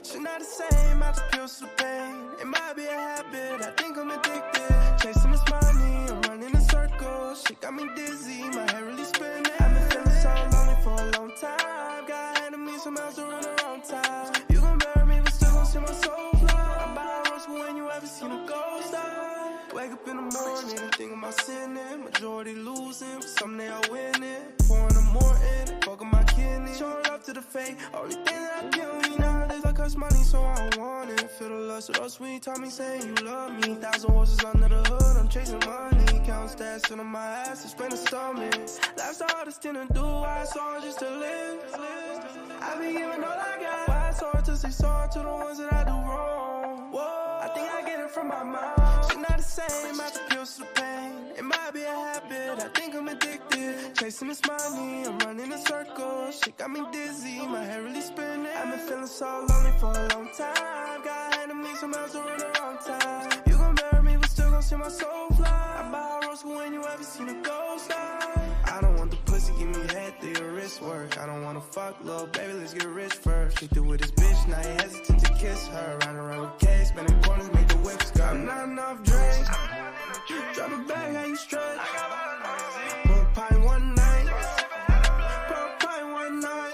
She's not the same, I just kills the pain. It might be a habit, I think I'm addicted. Chasing this money, I'm running in circles. She got me dizzy, my hair really spinning. I've been feeling so lonely for a long time. Got ahead of me, some else to run around time. You gon' bury me, but still gon' see my soul fly. I'm by a rose, but when you ever seen a ghost die? Wake up in the morning and think about sinning. Majority losing, but someday I'll win it. Pouring the more in, fucking my kidney. Showing love to the fake, only thing that I kill me nowadays. I cost money, so I don't want it. Feel the lust of those sweet, tell me saying you love me. 1,000 horses under the hood, I'm chasing money. Count stats under my ass, it's been a stomach. Life's the hardest thing to do, why it's hard just to live. I be giving all I got. Why it's hard to say sorry to the ones that I do wrong. Whoa, I think I get it from my mom. She's not the same, I just kills the pain. It might be a habit, I think I'm addicted. Chasing this money, I'm running in circles. She got me dizzy, my hair really spinning. I've been feeling so lonely for a long time. Got ahead of me, some else to run around time. You gon' bury me, but still gon' see my soul fly. I buy a rose, but when you ever seen a ghost die? I don't want the pussy, give me head through your wrist work. I don't wanna fuck, little baby, let's get rich first. She through with this bitch, now you hesitant to kiss her. Riding around with K, spinning corners, make the whips go. I'm not enough drink. Drop it back, how you stretch. Put a pint one night. Put a pint one night.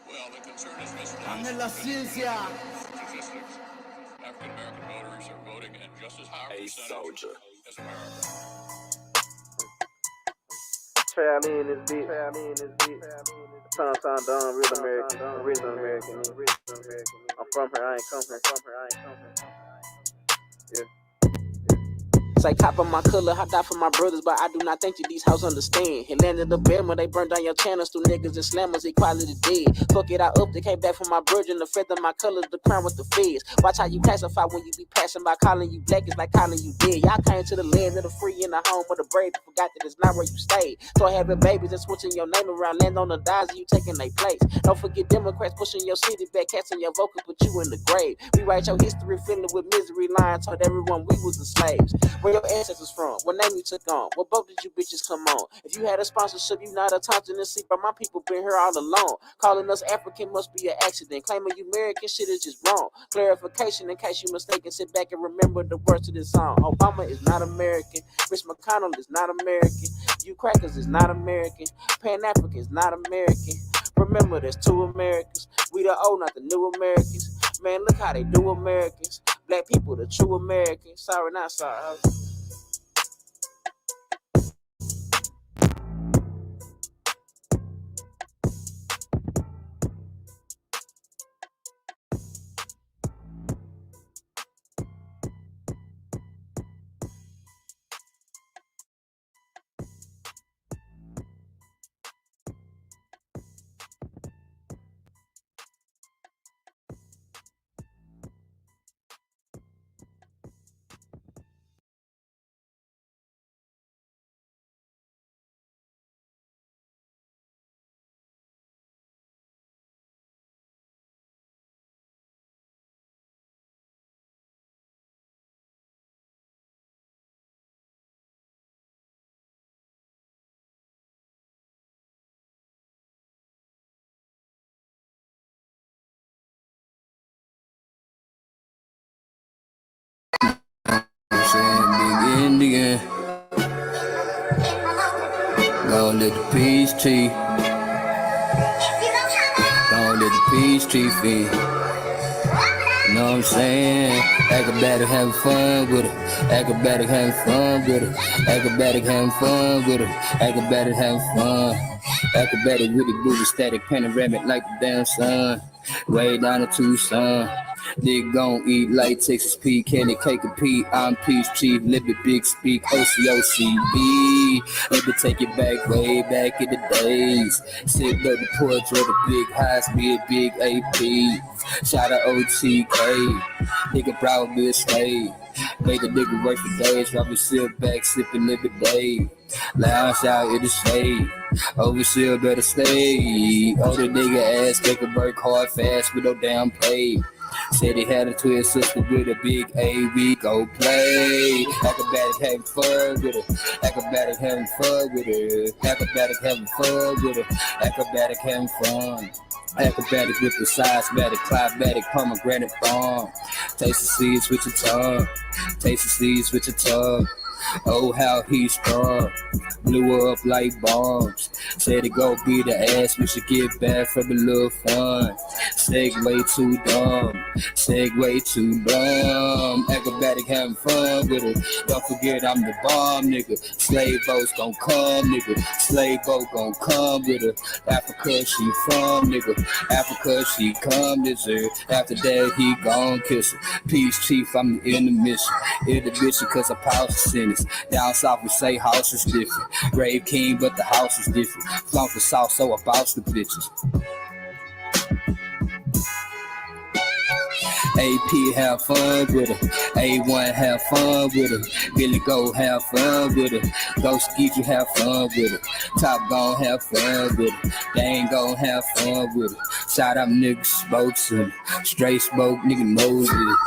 Well, the concern is Amen la ciencia. statistics. African American voters are voting at just as high a percentage as America. Trey, me in this beat. Son, Don, real American, original American. I'm from here, I ain't come here. Yeah. Say cop on my color, I die for my brothers, but I do not think that these hoes understand. It landed the Bama, they burned down your channels through niggas and slammers, equality dead. Fuck it, I up, they came back from my virgin, the feather, my colors, the crown with the feds. Watch how you classify when you be passing by, calling you black, it's like calling you dead. Y'all came to the land of the free and the home of the brave, forgot that it's not where you stayed. Start having babies and switching your name around, land on the dies and you taking their place. Don't forget Democrats pushing your city back, casting your vocals, put you in the grave. Rewrite your history, filling with misery, lying, told everyone we was the slaves. Where your ancestors from? What name you took on? What boat did you bitches come on? If you had a sponsorship, you not a Thompson and sleep, but my people been here all along. Calling us African must be an accident. Claiming you American shit is just wrong. Clarification in case you mistaken. Sit back and remember the words to this song. Obama is not American. Rich McConnell is not American. You crackers is not American. Pan-African is not American. Remember, there's two Americans. We the old, not the new Americans. Man, look how they do Americans. Black people, the true Americans. Sorry, not sorry. Don't let the peace tree. Don't let the peace tree feed. You know what I'm saying? Acrobatic having fun with her. Acrobatic having fun with her. Acrobatic having fun with her. Acrobatic having fun. Acrobatic with the booty static panoramic like the damn sun. Way down to Tucson. Nigga gon' eat like Texas P, candy cake and P. I'm Peace Chief, Libby Big Speak, OCOCB. Let me take it back, way back in the days. Sit up the porch of the big high speed, big AP. Shout out OTK. Nigga probably stay. Make a nigga work for days, probably sit back, sippin' every day. Lounge out in the shade. Overseer better stay. Older nigga ass, make a work hard fast with no damn pay. Said he had a twin sister with a big A, we go play. Acrobatic having fun with her. Acrobatic having fun with her. Acrobatic having fun with her. Acrobatic having fun. Acrobatic with the seismatic, climatic, pomegranate bomb. Taste the seeds with your tongue. Taste the seeds with your tongue. Oh, how he's strong. Blew her up like bombs. Said it gon' be the ass. We should get back from a little fun. Segway too dumb. Segway too dumb. Acrobatic having fun with her. Don't forget I'm the bomb, nigga. Slave boats gon' come, nigga. Slave boat gon' come with her. Africa she from, nigga. Africa she come this year. After that he gon' kiss her. Peace Chief, I'm in the mission. In the mission cause I power sentence. Down south we say house is different. Grave King, but the house is different. Flunk the south, so I bounce the bitches. AP have fun with her. A1 have fun with her. Billy Go have fun with her. Ghost Geet, you have fun with her. Top gon' have fun with her. They ain't gon' have fun with her. Shout out niggas spokes and straight smoke, nigga knows it.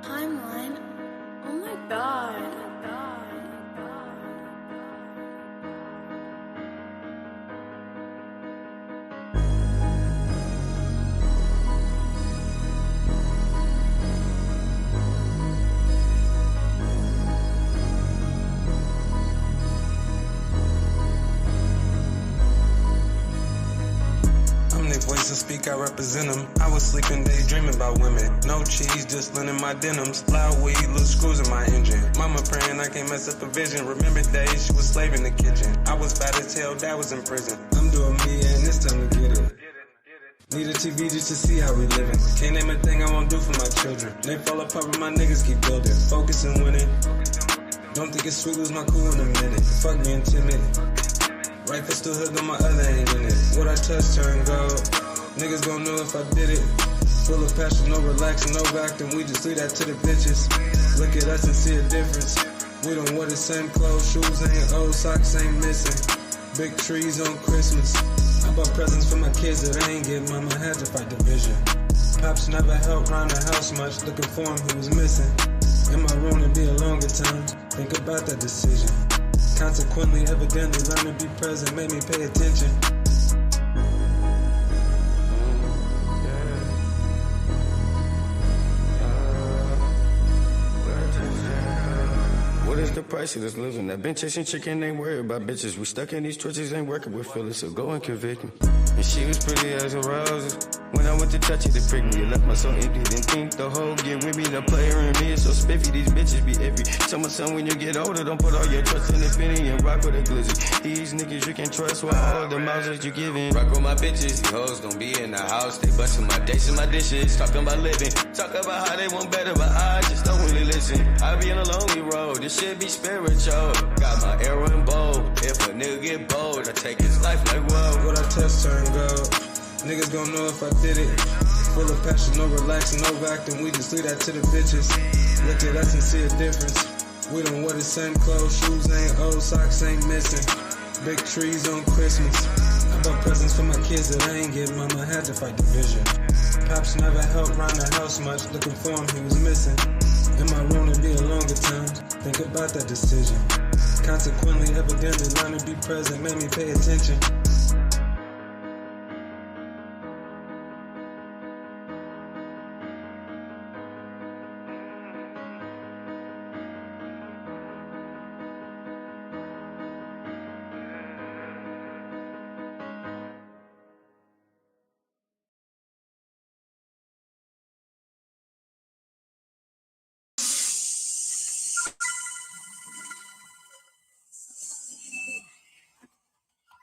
Timeline? Oh my god. Voice and speak, I represent them. I was sleeping, daydreaming about women. No cheese, just linen my denims. Loud weed, little screws in my engine. Mama praying I can't mess up a vision. Remember days she was slave in the kitchen. I was bad as hell, dad was in prison. I'm doing me and it's time to get it. Need a TV just to see how we living. Can't name a thing I won't do for my children. They fall apart but my niggas keep building. Focus and winning. Don't think it's sweet, lose my cool in a minute. Fuck being timid. Right foot still hooked on my other hand in it. What I touch turn gold. Niggas gon' know if I did it. Full of passion, no relaxing, no acting. We just leave that to the bitches. Look at us and see a difference. We don't wear the same clothes, shoes ain't old, socks ain't missing. Big trees on Christmas. I bought presents for my kids that I ain't get. Mama had to fight division. Pops never helped round the house much. Looking for him, he was missing. In my room to be a longer time. Think about that decision. Consequently, evidently, learn to be present made me pay attention. What is the price of this living? That been chasing chicken, ain't worried about bitches. We stuck in these twitches, ain't working with Phyllis, so go and convict me. And she was pretty as a roses. When I went to touch it, it pricked me. It left my soul empty, didn't think the whole get with me. The player in me is so spiffy, these bitches be iffy. Tell my son when you get older, don't put all your trust in the penny and rock with a glizzy. These niggas you can trust with all the mouths that you giving. Rock with my bitches, these hoes gon' be in the house. They bustin' my dates and my dishes, talking about living. Talk about how they want better, but I just don't really listen. I be on a lonely road, this shit be spiritual. Got my arrow and bow. If a nigga get bold, I take his life like whoa. What I touch turn gold. Niggas gon' know if I did it. Full of passion, no relaxing, no acting. We just leave that to the bitches. Look at us and see a difference. We don't wear the same clothes, shoes ain't old, socks ain't missing. Big trees on Christmas. I bought presents for my kids that I ain't get. Mama had to fight division. Pops never helped round the house much. Looking for him, he was missing. Am I wrong to be a longer time? Think about that decision. Consequently, evidently, learn to be present made me pay attention.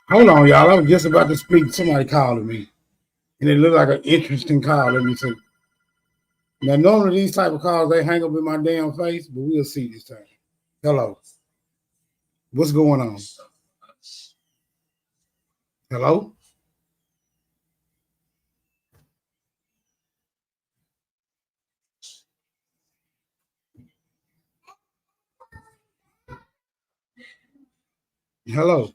Hold on, y'all. I was just about to speak. Somebody calling me, and it looked like an interesting call. Let me see. Now, normally these type of calls, they hang up in my damn face, but we'll see this time. Hello. What's going on? Hello? Hello?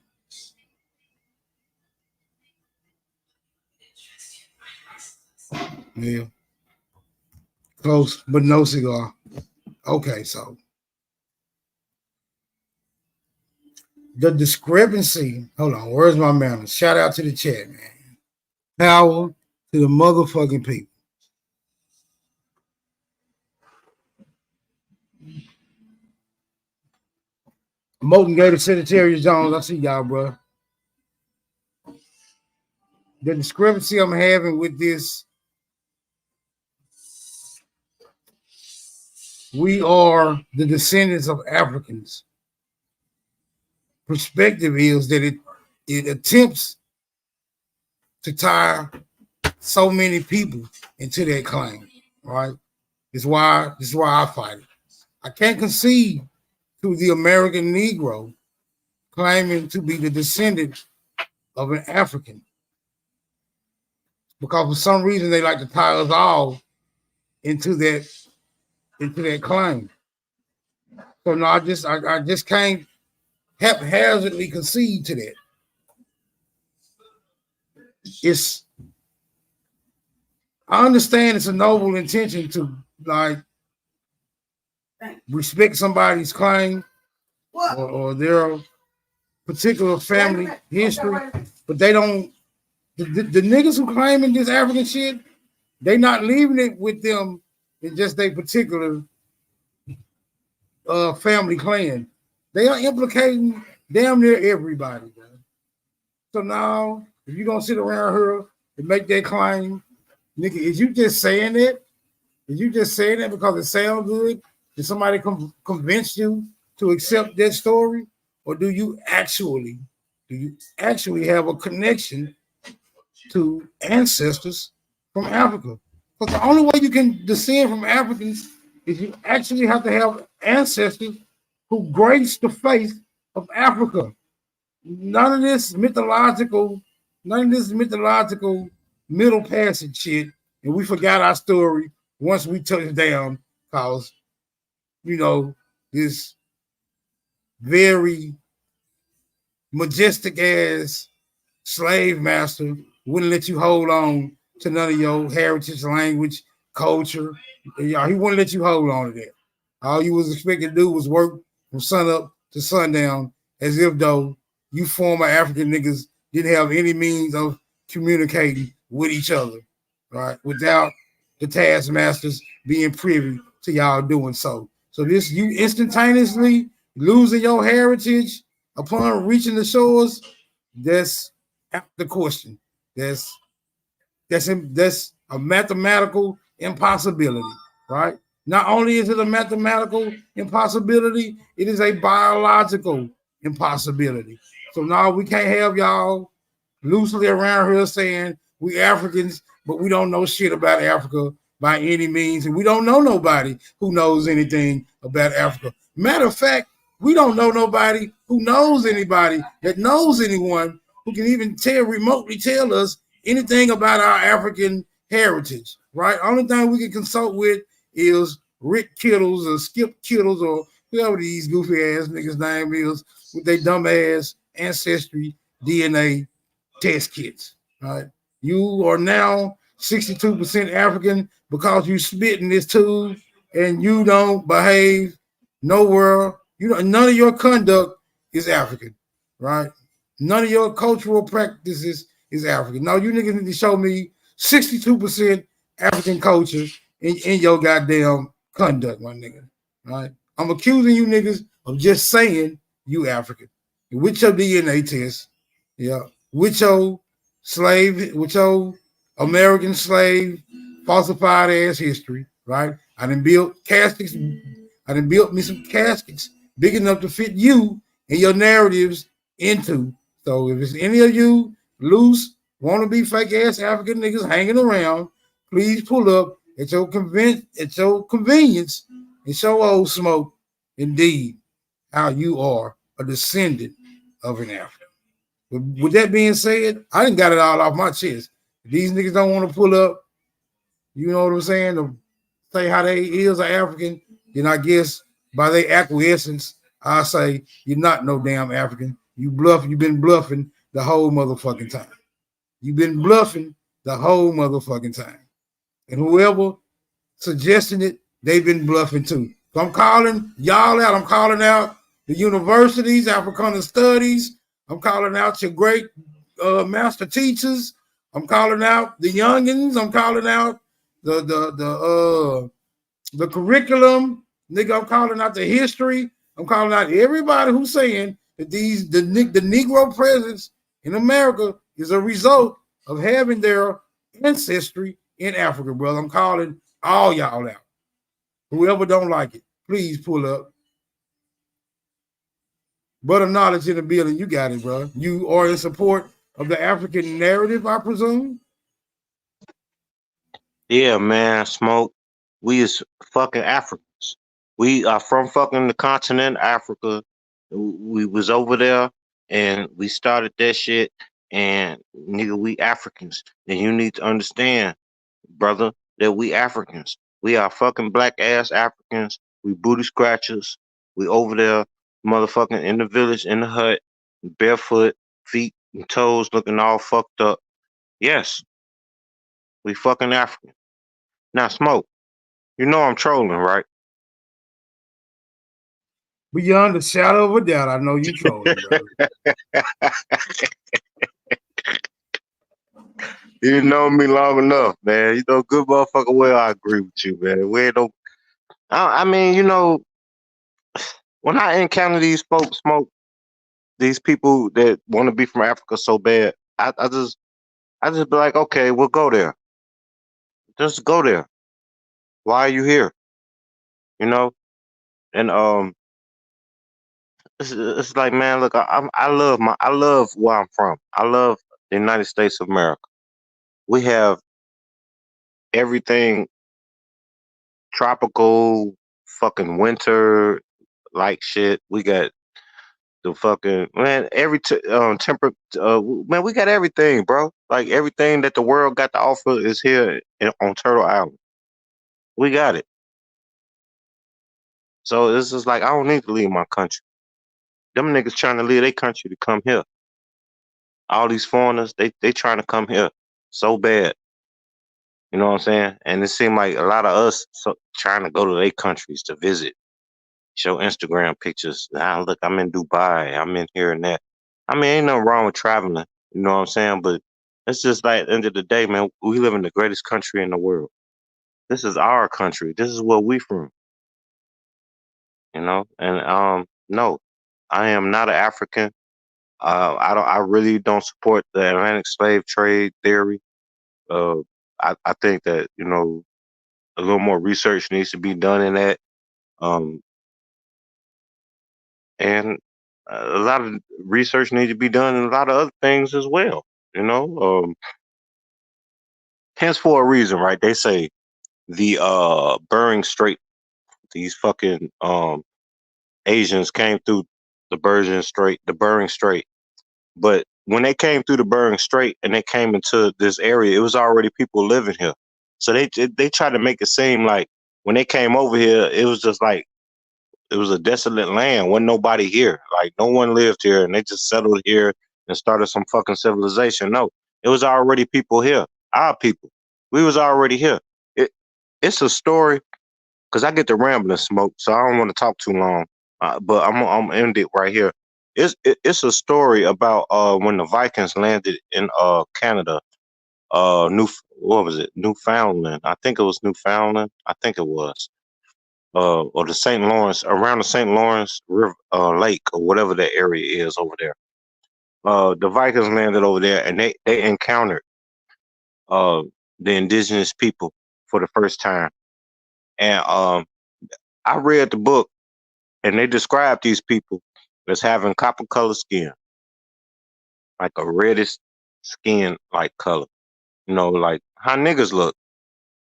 Yeah. Close, but no cigar. Okay, so the discrepancy. Hold on, where's my man? Shout out to the chat, man. Power to the motherfucking people. Molten Gator Secretary Jones, I see y'all, bro. The discrepancy I'm having with this, we are the descendants of Africans. Perspective is that it attempts to tie so many people into that claim, right? This is why I fight it. I can't concede to the American Negro claiming to be the descendant of an African, because for some reason they like to tie us all into that claim. So no, I just can't haphazardly concede to that. I understand it's a noble intention to like respect somebody's claim or their particular family history, but they don't. The niggas who claiming this African shit, they not leaving it with them in just their particular family clan. They are implicating damn near everybody, man. So now, if you're gonna sit around here and make that claim, nigga, is you just saying it? Is you just saying that because it sounds good? Did somebody convince you to accept that story? Or do you actually have a connection to ancestors from Africa? Because the only way you can descend from Africans is you actually have to have ancestors who graced the face of Africa. None of this mythological middle passage shit, and we forgot our story once we touched down, because this very majestic ass slave master wouldn't let you hold on to none of your heritage, language, culture. He wouldn't let you hold on to that. All you was expected to do was work from sun up to sundown, as if though you former African niggas didn't have any means of communicating with each other, right? Without the taskmasters being privy to y'all doing so. So this, you instantaneously losing your heritage upon reaching the shores, that's out the question. That's a mathematical impossibility, right? Not only is it a mathematical impossibility, it is a biological impossibility. So now we can't have y'all loosely around here saying we Africans, but we don't know shit about Africa by any means, and we don't know nobody who knows anything about Africa. Matter of fact, we don't know nobody who knows anybody that knows anyone who can even remotely tell us anything about our African heritage, right? Only thing we can consult with is Rick Kittles or Skip Kittles or whoever these goofy ass niggas' name is with their dumb ass ancestry DNA test kits, right? You are now 62% African because you spit in this tube and you don't behave nowhere. None of your conduct is African, right? None of your cultural practices is African. No, you niggas need to show me 62% African culture in your goddamn conduct, my nigga. Right? I'm accusing you niggas of just saying you African. With your DNA test, yeah, with your American slave falsified ass history, right? I done built caskets. I done built me some caskets big enough to fit you and your narratives into. So if it's any of you loose, want to be fake ass African niggas hanging around, please pull up at your convenience and show old smoke indeed how you are a descendant of an African. With that being said, I didn't got it all off my chest. If these niggas don't want to pull up, you know what I'm saying, to say how they is an African, then I guess by their acquiescence, I say you're not no damn African. You've been bluffing the whole motherfucking time. You've been bluffing the whole motherfucking time. And whoever suggesting it, they've been bluffing too. So I'm calling y'all out. I'm calling out the universities, Africana Studies. I'm calling out your great master teachers. I'm calling out the youngins. I'm calling out the curriculum. Nigga, I'm calling out the history. I'm calling out everybody who's saying that the Negro presence in America is a result of having their ancestry in Africa, brother. I'm calling all y'all out. Whoever don't like it, please pull up. Brother Knowledge in the building, you got it, bro. You are in support of the African narrative, I presume? Yeah, man, Smoke. We is fucking Africans. We are from fucking the continent Africa. We was over there and we started that shit. And nigga, we Africans. And you need to understand, brother, that we Africans. We are fucking black ass Africans. We booty scratchers. We over there, motherfucking in the village, in the hut, barefoot, feet and toes looking all fucked up. Yes, we fucking African. Now, Smoke, you know I'm trolling, right? Beyond the shadow of a doubt, I know you trolling, brother. You know me long enough, man. You know, good motherfucker. Well, I agree with you, man. We ain't no. I mean, you know, when I encounter these folks, Smoke, these people that want to be from Africa so bad, I just be like, okay, we'll go there. Just go there. Why are you here? You know, and it's like, man, look, I love where I'm from. I love the United States of America. We have everything tropical, fucking winter like shit. We got the fucking man, temperate. Man, we got everything, bro. Like everything that the world got to offer is here on Turtle Island. We got it. So this is like I don't need to leave my country. Them niggas trying to leave their country to come here. All these foreigners, they trying to come here so bad. You know what I'm saying? And it seemed like a lot of us trying to go to their countries to visit, show Instagram pictures. Look, I'm in Dubai. I'm in here and that. I mean, ain't nothing wrong with traveling. You know what I'm saying? But it's just like at the end of the day, man, we live in the greatest country in the world. This is our country. This is where we from. You know? And no, I am not an African. I really don't support the Atlantic slave trade theory. I think that, you know, a little more research needs to be done in that. And a lot of research needs to be done in a lot of other things as well, you know. Hence for a reason, right? They say the Bering Strait, these fucking Asians came through the Bering Strait, but when they came through the Bering Strait and they came into this area, it was already people living here. So they tried to make it seem like when they came over here, it was just like it was a desolate land. Wasn't nobody here. Like no one lived here, and they just settled here and started some fucking civilization. No, it was already people here. Our people. We was already here. It's a story because I get the rambling smoke, so I don't want to talk too long. But I'm gonna end it right here. It's a story about when the Vikings landed in Canada, what was it? Newfoundland. I think it was Newfoundland. I think it was. Or the St. Lawrence, around the St. Lawrence River, Lake, or whatever that area is over there. The Vikings landed over there, and they encountered the indigenous people for the first time. And I read the book, and they described these people as having copper colored skin, like a reddish skin like color. You know, like how niggas look.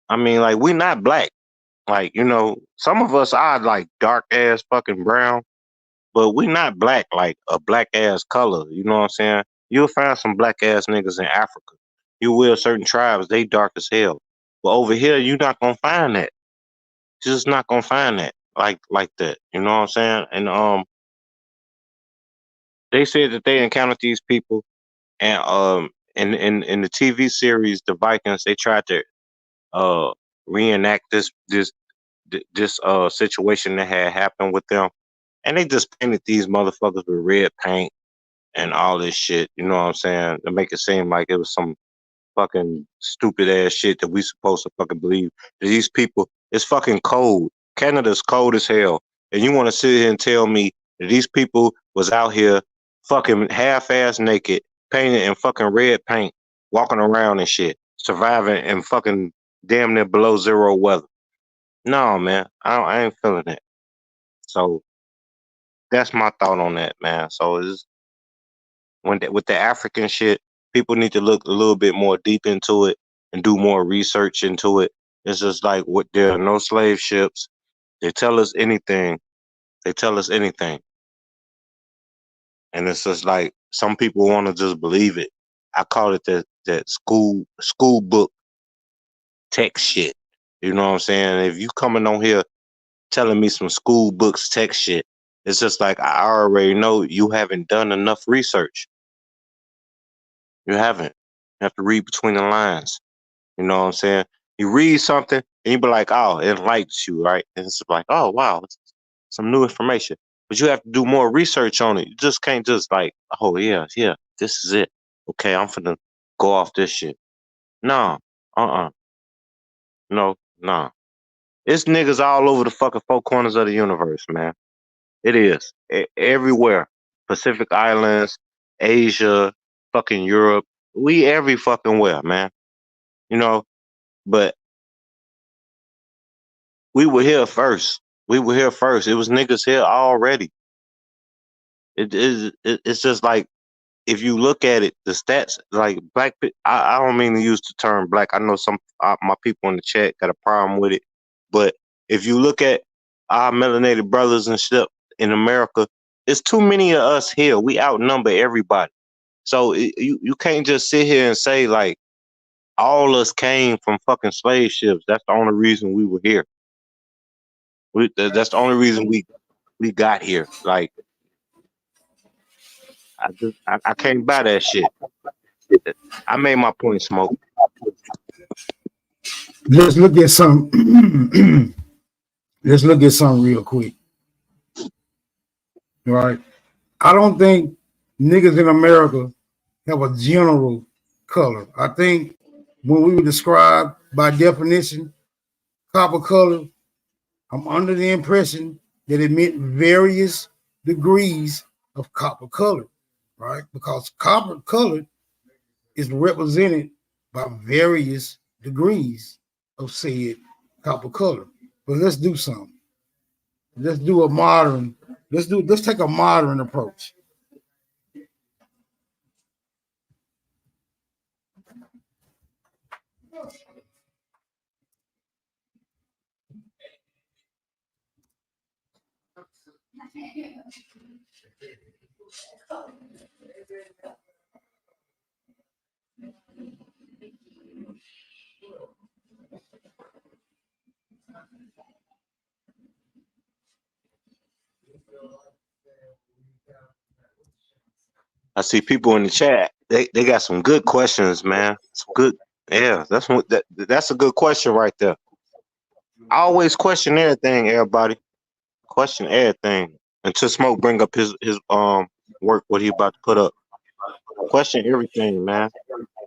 I mean, like we not black. Like, you know, some of us are like dark ass fucking brown, but we not black like a black ass color. You know what I'm saying? You'll find some black ass niggas in Africa. You will certain tribes, they dark as hell. But over here, you're not gonna find that. Just not gonna find that like that. You know what I'm saying? And they said that they encountered these people, and in the TV series The Vikings, they tried to reenact this situation that had happened with them, and they just painted these motherfuckers with red paint and all this shit. You know what I'm saying? To make it seem like it was some fucking stupid ass shit that we supposed to fucking believe. These people, it's fucking cold. Canada's cold as hell, and you want to sit here and tell me that these people was out here fucking half-ass naked, painted in fucking red paint, walking around and shit, surviving in fucking damn near below zero weather. No, man, I ain't feeling it. So that's my thought on that, man. So it's with the African shit, people need to look a little bit more deep into it and do more research into it. It's just like what there are no slave ships. They tell us anything. They tell us anything. And it's just like some people want to just believe it. I call it that school book text shit. You know what I'm saying? If you coming on here telling me some school books text shit, it's just like I already know you haven't done enough research. You haven't. You have to read between the lines. You know what I'm saying? You read something and you be like, oh, it enlightens you, right? And it's like, oh wow, it's some new information. But you have to do more research on it. You just can't just like, oh yeah, this is it. Okay, I'm finna go off this shit. No, no, nah. It's niggas all over the fucking four corners of the universe, man. It is. Everywhere. Pacific Islands, Asia, fucking Europe. We every fucking where, man. You know, but we were here first. We were here first. It was niggas here already. It's just like if you look at it, the stats like black. I don't mean to use the term black. I know some my people in the chat got a problem with it, but if you look at our melanated brothers and shit in America, it's too many of us here. We outnumber everybody. So you can't just sit here and say like all us came from fucking slave ships. That's the only reason we were here. That's the only reason we got here. Like I can't buy that shit. I made my point, Smoke. Let's look at some. Let's look at something real quick. All right. I don't think niggas in America have a general color. I think when we were described by definition, copper color, I'm under the impression that it meant various degrees of copper color, right? Because copper color is represented by various degrees of said copper color. But let's do something. Let's do a modern, let's take a modern approach. I see people in the chat. They got some good questions, man. Some good. Yeah, that's a good question right there. I always question everything, everybody. Question everything until Smoke bring up his work, what he about to put up. Question everything, man.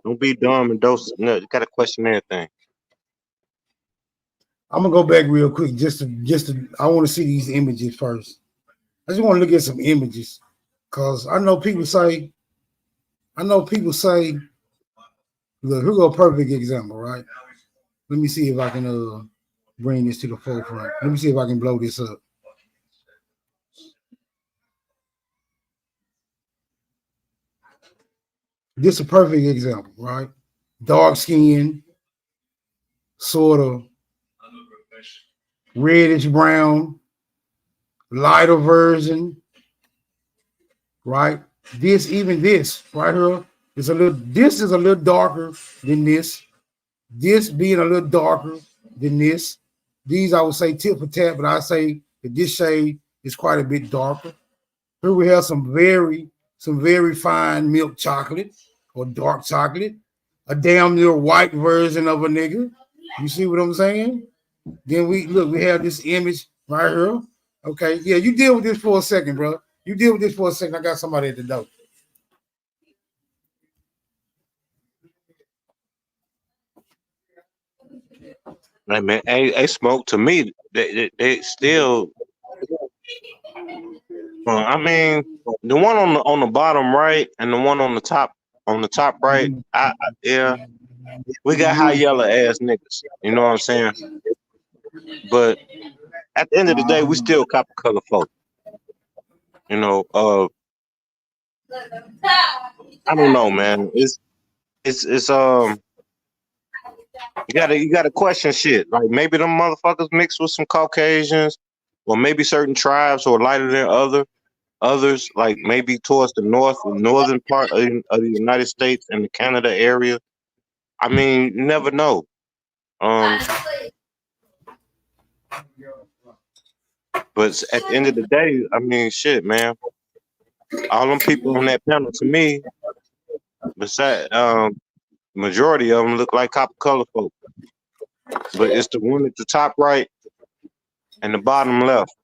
Don't be dumb and dose. No, you gotta question everything. I'm gonna go back real quick just to I want to see these images first. I just want to look at some images because I know people say, look, here go a perfect example, right? Let me see if I can bring this to the forefront. Let me see if I can blow this up. This is a perfect example, right? Dark skin, sort of reddish brown, lighter version, right? This right here is this is a little darker than this. This being a little darker than this. These I would say tip for tat, but I say that this shade is quite a bit darker. Here we have some very fine milk chocolate or dark chocolate, a damn near white version of a nigga. You see what I'm saying? Then we have this image right here. Okay, yeah, you deal with this for a second, bro. You deal with this for a second. I got somebody at the door. Hey, man, hey, Smoke, to me, they still. I mean, the one on the bottom right and the one on the top right. Yeah, we got high yellow ass niggas. You know what I'm saying? But at the end of the day, we still copper color folk. You know, I don't know, man. It's you gotta question shit. Like maybe them motherfuckers mixed with some Caucasians, or maybe certain tribes are lighter than others. Like maybe towards the northern part of the United States and the Canada area. I mean, you never know. But at the end of the day, I mean, shit, man. All them people on that panel, to me, besides majority of them look like copper color folk. But it's the one at the top right and the bottom left.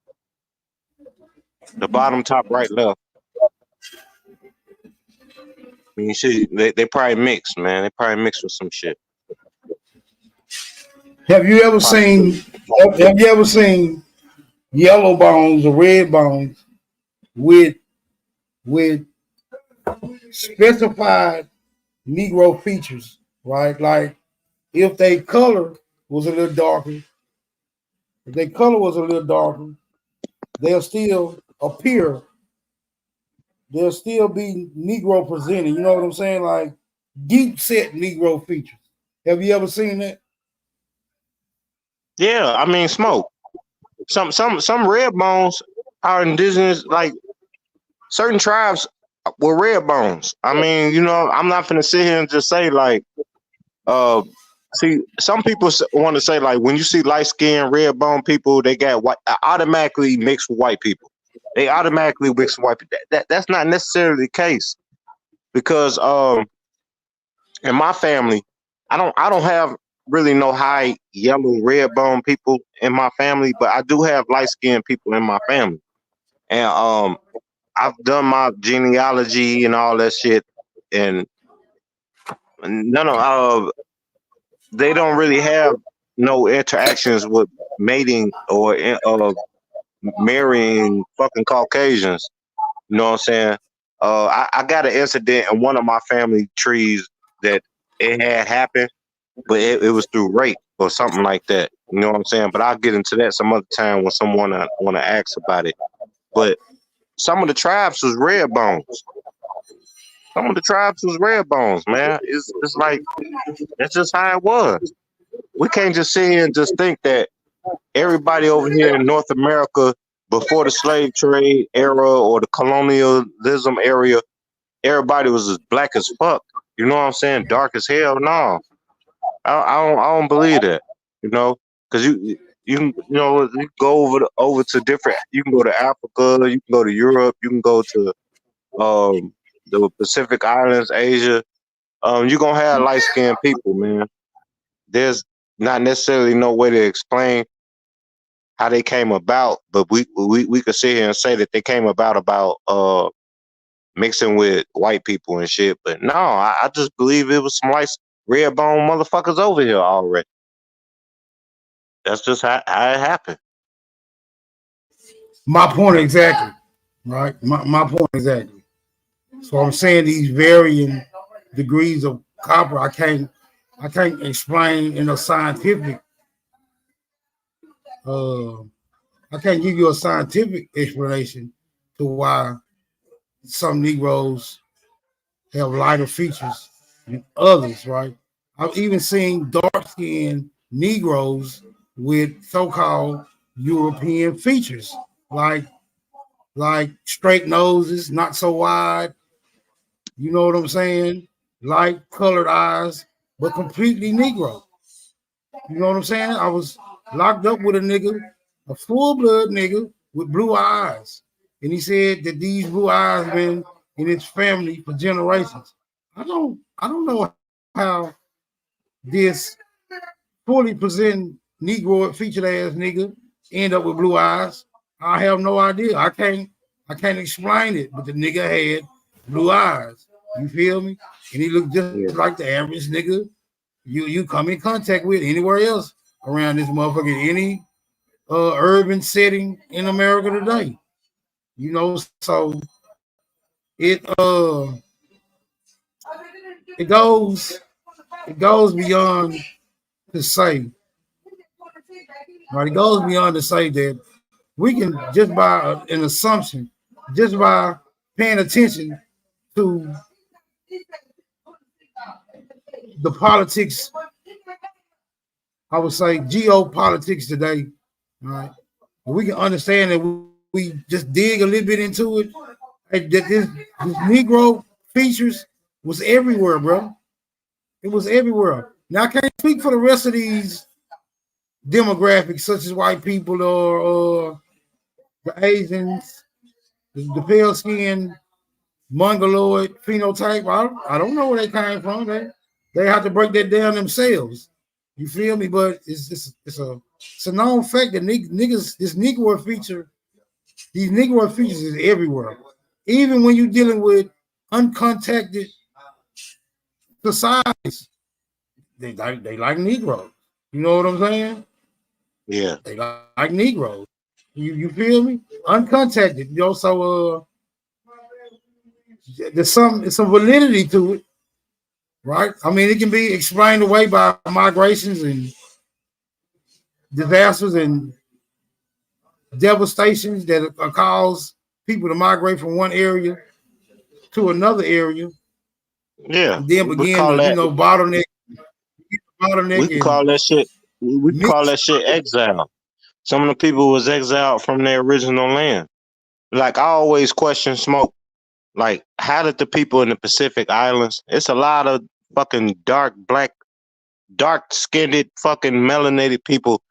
The bottom, top, right, left. I mean, shit, they probably mixed, man. They probably mixed with some shit. Have you ever seen yellow bones or red bones with specified Negro features, right? Like if their color was a little darker, they'll still appear. They'll still be Negro presented. You know what I'm saying? Like deep set Negro features. Have you ever seen that? Yeah, I mean, Smoke. Some red bones are indigenous, like certain tribes were red bones. I mean, you know, I'm not gonna sit here and just say like, see, some people want to say like when you see light skinned red bone people, they got white, automatically mixed with white people. They automatically mix with white people. That's not necessarily the case because in my family, I don't have really no high yellow red bone people in my family, but I do have light skinned people in my family, and I've done my genealogy and all that shit, and none of they don't really have no interactions with mating or marrying fucking Caucasians. You know what I'm saying? I got an incident in one of my family trees that it had happened, but it was through rape or something like that. You know what I'm saying? But I'll get into that some other time when someone want to ask about it. But some of the tribes was red bones. Some of the tribes was red bones, man. It's like that's just how it was. We can't just sit here and just think that everybody over here in North America before the slave trade era or the colonialism area, everybody was as black as fuck. You know what I'm saying? Dark as hell. No, I don't believe that. You know, because you can you go over to different. You can go to Africa. You can go to Europe. You can go to the Pacific Islands, Asia. You're gonna have light skinned people, man. There's not necessarily no way to explain how they came about, but we could sit here and say that they came about mixing with white people and shit. But no, I just believe it was some light red bone motherfuckers over here already. That's just how it happened. My point exactly, right? My point exactly. So I'm saying these varying degrees of copper, I can't explain in a scientific. I can't give you a scientific explanation to why some Negroes have lighter features than others, right? I've even seen dark-skinned Negroes with so-called European features, like straight noses, not so wide. You know what I'm saying? Light colored eyes, but completely Negro. You know what I'm saying? I was locked up with a nigga, a full-blood nigga with blue eyes. And he said that these blue eyes been in his family for generations. I don't know how this fully present Negro featured ass nigga end up with blue eyes. I have no idea. I can't explain it, but the nigga had blue eyes. You feel me? And he looked just like the average nigga you come in contact with anywhere else around this motherfucker, any urban setting in America today. You know, so it goes beyond to say, right? It goes beyond to say that we can just by an assumption, just by paying attention to the politics, I would say geopolitics today, right? We can understand that we just dig a little bit into it. That this Negro features was everywhere, bro. It was everywhere. Now I can't speak for the rest of these demographics, such as white people or the Asians, the pale skin, mongoloid phenotype. I don't know where they came from. They have to break that down themselves. You feel me? But it's a known fact that niggas, this Negro feature, these Negro features is everywhere. Even when you're dealing with uncontacted societies, they like Negroes. You know what I'm saying? Yeah. They like Negroes. You feel me? Uncontacted. You know, so there's some validity to it, right? I mean, it can be explained away by migrations and disasters and devastations that cause people to migrate from one area to another area. Yeah. And then begin to, bottleneck. We can call that shit. We can call that shit exile. Some of the people was exiled from their original land. Like I always question Smoke. Like, how did the people in the Pacific Islands? It's a lot of fucking dark-skinned, fucking melanated people,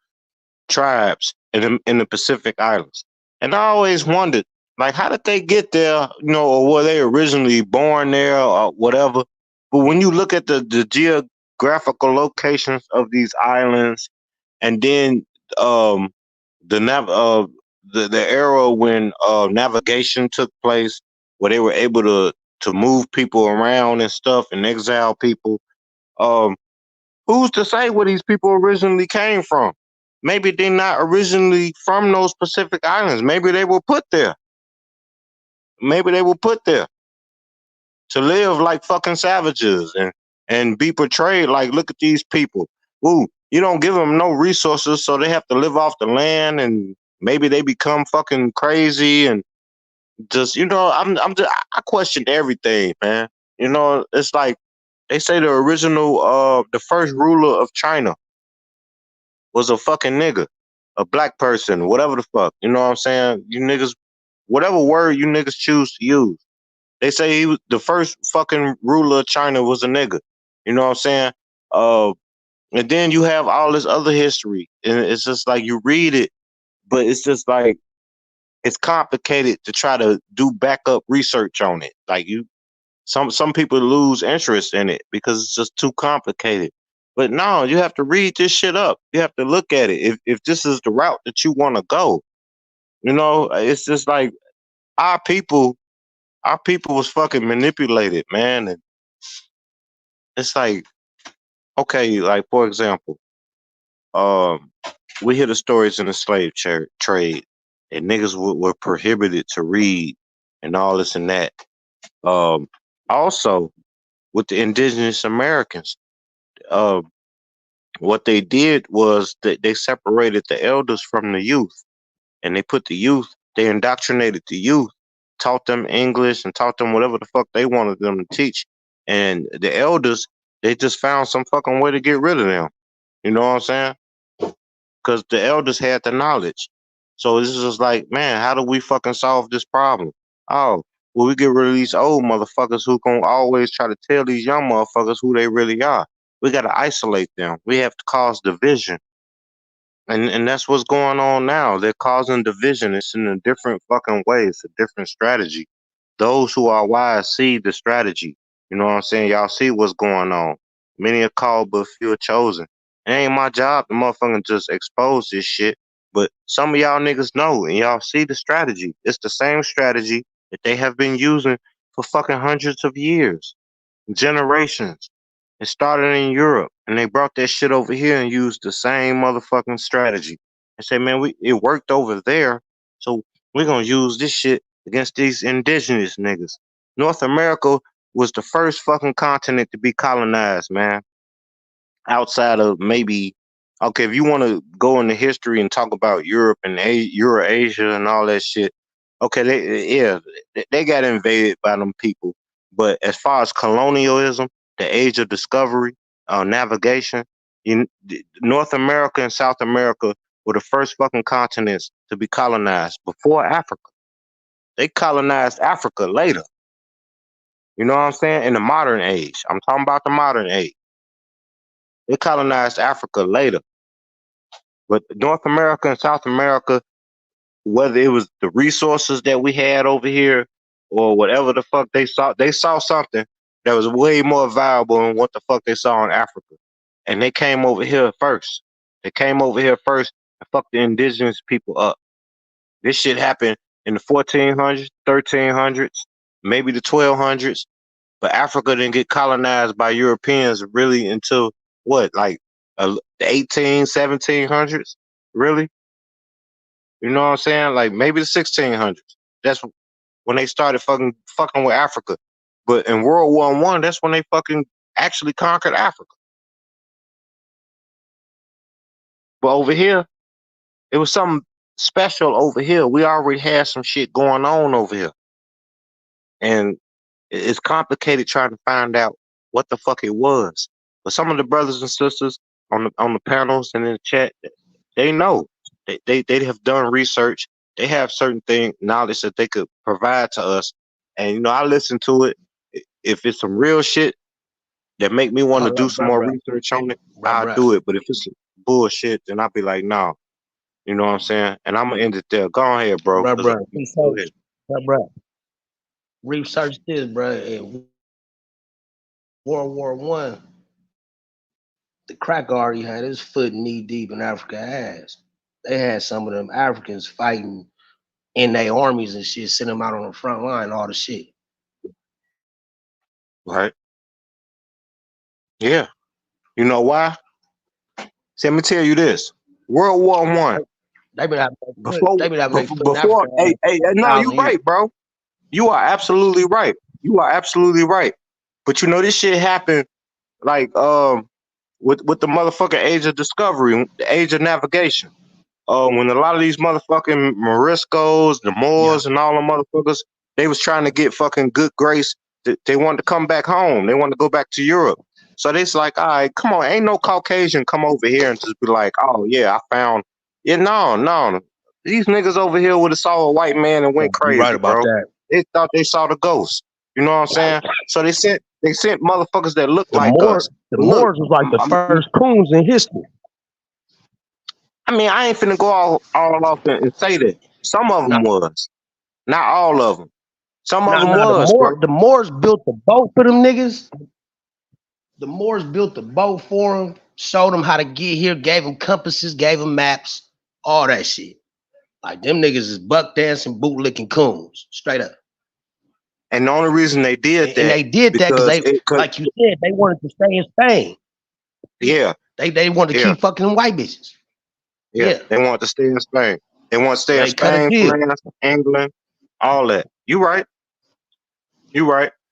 tribes in the Pacific Islands, and I always wondered, like, how did they get there? You know, or were they originally born there, or whatever? But when you look at the geographical locations of these islands, and then the era when navigation took place, where they were able to move people around and stuff and exile people. Who's to say where these people originally came from? Maybe they're not originally from those Pacific Islands. Maybe they were put there. Maybe they were put there to live like fucking savages and be portrayed like, look at these people. Ooh, you don't give them no resources, so they have to live off the land, and maybe they become fucking crazy and just, I questioned everything, man. You know, it's like they say the first ruler of China was a fucking nigga, a black person, whatever the fuck. You know what I'm saying? You niggas, whatever word you niggas choose to use. They say he was the first fucking ruler of China was a nigga. You know what I'm saying? And then you have all this other history, and it's just like you read it, but it's just like it's complicated to try to do backup research on it. Like some people lose interest in it because it's just too complicated. But no, you have to read this shit up. You have to look at it. If this is the route that you want to go, you know, it's just like our people was fucking manipulated, man. And it's like, okay, like for example, we hear the stories in the slave trade, and niggas were prohibited to read and all this and that. Also, with the indigenous Americans, what they did was that they separated the elders from the youth, and they indoctrinated the youth, taught them English and taught them whatever the fuck they wanted them to teach. And the elders, they just found some fucking way to get rid of them. You know what I'm saying? Because the elders had the knowledge. So this is just like, man, how do we fucking solve this problem? Oh, well, we get rid of these old motherfuckers who gonna always try to tell these young motherfuckers who they really are. We gotta isolate them. We have to cause division. And that's what's going on now. They're causing division. It's in a different fucking way. It's a different strategy. Those who are wise see the strategy. You know what I'm saying? Y'all see what's going on. Many are called, but few are chosen. It ain't my job to motherfucking just expose this shit. But some of y'all niggas know, and y'all see the strategy. It's the same strategy that they have been using for fucking hundreds of years, generations. It started in Europe, and they brought that shit over here and used the same motherfucking strategy. And say, man, it worked over there, so we're gonna use this shit against these indigenous niggas. North America was the first fucking continent to be colonized, man. Outside of maybe, okay, if you want to go into history and talk about Europe and Eurasia and all that shit, okay, they got invaded by them people. But as far as colonialism, the age of discovery, navigation, North America and South America were the first fucking continents to be colonized before Africa. They colonized Africa later. You know what I'm saying? In the modern age. I'm talking about the modern age. They colonized Africa later. But North America and South America, whether it was the resources that we had over here or whatever the fuck they saw something that was way more valuable than what the fuck they saw in Africa. And they came over here first. They came over here first and fucked the indigenous people up. This shit happened in the 1400s, 1300s, maybe the 1200s. But Africa didn't get colonized by Europeans really until what, like the 1700s? Really? You know what I'm saying? Like maybe the 1600s. That's when they started fucking with Africa. But in World War I, that's when they fucking actually conquered Africa. But over here, it was something special over here. We already had some shit going on over here. And it's complicated trying to find out what the fuck it was. But some of the brothers and sisters on the panels and in the chat, they know. They have done research. They have certain knowledge that they could provide to us. And you know, I listen to it. If it's some real shit that make me want to do some more research on it, I'll do it. But if it's bullshit, then I'll be like, no. You know what I'm saying? And I'm gonna end it there. Go ahead, bro. Research this, bro. In World War I, the crack already had his foot knee deep in Africa ass. They had some of them Africans fighting in their armies and shit, sending them out on the front line, all the shit. Right. Yeah. You know why? See, let me tell you this. World War I. They been having before. Hey, no, you're right, bro. You are absolutely right. But you know, this shit happened like with the motherfucking age of discovery, the age of navigation. When a lot of these motherfucking Moriscos, the Moors, and all the motherfuckers, they was trying to get fucking good grace. They wanted to come back home. They wanted to go back to Europe. So they's like, all right, come on, ain't no Caucasian come over here and just be like, oh yeah, I found. Yeah, no. These niggas over here would have saw a white man and went crazy, right about bro. That. They thought they saw the ghost. You know what I'm saying? So they sent motherfuckers that look The like us. The But look, Moors was like the first coons in history. I mean, I ain't finna go all off and say that. Some of them was. Not all of them. Some of them was, bro. The Moors built the boat for them niggas. The Moors built the boat for them, showed them how to get here, gave them compasses, gave them maps, all that shit. Like them niggas is buck dancing, boot licking coons, straight up. And the only reason they did that, and they did that because they, like you said, they wanted to stay in Spain. Yeah, they wanted to keep fucking white bitches. Yeah, they wanted to stay in Spain. They want to stay in Spain, France, England, all that. You right.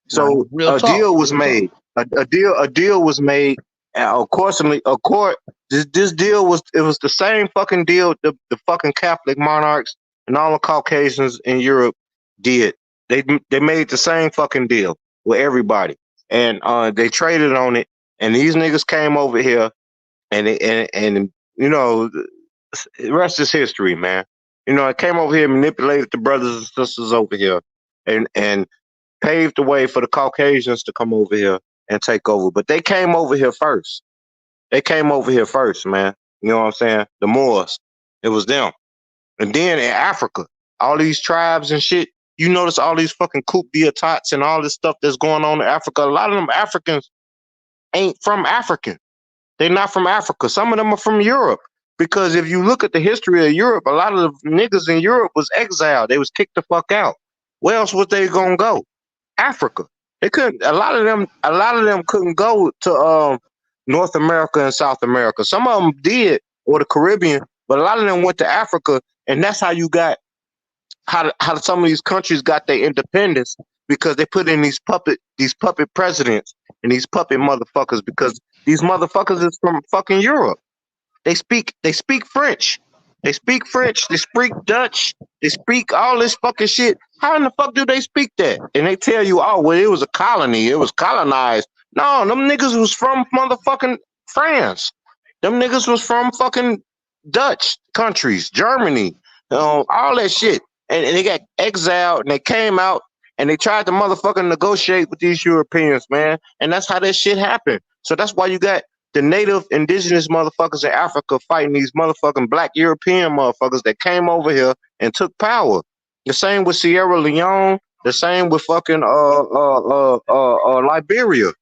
So a deal was made. A deal was made. This deal was the same fucking deal the fucking Catholic monarchs and all the Caucasians in Europe did. They made the same fucking deal with everybody, and they traded on it. And these niggas came over here, and you know, the rest is history, man. You know, it came over here, manipulated the brothers and sisters over here, and paved the way for the Caucasians to come over here and take over. But they came over here first. Man. You know what I'm saying? The Moors. It was them. And then in Africa, all these tribes and shit, you notice all these fucking coup d'etats and all this stuff that's going on in Africa. A lot of them Africans ain't from Africa. They're not from Africa. Some of them are from Europe. Because if you look at the history of Europe, a lot of the niggas in Europe was exiled. They was kicked the fuck out. Where else was they gonna go? Africa. They couldn't. A lot of them couldn't go to North America and South America. Some of them did, or the Caribbean, but a lot of them went to Africa, and that's how you got how some of these countries got their independence, because they put in these puppet presidents and these puppet motherfuckers, because these motherfuckers is from fucking Europe. They speak French. They speak French. They speak Dutch. They speak all this fucking shit. How in the fuck do they speak that? And they tell you, oh, well, it was a colony. It was colonized. No, them niggas was from motherfucking France. Them niggas was from fucking Dutch countries, Germany, all that shit. And they got exiled, and they came out, and they tried to motherfucking negotiate with these Europeans, man. And that's how that shit happened. So that's why you got the native indigenous motherfuckers in Africa fighting these motherfucking black European motherfuckers that came over here and took power. The same with Sierra Leone. The same with fucking Liberia.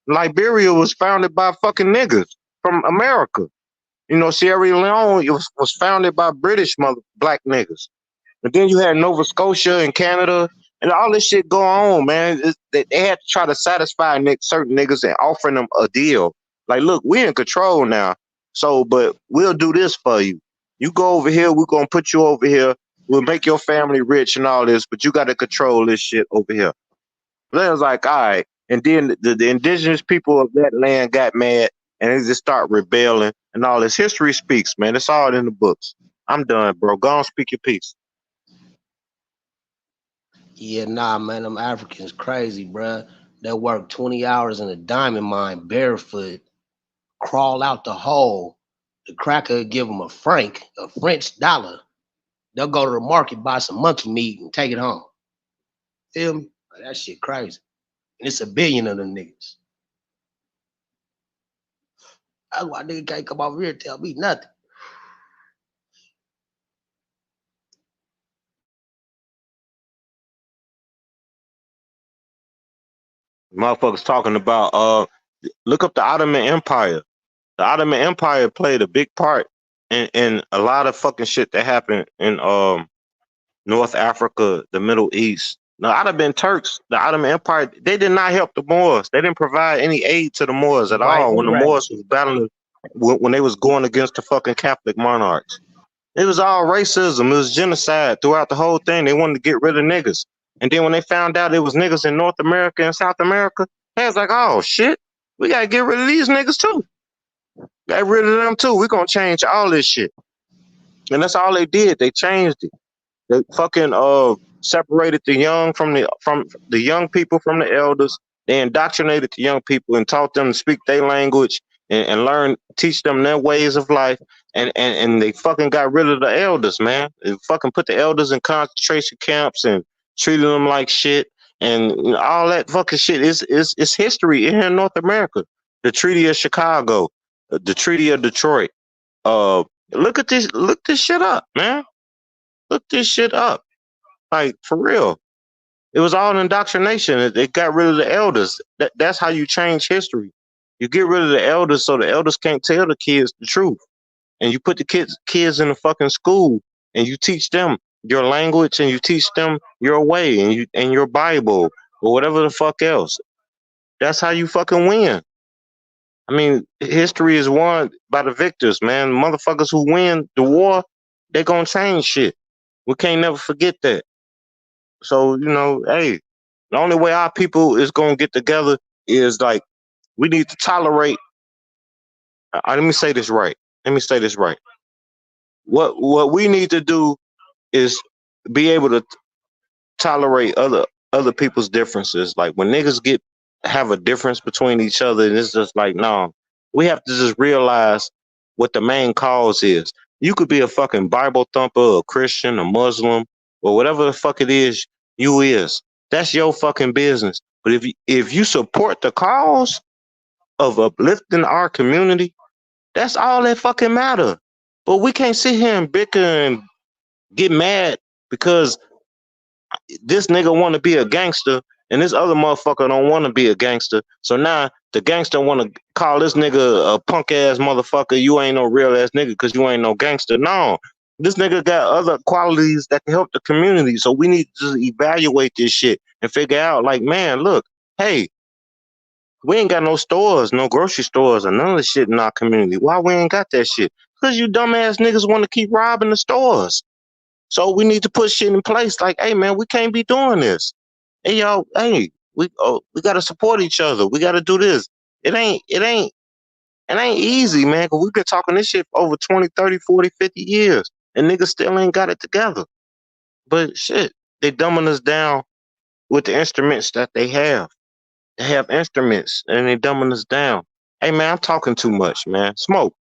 Liberia was founded by fucking niggas from America. You know, Sierra Leone was founded by British black niggas. But then you had Nova Scotia and Canada, and all this shit going on, man. They had to try to satisfy certain niggas and offering them a deal. Like, look, we in control now. So, but we'll do this for you. You go over here, we're going to put you over here. We'll make your family rich and all this, but you got to control this shit over here. Then it was like, all right. And then the indigenous people of that land got mad, and they just start rebelling and all this. History speaks, man. It's all in the books. I'm done, bro. Go on, speak your piece. Yeah, nah, man. Them Africans crazy, bro. They work 20 hours in a diamond mine barefoot, crawl out the hole. The cracker give them a franc, a French dollar. They'll go to the market, buy some monkey meat, and take it home. Feel me? Like, that shit crazy. And it's 1 billion of them niggas. That's why nigga can't come over here and tell me nothing. Motherfuckers talking about look up the Ottoman Empire. The Ottoman Empire played a big part in a lot of fucking shit that happened in North Africa, the Middle East. Now, Ottoman Turks, the Ottoman Empire, they did not help the Moors. They didn't provide any aid to the Moors at all when the Moors was battling, when they was going against the fucking Catholic monarchs. It was all racism. It was genocide throughout the whole thing. They wanted to get rid of niggas. And then when they found out it was niggas in North America and South America, they was like, oh, shit, we got to get rid of these niggas too. Got rid of them too. We're going to change all this shit. And that's all they did. They changed it. They fucking separated the young from the young people from the elders. They indoctrinated the young people and taught them to speak their language and teach them their ways of life. And they fucking got rid of the elders, man. They fucking put the elders in concentration camps and treated them like shit. and all that fucking shit is history here in North America. The Treaty of Chicago, the Treaty of Detroit. Look this shit up, man. Look this shit up. Like, for real. It was all indoctrination. They got rid of the elders. That's how you change history. You get rid of the elders so the elders can't tell the kids the truth. And you put the kids in the fucking school and you teach them your language and you teach them your way and your Bible or whatever the fuck else. That's how you fucking win. I mean, history is won by the victors, man. Motherfuckers who win the war, they gonna change shit. We can't never forget that. So, hey, the only way our people is gonna get together is like, we need to tolerate. Let me say this right. What we need to do is be able to tolerate other people's differences. Like, when niggas have a difference between each other, and it's just like, no, we have to just realize what the main cause is. You could be a fucking Bible thumper, a Christian, a Muslim, or whatever the fuck it is you is. That's your fucking business. But if you support the cause of uplifting our community, that's all that fucking matter. But we can't sit here and bicker and get mad because this nigga want to be a gangster and this other motherfucker don't want to be a gangster. So now the gangster want to call this nigga a punk ass motherfucker. You ain't no real ass nigga because you ain't no gangster. No, this nigga got other qualities that can help the community. So we need to just evaluate this shit and figure out, like, man, look, hey, we ain't got no stores, no grocery stores or none of the shit in our community. Why we ain't got that shit? Because you dumbass niggas want to keep robbing the stores. So we need to put shit in place like, hey, man, we can't be doing this. Hey, y'all, hey, we got to support each other. We got to do this. It ain't easy, man, because we've been talking this shit for over 20, 30, 40, 50 years, and niggas still ain't got it together. But shit, they dumbing us down with the instruments that they have. They have instruments, and they dumbing us down. Hey, man, I'm talking too much, man. Smoke.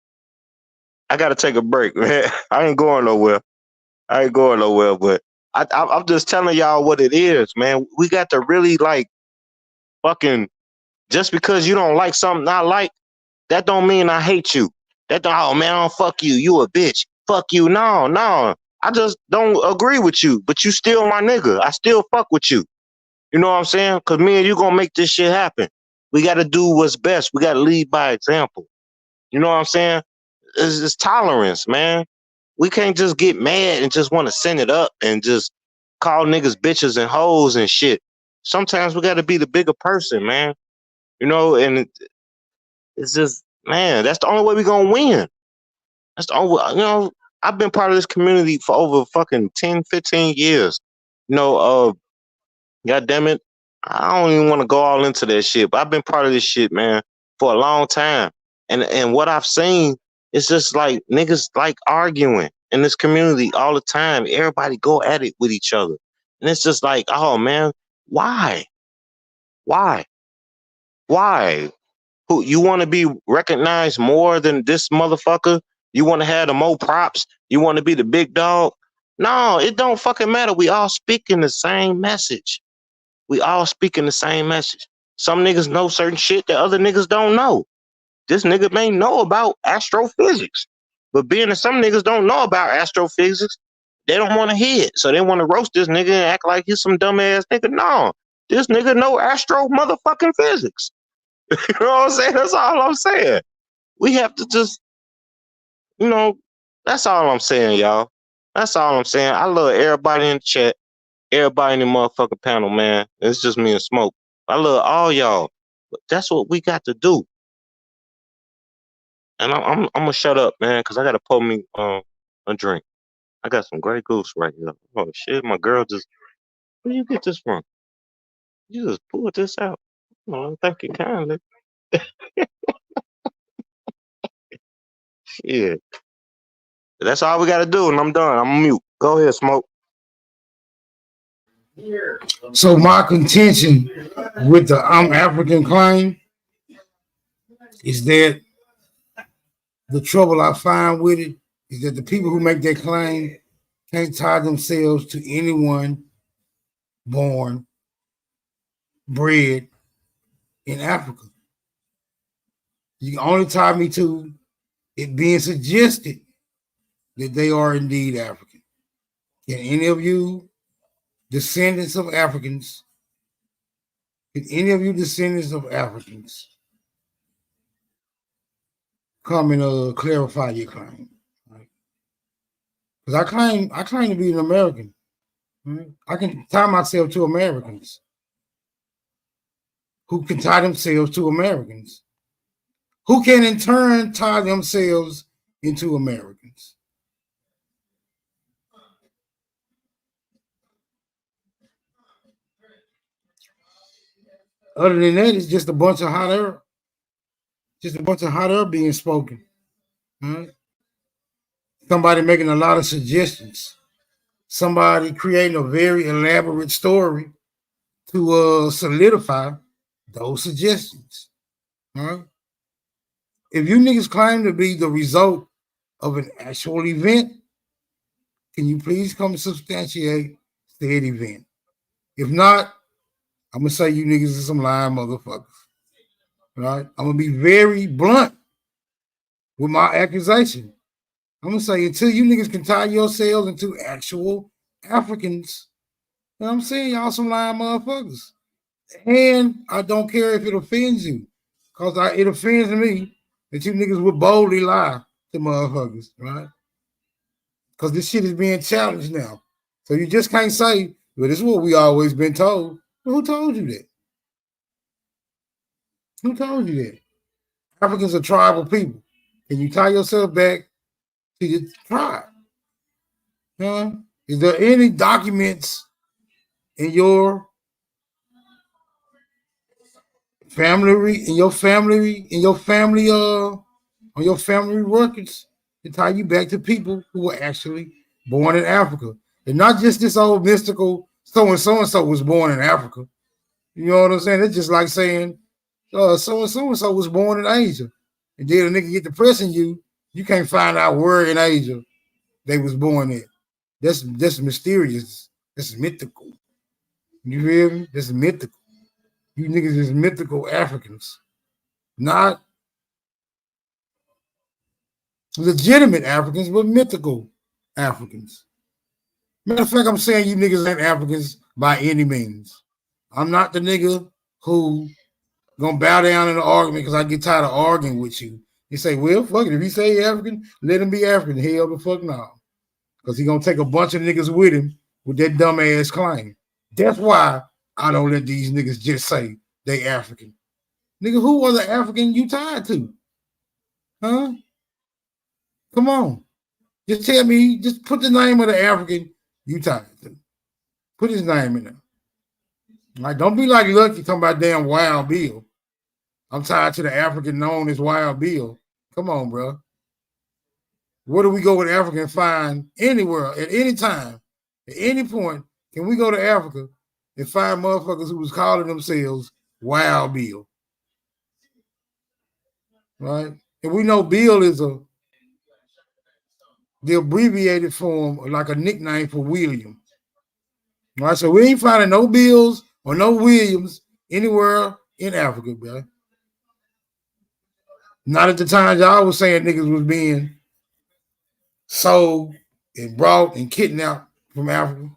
I got to take a break, man. I ain't going nowhere, but I'm just telling y'all what it is, man. We got to really, like, fucking, just because you don't like something I like, that don't mean I hate you. That don't, oh, man, I don't fuck you. You a bitch. Fuck you. No. I just don't agree with you, but you still my nigga. I still fuck with you. You know what I'm saying? Because me and you gonna make this shit happen. We got to do what's best. We got to lead by example. You know what I'm saying? It's tolerance, man. We can't just get mad and just want to send it up and just call niggas bitches and hoes and shit. Sometimes we got to be the bigger person, man. And it's just, man, that's the only way we gonna win. That's the only, I've been part of this community for over fucking 10, 15 years. God damn it, I don't even want to go all into that shit, but I've been part of this shit, man, for a long time. And what I've seen is just like niggas like arguing in this community all the time. Everybody go at it with each other. And it's just like, oh man, why? Who, you want to be recognized more than this motherfucker? You want to have the more props? You want to be the big dog? No, it don't fucking matter. We all speaking the same message. Some niggas know certain shit that other niggas don't know. This nigga may know about astrophysics, but being that some niggas don't know about astrophysics, they don't want to hear it. So they want to roast this nigga and act like he's some dumbass nigga. No, this nigga know astro motherfucking physics. You know what I'm saying? That's all I'm saying. We have to just, that's all I'm saying, y'all. That's all I'm saying. I love everybody in the chat, everybody in the motherfucking panel, man. It's just me and Smoke. I love all y'all. But that's what we got to do. And I'm gonna shut up, man, because I gotta pour me a drink. I got some Grey Goose right here. Oh shit, my girl just, where you get this from? You just pulled this out. Oh, thank you kindly. Shit. That's all we gotta do, and I'm done. I'm mute. Go ahead, Smoke. So my contention with the I'm African claim is that the trouble I find with it is that the people who make that claim can't tie themselves to anyone born bred in Africa. You can only tie me to it being suggested that they are indeed African. Can any of you descendants of Africans, come and clarify your claim? Because I claim to be an American. Right? I can tie myself to Americans who can tie themselves to Americans, who can in turn tie themselves into Americans. Other than that, it's just a bunch of hot air. Just a bunch of hot air being spoken. Right? Somebody making a lot of suggestions. Somebody creating a very elaborate story to solidify those suggestions. Right? If you niggas claim to be the result of an actual event, can you please come and substantiate said event? If not, I'm gonna say you niggas are some lying motherfuckers. Right? I'm gonna be very blunt with my accusation. I'm gonna say until you niggas can tie yourselves into actual Africans, you know what I'm saying? Y'all some lying motherfuckers. And I don't care if it offends you, because it offends me that you niggas would boldly lie to motherfuckers, right? Because this shit is being challenged now. So you just can't say, well, this is what we always been told. Well, who told you that? Who told you that? Africans are tribal people. Can you tie yourself back to your tribe? Huh? Is there any documents in your family, on your family records to tie you back to people who were actually born in Africa? And not just this old mystical so-and-so was born in Africa. You know what I'm saying? It's just like saying so-and-so was born in Asia. And then a nigga get depressing you can't find out where in Asia they was born at. That's mysterious. That's mythical. You feel me? That's mythical. You niggas is mythical Africans, not legitimate Africans, but mythical Africans. Matter of fact, I'm saying you niggas ain't Africans by any means. I'm not the nigga who gonna bow down in the argument because I get tired of arguing with you. You say, well, fuck it. If he say he African, let him be African. Hell the fuck no. Because he gonna take a bunch of niggas with him with that dumb ass claim. That's why I don't let these niggas just say they African. Nigga, who are the African you tied to? Huh? Come on. Just tell me, just put the name of the African you tied to. Put his name in there. Like, don't be like Lucky talking about damn Wild Bill. I'm tied to the African known as Wild Bill. Come on, bro. Where do we go with Africa and find anywhere, at any time, at any point, can we go to Africa and find motherfuckers who was calling themselves Wild Bill? Right? And we know Bill is the abbreviated form, like a nickname for William. Right? So we ain't finding no Bills or no Williams anywhere in Africa, bro. Not at the time y'all was saying niggas was being sold and brought and kidnapped from Africa.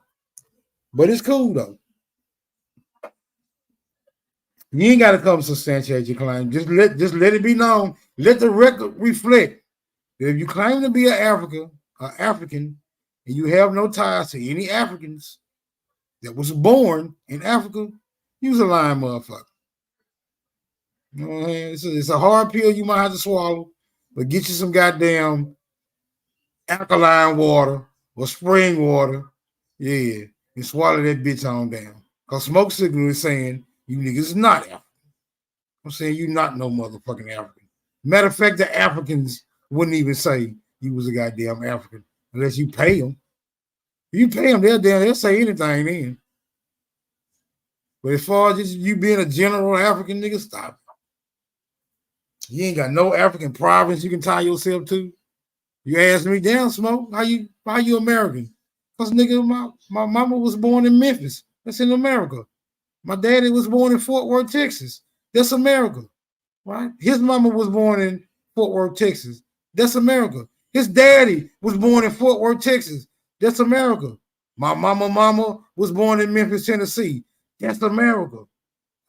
But it's cool though. You ain't got to come substantiate your claim. Just let it be known. Let the record reflect that if you claim to be an African, and you have no ties to any Africans that was born in Africa, you's a lying motherfucker. You know what I'm saying? It's a hard pill you might have to swallow, but get you some goddamn alkaline water or spring water, yeah, and swallow that bitch on down. Because Smoke Signal is saying you niggas is not African. I'm saying you not no motherfucking African. Matter of fact, the Africans wouldn't even say you was a goddamn African unless you pay them. If you pay them, they'll say anything then. But as far as just you being a general African nigga, stop. You ain't got no African province you can tie yourself to. You ask me, damn Smoke, how you American? Because nigga, my mama was born in Memphis. That's in America. My daddy was born in Fort Worth, Texas. That's America, right? His mama was born in Fort Worth, Texas. That's America. His daddy was born in Fort Worth, Texas. That's America. My mama was born in Memphis, Tennessee. That's America.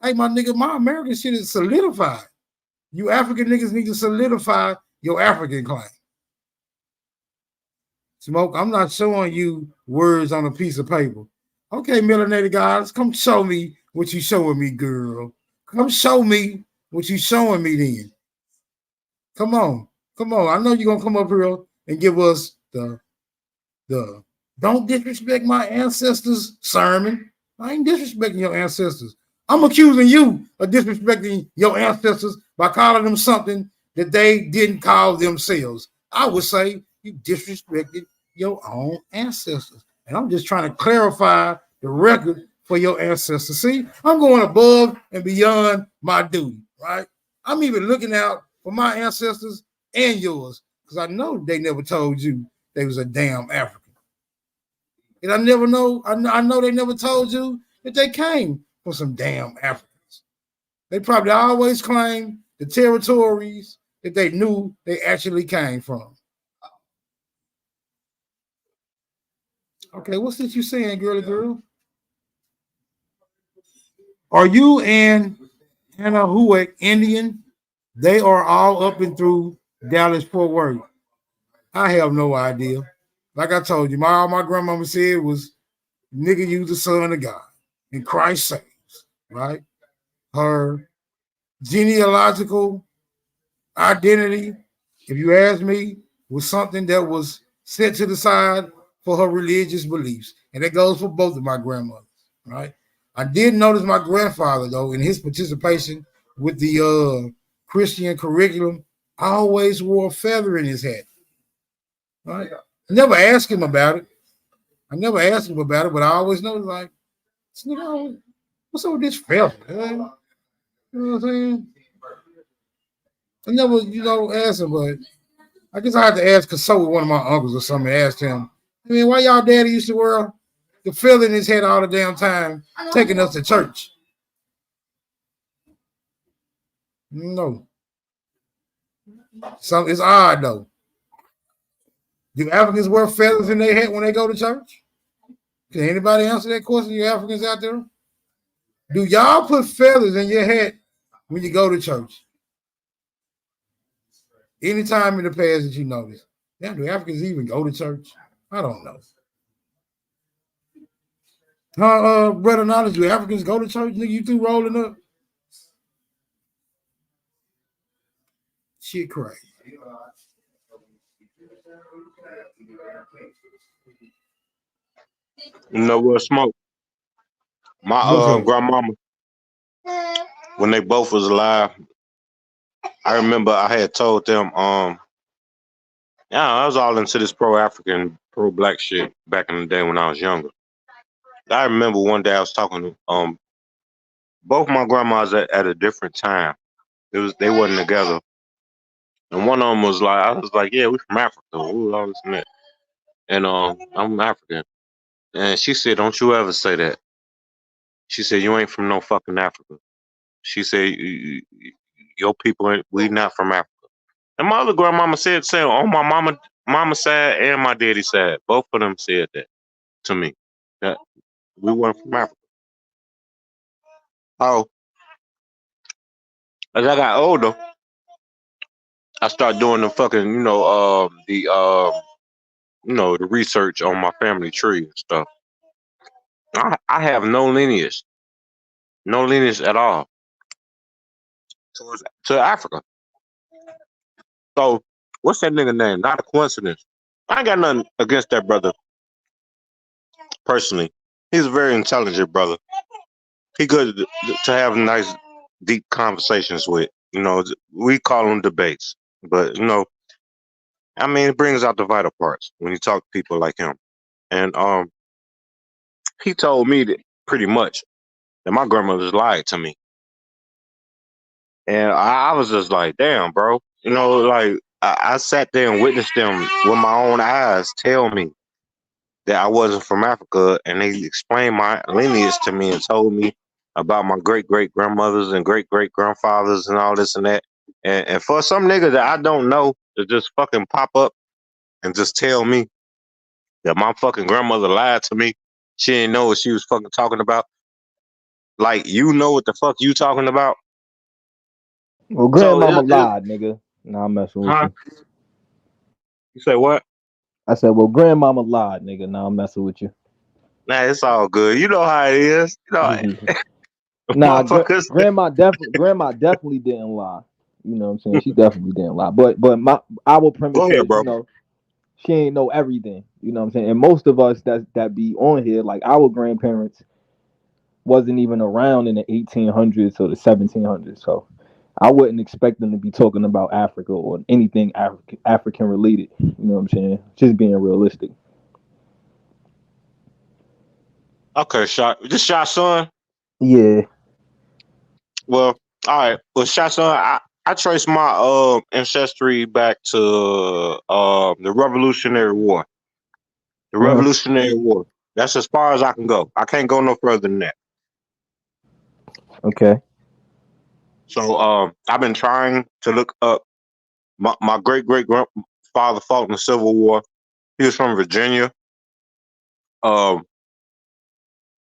Hey, my nigga, my American shit is solidified. You African niggas need to solidify your African claim. Smoke, I'm not showing you words on a piece of paper. Okay, melanated guys, come show me what you showing me, girl. Come show me what you showing me then. Come on. Come on. I know you're going to come up here and give us the don't disrespect my ancestors sermon. I ain't disrespecting your ancestors. I'm accusing you of disrespecting your ancestors by calling them something that they didn't call themselves. I would say you disrespected your own ancestors. And I'm just trying to clarify the record for your ancestors. See, I'm going above and beyond my duty, right? I'm even looking out for my ancestors and yours because I know they never told you they was a damn African. And I know they never told you that they came from some damn Africans. They probably always claimed the territories that they knew they actually came from. Okay, what's this you saying, girly girl? Are you and Anahuac Indian? They are all up and through Dallas, Fort Worth. I have no idea. Like I told you, all my grandmama said was, nigga, you the son of God. And Christ saves, right? Her genealogical identity, if you ask me, was something that was set to the side for her religious beliefs. And that goes for both of my grandmothers, right? I did notice my grandfather, though, in his participation with the Christian curriculum, always wore a feather in his hat, right? I never asked him about it. But I always noticed, like, what's up with this feather? You know what I'm saying? I never, asked him, but I guess I had to ask consult with one of my uncles or something. Asked him, I mean, why y'all daddy used to wear the feather in his head all the damn time, taking us to church? No. It's odd, though. Do Africans wear feathers in their head when they go to church? Can anybody answer that question, you Africans out there? Do y'all put feathers in your head when you go to church? Anytime in the past that you notice. Damn, do Africans even go to church? I don't know. Brother Knowledge, do Africans go to church? Nigga, you two rolling up? Shit crazy. You know what, Smoke? My grandmama, when they both was alive, I remember I had told them, I was all into this pro-African, pro-black shit back in the day when I was younger. I remember one day I was talking to both my grandmas at a different time. They wasn't together. And one of them was like, I was like, yeah, we from Africa. Ooh, all this and that. And I'm African. And she said, don't you ever say that. She said, you ain't from no fucking Africa. She said, your people, we not from Africa. And my other grandmama said the same on my mama side and my daddy side. Both of them said that to me, that we weren't from Africa. Oh, as I got older, I started doing the fucking, the research on my family tree and stuff. I have no lineage at all to Africa. So, what's that nigga name? Not a coincidence. I ain't got nothing against that brother personally. He's a very intelligent brother. He good to have nice, deep conversations with. We call them debates, but it brings out the vital parts when you talk to people like him. And he told me that pretty much that my grandmother's lied to me. And I was just like, damn, bro. I sat there and witnessed them with my own eyes tell me that I wasn't from Africa, and they explained my lineage to me and told me about my great great grandmothers and great great grandfathers and all this and that. And for some nigga that I don't know to just fucking pop up and just tell me that my fucking grandmother lied to me, she didn't know what she was fucking talking about. Like, you know what the fuck you talking about? Well, grandmama lied, nigga. Nah, I'm messing with you. You say what? I said, well, grandmama lied, nigga. Nah, I'm messing with you. Nah, it's all good. You know how it is. You know, nah, grandma definitely didn't lie. You know what I'm saying? She definitely didn't lie. But our premise Go ahead, is, bro. you know, she ain't know everything. You know what I'm saying? And most of us that be on here, like our grandparents, wasn't even around in the 1800s or the 1700s. So I wouldn't expect them to be talking about Africa or anything African related. You know what I'm saying? Just being realistic. Okay, this Shot Son? Yeah. Well, all right. Well, Shot Son, I trace my ancestry back to the Revolutionary War. The Revolutionary War. That's as far as I can go. I can't go no further than that. Okay. So I've been trying to look up. My great great grandfather fought in the Civil War. He was from Virginia.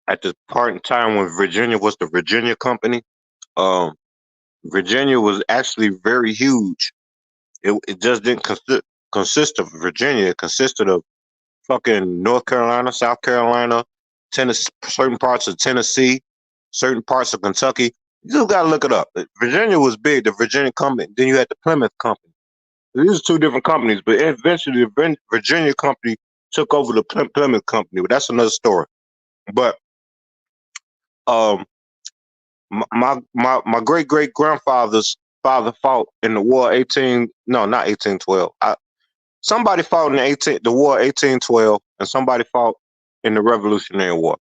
At the part in time when Virginia was the Virginia Company, Virginia was actually very huge. It just didn't consist of Virginia. It consisted of fucking North Carolina, South Carolina, Tennessee, certain parts of Tennessee, certain parts of Kentucky. You just gotta look it up. Virginia was big, the Virginia Company. Then you had the Plymouth Company. These are two different companies, but eventually the Virginia Company took over the Plymouth Company. But that's another story. But my great great grandfather's father fought in the war 1812. Somebody fought in the war 1812, and somebody fought in the Revolutionary War.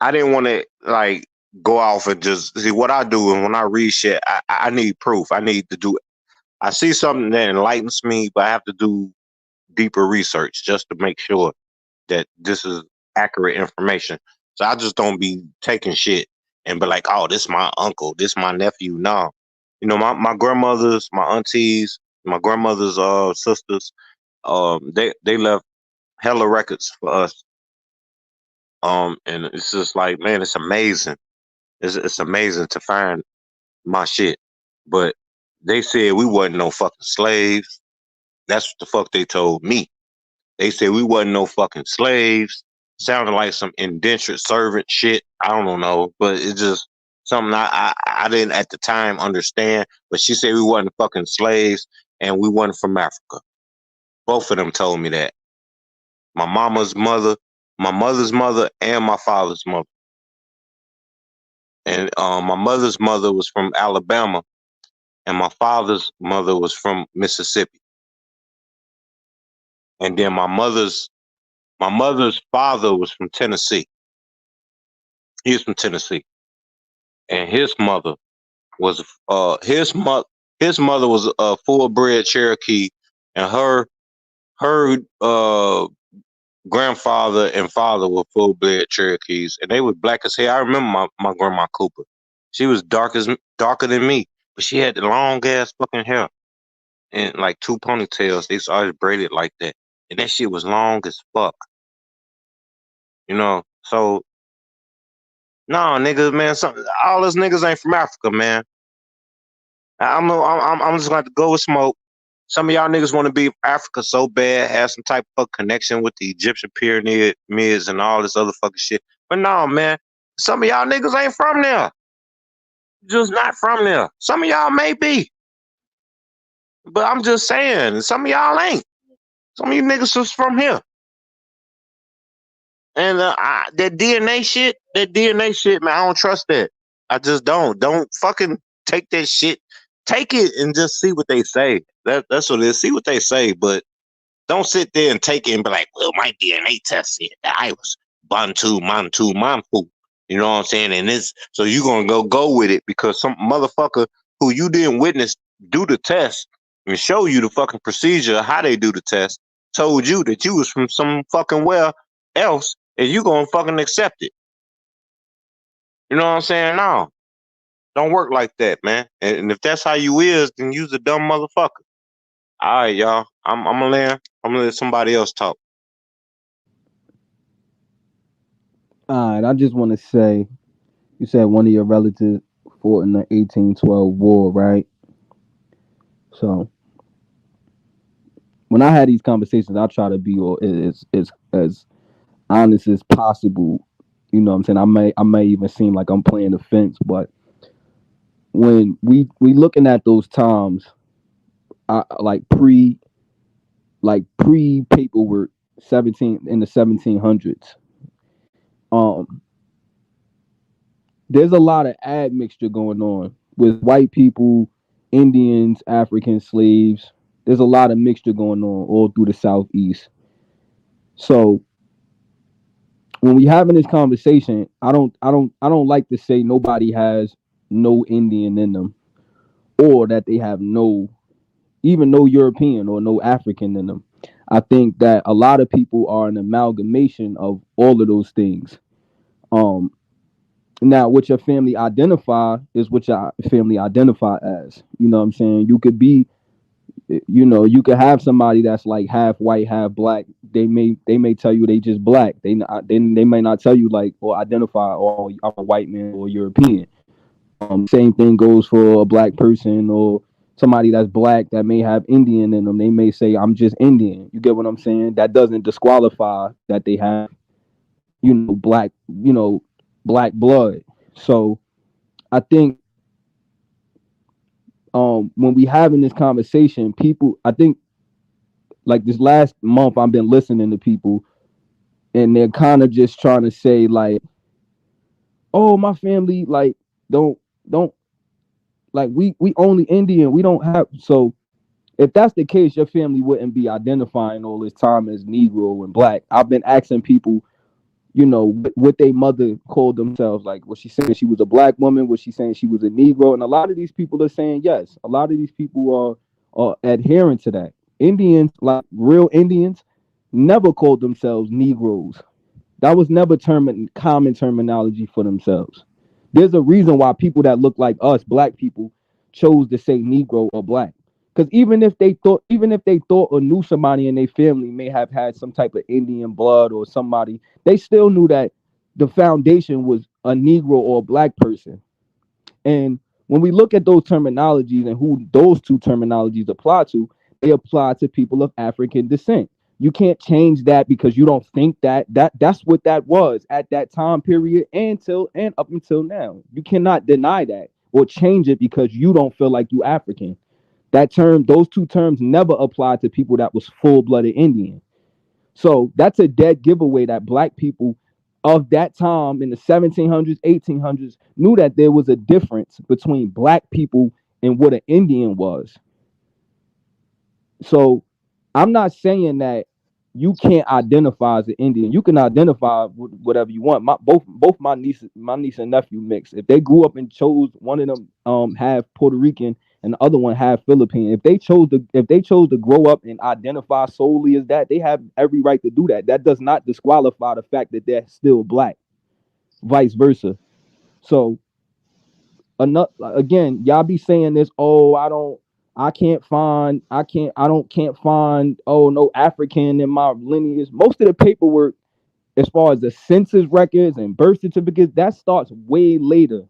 I didn't want to like go off and just see what I do, and when I read shit, I need proof. I need to do. I see something that enlightens me, but I have to do deeper research just to make sure that this is accurate information. So I just don't be taking shit and be like, oh, this my uncle, this my nephew. No. You know, my grandmothers, my aunties, my grandmother's sisters, they left hella records for us. And it's just like, man, it's amazing. It's amazing to find my shit. But they said we wasn't no fucking slaves. That's what the fuck they told me. They said we wasn't no fucking slaves. Sounded like some indentured servant shit. I don't know, but it's just something I didn't at the time understand. But she said we wasn't fucking slaves and we wasn't from Africa. Both of them told me that. My mother's mother, and my father's mother. And my mother's mother was from Alabama, and my father's mother was from Mississippi. And then my mother's father was from Tennessee. He was from Tennessee, and his mother was his mother was a full-bred Cherokee, and her grandfather and father were full-bred Cherokees, and they were black as hell. I remember my grandma Cooper. She was darker than me, but she had the long ass fucking hair and like two ponytails. They always braided like that, and that shit was long as fuck. You know, so no, niggas, man. All us niggas ain't from Africa, man. I'm just going to go with smoke. Some of y'all niggas want to be Africa so bad, have some type of connection with the Egyptian pyramids and all this other fucking shit. But no, man, some of y'all niggas ain't from there. Just not from there. Some of y'all may be. But I'm just saying, some of y'all ain't. Some of you niggas is from here. And that DNA shit, man, I don't trust that. I just don't. Don't fucking take that shit. Take it and just see what they say. That's what it is. See what they say, but don't sit there and take it and be like, well, my DNA test said that I was Bantu, Mantu, Manfu. You know what I'm saying? And this, so you're going to go with it because some motherfucker who you didn't witness do the test and show you the fucking procedure of how they do the test told you that you was from some fucking where else and you gonna fucking accept it. You know what I'm saying? No. Don't work like that, man. And if that's how you is, then you's a dumb motherfucker. All right, y'all. I'm gonna let somebody else talk. All right, I just want to say, you said one of your relatives fought in the 1812 war, right? So when I had these conversations, I try to be as honest as possible. You know what I'm saying? I may even seem like I'm playing the fence, but when we looking at those times, like pre paperwork, 17 in the 1700s, there's a lot of admixture going on with white people, Indians, African slaves. There's a lot of mixture going on all through the Southeast. So when we having this conversation, I don't like to say nobody has no Indian in them, or that they have no European or no African in them. I think that a lot of people are an amalgamation of all of those things. Now, what your family identify is what your family identify as. You know what I'm saying? You could be, you could have somebody that's like half white, half black. They may tell you they just black. They may not tell you like or identify, oh, I'm a white man or European. Same thing goes for a black person or somebody that's black that may have Indian in them. They may say, I'm just Indian. You get what I'm saying? That doesn't disqualify that they have, black blood. So I think when we having this conversation, people, I think like this last month I've been listening to people and they're kind of just trying to say like, oh, my family like don't like we only Indian, we don't have. So if that's the case, your family wouldn't be identifying all this time as Negro and black. I've been asking people, what their mother called themselves. Like, was she saying she was a black woman? Was she saying she was a Negro? And a lot of these people are saying yes. A lot of these people are adhering to that. Indians, like real Indians, never called themselves Negroes. That was never common terminology for themselves. There's a reason why people that look like us, black people, chose to say Negro or black. Because even if they thought or knew somebody in their family may have had some type of Indian blood or somebody, they still knew that the foundation was a Negro or a black person. And when we look at those terminologies and who those two terminologies apply to, they apply to people of African descent. You can't change that because you don't think that's what that was at that time period and up until now. You cannot deny that or change it because you don't feel like you African. Those two terms never applied to people that was full-blooded Indian. So that's a dead giveaway that black people of that time in the 1700s, 1800s knew that there was a difference between black people and what an Indian was. So I'm not saying that you can't identify as an Indian. You can identify with whatever you want. Both my niece and nephew mixed. If they grew up and chose one of them half Puerto Rican and the other one half Philippine, if they chose to grow up and identify solely as that, they have every right to do that. That does not disqualify the fact that they're still black. Vice versa. So again, y'all be saying this, oh, I can't find no African in my lineage. Most of the paperwork, as far as the census records and birth certificates, that starts way later.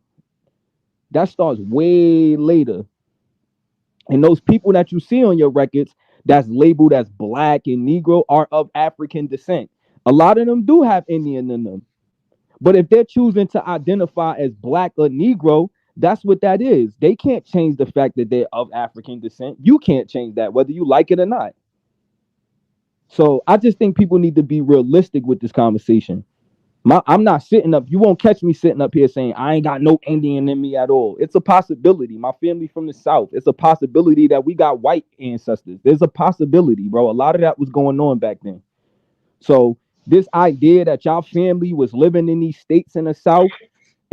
And those people that you see on your records that's labeled as black and Negro are of African descent. A lot of them do have Indian in them. But if they're choosing to identify as black or Negro, that's what that is. They can't change the fact that they're of African descent. You can't change that, whether you like it or not. So I just think people need to be realistic with this conversation. I'm not sitting up. You won't catch me sitting up here saying I ain't got no Indian in me at all. It's a possibility. My family from the South. It's a possibility that we got white ancestors. There's a possibility, bro. A lot of that was going on back then. So this idea that y'all family was living in these states in the South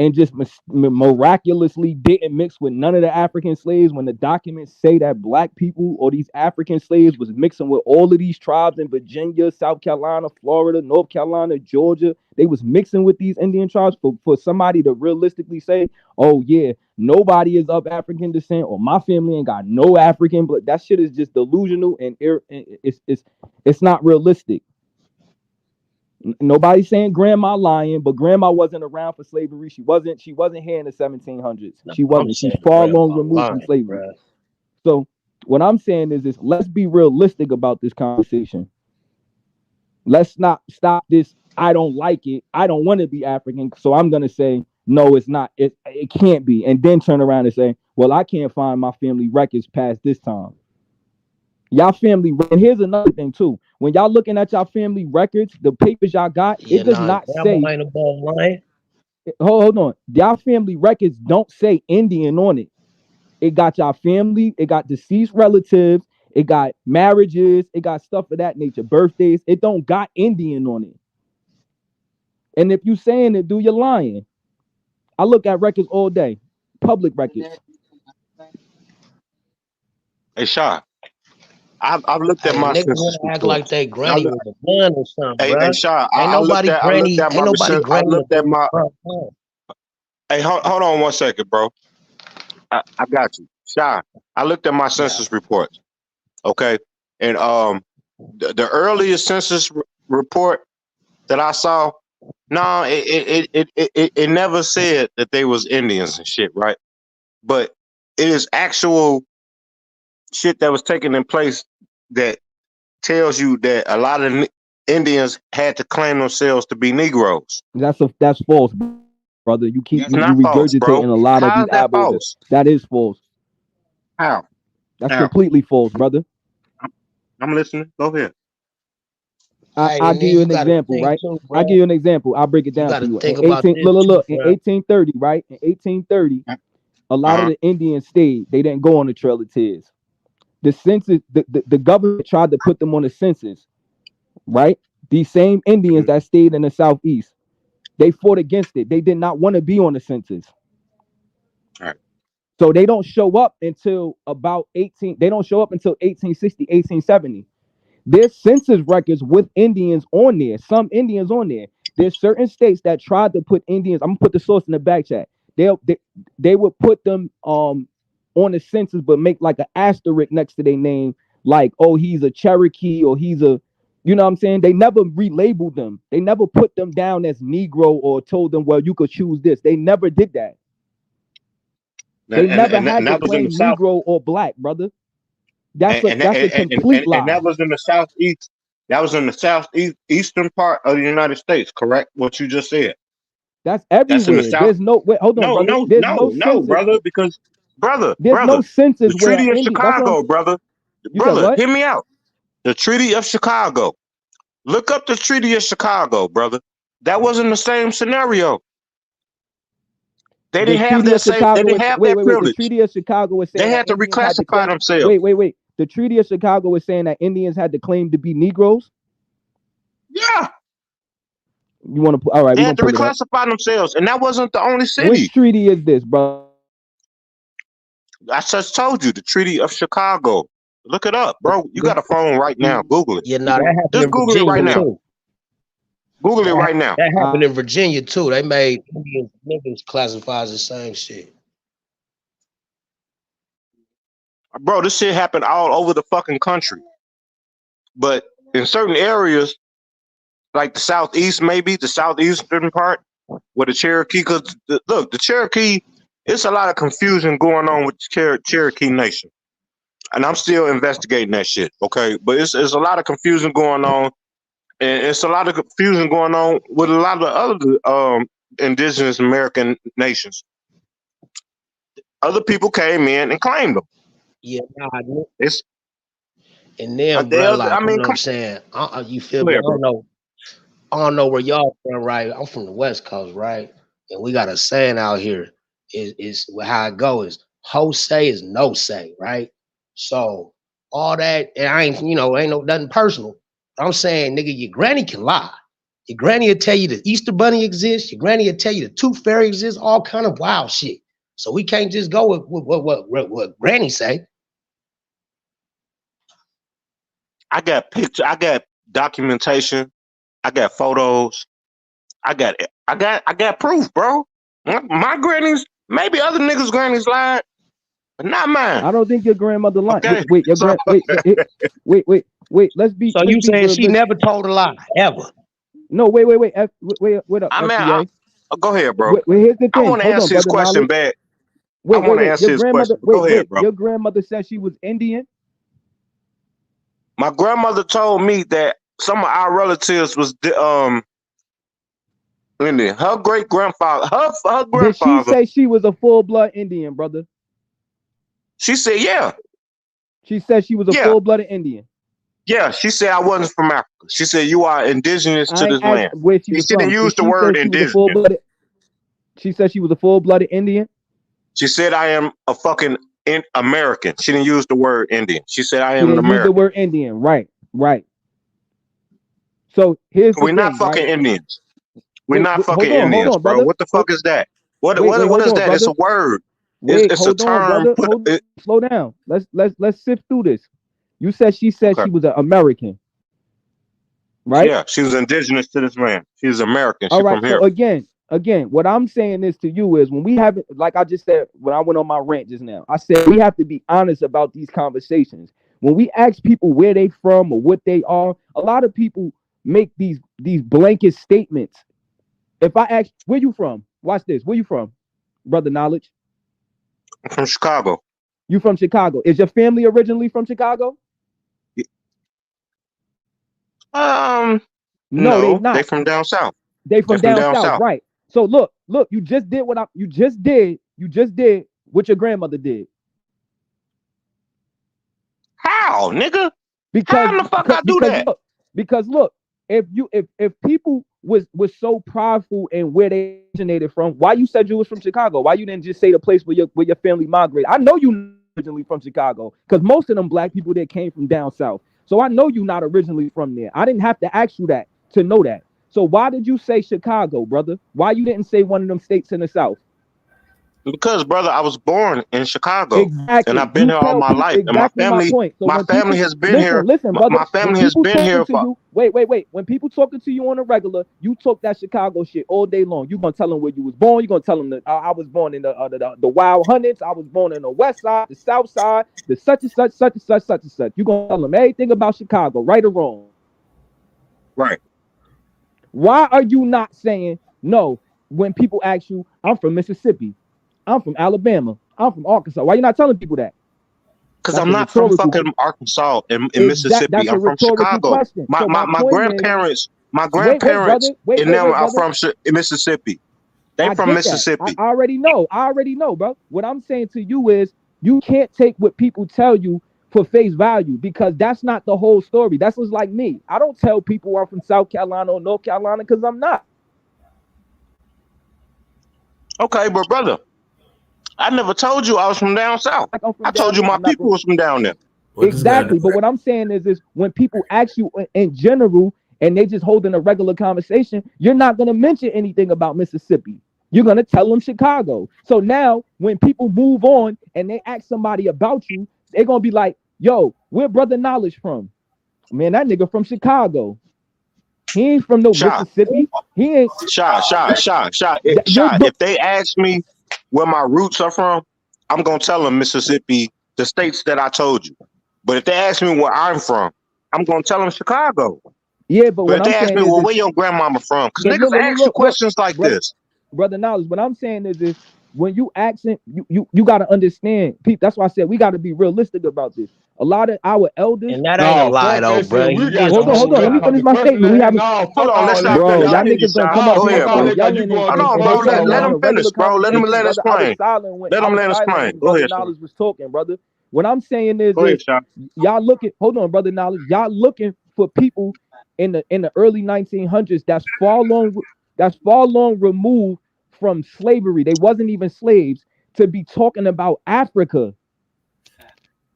and just miraculously didn't mix with none of the African slaves, when the documents say that black people or these African slaves was mixing with all of these tribes in Virginia, South Carolina, Florida, North Carolina, Georgia, they was mixing with these Indian tribes, for somebody to realistically say, oh yeah, nobody is of African descent, or my family ain't got no African, but that shit is just delusional, and it's not realistic. Nobody's saying grandma lying, but grandma wasn't around for slavery. She wasn't here in the 1700s. She wasn't. She's far long removed from slavery. Bro. So what I'm saying is let's be realistic about this conversation. Let's not stop this. I don't like it. I don't want to be African, so I'm gonna say no, it's not. It can't be, and then turn around and say, well, I can't find my family records past this time. Y'all family, and here's another thing too. When y'all looking at y'all family records, the papers y'all got, it does not say. Hold on. Y'all family records don't say Indian on it. It got y'all family, it got deceased relatives, it got marriages, it got stuff of that nature, birthdays. It don't got Indian on it. And if you saying it, you're lying. I look at records all day, public records. Hey, Shaw. I've looked at my census act like they granny was a gun or something, bro. Hey, Shaw, ain't nobody granny. Hey, hold on 1 second, bro. I got you, Shaw. I looked at my census reports. Okay, and the earliest census report that I saw, no, it never said that they was Indians and shit, right? But it is actual shit that was taking in place that tells you that a lot of Indians had to claim themselves to be Negroes. That's false, brother. You keep regurgitating a lot of these apples. That is false. How? That's completely false, brother. I'm listening. Go ahead. I'll give you an example, right? I'll give you an example. I'll break it down for you. Look, in 1830, right? In 1830, a lot of the Indians stayed. They didn't go on the Trail of Tears. The census, the government tried to put them on the census, right? These same Indians that stayed in the Southeast, they fought against it. They did not want to be on the census. All right. So they don't show up until about 1860, 1870. There's census records with Indians on there, some Indians on there. There's certain states that tried to put Indians. I'm gonna put the source in the back chat. They would put them on the census, but make like an asterisk next to their name, like, oh, he's a Cherokee, or he's a, you know what I'm saying? They never relabeled them. They never put them down as Negro or told them, well, you could choose this. They never did that. They never had to claim Negro or black, brother. That's a complete lie. And that was in the Southeast. That was in the southeastern part of the United States, correct? What you just said. That's everywhere. That's in the South. There's no wait, hold on, no, brother, because there's no census. The Treaty of Chicago, brother, hear me out. The Treaty of Chicago. Look up the Treaty of Chicago, brother. That wasn't the same scenario. They didn't have that same. They didn't have that privilege. The Treaty of Chicago was saying they had to reclassify themselves. Wait. The Treaty of Chicago was saying that Indians had to claim to be Negroes. Yeah. You want to put? All right. They had to reclassify themselves, and that wasn't the only city. Which treaty is this, bro? I just told you the Treaty of Chicago. Look it up, bro. You got a phone right now. Google it. Yeah, no, that happened. Just Google it right now. Google it right now. That happened in Virginia too. They made niggas classify as the same shit. Bro, this shit happened all over the fucking country. But in certain areas, like the Southeast, maybe the southeastern part, where the Cherokee, because look, the Cherokee, it's a lot of confusion going on with the Cherokee Nation. And I'm still investigating that shit, okay? But it's a lot of confusion going on. And it's a lot of confusion going on with a lot of other indigenous American nations. Other people came in and claimed them. Yeah, nah, it's and then, bro, like, I mean, you know what I'm saying? You feel me? I don't know where y'all from, right? I'm from the West Coast, right? And we got a saying out here. Is how it goes. Ho say is no say, right? So all that, and I ain't, ain't no nothing personal. I'm saying, nigga, your granny can lie. Your granny will tell you the Easter Bunny exists. Your granny will tell you the Tooth Fairy exists. All kind of wild shit. So we can't just go with what granny say. I got pictures. I got documentation. I got photos. I got proof, bro. My grannies, maybe other niggas' grannies lied, but not mine. I don't think your grandmother lied. Okay. Wait. Let's be. So you saying she never told a lie ever? No, wait. Wait up. I mean, go ahead, bro. Wait, here's the thing. I want to answer his question back. I want to answer his question. Go ahead, bro. Your grandmother said she was Indian. My grandmother told me that some of our relatives was Indian. Her great grandfather, her grandfather. Did she say she was a full blood Indian, brother? She said, yeah. She said she was a full blooded Indian. Yeah, she said I wasn't from Africa. She said you are indigenous to this land. She didn't use the word indigenous. She said she was a full blooded Indian. She said I am a fucking American. She didn't use the word Indian. She said I am an American. Use the word Indian, right? So here's the We're not fucking Indians. We're not fucking Indians, bro. What the fuck is that? What is that? It's a word. It's a term. Slow down. Let's sift through this. You said she said she was an American, right? Yeah, she was indigenous to this land. She's American. She's from here. So again, what I'm saying is to you is when we have, like I just said when I went on my rant just now, I said we have to be honest about these conversations. When we ask people where they from or what they are, a lot of people make these blanket statements. If I ask where you from, watch this. Where you from, brother Knowledge? I'm from Chicago. You from Chicago? Is your family originally from Chicago? No, they not. They from down south. They from down south, right? So look, you just did what you just did what your grandmother did. How, nigga? Because how the fuck I do that? Look, if people was so prideful in where they originated from, why you said you was from Chicago? Why you didn't just say the place where your family migrated? I know you originally from Chicago because most of them black people that came from down south. So I know you not originally from there. I didn't have to ask you that to know that. So why did you say Chicago, brother? Why you didn't say one of them states in the south? Because, brother, I was born in Chicago, exactly. And I've been here all my life, exactly, and my family has been here. Listen, brother. My family has been here for. Wait. When people talking to you on a regular, you talk that Chicago shit all day long. You gonna tell them where you was born. You gonna tell them that I was born in the Wild Hundreds. I was born in the West Side, the South Side, the such and such. You gonna tell them everything about Chicago, right or wrong? Right. Why are you not saying no when people ask you, I'm from Mississippi, I'm from Alabama, I'm from Arkansas? Why you not telling people that? Because I'm not from fucking Arkansas and Mississippi. I'm from Chicago. My grandparents, and them are from Mississippi. They from Mississippi. I already know, bro. What I'm saying to you is you can't take what people tell you for face value because that's not the whole story. That's just like me. I don't tell people I'm from South Carolina or North Carolina because I'm not. Okay, but brother, I never told you I was from down south. I told you my people was from down there. Exactly. But what I'm saying is when people ask you in general and they just holding a regular conversation, you're not going to mention anything about Mississippi. You're going to tell them Chicago. So now when people move on and they ask somebody about you, they're going to be like, yo, where Brother Knowledge from? Man, that nigga from Chicago. He ain't from no Mississippi. He ain't. Shot. If they ask me where my roots are from, I'm going to tell them Mississippi, the states that I told you. But if they ask me where I'm from, I'm going to tell them Chicago. Yeah, but if they ask me, well, where your grandmama from? Because niggas ask you questions like this. Brother Knowledge, what I'm saying is when you accent, you got to understand. That's why I said we got to be realistic about this. A lot of our elders, and that ain't a lie though, bro. Hold on. Let me finish my statement. We have hold on. Let's not. Bro, y'all niggas gonna come up. Hold on, bro. Let him finish, bro. Let him explain. Let him explain. Go ahead. Knowledge was talking, brother. What I'm saying is, y'all looking. Hold on, brother Knowledge. Y'all looking for people in the early 1900s that's far long removed from slavery. They wasn't even slaves to be talking about Africa.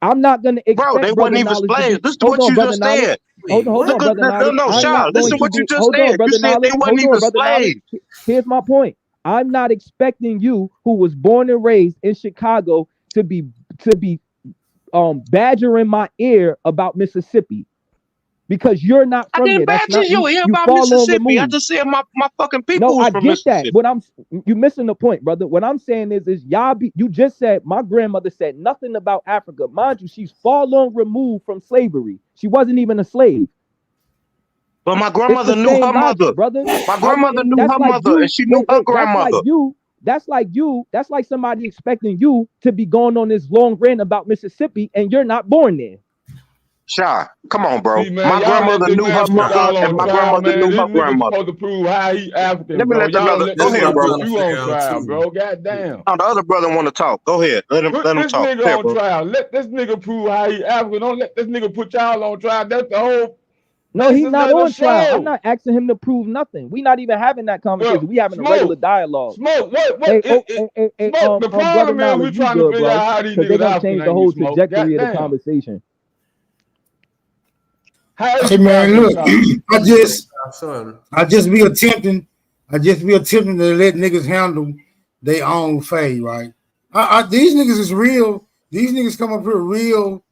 I'm not gonna expect. Bro, they wasn't even slaves. This is what you just said. hold on, Look, brother Knowledge. no, I'm Shaw, not going listen to what you be. just Hold said. on, You brother said they Knowledge. wasn't Hold even on, brother Knowledge. slaves. Here's my point. I'm not expecting you, who was born and raised in Chicago, to be badgering my ear about Mississippi, because you're not I from didn't there. That's badger not your ear you about fall on Mississippi. I remove. just said my fucking No, people was I from get that. Mississippi. What you missing the point, brother. What I'm saying is you just said my grandmother said nothing about Africa. Mind you, she's far long removed from slavery. She wasn't even a slave. But my It's grandmother the knew same her logic, mother. brother. My grandmother knew her mother, and she knew her grandmother. That's like somebody expecting you to be going on this long rant about Mississippi, and you're not born there. Shaw, come on, bro. See, man, My y'all let grandmother this knew man her put mother, y'all and on my trial, grandmother man. knew This her nigga grandmother. supposed to prove how he African, Let me bro. let the Y'all brother. let Go this ahead, man bro. put you on trial, bro. Goddamn. Oh, the other brother want to talk. Go ahead. Let him Put this talk. nigga Go ahead, on bro. trial. Let this nigga prove how he African. Don't let this nigga put y'all on trial. That's the whole. No, he's not of the on trial. show. I'm not asking him to prove nothing. We're not even having that conversation. Well, we having a regular dialogue. Smoke. What? Hey, Smoke. The brother problem is Knowledge, we you trying to good, figure bro? out how these Because they're niggas gonna African change the ain't you, whole Smoke. trajectory of the Goddamn. conversation. How is Hey you man, African, look, Chop? I just be attempting to let niggas handle their own fate, right? These niggas is real. These niggas come up here real,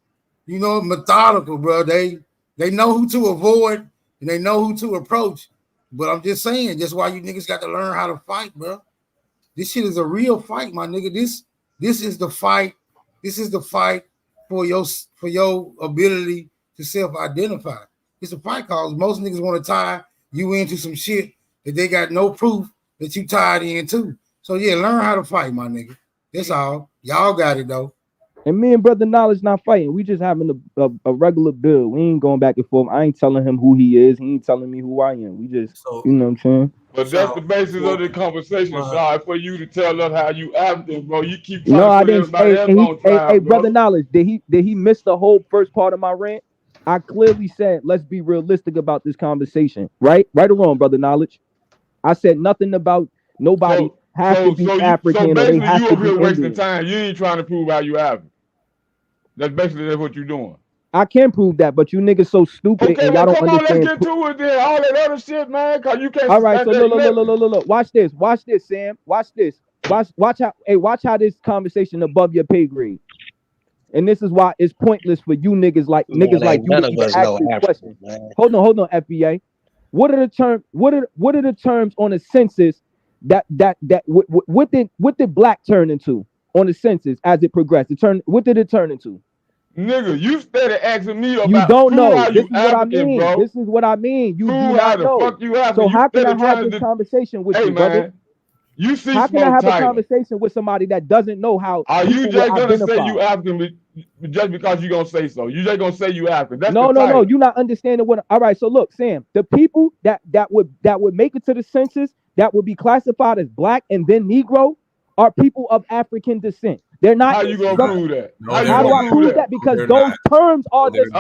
methodical, bro. They know who to avoid and they know who to approach. But I'm just saying, that's why you niggas got to learn how to fight, bro. This shit is a real fight, my nigga. This is the fight. This is the fight for your ability to self-identify. It's a fight cause most niggas want to tie you into some shit that they got no proof that you tied into. So yeah, learn how to fight, my nigga. That's all. Y'all got it though. And me and brother Knowledge not fighting. We just having a regular build. We ain't going back and forth. I ain't telling him who he is. He ain't telling me who I am. We just, you know what I'm saying? But that's the basis of the conversation, Sorry, for you to tell us how you African, bro. You keep trying No, to I put didn't. everybody else on trial, Hey, bro. brother Knowledge, did he miss the whole first part of my rant? I clearly said, let's be realistic about this conversation, right? Right or wrong, brother Knowledge? I said nothing about nobody has to be African or they basically have you to up be here wasting Indian. time. You ain't trying to prove how you African. That's what you're doing. I can prove that, but you niggas so stupid Okay, and well, y'all don't come on, let's understand. get to it then. All that other shit, man, cause you can't. All right, so look. Watch this, Sam. Watch this. Watch how this conversation above your pay grade. And this is why it's pointless for you niggas like you to even ask this question. Man. Hold on, FBA. What are the terms? What are the terms on the census what did black turn into on the census as it progressed? What did it turn into? Nigga, you started asking me about you don't know. how This you is what I African, mean. bro. This is what I mean. You Prove do how not the know. fuck you African. So how can I have trying this conversation with hey, you, brother? Man, you see how can I Smoke have a title. conversation with somebody that doesn't know how Are you people just will gonna identify? say you African just because you gonna say so? You just gonna say you African? That's No. the title. You're not understanding what. All right, so look, Sam, the people that would make it to the census that would be classified as black and then Negro are people of African descent. They're not. How you gonna prove that? How do I prove that? Because those terms are the.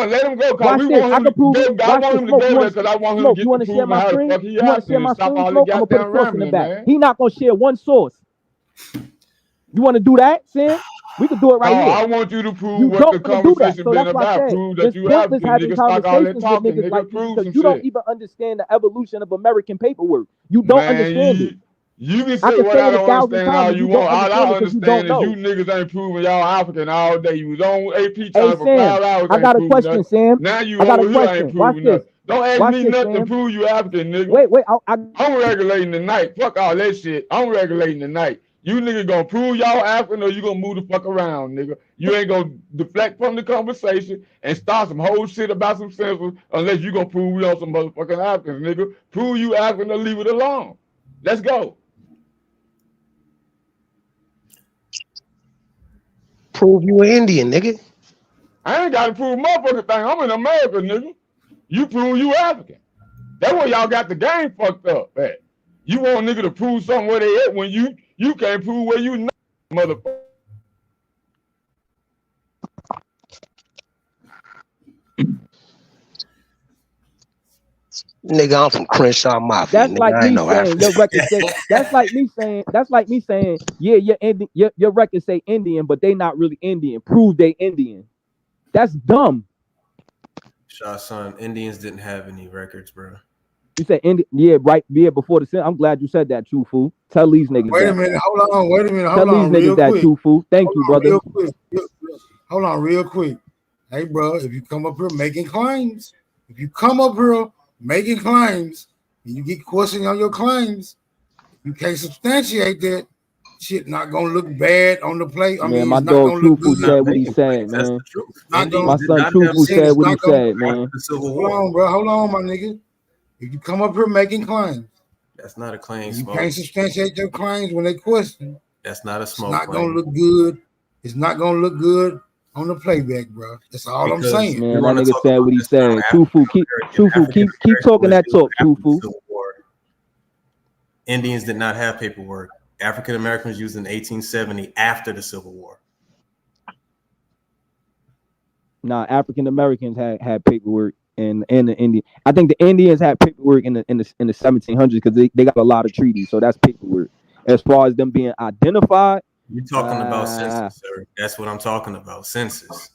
Let him go, cause Watch we this. want I him can to prove go. it. I Watch want this. him to Smoke. go there because I want him to Smoke. get You want to to share proving my how the screen? fuck he You want to share African my and stop screen, all the Smoke? I'm gonna put a goddamn cross in the rambling, back. man. He not gonna share one source. You want to do that, Sam? We can do it right here. I want you to prove You what don't the want to do that. conversation So been that's why I about. said Prove that it's you pointless African, having nigga. Stop all that conversations with talking, niggas nigga. like you Prove because some you don't shit. even understand the evolution of American paperwork. You don't Man, understand it. You can I say can what say I it 1,000 don't understand times all and you you don't want. All understand I it because you don't understand is you know. niggas ain't proving y'all African all day. You was on AP Hey time for Sam, 5 hours, I ain't got a proving question, nothing. Sam. Now you I got a over here ain't question. Watch proving this. nothing. Don't ask Watch me this, nothing to Sam. prove you African, nigga. Wait. I'm regulating the night. Fuck all that shit. I'm regulating the night. You niggas gonna prove y'all African or you gonna move the fuck around, nigga. You ain't gonna deflect from the conversation and start some whole shit about some census unless you gonna prove we on some motherfucking Africans, nigga. Prove you African or leave it alone. Let's go. Prove you an Indian, nigga. I ain't gotta prove motherfucking thing. I'm in America, nigga. You prove you African. That's where y'all got the game fucked up at. You want a nigga to prove something where they at when you can't prove where you not, motherfucker. Nigga, I'm from Crenshaw Mafia. That's Nigga, like I ain't me no saying African. your record say. That's like me saying, yeah, your record say Indian, but they not really Indian. Prove they Indian. That's dumb. Shah son, Indians didn't have any records, bro. You said yeah, right, yeah, before the sin. I'm glad you said that, True Fool. Tell these niggas Wait that. a minute, hold on, wait a minute, Tell hold on, these niggas real that, quick. True Fool. Thank you, brother. Real quick. Hold on, real quick. Hey, bro, if you come up here making claims, and you get questioned on your claims, you can't substantiate that. Shit not gonna look bad on the plate. I mean, my it's not dog gonna True look Fool good. said what he said, man. Not gonna, My son True Fool said what he said, man. Hold on, bro. Hold on, my nigga. If you come up here making claims, that's not a claim. You Smoke. can't substantiate your claims when they question. That's not a smoke. It's not claim. gonna look good. It's not gonna look good on the playback, bro. That's all I'm saying. Man, that nigga said what he said. True Fool, keep talking that talk, True Fool. Indians did not have paperwork. African Americans used in 1870 after the Civil War. Nah, African Americans had paperwork and the Indian. I think the Indians had paperwork in the 1700s because they got a lot of treaties, so that's paperwork. As far as them being identified, you're talking about census, sir. That's what I'm talking about. Census.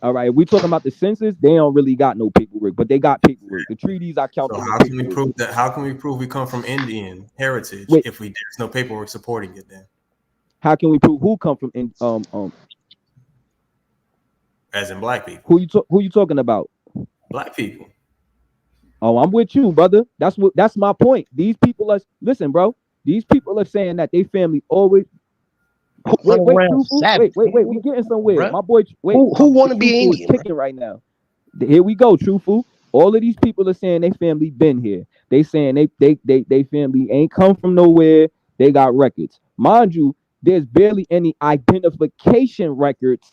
All right, if we talking about the census, they don't really got no paperwork, but they got paperwork. The treaties I count. So how can we prove that? How can we prove we come from Indian heritage if there's no paperwork supporting it? Then how can we prove who come from as in black people? Who you talking about? Black people. Oh, I'm with you, brother. That's my point. These people are listen, bro. These people are saying that they family always. Wait, we getting somewhere. Bruh. My boy, who want to be Indian? Kicking right now. Here we go, True Fool. All of these people are saying they family been here. They saying they family ain't come from nowhere. They got records. Mind you, there's barely any identification records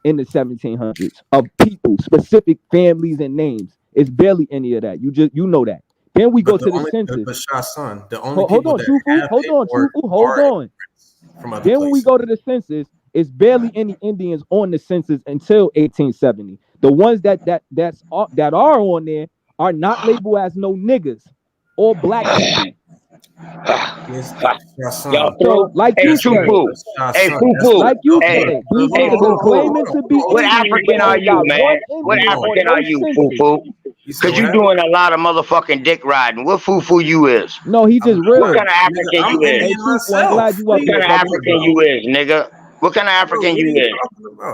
in the 1700s of people, specific families and names. It's barely any of that. You know that. Then we go to the census. But Shah son, the only hold on, True Fool. Hold on. Then when we go to the census, it's barely any Indians on the census until 1870. The ones that are on there are not labeled as no niggas or black people. So, like you said, these niggas are claiming to be. What African are you, man? What African are you, Fufu? Because you doing a lot of motherfucking dick riding. What Fufu you is? No, he just real. What kind of African you is? What kind of African you is, nigga? What kind of African you is?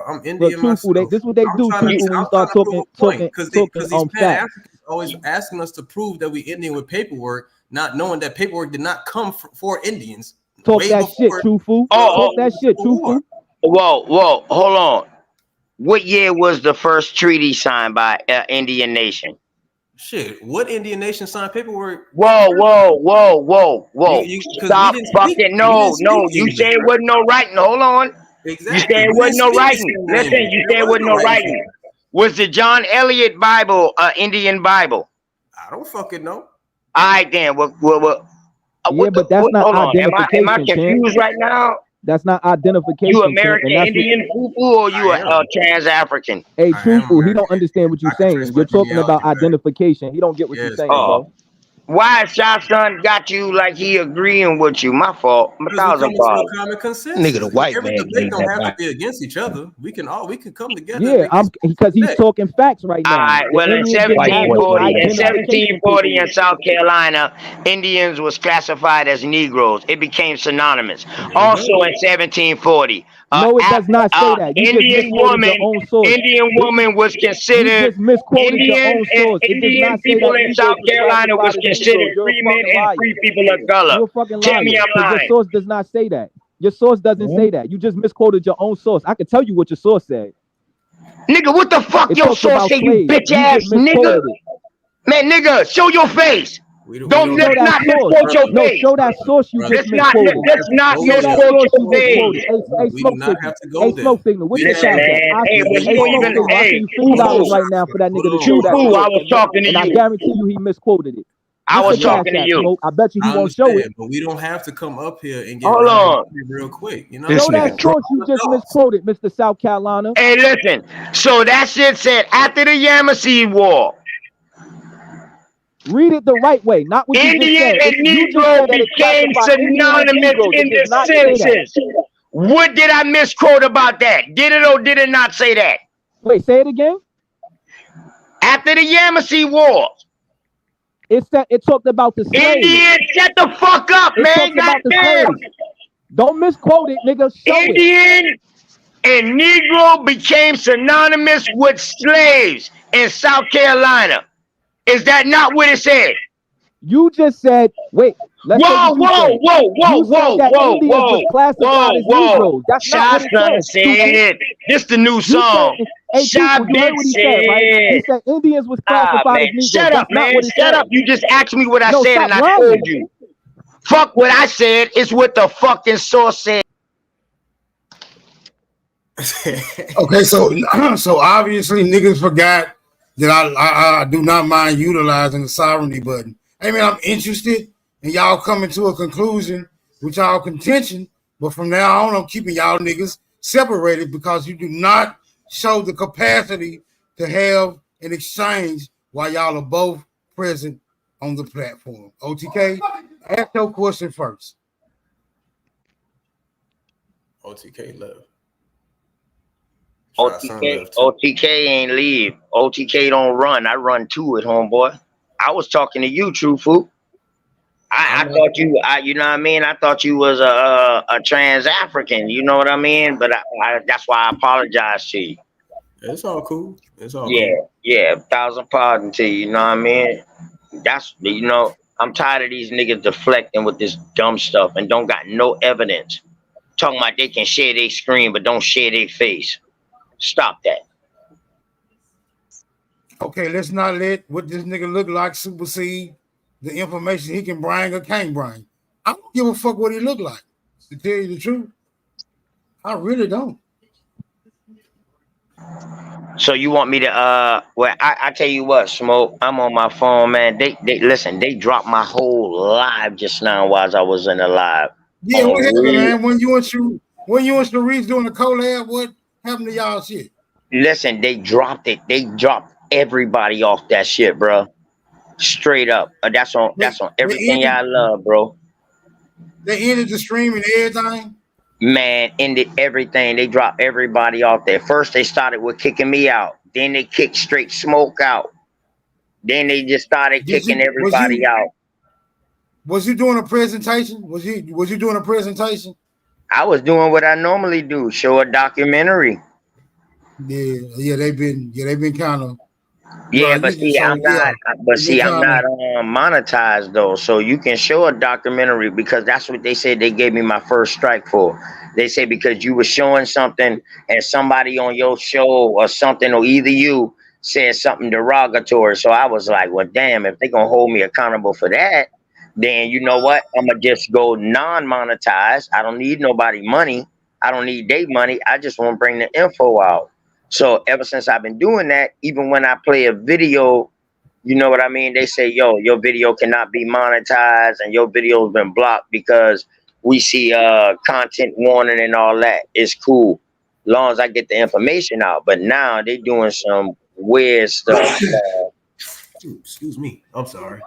I'm Indian myself. This is what they do, when you start talking because these facts. Pan-Africans always asking us to prove that we Indian with paperwork, not knowing that paperwork did not come for Indians. Talk that shit, True Fool. Talk that shit, True Fool. Whoa, hold on. What year was the first treaty signed by Indian nation? Shit, what Indian nation signed paperwork? Whoa. Stop fucking, no. You said it wasn't no writing. Hold on. Exactly. You said it wasn't no writing. Listen, you said it wasn't no writing. Was the John Eliot Bible Indian Bible? I don't fucking know. All right, then. What but that's not identification. Am I confused right now? That's not identification. You American Indian Fufu or you a trans-African? Hey, True Fool, he don't understand what you're saying. You're talking about identification. He don't get what you're saying, bro. Why Shah son got you like he agreeing with you? My fault. 1,000 fault. Nigga, the white Every man. debate don't have to be against each other. We can come together. Yeah, because he's talking facts right now. All right. Well, in 1740 in South Carolina, Indians was classified as Negroes. It became synonymous. Also in 1740. No, it does not say that. You Indian woman was considered Indian people in South Carolina was considered free men and free people of color. You're a fucking Tell me liar. I'm lying. Your source does not say that. Your source doesn't say that. You just misquoted your own source. I can tell you what your source said. Nigga, what the fuck your source say, you bitch ass nigga? Man, nigga, show your face. Don't let's not misquote your face. Show that source you just misquoted. Let's not misquote your face. We do not have to go there. Smoke signal. What's Listen, the man. Hey, $50 right now for that nigga to show that. I was talking to and you. I guarantee you he misquoted it. I was talking to you. I bet you he won't show it. But we don't have to come up here and get Hold on. real quick. You know, show that source you just misquoted, Mr. South Carolina. Hey, listen. So that shit said after the Yamasee War. Read it the right way, not what you just said. Indian and Negro became synonymous in the census. What did I misquote about that? Did it or did it not say that? Wait, say it again. After the Yamasee War. It talked about the slaves. Indian, shut the fuck up, it man. Goddamn. Don't misquote it, nigga. Show Indian and Negro became synonymous with slaves in South Carolina. Is that not what it said? You just said, wait. Whoa. Shot said, this the new song. Shot said, right? He said Indians was classified as Negroes. Shut up, man. Shut up. You just asked me what I said and I told you. Fuck what I said. It's what the fucking source said. Okay, so obviously niggas forgot that I do not mind utilizing the sovereignty button. Hey man, I'm interested in y'all coming to a conclusion with y'all contention, but from now on I'm keeping y'all niggas separated because you do not show the capacity to have an exchange while y'all are both present on the platform. OTK, ask your question first. OTK left. OTK ain't leave. OTK don't run. I run to it, homeboy. I was talking to you, True Food. I thought you, you know what I mean? I thought you was a trans African, you know what I mean? But that's why I apologize to you. It's all cool. It's all cool. Yeah, 1,000 pardon to you, you know what I mean? That's, you know, I'm tired of these niggas deflecting with this dumb stuff and don't got no evidence. Talking about they can share their screen, but don't share their face. Stop that. Okay, let's not let what this nigga look like supersede the information he can bring or can't bring. I don't give a fuck what he look like, to tell you the truth. I really don't. So you want me to well, I tell you what, Smoke, I'm on my phone, man. They listen, they dropped my whole live just now while I was in the live. Yeah, what happened, man? When you and Sharice doing the collab, what happened to y'all shit? Listen, they dropped it. They dropped everybody off that shit, bro. Straight up. That's on everything I love, bro. They ended the stream and everything? Man, ended everything. They dropped everybody off there. First, they started with kicking me out. Then they kicked straight Smoke out. Then they just started kicking everybody out. Was you doing a presentation? Was you doing a presentation? I was doing what I normally do, show a documentary. Yeah, they've been kind of. Yeah, but see, I'm not monetized though, so you can show a documentary because that's what they said they gave me my first strike for. They said because you were showing something and somebody on your show or something, or either you said something derogatory. So I was like, well, damn, if they're gonna hold me accountable for that, then you know what? I'm gonna just go non-monetized. I don't need nobody money. I don't need their money. I just want to bring the info out. So ever since I've been doing that, even when I play a video, you know what I mean? They say, yo, your video cannot be monetized and your video's been blocked because we see content warning and all that. It's cool. As long as I get the information out. But now they doing some weird stuff. Excuse me. I'm sorry.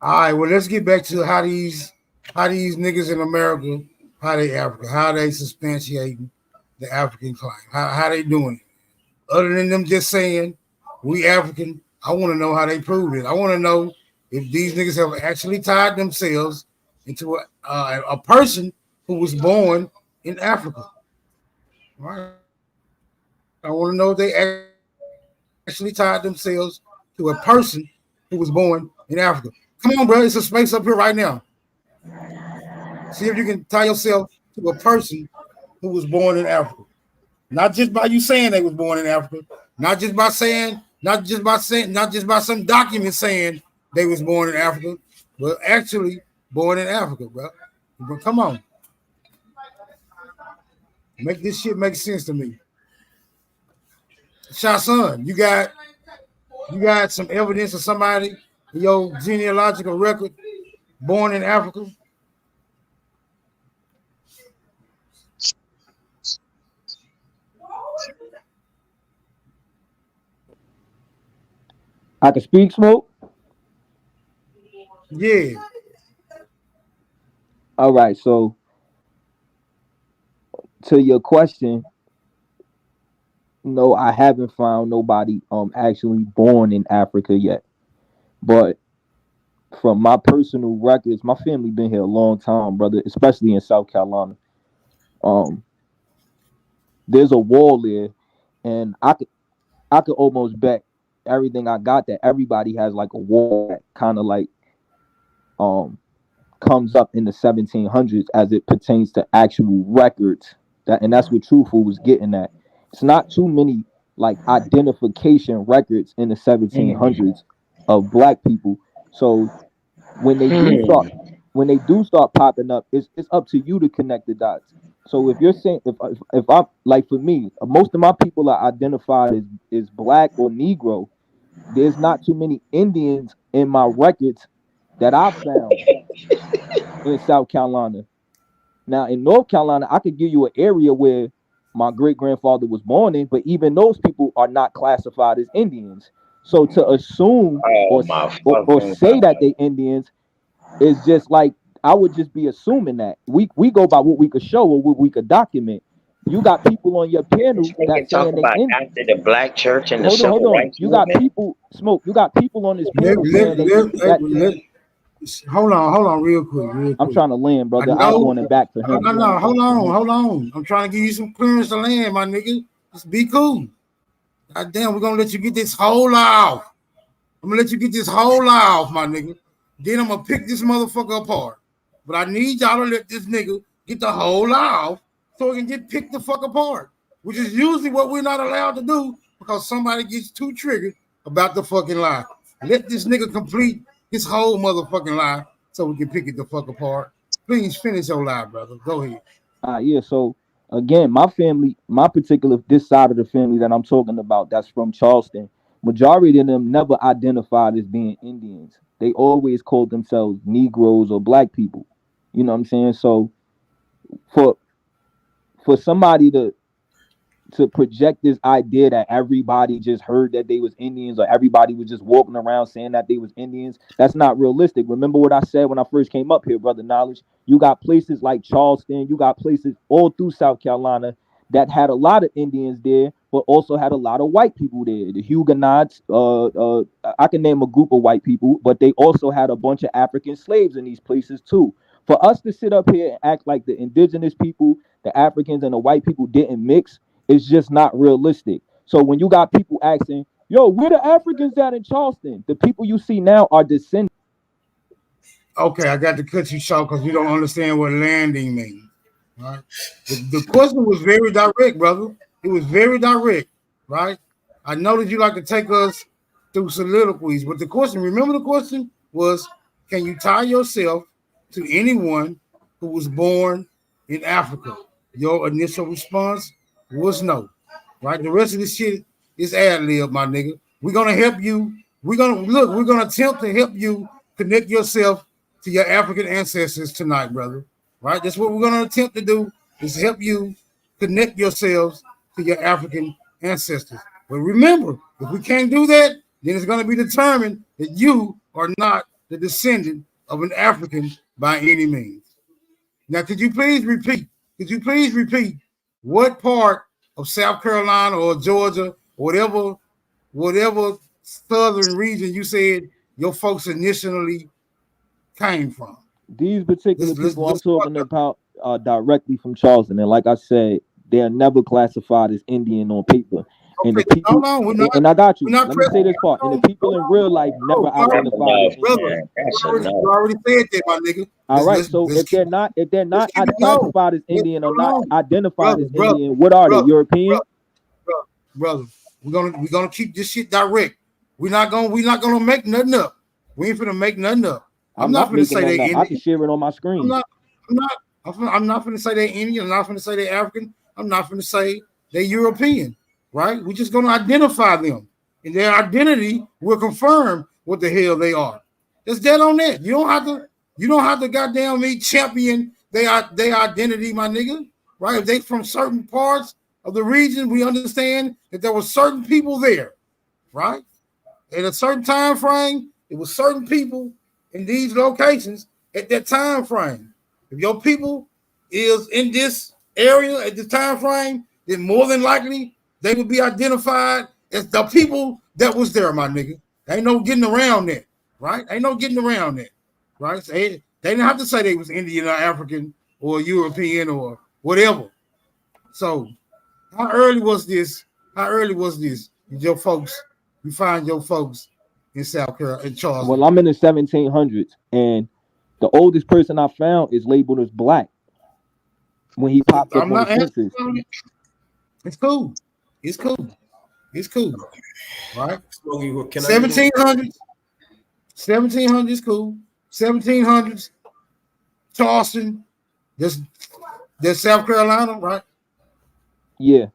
All right, well, let's get back to how these niggas in America, how they Africa, how they substantiating the African claim, how they doing it. Other than them just saying we African, I want to know how they prove it. I want to know if these niggas have actually tied themselves into a person who was born in Africa. All right. I want to know if they actually tied themselves to a person who was born in Africa. Come on, bro. It's a space up here right now. See if you can tie yourself to a person who was born in Africa. Not just by you saying they was born in Africa. Not just by some document saying they was born in Africa, but actually born in Africa, bro. But come on. Make this shit make sense to me. Shason, you got some evidence of somebody in your genealogical record born in Africa? I can speak, Smoke? Yeah. All right, so to your question, No, I haven't found nobody actually born in Africa yet. But from my personal records, my family been here a long time, brother, especially in South Carolina. There's a wall there, and I could almost bet everything I got that everybody has like a wall that kind of like comes up in the 1700s as it pertains to actual records. And that's what Truthful was getting at. It's not too many like identification records in the 1700s of black people. So when they do start popping up, it's up to you to connect the dots. So if you're saying if I like, for me, most of my people are identified as black or Negro, there's not too many Indians in my records that I found in South Carolina. Now in North Carolina, I could give you an area where my great grandfather was born in, but even those people are not classified as Indians. So to assume or say that they Indians is just like, I would just be assuming that. We go by what we could show or what we could document. You got people on your panel that saying they Indian. After the black church and the hold on. You got people, Smoke. You got people on this panel saying Hold on, real quick. I'm trying to land, brother. I'm going it back to him. No, hold on. I'm trying to give you some clearance to land, my nigga. Just be cool. God damn, we're gonna let you get this whole off. I'm gonna let you get this whole off, my nigga. Then I'm gonna pick this motherfucker apart. But I need y'all to let this nigga get the whole off so he can get picked the fuck apart, which is usually what we're not allowed to do because somebody gets too triggered about the fucking lie. Let this nigga complete his whole motherfucking lie so we can pick it the fuck apart. Please finish your lie, brother. Go ahead. Yeah, so again, my family, this side of the family that I'm talking about, that's from Charleston, majority of them never identified as being Indians. They always called themselves Negroes or black people. You know what I'm saying? So for somebody to project this idea that everybody just heard that they was Indians or everybody was just walking around saying that they was Indians, that's not realistic. Remember what I said when I first came up here, Brother Knowledge. You got places like Charleston, you got places all through South Carolina that had a lot of Indians there, but also had a lot of white people there. The Huguenots, I can name a group of white people, but they also had a bunch of African slaves in these places too. For us to sit up here and act like the indigenous people, the Africans and the white people didn't mix, it's just not realistic. So when you got people asking, yo, where the Africans at in Charleston? The people you see now are descendants. Okay, I got to cut you short because you don't understand what landing means. Right? The question was very direct, brother. It was very direct, right? I know that you like to take us through soliloquies, but the question, remember the question was, can you tie yourself to anyone who was born in Africa? Your initial response was no, right? The rest of this shit is ad-lib, my nigga. We're gonna help you. We're gonna attempt to help you connect yourself to your African ancestors tonight, brother. Right? That's what we're gonna attempt to do, is help you connect yourselves to your African ancestors. But remember, if we can't do that, then it's gonna be determined that you are not the descendant of an African by any means. Now, could you please repeat what part of South Carolina or Georgia, whatever southern region you said your folks initially came from? These particular people I'm talking about are directly from Charleston, and like I said, they are never classified as Indian on paper. And the people, and I got you. Let me say this part. And the people in real life never identified as Indian. You already said that, my nigga. All right. So if they're not classified as Indian or not identified as Indian, what are they? European? Brother, we're gonna keep this shit direct. We're not gonna make nothing up. We ain't finna make nothing up. I'm not gonna say they Indian. I can share it on my screen. I'm not gonna say they're Indian. I'm not gonna say they're African. I'm not gonna say they're European. Right? We're just gonna identify them, and their identity will confirm what the hell they are. It's dead on that. You don't have to goddamn me champion their identity, my nigga. Right? If they from certain parts of the region, we understand that there were certain people there, right? At a certain time frame, it was certain people in these locations at that time frame. If your people is in this area at the time frame, then more than likely they would be identified as the people that was there, my nigga. Ain't no getting around that, right? Ain't no getting around that, right? So they didn't have to say they was Indian or African or European or whatever. So how early was this? Your folks, you find your folks in South Carolina, in Charleston. Well, I'm in the 1700s, and the oldest person I found is labeled as black when he popped up on the census. It's cool. It's cool. It's cool. Right? 1700s. 1700s cool. 1700s. Charleston. There's South Carolina, right? Yeah.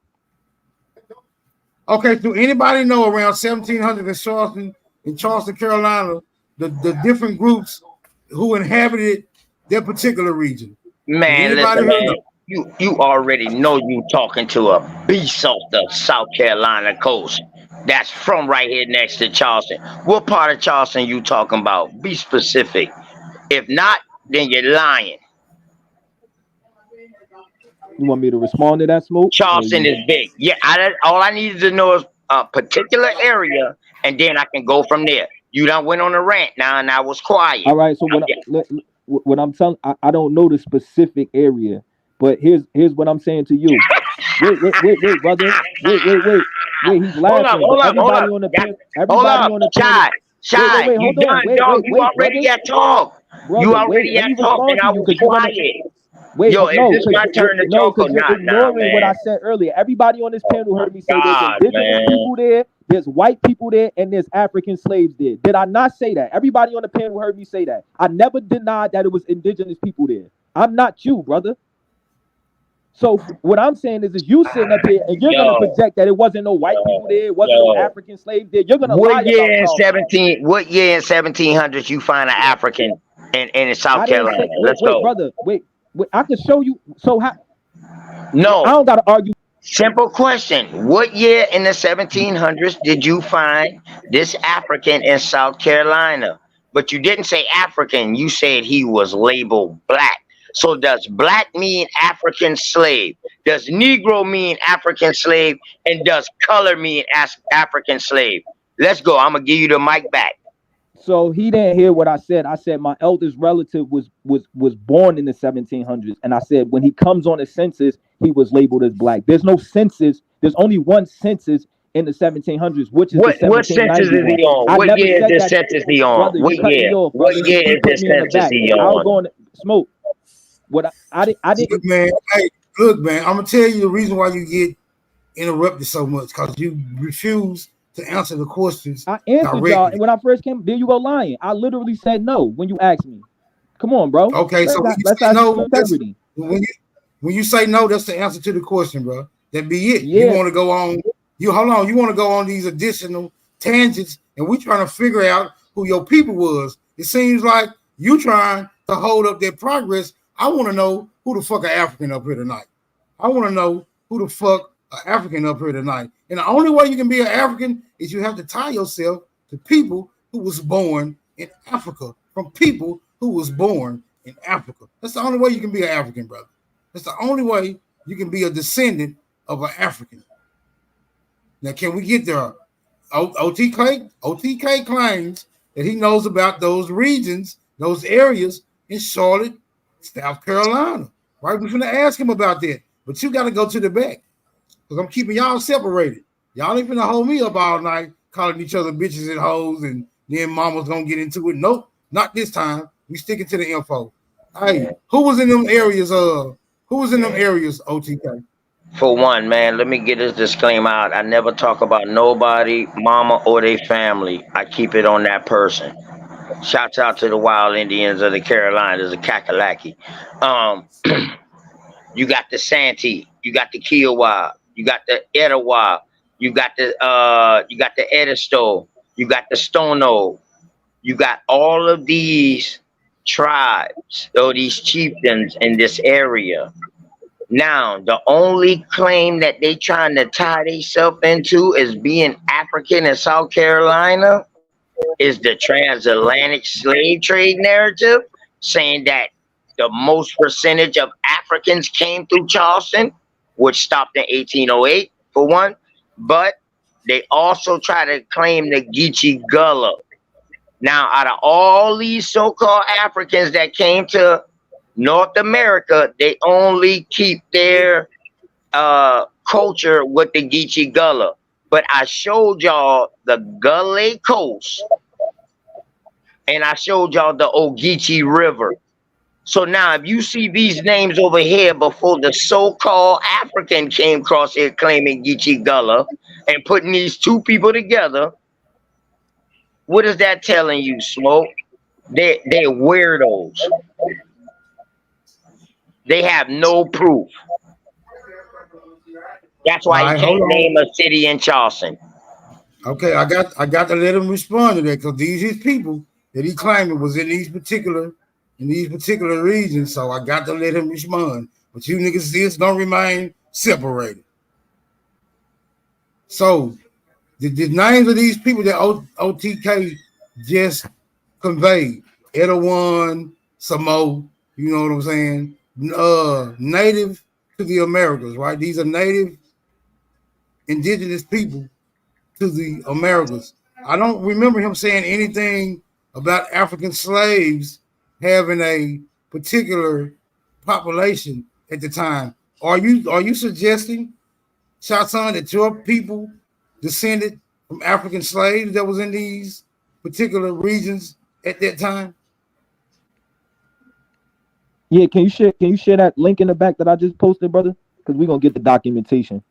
Okay, do anybody know around 1700 in Charleston, Carolina, the different groups who inhabited their particular region? Man, listen, man. You already know you talking to a beast off the South Carolina coast. That's from right here next to Charleston. What part of Charleston you talking about? Be specific. If not, then you're lying. You want me to respond to that, Smoke? Charleston is big. Yeah, all I needed to know is a particular area, and then I can go from there. You done went on a rant now, and I was quiet. All right, so what I'm telling, I don't know the specific area, but here's what I'm saying to you. Wait, brother. Wait. He's laughing. Hold up. Shy. You done, dog. You already got talk. You already got talk, and I was quiet. Yo, is this my turn to talk or not? Ignoring what I said earlier. Everybody on this panel heard me say there's indigenous people there, there's white people there, and there's African slaves there. Did I not say that? Everybody on the panel heard me say that. I never denied that it was indigenous people there. I'm not you, brother. So what I'm saying is you sitting up here and you're gonna project that it wasn't no white people there, it wasn't no African slaves there. You're gonna lie What year in 1700s you find an African in South Carolina? Let's go, brother. Wait, I can show you. So how? No, I don't gotta argue. Simple question. What year in the 1700s did you find this African in South Carolina? But you didn't say African. You said he was labeled black. So does black mean African slave? Does Negro mean African slave? And does color mean African slave? Let's go. I'm gonna give you the mic back. So he didn't hear what I said. I said my eldest relative was born in the 1700s, and I said when he comes on the census, he was labeled as black. There's no census. There's only one census in the 1700s, which is what census is he on? What year is this census he on? What year? What year is this census he on? I was going to Smoke. What I didn't. Look, man. Hey, look, man. I'm gonna tell you the reason why you get interrupted so much because you refuse to answer the questions. I answered y'all, and when I first came, then you go lying. I literally said no when you asked me. Come on, bro. Okay, so when you say no, that's the answer to the question, bro. That be it. Yeah. You want to go on? You want to go on these additional tangents, and we trying to figure out who your people was. It seems like you trying to hold up their progress. I want to know who the fuck are African up here tonight. I want to know who the fuck are African up here tonight. And the only way you can be an African is you have to tie yourself to people who was born in Africa, from people who was born in Africa. That's the only way you can be an African, brother. That's the only way you can be a descendant of an African. Now, can we get there? OTK claims that he knows about those regions, those areas in Charlotte, South Carolina. Right? We're going to ask him about that. But you got to go to the back because I'm keeping y'all separated. Y'all ain't going to hold me up all night calling each other bitches and hoes and then mama's going to get into it. Nope, not this time. We sticking to the info. Hey, who was in them areas, OTK? For one, man, let me get this disclaimer out. I never talk about nobody, mama, or their family. I keep it on that person. Shouts out to the wild Indians of the Carolinas, the Kakalaki. You got the Santee, you got the Kiowa, you got the Etowah, you got the Edisto, you got the Stono, you got all of these tribes or these chieftains in this area. Now, the only claim that they trying to tie themselves into is being African in South Carolina is the transatlantic slave trade narrative, saying that the most percentage of Africans came through Charleston, which stopped in 1808, for one. but they also try to claim the Geechee Gullah. Now, out of all these so-called Africans that came to North America, they only keep their culture with the Geechee Gullah. But I showed y'all the Gullah Coast, and I showed y'all the Ogeechee River. So now, if you see these names over here before the so-called African came across here claiming Geechee Gullah and putting these two people together, what is that telling you, Smoke? They're weirdos. They have no proof. That's why you can't name a city in Charleston. Okay, I got to let him respond to that, because these his people that he claiming was in these particular regions. So I got to let him respond. But you niggas still gonna remain separated. So the names of these people that OTK just conveyed, Etowah, Samoa, you know what I'm saying? Native to the Americas, right? These are native indigenous people to the Americas. I don't remember him saying anything about African slaves having a particular population at the time. Are you suggesting, Shotson, that your people descended from African slaves that was in these particular regions at that time? Yeah, can you share that link in the back that I just posted, brother? Because we're gonna get the documentation.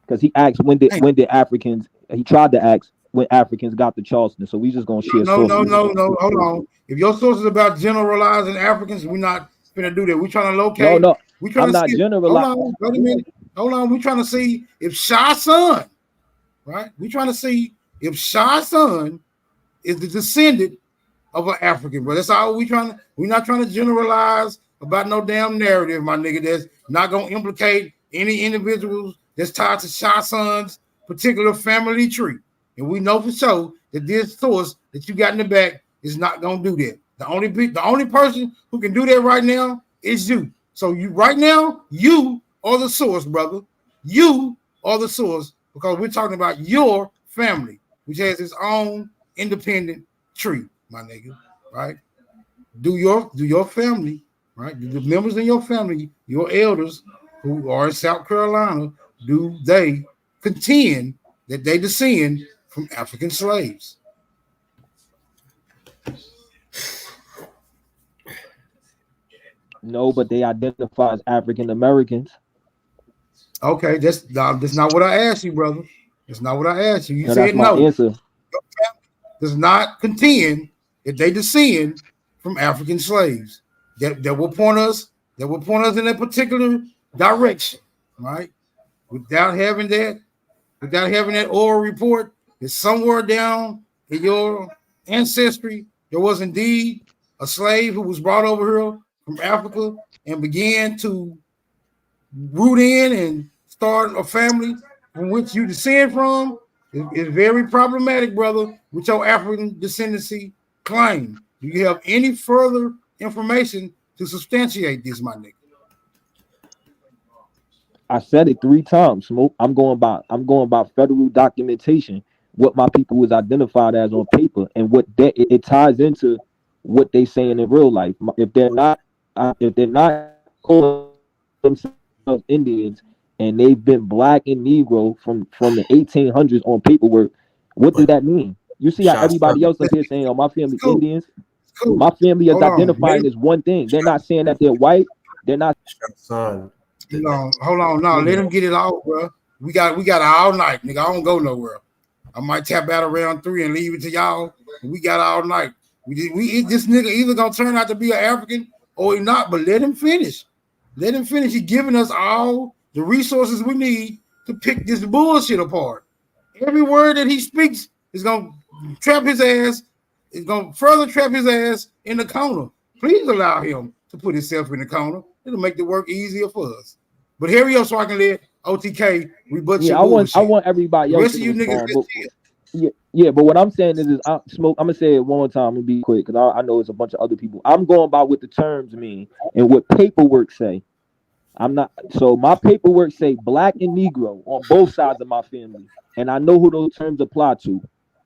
Because he asked when did Africans, he tried to ask when Africans got to Charleston. So we just gonna share sources. No, hold on. If your source is about generalizing Africans, we're not gonna do that. We're trying to locate. No, we're trying I'm to not see. generalizing. Hold on, wait a minute. Hold on. We're trying to see if Shah's son, right? We're trying to see if Shah's son is the descendant of an African, but that's all we're not trying to generalize about no damn narrative, my nigga. That's not gonna implicate any individuals that's tied to Shah's son's particular family tree. And we know for sure that this source that you got in the back is not gonna do that. The only person who can do that right now is you. So you right now, you are the source, brother. You are the source, because we're talking about your family, which has its own independent tree, my nigga. Right? Do your family, right? Do the members in your family, your elders who are in South Carolina, do they contend that they descend from African slaves? No, but they identify as African Americans. Okay, that's not what I asked you, brother. That's not what I asked you. You said no. Answer. Your family does not contend that they descend from African slaves. That will point us in a particular direction, right? Without having that oral report, that somewhere down in your ancestry, there was indeed a slave who was brought over here from Africa and began to root in and start a family from which you descend from. Is very problematic, brother, with your African descendancy claim. Do you have any further information to substantiate this, my nigga? I said it 3 times, Smoke. I'm going by federal documentation, what my people was identified as on paper, and what it ties into what they saying in real life. If they're not calling themselves Indians and they've been black and Negro from the 1800s on paperwork, what does that mean? You see how everybody else up here saying, "Oh, my family Indians." My family is identifying as one thing. They're not saying that they're white. They're not. Son. Hold on. No, let them get it out, bro. We got all night, nigga. I don't go nowhere. I might tap out around 3 and leave it to y'all. We got all night. This nigga either gonna turn out to be an African or he not. But let him finish. Let him finish. He's giving us all the resources we need to pick this bullshit apart. Every word that he speaks is gonna trap his ass. It's gonna further trap his ass in the corner. Please allow him to put himself in the corner. It'll make the work easier for us. But here we go, so I can let OTK rebut your bullshit. I want everybody else to respond. But what I'm saying is Smoke. I'm gonna say it one more time and be quick because I know it's a bunch of other people. I'm going by what the terms mean and what paperwork say. I'm not. So my paperwork say black and Negro on both sides of my family, and I know who those terms apply to.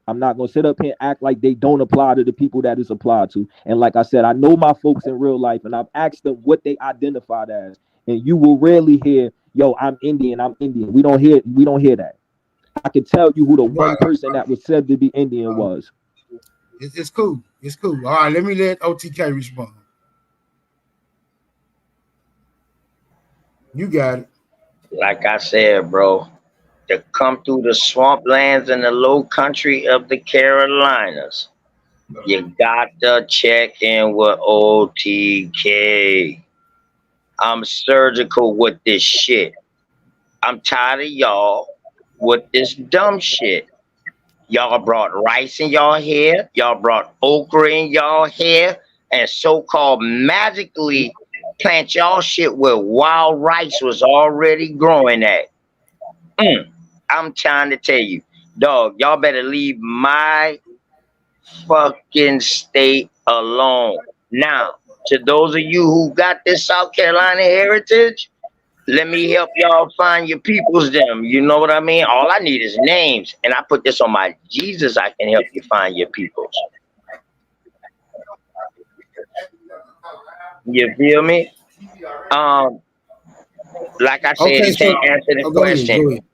I'm not gonna sit up here and act like they don't apply to the people that it's applied to. And like I said, I know my folks in real life, and I've asked them what they identified as. And you will rarely hear, "Yo, I'm Indian. I'm Indian." We don't hear that. I can tell you who the one person that was said to be Indian was. It's cool. It's cool. All right, let me let OTK respond. You got it. Like I said, bro, to come through the swamplands and the low country of the Carolinas, you got to check in with OTK. I'm surgical with this shit. I'm tired of y'all with this dumb shit. Y'all brought rice in y'all hair. Y'all brought okra in y'all hair and so-called magically plant y'all shit where wild rice was already growing at. I'm trying to tell you, dog, y'all better leave my fucking state alone. Now, to those of you who got this South Carolina heritage, let me help y'all find your peoples them. You know what I mean? All I need is names. And I put this on my Jesus, I can help you find your peoples. You feel me? Like I said, Okay, to answer the go ahead, question, go ahead.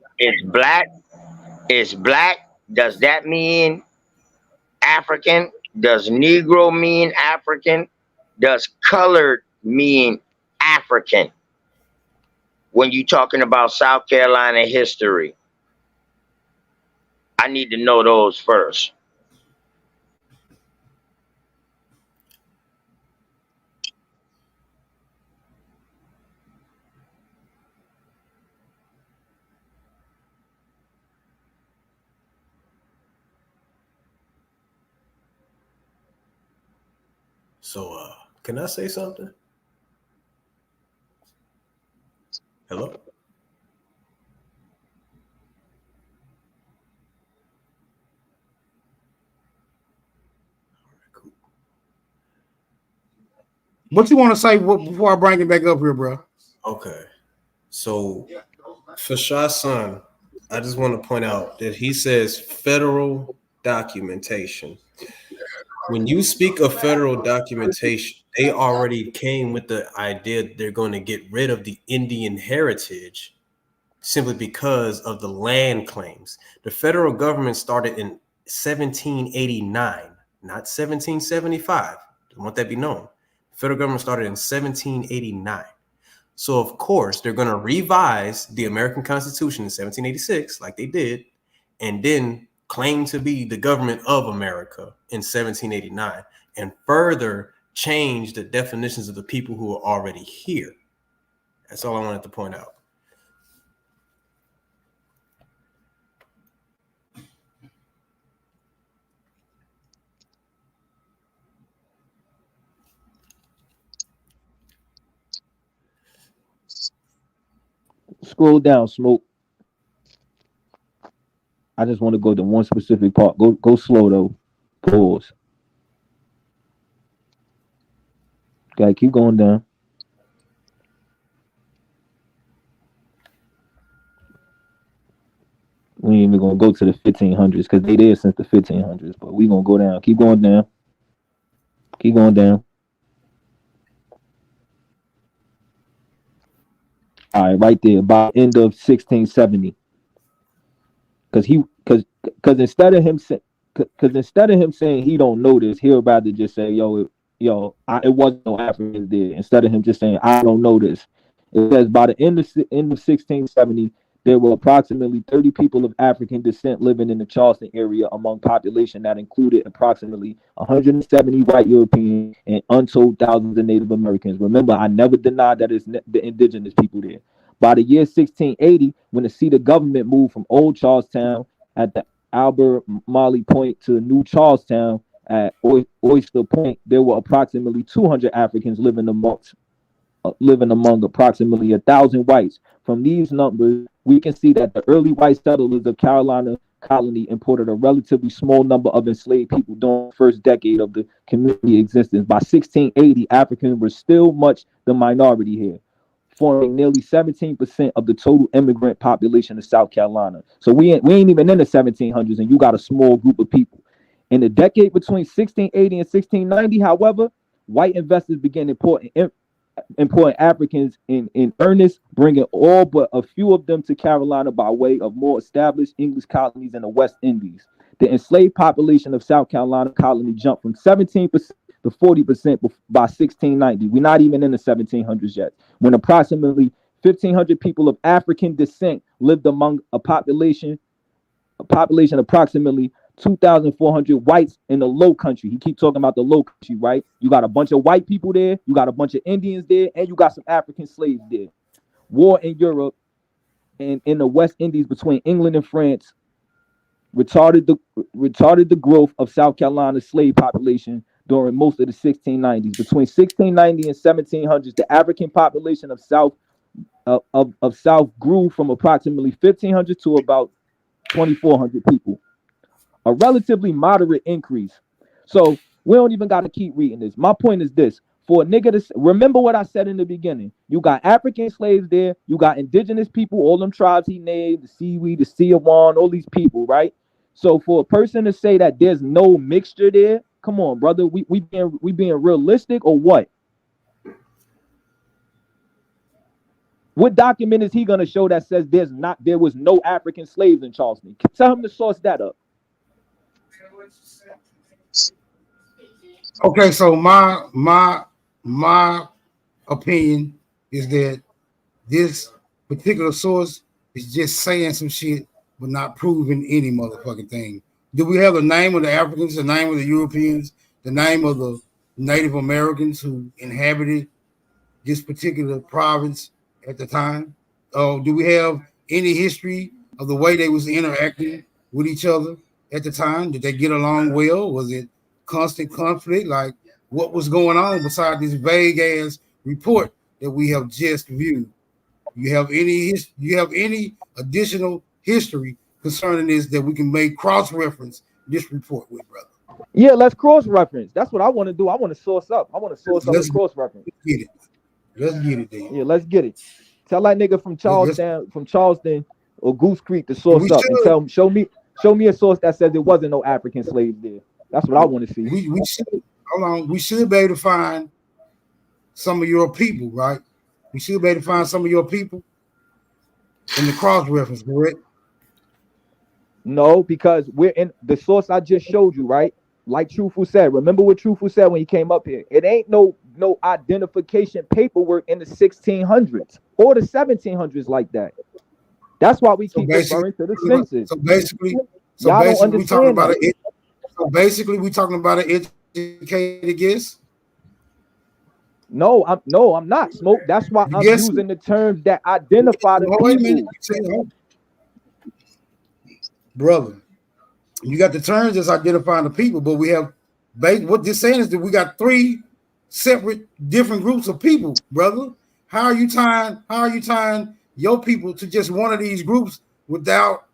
Is black, does that mean African? Does Negro mean African? Does colored mean African? When you're talking about South Carolina history, I need to know those first. So, can I say something? Hello? What you want to say before I bring it back up here, bro? Okay. So, for Shah's son, I just want to point out that he says federal documentation. When you speak of federal documentation, they already came with the idea that they're going to get rid of the Indian heritage simply because of the land claims. The federal government started in 1789, not 1775. I want that to be known. The federal government started in 1789. So, of course, they're going to revise the American Constitution in 1786, like they did, and then claim to be the government of America in 1789 and further change the definitions of the people who are already here. That's all I wanted to point out. Scroll down, Smoke. I just want to go to one specific part. Go slow though. Pause. Okay, keep going down. We ain't even gonna go to the 1500s because they there since the 1500s, but we gonna go down. Keep going down. Keep going down. All right, right there, by the end of 1670. Because instead of him saying he don't know this, he'll rather just say, it wasn't no Africans there. Instead of him just saying, I don't know this. It says by the end of 1670, there were approximately 30 people of African descent living in the Charleston area among population that included approximately 170 white Europeans and untold thousands of Native Americans. Remember, I never denied that it's the indigenous people there. By the year 1680, when the seat of government moved from Old Charlestown at the Albert Molly Point to New Charlestown at Oyster Point, there were approximately 200 Africans living among approximately 1,000 whites. From these numbers, we can see that the early white settlers of Carolina colony imported a relatively small number of enslaved people during the first decade of the community existence. By 1680, Africans were still much the minority here. forming nearly 17% of the total immigrant population of South Carolina. So we ain't even in the 1700s, and you got a small group of people. In the decade between 1680 and 1690, however, white investors began importing Africans in earnest, bringing all but a few of them to Carolina by way of more established English colonies in the West Indies. The enslaved population of South Carolina colony jumped from 17% to 40% by 1690. We're not even in the 1700s yet, when approximately 1,500 people of African descent lived among a population approximately 2,400 whites in the Low Country. He keeps talking about the Low Country, right? You got a bunch of white people there, you got a bunch of Indians there, and you got some African slaves there. War in Europe and in the West Indies between England and France retarded the growth of South Carolina's slave population during most of the 1690s. Between 1690 and 1700s, the African population of South grew from approximately 1,500 to about 2,400 people. A relatively moderate increase. So we don't even got to keep reading this. My point is this: for a nigga to remember what I said in the beginning, you got African slaves there, you got indigenous people, all them tribes he named, the Siwi, the Siawan, all these people, right? So for a person to say that there's no mixture there, come on, brother, we being realistic or what? What document is he gonna show that says there was no African slaves in Charleston? Tell him to source that up. Okay, so my opinion is that this particular source is just saying some shit but not proving any motherfucking thing. Do we have the name of the Africans, the name of the Europeans, the name of the Native Americans who inhabited this particular province at the time? Do we have any history of the way they was interacting with each other at the time? Did they get along well? Was it constant conflict? Like, what was going on beside this vague ass report that we have just viewed? You have any additional history concerning this that we can make cross-reference this report with, brother? Yeah, let's cross-reference. That's what I want to do. I want to source up. I want to source up and cross-reference. Let's get it then. Yeah, let's get it. Tell that nigga from Charleston or Goose Creek to source up and tell him, show me a source that says there wasn't no African slaves there. That's what I want to see. We should be able to find some of your people, right? We should be able to find some of your people in the cross-reference, correct? No, because we're in the source I just showed you, right? Like Truthful said. Remember what Truthful said when he came up here? It ain't no identification paperwork in the 1600s or the 1700s like that. That's why we keep referring to the census. So basically we talking about it. So basically, we talking about an educated guess. No, I'm not, Smoke. That's why I'm using the terms that identify the people. Wait a minute, brother. You got the terms that's identifying the people, but we have what this saying is that we got three separate, different groups of people, brother. How are you tying your people to just one of these groups without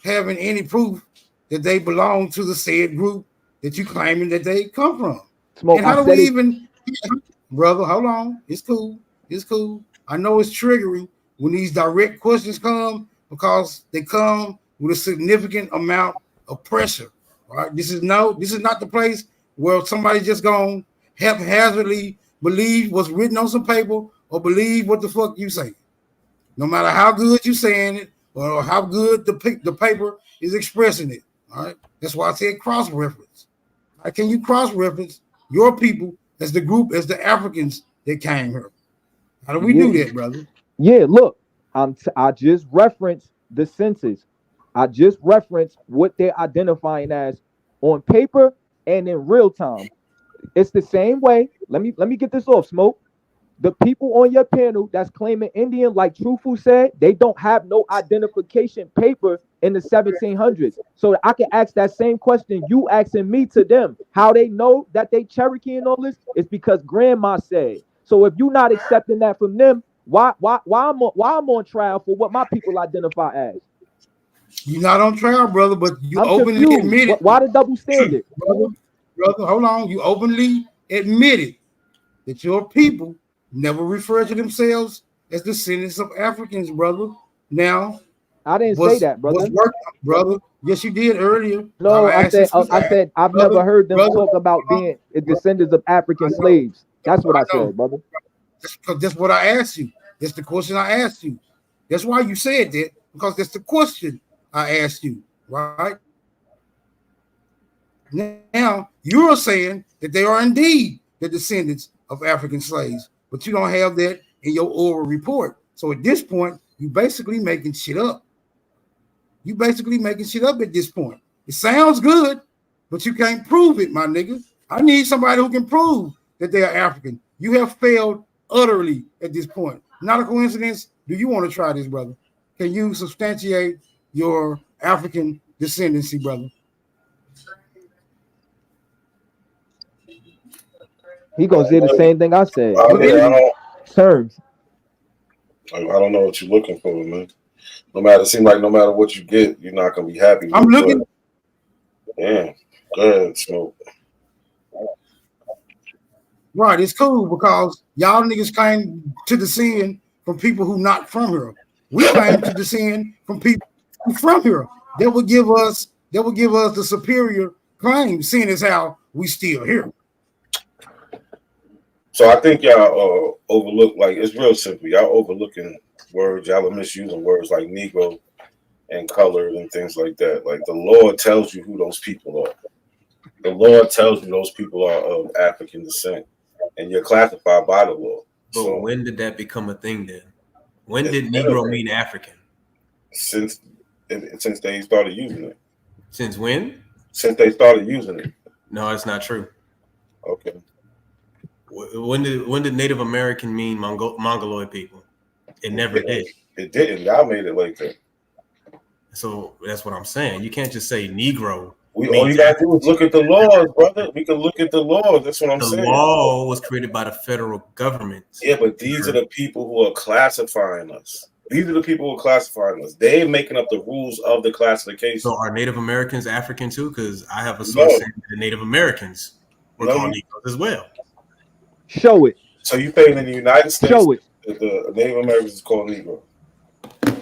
having any proof that they belong to the said group that you claiming that they come from? Smoke, and how do we even, brother? Hold on, it's cool. I know it's triggering when these direct questions come because they come with a significant amount of pressure. Right? This is not the place where somebody just gonna haphazardly believe what's written on some paper or believe what the fuck you say. No matter how good you saying it or how good the paper is expressing it. All right, that's why I said cross-reference. Can you cross-reference your people as the group, as the Africans that came here? How do we do that, brother? Yeah, look, I just referenced the census. I just referenced what they're identifying as on paper and in real time. It's the same way. Let me get this off, Smoke. The people on your panel that's claiming Indian, like Truthful said, they don't have no identification paper in the 1700s. So I can ask that same question you asking me to them. How they know that they Cherokee and all this is because grandma said. So if you're not accepting that from them, why I'm on trial for what my people identify as? You're not on trial, brother, but you openly admitted. Why the double standard? Brother, hold on. You openly admitted that your people never refer to themselves as descendants of Africans, brother. Now, I didn't say that, brother. What's working, brother? Yes, you did earlier. No, I said I've never heard them talk about being descendants of African slaves. That's what I said, brother. That's what I asked you. That's the question I asked you. That's why you said that, because that's the question I asked you, right? Now, you're saying that they are indeed the descendants of African slaves, but you don't have that in your oral report. So at this point, you basically making shit up. You basically making shit up at this point. It sounds good, but you can't prove it, my nigga. I need somebody who can prove that they are African. You have failed utterly at this point. Not a coincidence. Do you want to try this, brother? Can you substantiate your African descendancy, brother? He gonna say the same thing I said. Terms. I don't know what you're looking for, man. It seems like no matter what you get, you're not gonna be happy. I'm looking. Yeah, go ahead, Smoke. Right, it's cool because y'all niggas came to descend from people who not from here. We came to descend from people who from here. That would give us the superior claim, seeing as how we still here. So I think y'all overlook, like, it's real simple. Y'all overlooking words, y'all are misusing words like Negro and colored and things like that. Like, the Lord tells you who those people are. The Lord tells you those people are of African descent, and you're classified by the Lord. But so, when did that become a thing then? When did Negro mean African? Since they started using it. Since when? Since they started using it. No, it's not true. Okay. When did Native American mean Mongoloid people? It never did. It didn't. Y'all made it like that. So that's what I'm saying. You can't just say Negro. All you gotta do is look at the laws, brother. We can look at the laws. That's what I'm saying. The law was created by the federal government. Yeah, but these are the people who are classifying us. These are the people who are classifying us. They're making up the rules of the classification. So are Native Americans African too? Because I have a source saying the Native Americans were called Negroes as well. Show it. So you think in the United States, show it. The Native Americans is called Negro? Let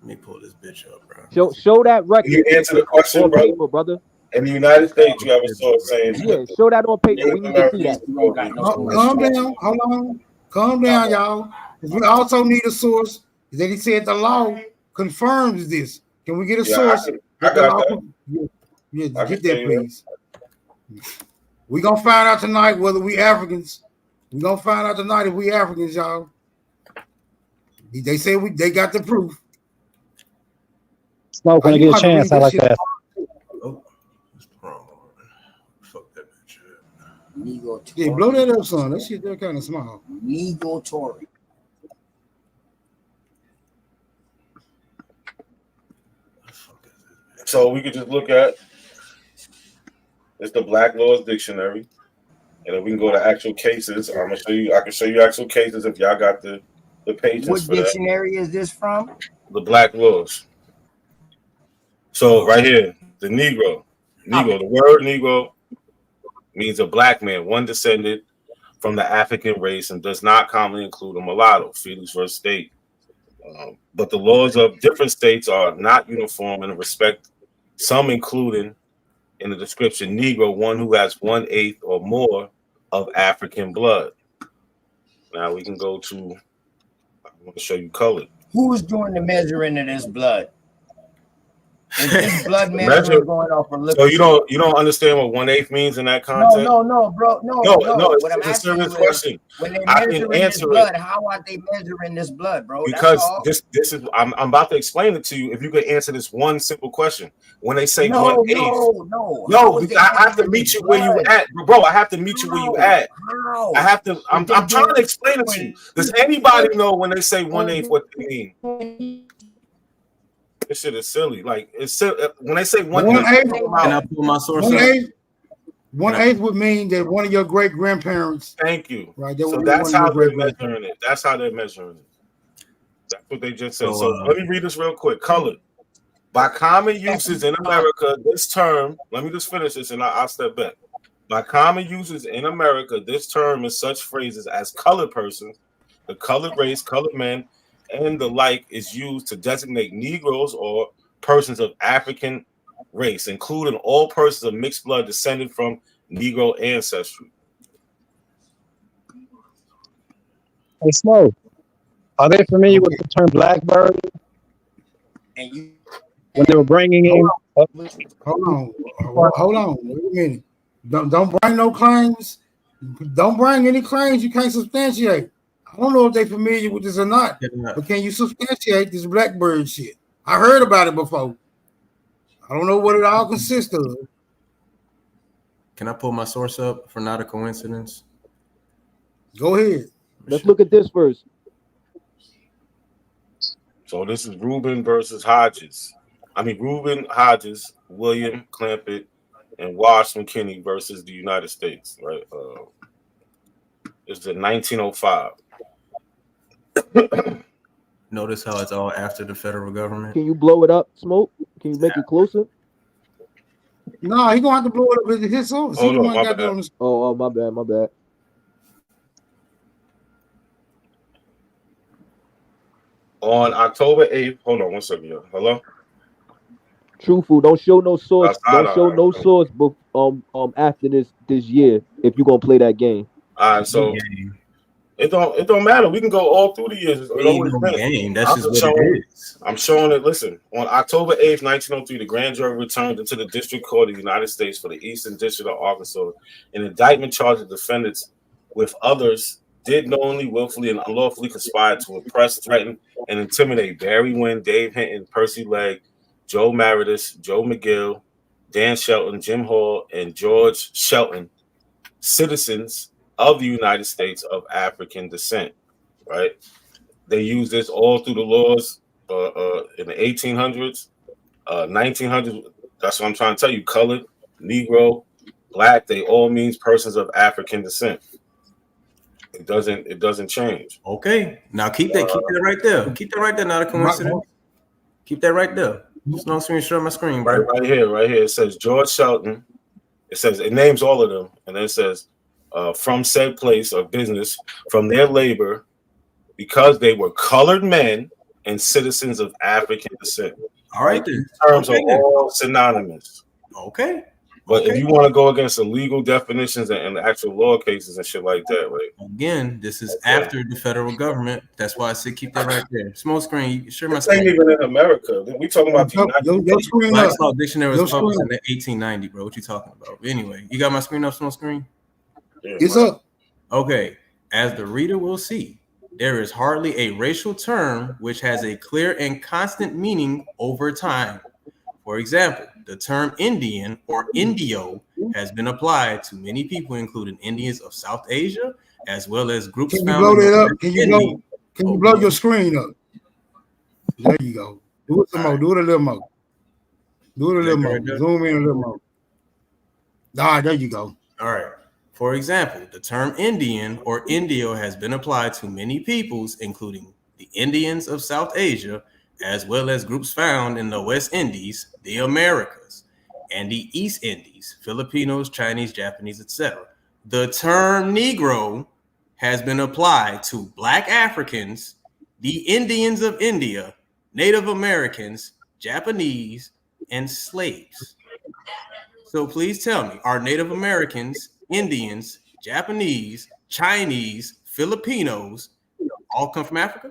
me pull this bitch up, bro. Show that record. You answer the question, paper, brother. In the United States, you have a source saying, yeah, show that on paper. We need to see that. Calm down. Hold on. Calm down, y'all. We also need a source. That he said the law confirms this. Can we get a source? I got that. Yeah, get that, please. We're going to find out tonight whether we Africans. We're going to find out tonight if we Africans, y'all. They say they got the proof. Smoke, when I get a chance, I like that. Oh, fuck that bitch. Yeah, blow that up, son. That shit, they're kind of small. Negatory. So we could just look at it's the Black Laws Dictionary, and then we can go to actual cases. I'm gonna show you. I can show you actual cases if y'all got the pages. What dictionary is this from? The Black Laws. So right here, the Negro. The word Negro means a black man, one descended from the African race, and does not commonly include a mulatto. Felix versus State. But the laws of different states are not uniform in respect. Some including in the description Negro, one who has 1/8 or more of African blood. Now we can go to, I want to show you colored. Who's doing the measuring of this blood? Is this blood measuring going off a liquid? So you don't understand what 1/8 means in that context? No, bro. No. It's a serious question. When they I measuring can this answer blood, it. how are they measuring this blood, bro? Because this is I'm about to explain it to you. If you could answer this one simple question, when they say 1/8, no, I have to meet you where you at, bro. I have to meet you where you at. I have to. I'm trying to explain it to you. Does anybody know when they say 1/8 what they mean? This shit is silly. Like it's when they say 1/8. Can I pull my source up? 1/8 would mean that one of your great grandparents. Thank you. Right. So that's how they're measuring it. That's how they're measuring it. That's what they just said. So let me read this real quick. Colored. By common uses in America, this term. Let me just finish this, and I'll step back. By common uses in America, this term is such phrases as colored person the colored race, colored men, and the like is used to designate Negroes or persons of African race, including all persons of mixed blood descended from Negro ancestry. Hey, Smoke, are they familiar with the term blackbird? And you, when they were bringing in, Hold on. Wait a minute. Don't bring no claims. Don't bring any claims you can't substantiate. I don't know if they're familiar with this or not, but can you substantiate this blackbird shit? I heard about it before. I don't know what it all consists of. Can I pull my source up for not a coincidence? Go ahead. Let's look at this first. So this is Reuben versus Hodges. Reuben, Hodges, William Clampett, and Wash McKinney versus the United States, right? It's in 1905. Notice how it's all after the federal government. Can you blow it up, Smoke? Can you make it closer? No, he gonna have to blow it up with his source. Oh, no, my bad. Oh, my bad. On October 8th, hold on one second. Hello? Truthful, don't show no source. Outside, Don't show no source. But after this year, if you're gonna play that game. All right, so it don't matter. We can go all through the years. Game. That's just what it is. I'm showing it. Listen, on October 8th, 1903, the grand jury returned into the District Court of the United States for the Eastern District of Arkansas. An indictment charged the defendants with others did knowingly, willfully, and unlawfully conspire to oppress, threaten, and intimidate Barry Wynn, Dave Hinton, Percy Legg, Joe Meredith, Joe McGill, Dan Shelton, Jim Hall, and George Shelton, citizens of the United States of African descent, right? They use this all through the laws in the 1800s, 1900s. That's what I'm trying to tell you. Colored, Negro, Black, they all means persons of African descent. It doesn't change. Okay, now keep that right there. Keep that right there. Not a coincidence. Keep that right there. Just no screen share my screen, bro. Right here. It says George Shelton. It names all of them, and then it says from said place of business, from their labor, because they were colored men and citizens of African descent. All right, then. Terms are all synonymous. Okay. But if you want to go against the legal definitions and the actual law cases and shit like that, right? Again, this is after the federal government. That's why I said keep that right there. Small screen. Share my this screen. ain't even in America. We talking about the United States. Black's Law Dictionary was published in 1890, bro. What you talking about? Anyway, you got my screen up, small screen? Yeah, it's up. Okay. As the reader will see, there is hardly a racial term which has a clear and constant meaning over time. For example, the term Indian or Indio has been applied to many people, including Indians of South Asia, as well as groups Can you found blow in that the up? Can you blow your screen up? There you go. Do it some more. Do it a little more. Zoom in a little more. There you go. All right. For example, the term Indian or Indio has been applied to many peoples, including the Indians of South Asia, as well as groups found in the West Indies, the Americas, and the East Indies, Filipinos, Chinese, Japanese, etc. The term Negro has been applied to Black Africans, the Indians of India, Native Americans, Japanese, and slaves. So please tell me, are Native Americans, Indians, Japanese, Chinese, Filipinos all come from Africa?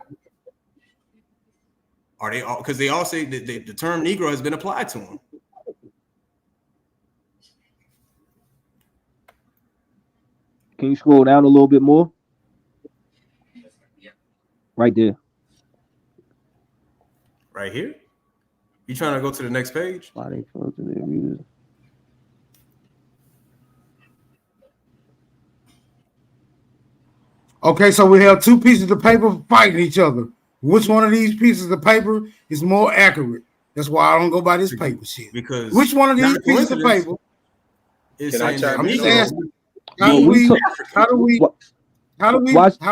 Are they all? Because they all say that the term Negro has been applied to them. Can you scroll down a little bit more? Right there. Right here? You trying to go to the next page? Why they to their readers? Okay, so we have two pieces of paper fighting each other. Which one of these pieces of paper is more accurate? That's why I don't go by this paper shit. Because which one of these pieces of paper is saying that I'm just Negro, asking, how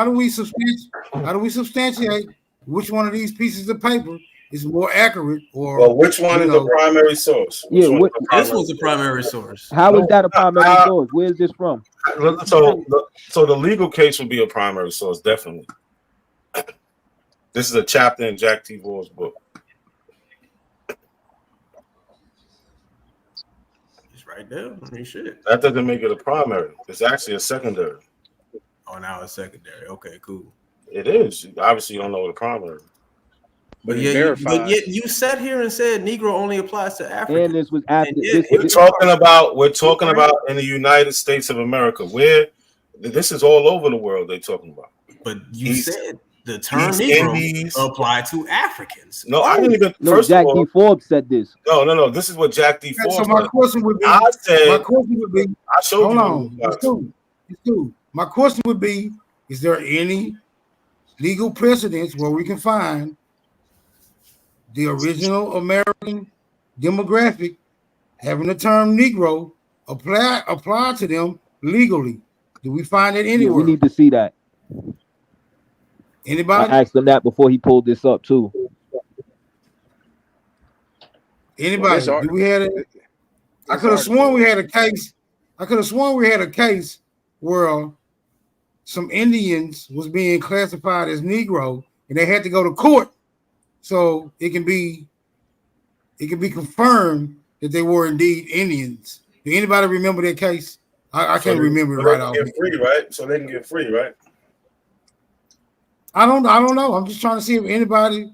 do we substantiate which one of these pieces of paper is more accurate? Or well, which one is the primary source? Yeah, this was the primary source. How is that a primary source? Where is this from? So the legal case would be a primary source, definitely. This is a chapter in Jack T. Wall's book. It's right there. I mean, shit. That doesn't make it a primary. It's actually a secondary. Oh, now it's secondary. Okay, cool. It is. Obviously, you don't know what a primary is. But yet you sat here and said Negro only applies to Africa. And this was after this. We're talking about in the United States of America, where this is all over the world. They're talking about. But you said the term Negro apply to Africans. No, I didn't even. No, first Jack of all, D. Forbes said this. No. This is what Jack D. Forbes. So my question would be. I said. My question would be. I showed hold you. On. It's cool. My question would be: is there any legal precedents where we can find the original American demographic having the term Negro apply to them legally? Do we find it anywhere? Yeah, we need to see that. Anybody? I asked him that before he pulled this up too. Anybody? Do we have it? I could have sworn we had a case. I could have sworn we had a case where some Indians was being classified as Negro, and they had to go to court, so it can be confirmed that they were indeed Indians. Do anybody remember that case? I can't remember it right off. Get free, right? So they can get free, right? I don't know. I'm just trying to see if anybody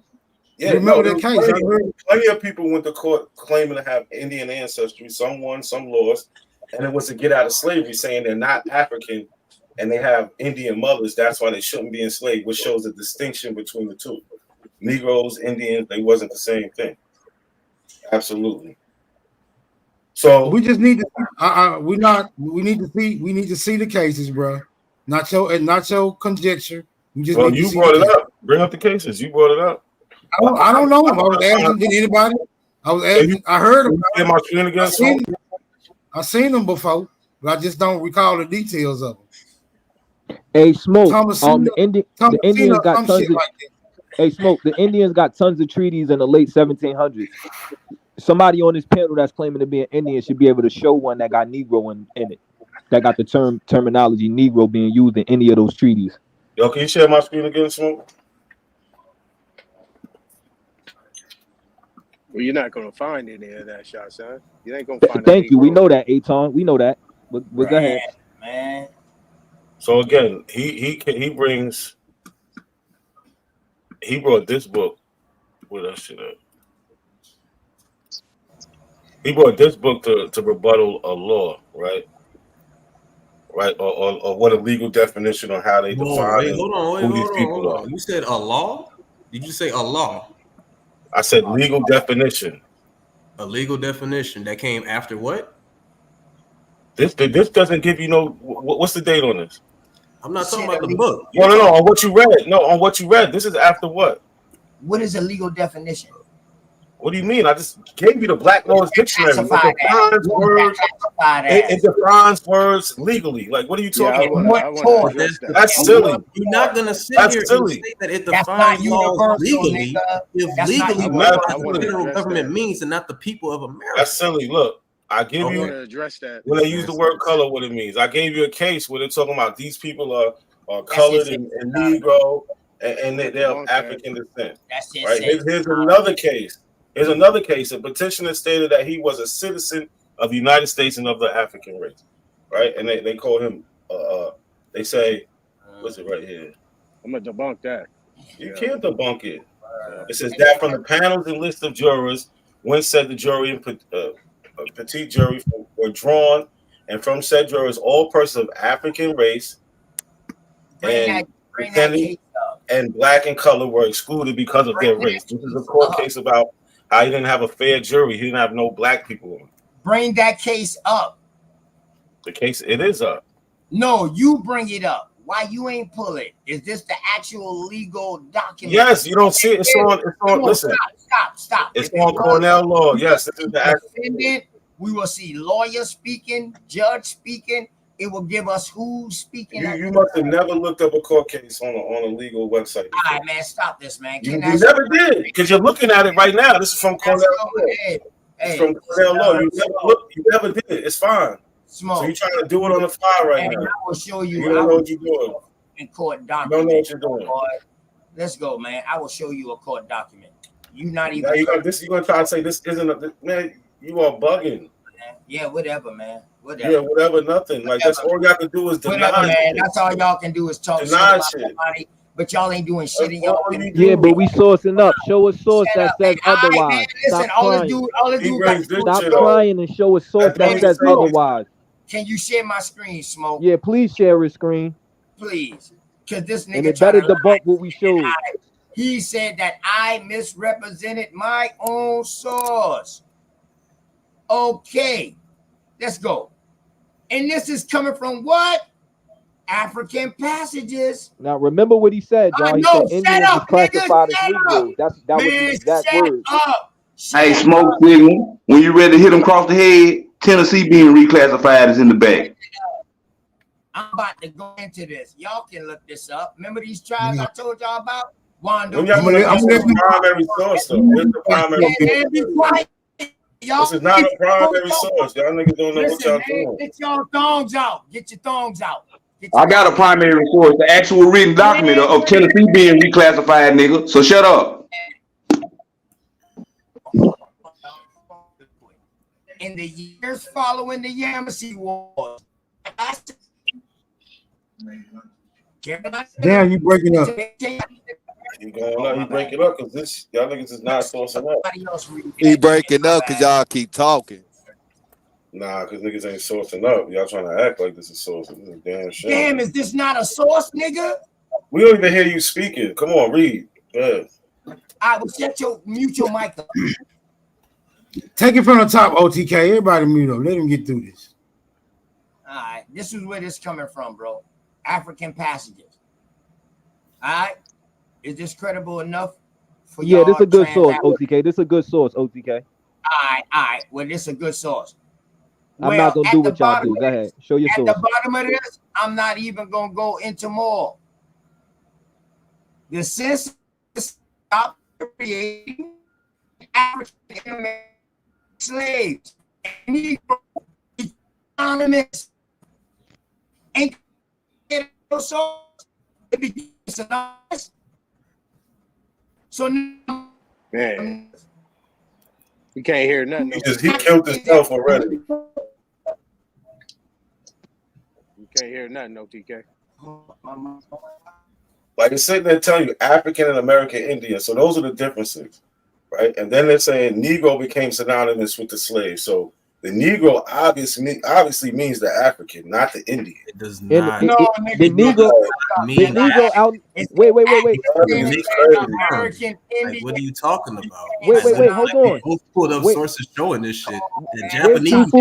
remember that case. Plenty of people went to court claiming to have Indian ancestry. Some won, some lost, and it was to get out of slavery, saying they're not African and they have Indian mothers. That's why they shouldn't be enslaved, which shows the distinction between the two. Negroes, Indians, they wasn't the same thing. Absolutely. So we just need to. We need to see the cases, bro. Not your conjecture. We just well, you brought it up. Bring up the cases. You brought it up. I don't know. I was asking. Did anybody? I was asking. I heard them. I seen them before, but I just don't recall the details of them. Hey, Smoke. The Indians got tons of. Hey, Smoke. The Indians got tons of treaties in the late 1700s. Somebody on this panel that's claiming to be an Indian should be able to show one that got Negro in it. That got the terminology Negro being used in any of those treaties. Yo, can you share my screen again, Smoke? Well, you're not gonna find any of that shot, son. You ain't gonna find. Thank you. We know that, Aton. We know that. But go ahead, man. So again, he brought this book. Where that shit at? He brought this book to rebuttal a law, right? Right, or what a legal definition on how they define who these people are. You said a law? Did you say a law? I said legal definition. A legal definition that came after what? This doesn't give you no. What's the date on this? I'm not talking about the book. No, on what you read. No, on what you read. This is after what? What is a legal definition? What do you mean? I just gave you the Black Laws Dictionary. It defines words legally. Like, what are you talking about? That's silly. You're not gonna sit here and say that it defines laws legally if legally what the federal government means and not the people of America. That's silly. Look, I give you address that. When they use the word color, what it means. I gave you a case where they're talking about these people are colored and Negro and they're of African descent. Right? Here's another case. Here's another case. A petitioner stated that he was a citizen of the United States and of the African race, right? And they call him. They say, what's it right here? I'm gonna debunk that. You can't debunk it. It says that from the panels and list of jurors, when said the jury and petite jury were drawn, and from said jurors, all persons of African race and black and color were excluded because of their race. This is a court case about how he didn't have a fair jury. He didn't have no black people on. Bring that case up. The case, it is up. No, you bring it up. Why you ain't pull it? Is this the actual legal document? Yes, you don't see it. It's on. Listen. Stop. It's on Cornell law. Yes, this is the defendant. We will see lawyer speaking, judge speaking. It will give us who's speaking. You must have never looked up a court case on a legal website. All right, man, stop this, man. You never did, because you're looking at it right now. This is from Cornell law. It's from Cornell law. You never did it. It's fine. Smoke. So you're trying to do it on the fly right now. I will show you. You don't know what you're doing. In court document. You don't know what you're doing. Let's go, man. I will show you a court document. You not even. Now you gonna try to say this isn't a man? You are bugging. Yeah, whatever, man. Whatever. Yeah, whatever. Nothing. Like that's all y'all can do is deny. Whatever, man. That's all y'all can do is talk Deny shit about somebody, but y'all ain't doing shit in y'all. Yeah, but we sourcing up. Show a source that says otherwise. Man, listen, all this dude Stop crying and show a source that says otherwise. Can you share my screen, Smoke? Yeah, please share his screen. Please, because this nigga And it better trying to debunk what we showed. He said that I misrepresented my own source. Okay, let's go. And this is coming from what? African Passages. Now remember what he said, y'all. He said Indians is classified as Negroes. That was the exact word. Hey, Smoke Signal, when you ready to hit him across the head, Tennessee being reclassified is in the back. I'm about to go into this. Y'all can look this up. Remember these tribes I told y'all about? Wando. I'm the primary source, though. Where's the primary source? This is not a primary source. Y'all niggas don't know what y'all doing. Get your thongs out. Get your thongs out. I got a primary source, the actual written document of Tennessee being reclassified, nigga. So shut up. In the years following the Yamasee Wars, Damn, you breaking up. You going up? You break it up because this y'all niggas is not sourcing up. He breaking up because y'all keep talking. Nah, because niggas ain't sourcing up. Y'all trying to act like this is sourcing. This is damn shit. Damn, is this not a source, nigga? We don't even hear you speaking. Come on, read. Yeah. I will mute your mic up. Take it from the top, OTK. Everybody mute up. Let him get through this. All right, this is where this coming from, bro. African Passages. All right, is this credible enough for Yeah, y'all? this is a good source, OTK. This is a good source, OTK. All right. Well, this is a good source. I'm not gonna do what y'all do. Go ahead. Show your source. At the bottom of this, I'm not even gonna go into more. The census stopped creating African slaves. Negro economists ain't no source. It became synonymous. So now, Man, you can't hear nothing. He killed himself already. You can't hear nothing, OTK. Like it's sitting there telling you African and American Indian. So those are the differences, right? And then they're saying Negro became synonymous with the slave. So the Negro obviously means the African, not the Indian. It does not. The Negro out. Wait. Like, what are you talking about? Wait, hold on. Both pulled up sources showing this shit. The Japanese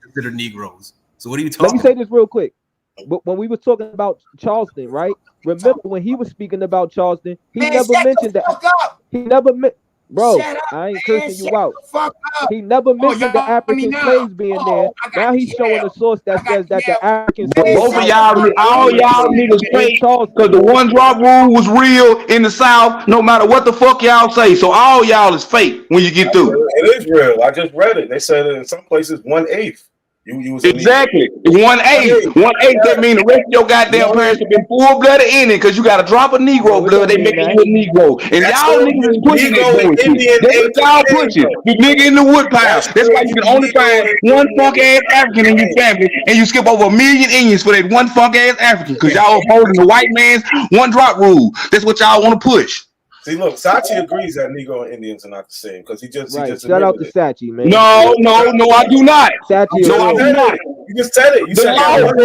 consider Negroes. So what are you talking about? Let me say this real quick. But when we were talking about Charleston, right? Remember when he was speaking about Charleston, he never mentioned that. He never meant. Bro, I ain't cursing you out. He never mentioned the African slaves being there. Now he's showing a source that says that the African slaves. Both of y'all, all y'all niggas fake because the one drop rule was real in the South, no matter what the fuck y'all say. So all y'all is fake when you get through. It is real. I just read it. They said that in some places 1/8. You was exactly 1/8. 1/8. That means the rest of your goddamn parents have been full-blooded Indian because you got to drop a Negro blood. They make you a Negro, and y'all niggas is pushing that bullshit. That's what y'all pushing. You nigga in the wood pile. That's why you can only find one funk ass African in your family, and you skip over 1 million Indians for that one funk ass African because y'all upholding the white man's one drop rule. That's what y'all want to push. See, look, Sachi agrees that Negro and Indians are not the same because he just shout out to Sachi, man. No, I do not. Sachi, no, I do not. You just said it. You the said law in the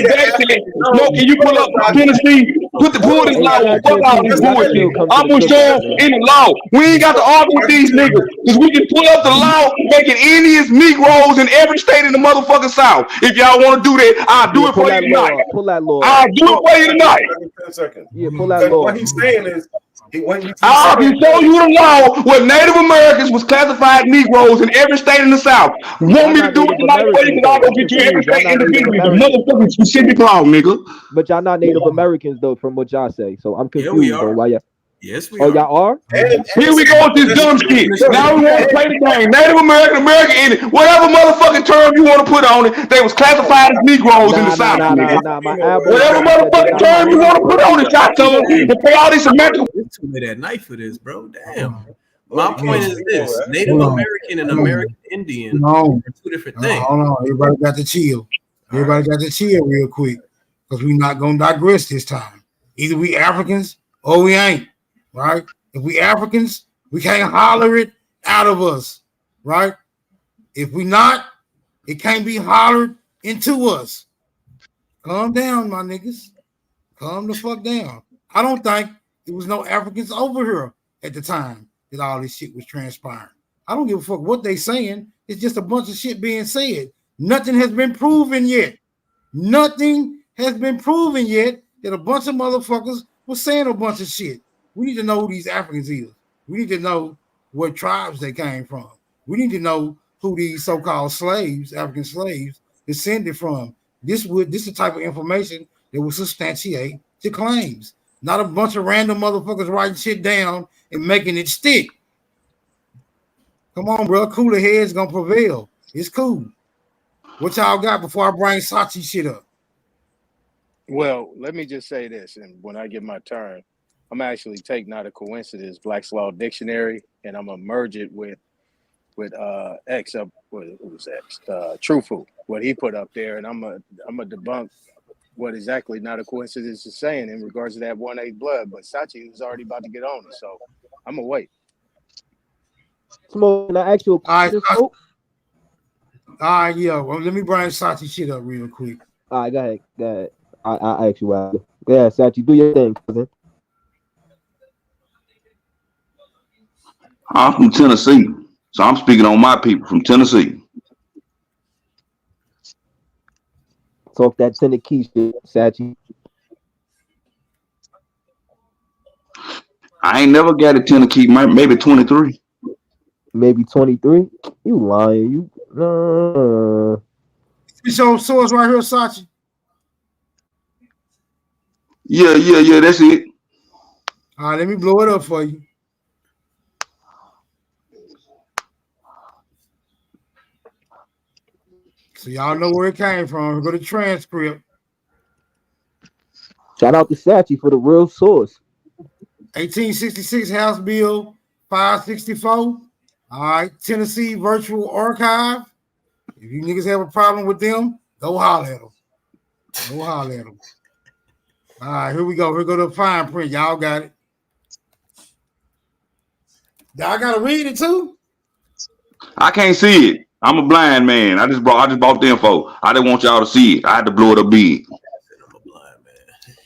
back said, no, can you pull up Tennessee? Pull this law. Fuck all this bullshit. I'm gonna show in the law. We ain't got to argue with these niggas because we can pull up the law making Indians, Negroes in every state in the motherfucking South. If y'all want to do that, I'll do it for you tonight. Pull that law. I'll do it for you tonight. 10 seconds. Yeah, pull that law. What he's saying is, I can show you the law where Native Americans was classified Negroes in every state in the South. Want me to do it tonight for you? Because I'll go get you every state individually. The motherfucking specific law, nigga. But y'all not Native Americans though, from what y'all say. So I'm confused, bro. Why y'all? Yes, we Oh, are. y'all are? Here we go with this dumb shit. Now we want to play the game. Native American, American Indian, whatever motherfucking term you want to put on it, they was classified as Negroes in the South. My elbow Whatever motherfucking term you want to put on it, shot to them to pay all these American. It's too late at night for this, bro. Damn. My point is this: Native American and American Indian are two different things. Hold on, everybody got to chill. Everybody got to chill real quick because we're not gonna digress this time. Either we Africans or we ain't, right? If we Africans, we can't holler it out of us, right? If we not, it can't be hollered into us. Calm down, my niggas. Calm the fuck down. I don't think there was no Africans over here at the time that all this shit was transpiring. I don't give a fuck what they saying. It's just a bunch of shit being said. Nothing has been proven yet. Nothing has been proven yet that a bunch of motherfuckers was saying a bunch of shit. We need to know who these Africans is. We need to know what tribes they came from. We need to know who these so-called slaves, African slaves, descended from. This is the type of information that will substantiate the claims. Not a bunch of random motherfuckers writing shit down and making it stick. Come on, bro. Cooler heads gonna prevail. It's cool. What y'all got before I bring Sachi shit up? Well, let me just say this, and when I get my turn, I'm actually take Not a Coincidence, Black's Law Dictionary, and I'm gonna merge it with X up. What was X? Truthful. What he put up there, and I'm gonna debunk what exactly Not a Coincidence is saying in regards to that 1/8 blood. But Sachi was already about to get on it, so I'm gonna wait. Smoke, can I ask you a question? All right, yeah. Well, let me bring Sachi shit up real quick. All right, go ahead. I ask you after. Go ahead, Sachi, do your thing, cousin. I'm from Tennessee, so I'm speaking on my people from Tennessee. Talk that Tennessee shit, Sachi. I ain't never got a Tennessee, maybe 23. Maybe 23? You lying. It's your source right here, Sachi. Yeah, that's it. All right, let me blow it up for you. So y'all know where it came from. Go to transcript. Shout out to Sachi for the real source. 1866 House Bill 564. All right, Tennessee Virtual Archive. If you niggas have a problem with them, go holler at them. Go holler at them. All right, here we go. Here go the fine print. Y'all got it. Y'all gotta read it too. I can't see it. I'm a blind man. I just bought the info. I didn't want y'all to see it. I had to blow it up big.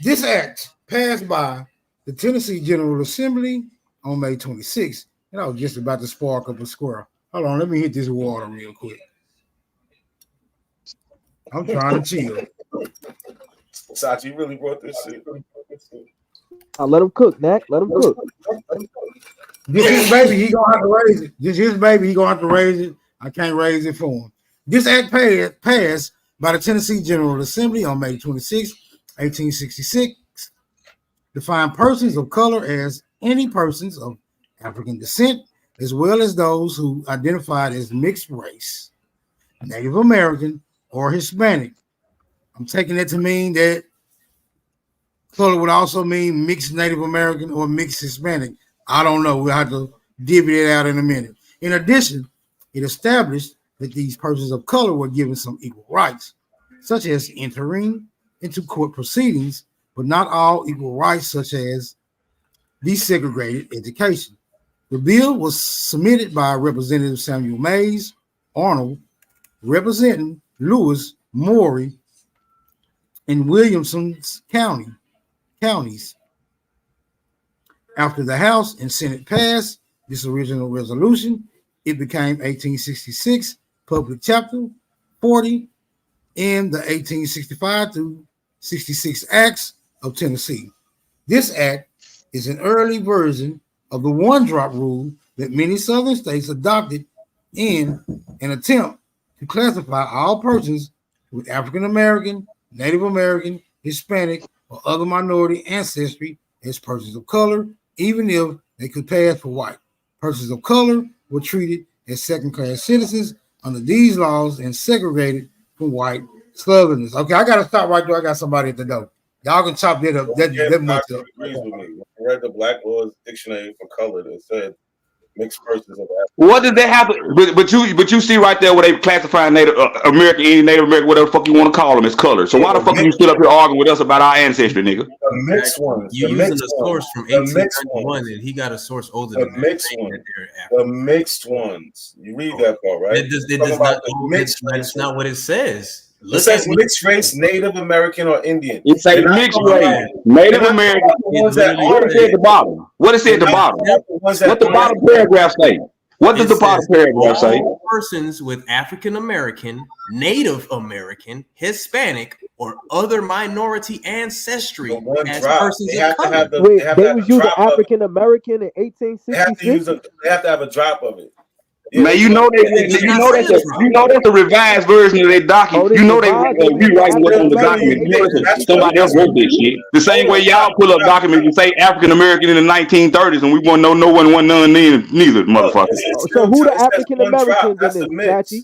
This act passed by the Tennessee General Assembly on May 26th. And I was just about to spark up a squirrel. Hold on, let me hit this water real quick. I'm trying to chill. Sachi really brought this shit. I'll let him cook, Mac. Let him cook. This his baby, he gonna have to raise it. This his baby, he gonna have to raise it. I can't raise it for him. This act passed by the Tennessee General Assembly on May 26, 1866, defined persons of color as any persons of African descent, as well as those who identified as mixed race, Native American, or Hispanic. I'm taking it to mean that color would also mean mixed Native American or mixed Hispanic. I don't know. We'll have to divvy it out in a minute. In addition, it established that these persons of color were given some equal rights, such as entering into court proceedings, but not all equal rights, such as desegregated education. The bill was submitted by Representative Samuel Mays Arnold, representing Lewis, Maury, and Williamson's counties. After the House and Senate passed this original resolution, it became 1866 Public Chapter 40 in the 1865 through 66 Acts of Tennessee. This act is an early version of the one-drop rule that many southern states adopted in an attempt to classify all persons with African American, Native American, Hispanic, or other minority ancestry as persons of color even if they could pass for white. Persons of color were treated as second-class citizens under these laws and segregated from white Southerners. Okay, I got to stop right there. I got somebody at the door. Y'all can chop that up. That much up. Agrees with me. I read the Black Laws Dictionary for color. It said mixed persons of African. What does that have? But you see right there where they classify Native American, any Native American, whatever the fuck you want to call them, as color. So why the fuck are you still up here arguing with us about our ancestry, nigga? The mixed ones. You using a source from 1891, and he got a source older than the mixed ones. The mixed ones. You read that part, right? It does not. That's not what it says. It says mixed race, Native American or Indian. It says mixed race, Native American. What it say at the bottom? What it say at the bottom? What the bottom paragraph say? What does the bottom paragraph say? Persons with African American, Native American, Hispanic, or other minority ancestry as persons of color. Wait, they was using African American in 1866. They have to have a drop of it. Man, you know that's the revised version of that document. You know they rewriting what's on the document. Somebody else wrote this shit. The same way y'all pull up documents and say African American in the 1930s, and we want no one want none neither, motherfucker. So who the African Americans in this, Chachi?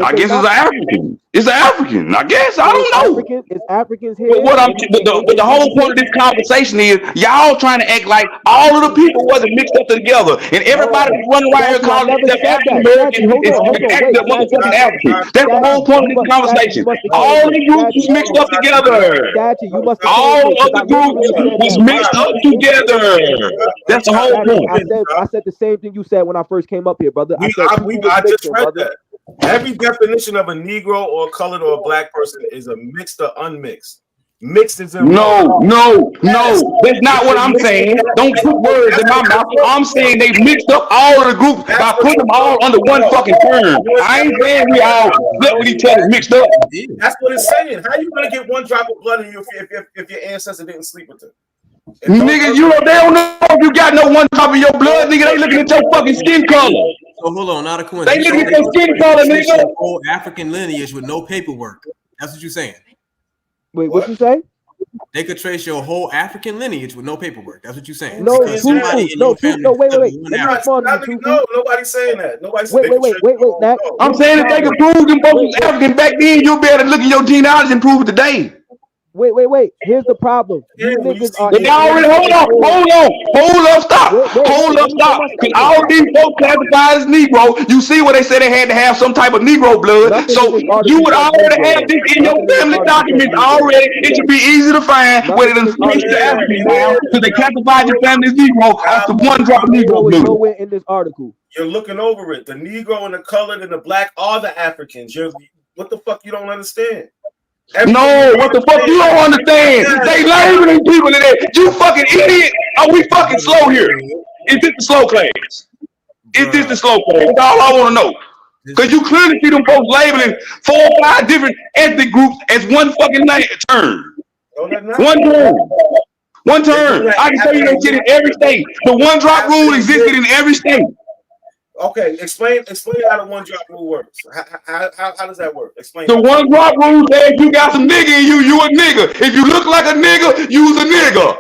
I guess it's an African. It's an African. I guess I don't know. It's Africans here. But the whole point of this conversation is y'all trying to act like all of the people wasn't mixed up together, and everybody running around here calling themselves African American is acting up motherfucking African. That's the whole point of this conversation. All the groups was mixed up together. All of the groups was mixed up together. That's the whole point. I said the same thing you said when I first came up here, brother. I just read that. Every definition of a Negro or a colored or a black person is a mixed or unmixed. Mixed is no. That's not what I'm saying. Don't put words in my mouth. I'm saying they mixed up all of the groups by putting them all under one fucking term. I ain't saying we all slept with each other mixed up. That's what it's saying. How you gonna get one drop of blood in you if your ancestor didn't sleep with them? Nigga, they don't know if you got no one drop of your blood, nigga. They looking at your fucking skin color. So hold on, not a coincidence. They looking at your skin color, nigga. Whole African lineage with no paperwork. That's what you're saying. Wait, what you say? They could trace your whole African lineage with no paperwork. That's what you're saying. No, wait. No, nobody's saying that. Nobody's saying wait. I'm saying if they could prove them folks was African back then, you'll be able to look at your genealogy and prove it today. Wait. Here's the problem. You niggas are already hold up, stop. Because all these folks classified as Negro, you see where they said they had to have some type of Negro blood. So you would already have this in your family documents already. It should be easy to find whether it's switched to African now because they classified your family as Negro off the one drop of Negro blood. Nowhere in this article. You're looking over it. The Negro and the colored and the black are the Africans. What the fuck you don't understand? No, what the fuck you don't understand? They labeling people in there. You fucking idiot. Are we fucking slow here? Is this the slow class? That's all I want to know. Because you clearly see them folks labeling 4 or 5 different ethnic groups as one fucking term. One term. I can tell you that shit in every state. The one drop rule existed in every state. Okay, explain how the one drop rule works. How does that work? Explain. The one drop rule says you got some nigga in you a nigga. If you look like a nigga, you's a nigga.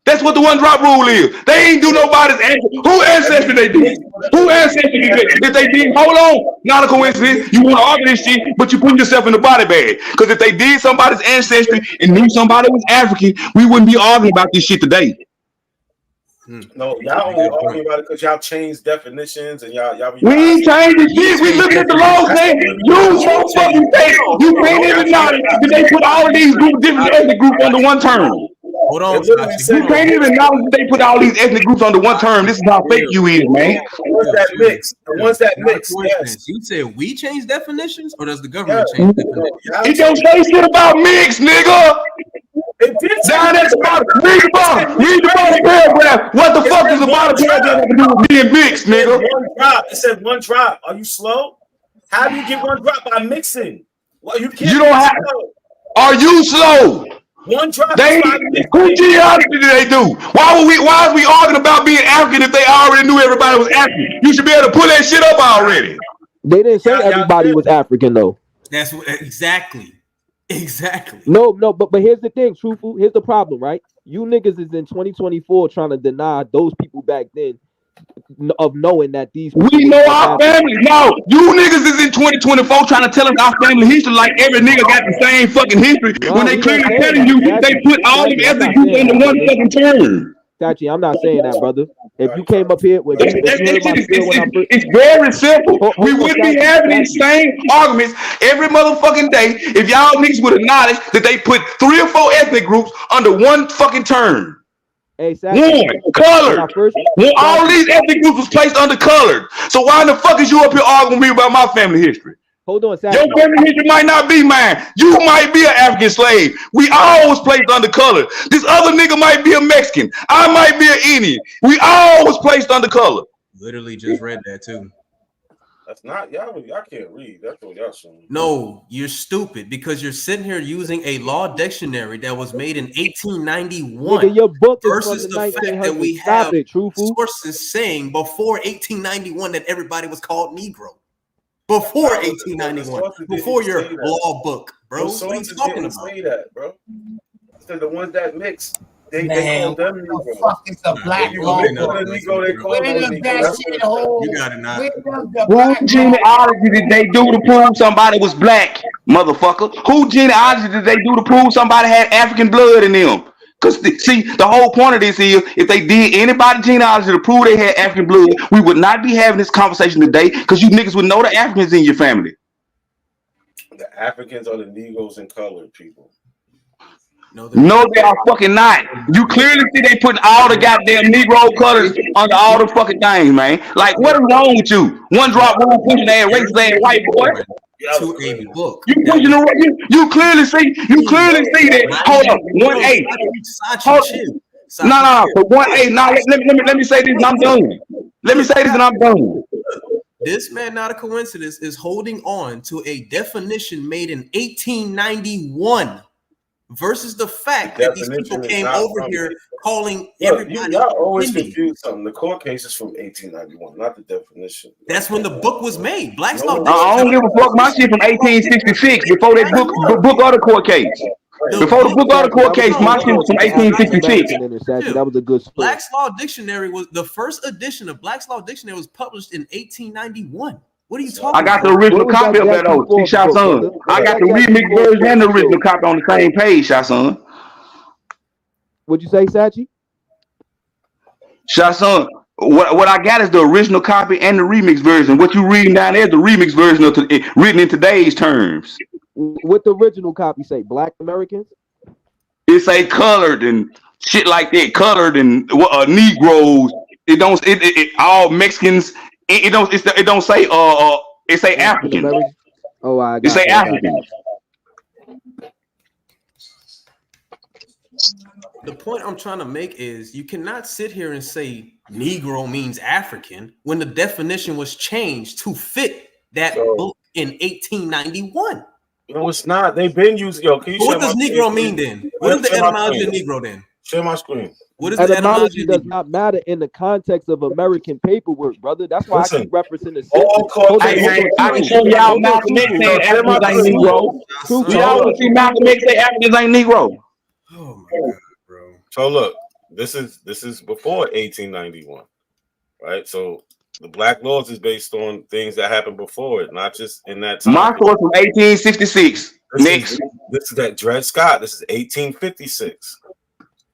That's what the one drop rule is. They ain't do nobody's ancestry. Who ancestry they did? Who ancestry did? If they did, hold on. Not a coincidence. You want to argue this shit, but you put yourself in the body bag. Because if they did somebody's ancestry and knew somebody was African, we wouldn't be arguing about this shit today. No, y'all only arguing about it because y'all changed definitions and y'all. We ain't changing shit. We looking at the law saying you so fucking fake. You can't even acknowledge that they put all of these different ethnic groups under one term. Hold on, you can't even acknowledge that they put all these ethnic groups under one term. This is how fake you is, man. The ones that mix. Yes. You said we change definitions, or does the government change definitions? It don't say shit about mix, nigga. Down at the bottom, read the bottom paragraph. What the fuck does the bottom paragraph have to do with being mixed, nigga? It said one drop. Are you slow? How do you get one drop by mixing? Well, you can't. You don't have. Are you slow? One drop. Who genealogy do they do? Why is we arguing about being African if they already knew everybody was African? You should be able to pull that shit up already. They didn't say everybody was African though. That's what exactly. No, but here's the thing, truthful. Here's the problem, right? You niggas is in 2024 trying to deny those people back then of knowing that these people we know our family. No, you niggas is in 2024 trying to tell us our family history like every nigga got the same fucking history. No, when they we clearly not saying telling you that. they put all them ethnic groups under one fucking term. Tachi, I'm not saying that, brother. If you came up here with it's very simple. We wouldn't be having these same arguments every motherfucking day if y'all niggas would acknowledge that they put 3 or 4 ethnic groups under one fucking term. Hey, one, colored. All these ethnic groups was placed under colored. So why in the fuck is you up here arguing with me about my family history? Hold on, Your family history might not be mine. You might be an African slave. We all was placed under color. This other nigga might be a Mexican. I might be an Indian. We all was placed under color. Literally just read that too. That's not y'all can't read. That's what y'all saying. No, you're stupid because you're sitting here using a law dictionary that was made in 1891. Nigga, your book is versus from the fact that we Stop have it, truthful. sources saying before 1891 that everybody was called Negro. Before 1891, before your law book, bro. What are you talking about? Say that, bro. So the ones that mix, they call Man, them what the Negro. fuck is the black law? They call them Negro. They call Where them does that Negro. shit hold? You got it now. Where does the Who black law? genealogy did they do to prove somebody was black, motherfucker? Who genealogy did they do to prove somebody had African blood in them? Because, see, the whole point of this is if they did anybody genealogy to prove they had African blood, we would not be having this conversation today because you niggas would know the Africans in your family. The Africans are the Negroes and colored people. No, they are fucking not. You clearly see they putting all the goddamn Negro colors under all the fucking things, man. Like, what is wrong with you? One drop, one pushing ass, racist ass white boy. To a book. You pushing the you clearly see that. Hold up, 1-8. No. For 1-8. Now let me say this and I'm done. Let me say this and I'm done. This man, not a coincidence, is holding on to a definition made in 1891 versus the fact that these people came over here calling everybody. Y'all always confuse something. The court case is from 1891, not the definition. That's when the book was made. Black's Law. I don't give a fuck. My shit from 1866 before that book or the court case. Before the book or the court case, my shit was from 1866. That was a good split. Black's Law Dictionary was the first edition of Black's Law Dictionary was published in 1891. What are you talking about? I got the original copy of that though. See, Shot Son. I got the remix version and the original copy on the same page, Shot Son. What'd you say, Sachi? Shot Son. What I got is the original copy and the remix version. What you reading down there is the remix version of written in today's terms. What the original copy say? Black Americans? It say colored and shit like that. Colored and Negroes. It don't. It all Mexicans. It don't say it say African. Oh, I got it say African. The point I'm trying to make is you cannot sit here and say Negro means African when the definition was changed to fit that book in 1891. No, it's not. They've been using. Yo, can you what does Negro mean then? What is the etymology of Negro then? Share my screen. What is the etymology? Does not matter in the context of American paperwork, brother. That's why I keep referencing the. I can show y'all Malcolm X saying Africans ain't Negro. Y'all want to see Malcolm X say Africans ain't Negro? Oh my God, bro. So look, this is before 1891, right? So the Black laws is based on things that happened before it, not just in that time. My source from 1866. This is that Dred Scott. This is 1856.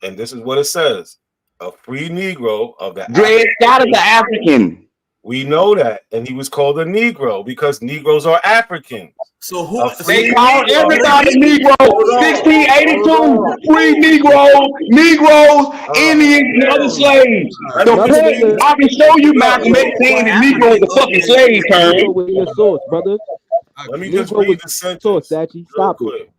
And this is what it says: a free Negro of the Dred Scott is an African. We know that, and he was called a Negro because Negroes are African. So who they called everybody Negro? 1682, free Negroes, Indians, and other slaves. The point I can show you Malcolm X saying that Negro is a fucking slave term. With your source, brother. Let me just read the sentence. Stop it.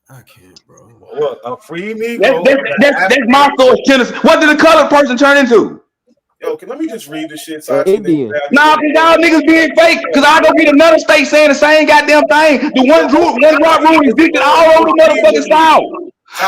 I can't, bro. What, a free Negro? That's my source, Tennessee. What did the colored person turn into? Yo, let me just read the shit. Indian. Nah, because y'all niggas being fake. Because I go get another state saying the same goddamn thing. The one drop rule existed all over the motherfucking South.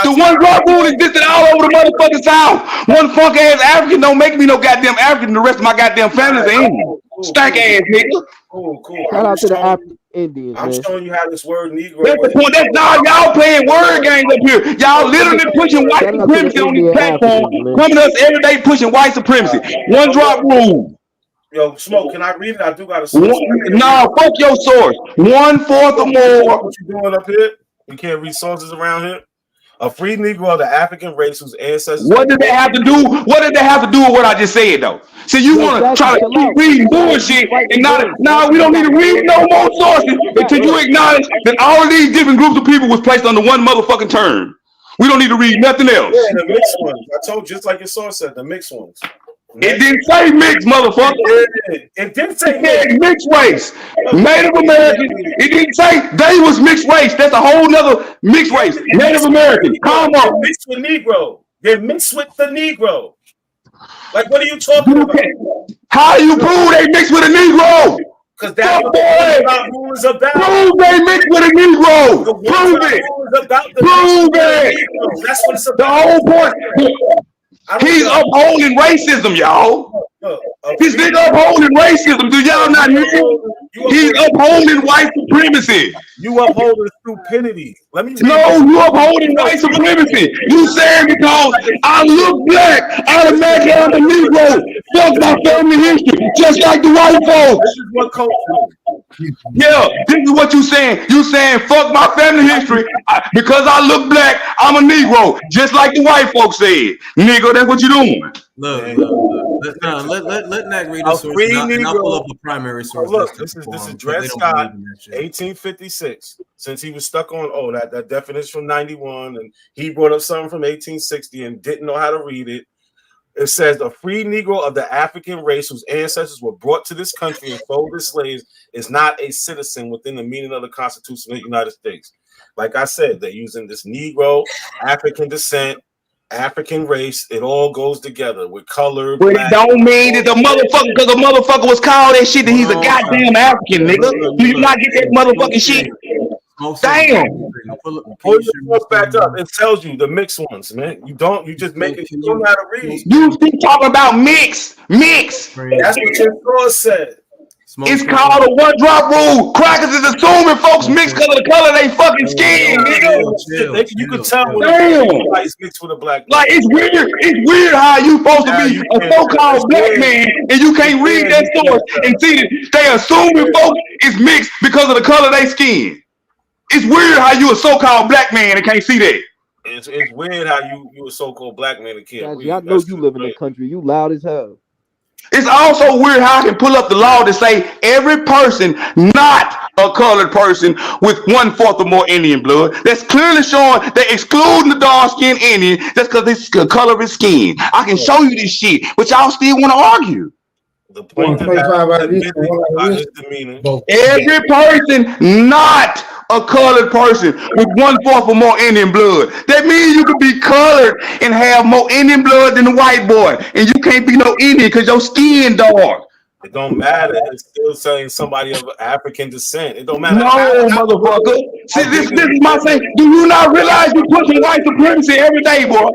The one drop rule existed all over the motherfucking South. One funk ass African don't make me no goddamn African. The rest of my goddamn family is Indian. Stank ass nigga. Cool. Shout out to the Indians. I'm man. showing you how this word Negro. That's the point. That's not y'all playing word games up here. Y'all literally pushing white supremacy on this platform. Coming to us every day pushing white supremacy. One drop rule. Yo, Smoke, can I read it? I do got a source. No, fuck your source. 1/4 or more. What you doing up here? You can't read sources around here. A free Negro of the African race whose ancestors. What did they have to do? What did they have to do with what I just said, though? So you want to try to keep reading bullshit and not? No, we don't need to read no more sources until you acknowledge that all of these different groups of people was placed under one motherfucking term. We don't need to read nothing else. Yeah, the mixed ones. I told you, just like your source said, the mixed ones. It didn't say mixed, motherfucker. It didn't say mixed race. Native American. It didn't say they was mixed race. That's a whole nother mixed race. Native American. Come on. Mixed with Negro. They're mixed with the Negro. Like, what are you talking about? How do you prove they mixed with a Negro? Because that's what the rule is about. Prove they mixed with a Negro. Prove it. Prove it. That's what it's about. The whole point. He's upholding racism, y'all. This nigga upholding racism. Do y'all not know? He's upholding white supremacy. You upholding stupidity. Let me. No, you upholding white supremacy. You saying because I look black, automatically I'm a Negro. Fuck my family history, just like the white folks. This is what culture. Yeah, this is what you saying. You saying fuck my family history because I look black. I'm a Negro, just like the white folks said. Nigga, that's what you doing. Look. Let Nat read the source. And I'll pull up a primary source. Look, this is Dred Scott, 1856. Since he was stuck on that definition from 91, and he brought up something from 1860 and didn't know how to read it. It says a free Negro of the African race whose ancestors were brought to this country and sold as slaves is not a citizen within the meaning of the Constitution of the United States. Like I said, they're using this Negro, African descent, African race. It all goes together with color. But it don't mean that the motherfucker, because the motherfucker was called that shit, that he's a goddamn African, nigga. Do you not get that motherfucking shit? Damn. Pull your book back up. It tells you the mixed ones, man. You just make it. You don't know how to read. You keep talking about mix. That's what your source said. It's called a one drop rule. Crackers is assuming folks mix because of the color they fucking skin, nigga. You can tell when it's mixed with a black man. Like it's weird. It's weird how you supposed to be a so-called black man and you can't read that source and see that they assuming folks is mixed because of the color they skin. It's weird how you a so-called black man and can't see that. It's weird how you a so-called black man and can't read. I know you live in the country. You loud as hell. It's also weird how I can pull up the law to say every person not a colored person with 1/4 or more Indian blood. That's clearly showing they excluding the dark-skinned Indian just because it's the color of his skin. I can show you this shit, but y'all still want to argue. The point every person not a colored person with 1/4 or more Indian blood. That means you could be colored and have more Indian blood than the white boy, and you can't be no Indian because your skin dark. It don't matter. It's still saying somebody of African descent. It don't matter. No, motherfucker. See, this is my thing. Do you not realize you pushing white supremacy every day, boy?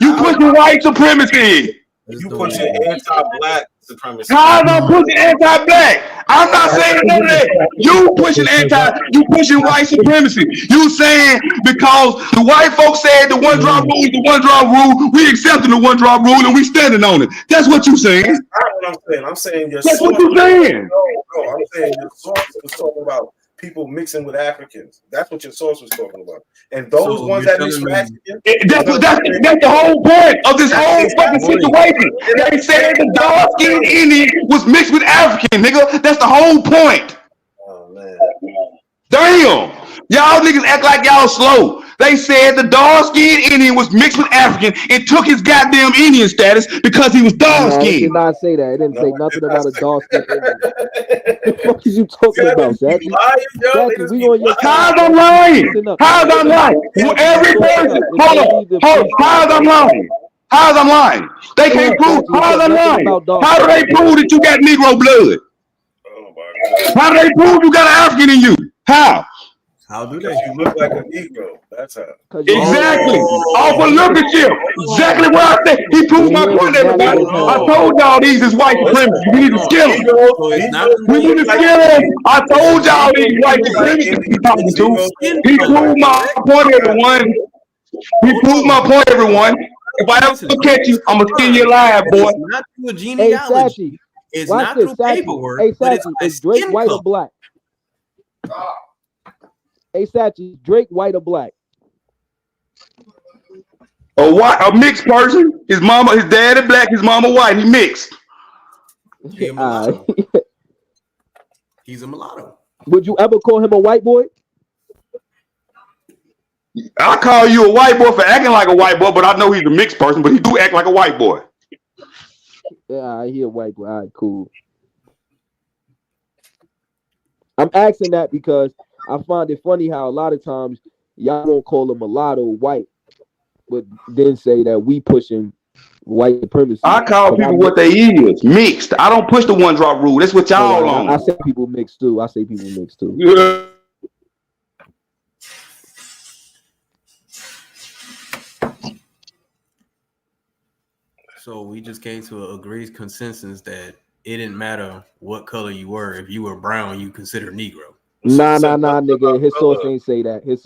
You pushing white supremacy. You pushing anti-black supremacy. How am I pushing anti-black? I'm not saying none of that. You pushing white supremacy. You saying because the white folks said the one drop rule is the one drop rule, we accepting the one drop rule and we standing on it. That's what you saying. That's not what I'm saying. I'm saying your That's source. what you saying. No, I'm saying your source was talking about people mixing with Africans. That's what your source was talking about. And those ones that mix with Africans. That's the whole point of this whole fucking situation. They said the dark-skinned Indian was mixed with African, nigga. That's the whole point. Oh man. Damn. Y'all niggas act like y'all slow. They said the dark-skinned Indian was mixed with African and took his goddamn Indian status because he was dark-skinned. No, it did not say that. It didn't say nothing about a dark-skinned Indian. What the fuck are you talking about, Jackie? How's I'm lying? How's I'm lying? Every person, hold on. How's I'm lying? How's I'm lying? They can't prove. How's I'm lying? How do they prove that you got Negro blood? How do they prove you got an African in you? How? How do they? You look like a Negro. That's how. Exactly. Off of look at you. Exactly what I said. He proved my point, everybody. I told y'all these is white supremacy. We need to skill them. We need to skill them. I told y'all these white supremacists he talking to. He proved my point, everyone. He proved my point, everyone. If I ever catch you, I'm gonna skin you alive, boy. It's not through a genealogy. It's not through paperwork. But it's is Drake white or black? Hey, Sachi, Drake white or black? A mixed person. His dad is black. His mama white. He mixed. He's a mulatto. Would you ever call him a white boy? I call you a white boy for acting like a white boy, but I know he's a mixed person, but he do act like a white boy. Yeah, I hear white boy. All right, cool. I'm asking that because I find it funny how a lot of times y'all won't call a mulatto white, but then say that we pushing white supremacy. I call people what they is, mixed. I don't push the one drop rule. That's what y'all on. I say people mixed too. Yeah. So we just came to an agreed consensus that it didn't matter what color you were. If you were brown, you considered Negro. Nah, nigga. His source ain't say that. It's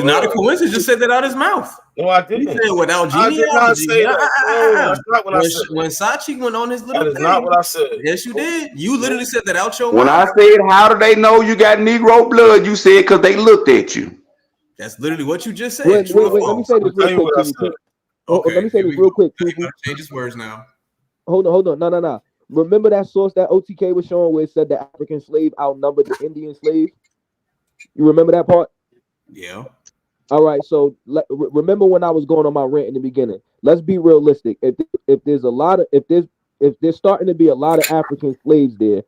not a coincidence. Just said that out his mouth. No, I didn't. He said without genealogy. That's not what I said. When Sachi went on his little thing. That is not what I said. Yes, you did. You literally said that out your mouth. When I said, how do they know you got Negro blood? You said because they looked at you. That's literally what you just said. Wait. Let me say this real quick. Okay, let me say this real quick. Change his words now. Hold on. No. Remember that source that OTK was showing where it said the African slave outnumbered the Indian slave? You remember that part? Yeah. All right. So remember when I was going on my rant in the beginning? Let's be realistic. If there's starting to be a lot of African slaves there,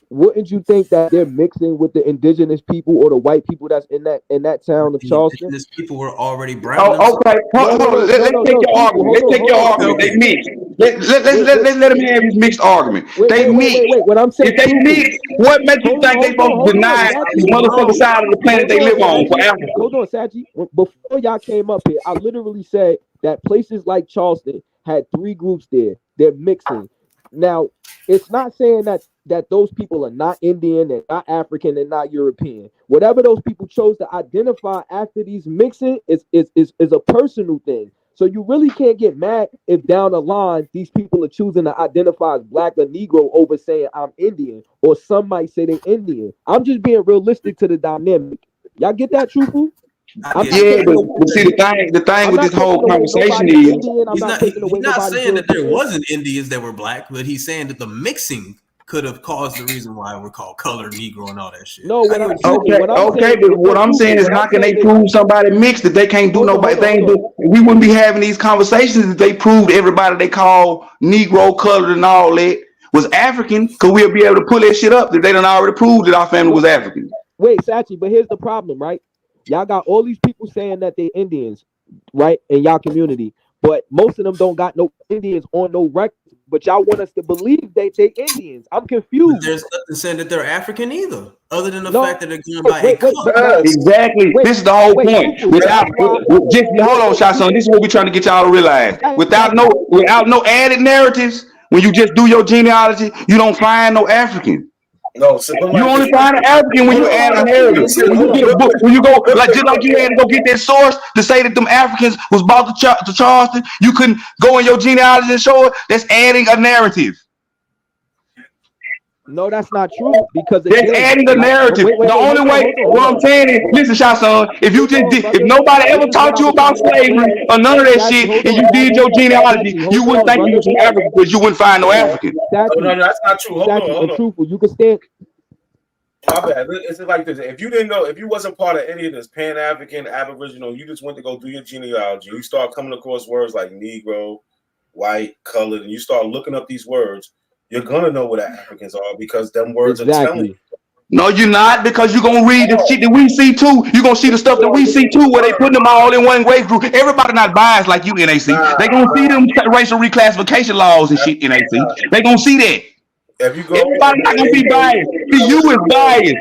wouldn't you think that they're mixing with the indigenous people or the white people that's in that town of Charleston? Indigenous people were already brown. Oh, okay. Let's take your argument. They mix. Let's let him have his mixed argument. They mix. When I'm saying if they mix, what makes you think they supposed to deny the motherfucking side of the planet they live on for Africa? Hold on, Sachi. Before y'all came up here, I literally said that places like Charleston had 3 groups there. They're mixing. Now, it's not saying that those people are not Indian and not African and not European. Whatever those people chose to identify after these mixing is a personal thing. So you really can't get mad if down the line these people are choosing to identify as black or Negro over saying I'm Indian, or some might say they're Indian. I'm just being realistic to the dynamic. Y'all get that, Truthful? Yeah, but see the thing with this whole conversation is he's not saying that there wasn't Indians that were black, but he's saying that the mixing could have caused the reason why we're called colored Negro and all that shit. No, okay, but what I'm saying is, how can they prove somebody mixed if they can't do nobody? We wouldn't be having these conversations if they proved everybody they call Negro, colored, and all that was African, because we'll be able to pull that shit up if they done already proved that our family was African. Wait, Sachi, but here's the problem, right? Y'all got all these people saying that they're Indians, right, in y'all community, but most of them don't got no Indians on no record. But y'all want us to believe they Indians. I'm confused. But there's nothing saying that they're African either, other than the fact that they're going by a color. Exactly. This is the whole point. Just hold on, Shotson. This is what we're trying to get y'all to realize. Without no added narratives, when you just do your genealogy, you don't find no African. No, so you only find an African when you add a narrative. When you get a book, when you go just like you had to go get that source to say that them Africans was brought to Charleston, you couldn't go in your genealogy and show it. That's adding a narrative. No, that's not true, because that's adding a narrative. The only way, what I'm saying is, listen, Shotson, if nobody ever taught you about slavery or none of that shit, and you did your genealogy, you wouldn't think you was from Africa because you wouldn't find no African. No, that's not true. Hold on. Truthful, you can stand. My bad. It's like this. If you didn't know, if you wasn't part of any of this Pan-African, Aboriginal, you just went to go do your genealogy, you start coming across words like Negro, white, colored, and you start looking up these words, you're gonna know what Africans are because them words are telling you. No, you're not, because you're gonna read the shit that we see too. You're gonna see the stuff that we see too, where they put them all in one grade group. Everybody not biased like you, NAC. They gonna see them racial reclassification laws and shit, NAC. They gonna see that. If you go, everybody not gonna be biased. See, you is biased.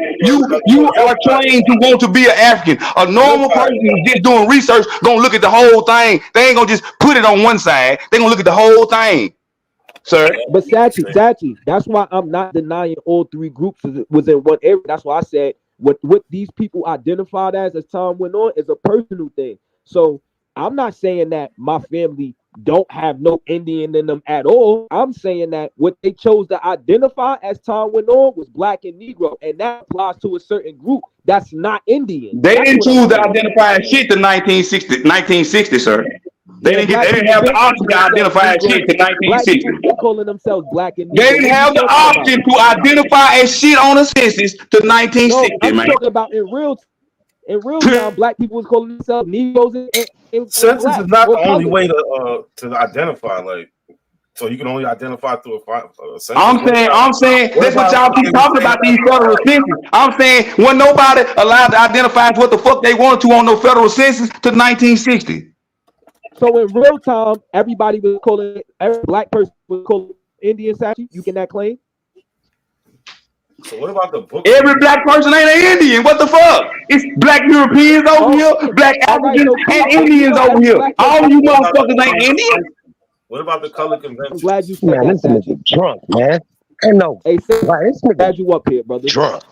You are trained to want to be an African. A normal person who's just doing research gonna look at the whole thing. They ain't gonna just put it on one side. They gonna look at the whole thing, sir. But Sachi, that's why I'm not denying all three groups was in one area. That's why I said what these people identified as time went on is a personal thing. So I'm not saying that my family don't have no Indian in them at all. I'm saying that what they chose to identify as time went on was black and Negro, and that applies to a certain group that's not Indian. They didn't choose to identify as shit to 1960, sir. They didn't have the option to identify as shit to 1960. Calling themselves black and Negro. They didn't have the option to identify as shit on the census to 1960, no, I'm man. talking about in real time, black people was calling themselves Negroes and census black, is not the only color. way to identify. Like, so you can only identify through a census. I'm saying that's what y'all keep talking about, these federal census. I'm saying when nobody allowed to identify what the fuck they wanted to on no federal census to 1960. So in real time, everybody was calling, every black person was calling Indian Sachi. You can that claim? So what about the book? Every black person ain't an Indian. What the fuck? It's black Europeans over here, black Africans, and Indians over here. All you motherfuckers ain't Indian. What about the color convention? I'm glad you said Man, that, this nigga drunk, man. Ain't no. Hey, Why, this nigga glad you up here, brother. drunk.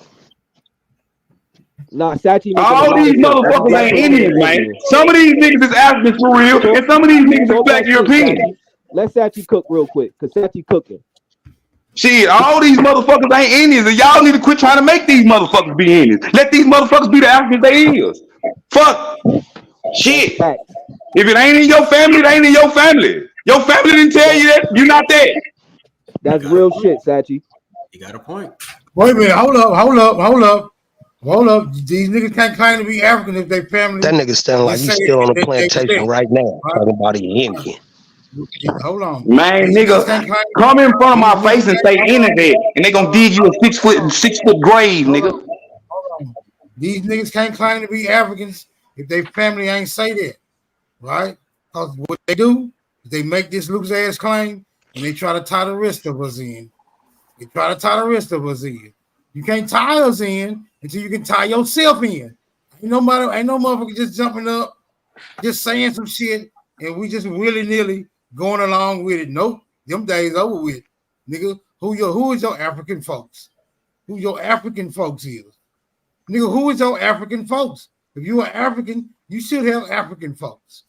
Nah, Sachi. All these motherfuckers ain't Indians, man. Some of these niggas is Africans for real, and some of these niggas is black Europeans. Let Sachi cook real quick, cause Sachi cooking. Shit, all these motherfuckers ain't Indians, and y'all need to quit trying to make these motherfuckers be Indians. Let these motherfuckers be the Africans they is. Fuck. Shit. If it ain't in your family, it ain't in your family. Your family didn't tell you that. You're not that. That's real shit, Sachi. You got a point. Wait a minute. Hold up. These niggas can't claim to be African if they family. That nigga sound like he's still on the plantation right now, talking about he Indian. Hold on. Man, nigga, come in front of my face and say anything, and they gonna dig you a 6 foot grave, nigga. These niggas can't claim to be Africans if their family ain't say that, right? Because what they do is they make this loose ass claim and they try to tie the rest of us in. You can't tie us in until you can tie yourself in. Ain't no motherfucker just jumping up, just saying some shit, and we just willy-nilly going along with it. Nope, them days over with, nigga. Who is your African folks? Who your African folks is? Nigga, who is your African folks? If you are African, you should have African folks.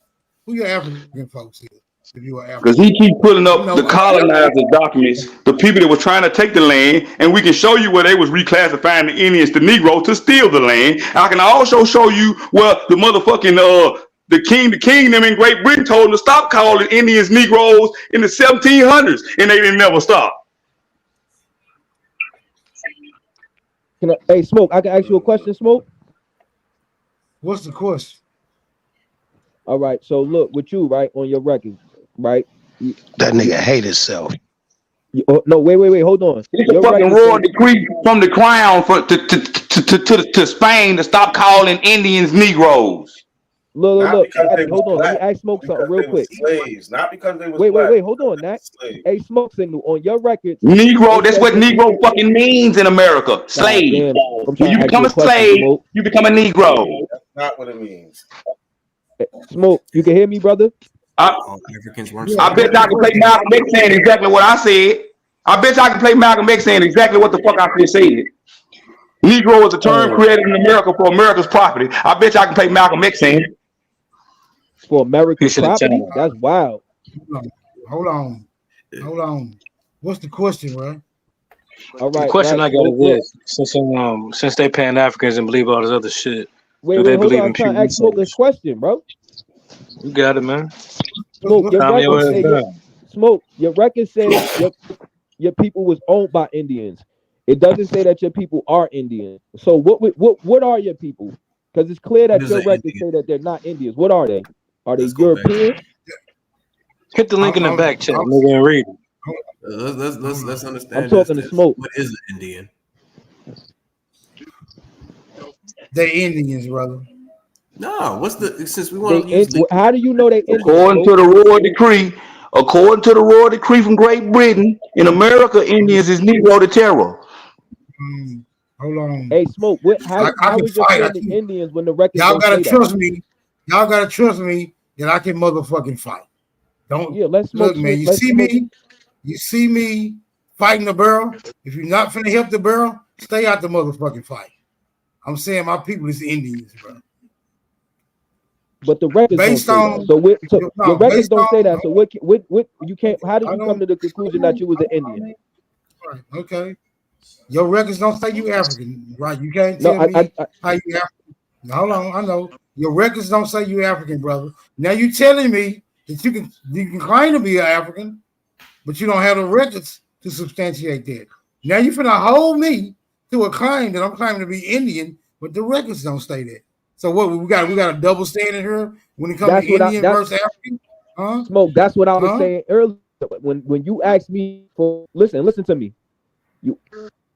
Who your African folks is? If you are African. Because he keep pulling up the colonizer documents, the people that were trying to take the land, and we can show you where they was reclassifying the Indians to Negro to steal the land. I can also show you where the motherfucking the king them in Great Britain told them to stop calling Indians Negroes in the 1700s, and they didn't never stop. Hey, Smoke, I can ask you a question, Smoke? What's the question? All right, so look, with you, right, on your record, right? That nigga hate himself. No, wait, hold on. It's a fucking royal decree from the crown to Spain to stop calling Indians Negroes. Look. Hold on. Let me ask Smoke something real quick. Slaves, not because they was wait. Hold on, Nat. Hey, Smoke Signal on your record. Negro. That's what Negro fucking means in America. Slave. When you become a slave, you become a Negro. That's not what it means. Smoke. You can hear me, brother? I bet I can play Malcolm X saying exactly what I said. I bet I can play Malcolm X saying exactly what the fuck I just said. Negro is a term created in America for America's property. I bet I can play Malcolm X saying for America's property. That's wild. Hold on. What's the question, right? All right. The question I got is this: since they Pan Africans and believe all this other shit, do they believe in pure ask Smoke this question, bro? You got it, man. Smoke, your record says your people was owned by Indians. It doesn't say that your people are Indian. So what are your people? Because it's clear that your records say that they're not Indians. What are they? Are they European? Hit the link in the back chat, nigga, and read it. Let's understand. I'm talking to Smoke. What is an Indian? They're Indians, brother. No, since we want to use how do you know they Indians? According to the royal decree, According to the royal decree from Great Britain, in America, Indians is Negro to terror. Hold on. Hey, Smoke. How was your friend the Indians when the records? Y'all gotta trust me. Y'all gotta trust me that I can motherfucking fight. Don't. Yeah, let's look, man. You see me fighting the barrel. If you're not finna help the barrel, stay out the motherfucking fight. I'm saying my people is Indians, bro. But the records based don't say that. So your records don't say that. So what you can't? How did you come to the conclusion that you was an Indian? Right. Okay. Your records don't say you African, right? You can't tell me how you African. Hold on, I know your records don't say you African, brother. Now you telling me that you can claim to be an African, but you don't have the records to substantiate that. Now you finna hold me to a claim that I'm claiming to be Indian, but the records don't say that. So what we got a double standard here when it comes to Indian versus African? Huh? Smoke, that's what I was saying earlier. When you asked me for listen to me.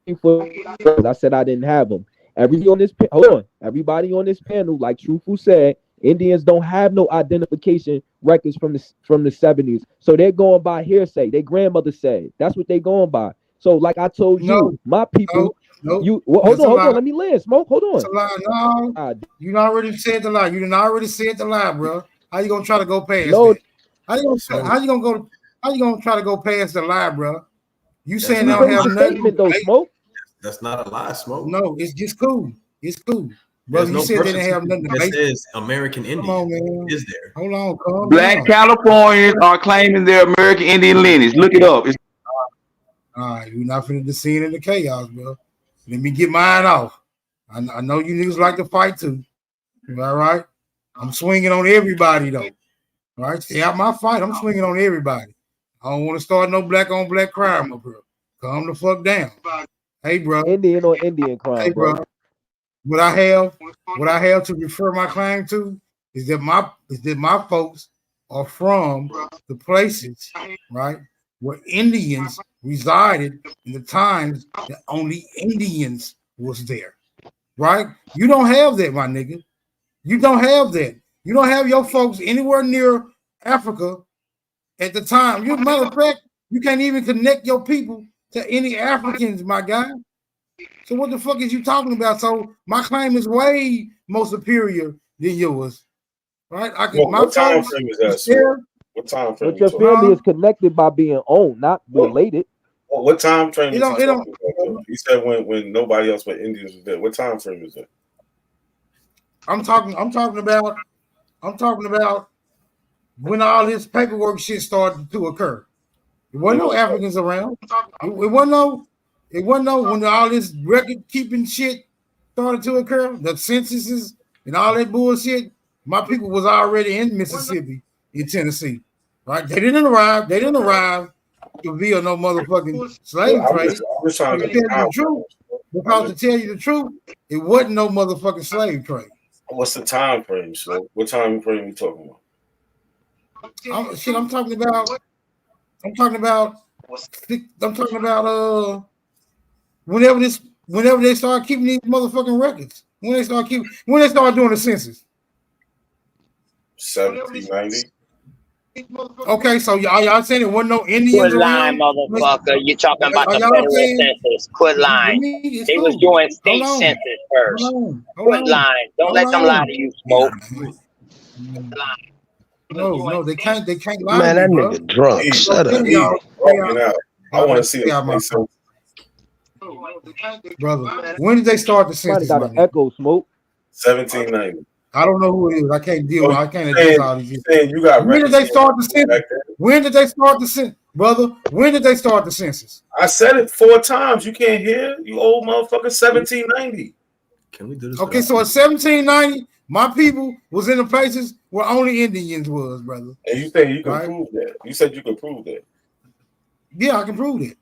I said I didn't have them. Everybody on this panel, like Truthful said, Indians don't have no identification records from the 70s. So they're going by hearsay. Their grandmother said that's what they're going by. So like I told you, my people. Hold on. Let me land. Smoke. Hold on. It's a lie. No, you already said the lie. You didn't already said the lie, bro. How you gonna try to go past that? How you gonna try to go past the lie, bro? You saying they don't have nothing? Though, Smoke. That's not a lie, Smoke. No, it's just cool. It's cool. Brother, you said they didn't have nothing. That says American Indian. Come on, man. Is there? Hold on. Calm Black down. Californians are claiming their American Indian lineage. Look it up. All right, we're not finna descend into chaos, bro. Let me get mine off. I know you niggas like to fight too. All right? I'm swinging on everybody, though. All right? Stay out my fight. I'm swinging on everybody. I don't want to start no black on black crime up here. Calm the fuck down. Hey, bro. Indian on Indian crime, hey, bro. What I have to refer my claim to is that my folks are from the places, right, where Indians resided in the times that only Indians was there, right? You don't have that, my nigga. You don't have that. You don't have your folks anywhere near Africa at the time. You, matter of fact, you can't even connect your people to any Africans, my guy. So what the fuck is you talking about? So my claim is way more superior than yours, right? What time frame is that? What time frame? But your family is connected by being owned, not related. What time frame? You said when nobody else but Indians was there. What time frame is that? I'm talking about when all this paperwork shit started to occur. There wasn't no Africans around. It wasn't no when all this record keeping shit started to occur, the censuses and all that bullshit. My people was already in Mississippi, in Tennessee, right? They didn't arrive to be a no motherfucking slave trade. Because to tell you the truth, it wasn't no motherfucking slave trade. What's the time frame? So what time frame are you talking about? I'm talking about whenever they start keeping these motherfucking records. When they start doing the census. 1790. Okay, so y'all saying it wasn't no Indians Quit lying, motherfucker. You're talking about the federal census. Quit lying. They was doing state census first. Quit lying. Don't let them lie to you, Smoke. No, they can't lie. Man, that nigga drunk. Shut up. I want to see it. Brother, when did they start the census? Got an echo, Smoke. 1790. I don't know who it is. I can't deal with. I can't address all these. You got. When did they start the census? When did they start the census, brother? When did they start the census? I said it 4 times. You can't hear, you old motherfucker. 1790. Can we do this? Okay, so in 1790, my people was in the places where only Indians was, brother. And you think you can prove that? You said you could prove that. Yeah, I can prove that.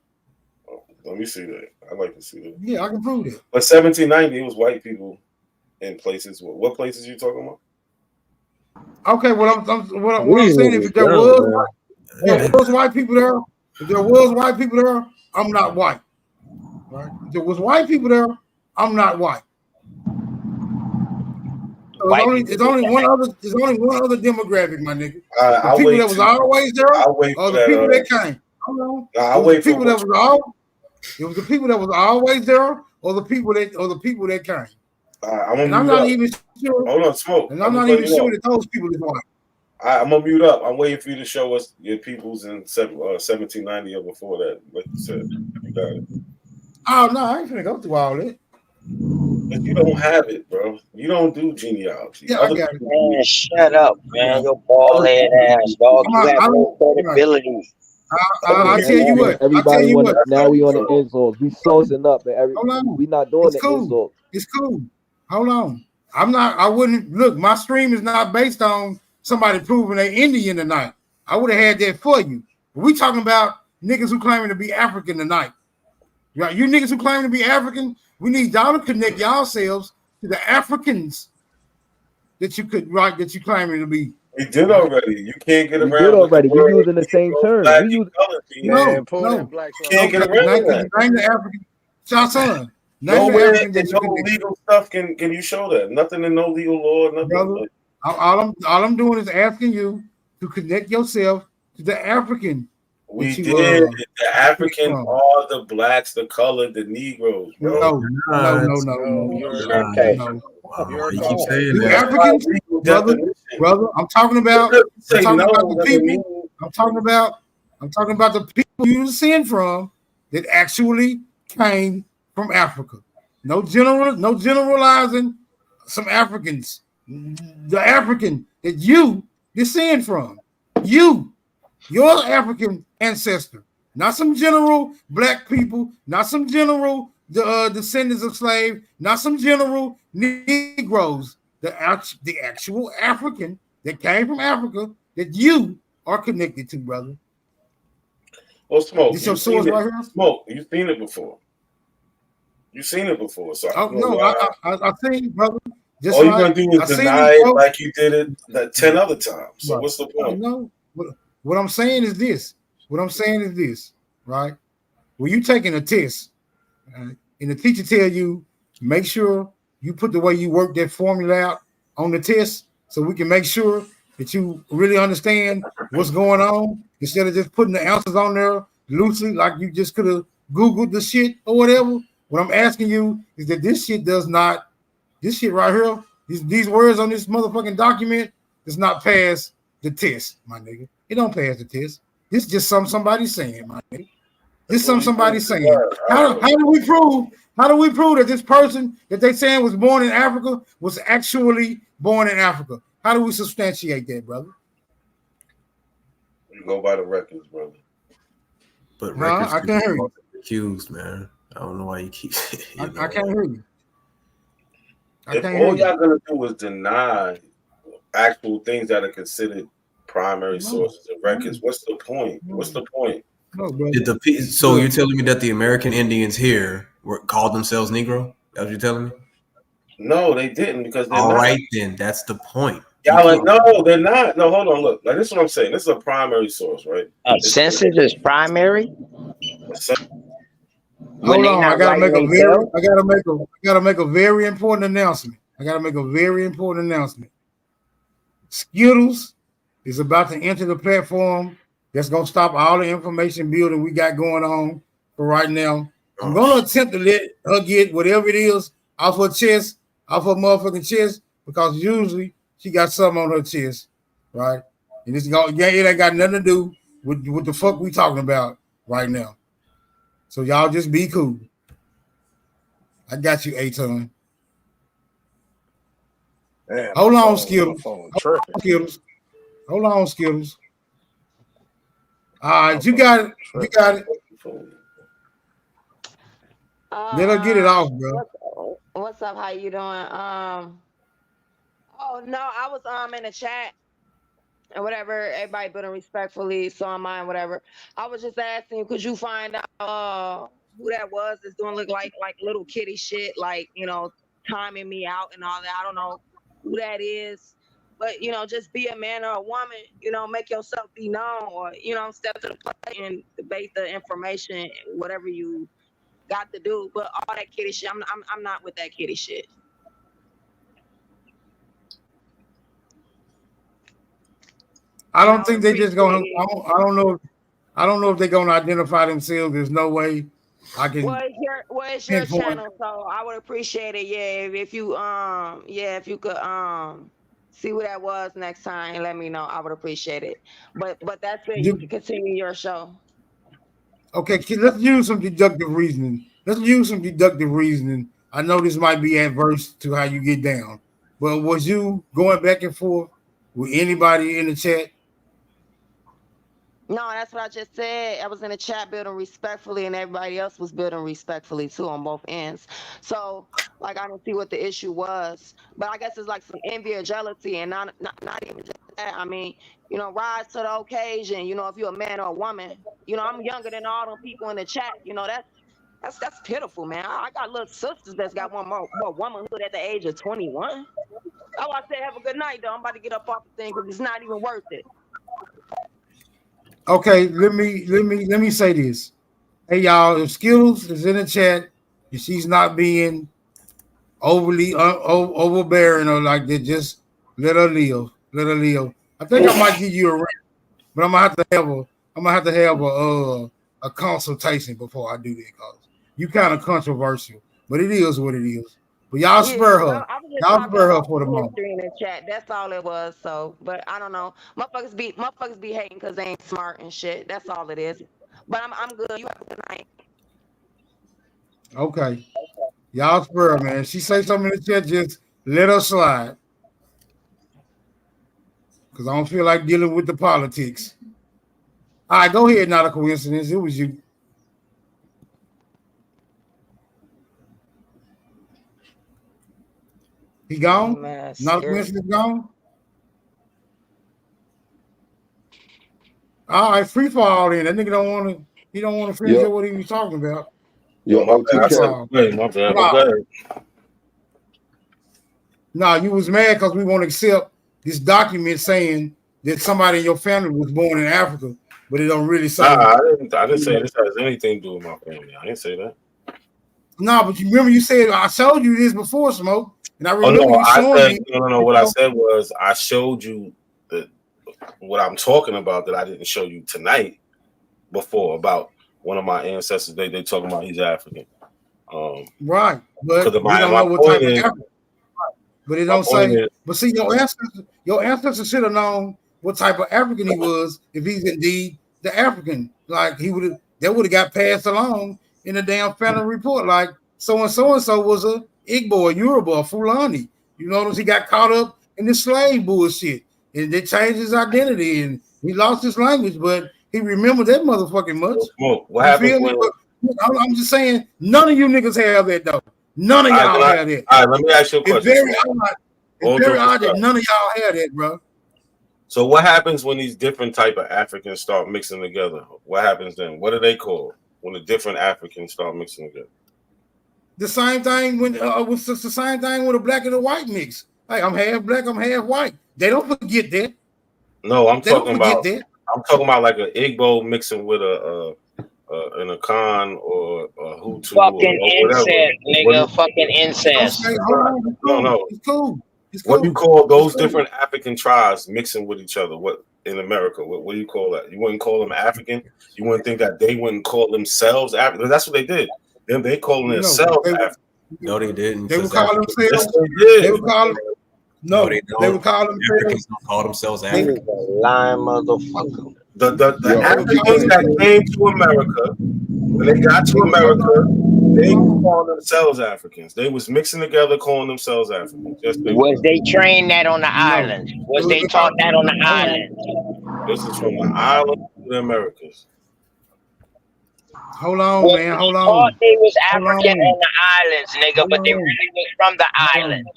Oh, let me see that. I'd like to see that. Yeah, I can prove that. But 1790, it was white people in places. What places are you talking about? Okay, what I'm saying, if there was white people there, I'm not white. Right? If there was white people there, I'm not white. It's only one other demographic, my nigga. The people that was always there, or the people that came. It was the people that was always there, or the people that came. I'm not even sure. Hold on, Smoke. And I'm not even sure that those people is white. I'm gonna mute up. I'm waiting for you to show us your peoples in 1790 or before that, like you said. You got it. Oh no, I ain't finna go through all that. But you don't have it, bro. You don't do genealogy. Yeah, I got it. Man, shut up, man. Your bald head ass, dog. You have no credibility. I'll tell you what. Everybody now we on the insults. We sourcing up and everything. We not doing the insults. It's cool. Hold on. I wouldn't look. My stream is not based on somebody proving they Indian tonight. I would have had that for you. But we talking about niggas who claiming to be African tonight. Right? You niggas who claim to be African, we need y'all to connect yourselves to the Africans that you claiming to be. We did already. You can't get around. We did already. We using the same term. No. Can't get around that. Name the African. Son. Nowhere in no legal stuff can you show that. Nothing in no legal law. Nothing. Brother, all I'm doing is asking you to connect yourself to the African. We did. The African are the blacks, the colored, the Negroes. Bro. No. You keep saying the that. Africans, brother. I'm talking about the people. I'm talking about the people you descend from that actually came from Africa. No generalizing some Africans. The African that you descend from. Your African ancestor. Not some general black people, not some general descendants of slaves, not some general Negroes. The actual African that came from Africa that you are connected to, brother. Well, Smoke, this your source right here? Smoke, you've seen it before. You've seen it before. So I've seen it, brother. Just all you're gonna do is deny it like you did it 10 other times. So what's the point? No. What I'm saying is this. Right? When you taking a test, and the teacher tell you, make sure you put the way you work that formula out on the test, so we can make sure that you really understand what's going on, instead of just putting the answers on there loosely, like you just could have Googled the shit or whatever. What I'm asking you is that this shit right here, these words on this motherfucking document does not pass the test, my nigga. It don't pass the test. This is just somebody saying, my nigga. This is somebody saying. How do we prove that this person that they saying was born in Africa was actually born in Africa? How do we substantiate that, brother? You go by the records, brother. But records I can't hear you. Accused, man. I don't know why you keep. I can't hear you. If all y'all gonna do is deny actual things that are considered primary sources of records, what's the point? What's the point? So you're telling me that the American Indians here called themselves Negro? That's what you're telling me? No, they didn't, because they're all not. Right, then that's the point. No, they're not. No, hold on. Look, like this is what I'm saying. This is a primary source, right? Census is primary. Hold on, I gotta make a very important announcement. Skittles is about to enter the platform. That's gonna stop all the information building we got going on for right now. I'm gonna attempt to let her get whatever it is off her chest, off her motherfucking chest, because usually she got something on her chest, right? And it ain't got nothing to do with what the fuck we talking about right now. So y'all just be cool. I got you, A-Ton. Hold on, Skittles. Hold on, Skittles. All right, you got it. Let her get it off, bro. What's up? How you doing? Oh no, I was in the chat and whatever. Everybody building respectfully, so am I, whatever. I was just asking, could you find out who that was that's doing look like little kitty shit, like, you know, timing me out and all that? I don't know who that is, but you know, just be a man or a woman, you know, make yourself be known, or you know, step to the plate and debate the information, whatever you got to do. But all that kitty shit, I'm not with that kitty shit. I don't think they just gonna. I don't know. I don't know if they're gonna identify themselves. There's no way I can. Well, it's your channel, so I would appreciate it. Yeah, if you if you could see what that was next time and let me know, I would appreciate it. But that's it. You can continue your show. Okay, let's use some deductive reasoning. I know this might be adverse to how you get down, but was you going back and forth with anybody in the chat? No, that's what I just said. I was in the chat building respectfully, and everybody else was building respectfully too on both ends. So, like, I didn't see what the issue was, but I guess it's like some envy or jealousy, and not even just that. I mean, you know, rise to the occasion. You know, if you're a man or a woman, you know, I'm younger than all them people in the chat. You know, that's pitiful, man. I got little sisters that's got more womanhood at the age of 21. Oh, I said, have a good night, though. I'm about to get up off the thing because it's not even worth it. Okay, let me say this. Hey y'all, if Skittles is in the chat and she's not being overly overbearing or like that, just let her live. I think I might give you a ring, but I'm gonna have to have a consultation before I do that because you kind of controversial. But it is what it is. But y'all spare her. Y'all spare her for the moment. In the chat. That's all it was. So, but I don't know. Motherfuckers be hating because they ain't smart and shit. That's all it is. But I'm good. You have a good night. Okay. Y'all spare her, man. She say something in the chat, just let her slide. Because I don't feel like dealing with the politics. All right, go ahead. Not a coincidence. It was you. He gone? Not a coincidence gone? All right, free fall then. That nigga don't want to finish what he was talking about. Yo, my bad. Nah, you was mad because we won't accept this document saying that somebody in your family was born in Africa, but it don't really say. Nah, I didn't say this has anything to do with my family. I didn't say that. No, but you remember you said I showed you this before, Smoke. And I remember no. What I said was I showed you what I'm talking about that I didn't show you tonight before about one of my ancestors. They talking about he's African. Right, but we don't know what type of African. But it don't say. But see, your ancestors should have known what type of African he was if he's indeed the African. Like they would have got passed along in the damn family report. Like so and so was a Igbo, a Yoruba, a Fulani. You notice he got caught up in the slave bullshit, and they changed his identity, and he lost his language, but he remembered that motherfucking much. What happened? I'm just saying, none of you niggas have that though. None of y'all have that. All right, let me ask you a question. It's very odd that none of y'all have that, bro. So what happens when these different type of Africans start mixing together? What happens then? What are they called when the different Africans start mixing together? The same thing when it's the same thing when the black and the white mix. Like I'm half black, I'm half white. They don't forget that. No, I'm talking about like an Igbo mixing with an Akan or a Hutu. Fucking incest, nigga. Fucking incest. Okay, no. It's cool. What do you call those different African tribes mixing with each other? What in America? What do you call that? You wouldn't call them African. You wouldn't think that they wouldn't call themselves African. That's what they did. Then they calling themselves African. No, they didn't. They would call themselves. Yes, they did. They would call them. No, they would call them. Africans don't call themselves African. Lying motherfucker. The Africans that came to America, when they got to America, they called themselves Africans. They was mixing together, calling themselves Africans. Was they trained that on the islands? Was they taught that on the islands? This is from the island to the Americas. Hold on, man. Hold on. They was African on the islands, nigga, but they really was from the islands.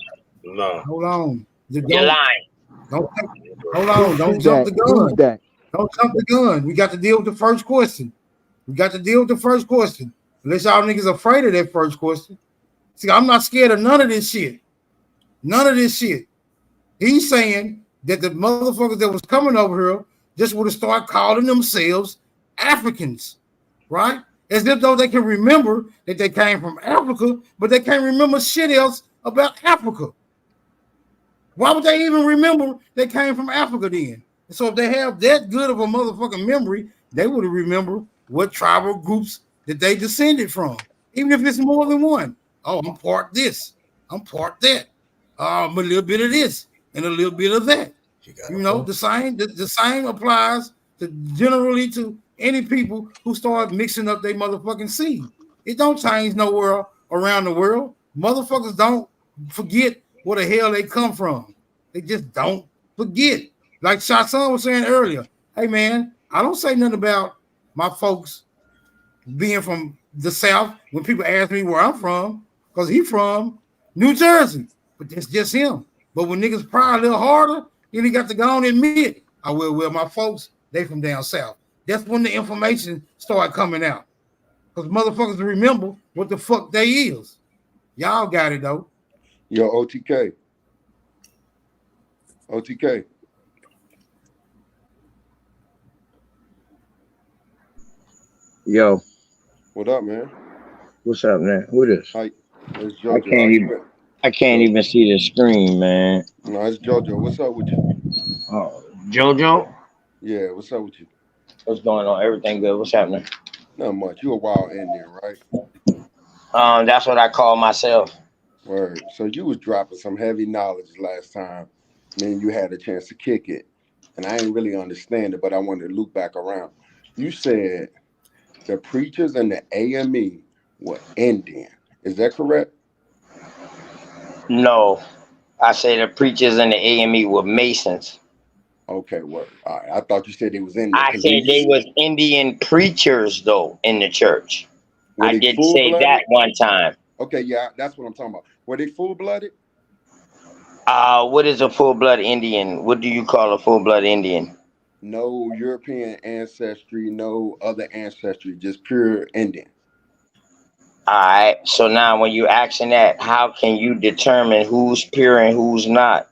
No. Hold on. You're lying. Hold on. Don't jump the gun. Don't jump the gun. We got to deal with the first question. Unless y'all niggas afraid of that first question. See, I'm not scared of none of this shit. He's saying that the motherfuckers that was coming over here just would have started calling themselves Africans, right? As if though they can remember that they came from Africa, but they can't remember shit else about Africa. Why would they even remember they came from Africa then? So if they have that good of a motherfucking memory, they would have remembered what tribal groups that they descended from, even if it's more than one. Oh, I'm part this, I'm part that. I'm a little bit of this and a little bit of that. You know, the same applies to generally to any people who start mixing up their motherfucking seed. It don't change nowhere around the world. Motherfuckers don't forget where the hell they come from. They just don't forget. Like Shasson was saying earlier, hey man, I don't say nothing about my folks being from the South when people ask me where I'm from, because he from New Jersey, but that's just him. But when niggas pry a little harder, then he got to go on and admit, well, my folks, they from down south. That's when the information started coming out. Because motherfuckers remember what the fuck they is. Y'all got it though. Yo, OTK. OTK. Yo. What up, man? What's up, man? Who this? Hi. It's I JoJo. can't even see the screen, man. No, it's JoJo. What's up with you? Oh, JoJo? Yeah, what's up with you? What's going on? Everything good? What's happening? Not much. You a wild Indian, right? That's what I call myself. Word. So you was dropping some heavy knowledge last time. Then you had a chance to kick it. And I didn't really understand it, but I wanted to loop back around. You said the preachers and the AME were Indian. Is that correct? No. I say the preachers and the AME were Masons. Okay, word. All right. I thought you said they was Indian. I said they was Indian preachers, though, in the church. I did say that one time. Okay, yeah, that's what I'm talking about. Were they full-blooded? What is a full-blood Indian? What do you call a full-blood Indian? No European ancestry, no other ancestry, just pure Indian. All right. So now when you're asking that, how can you determine who's pure and who's not?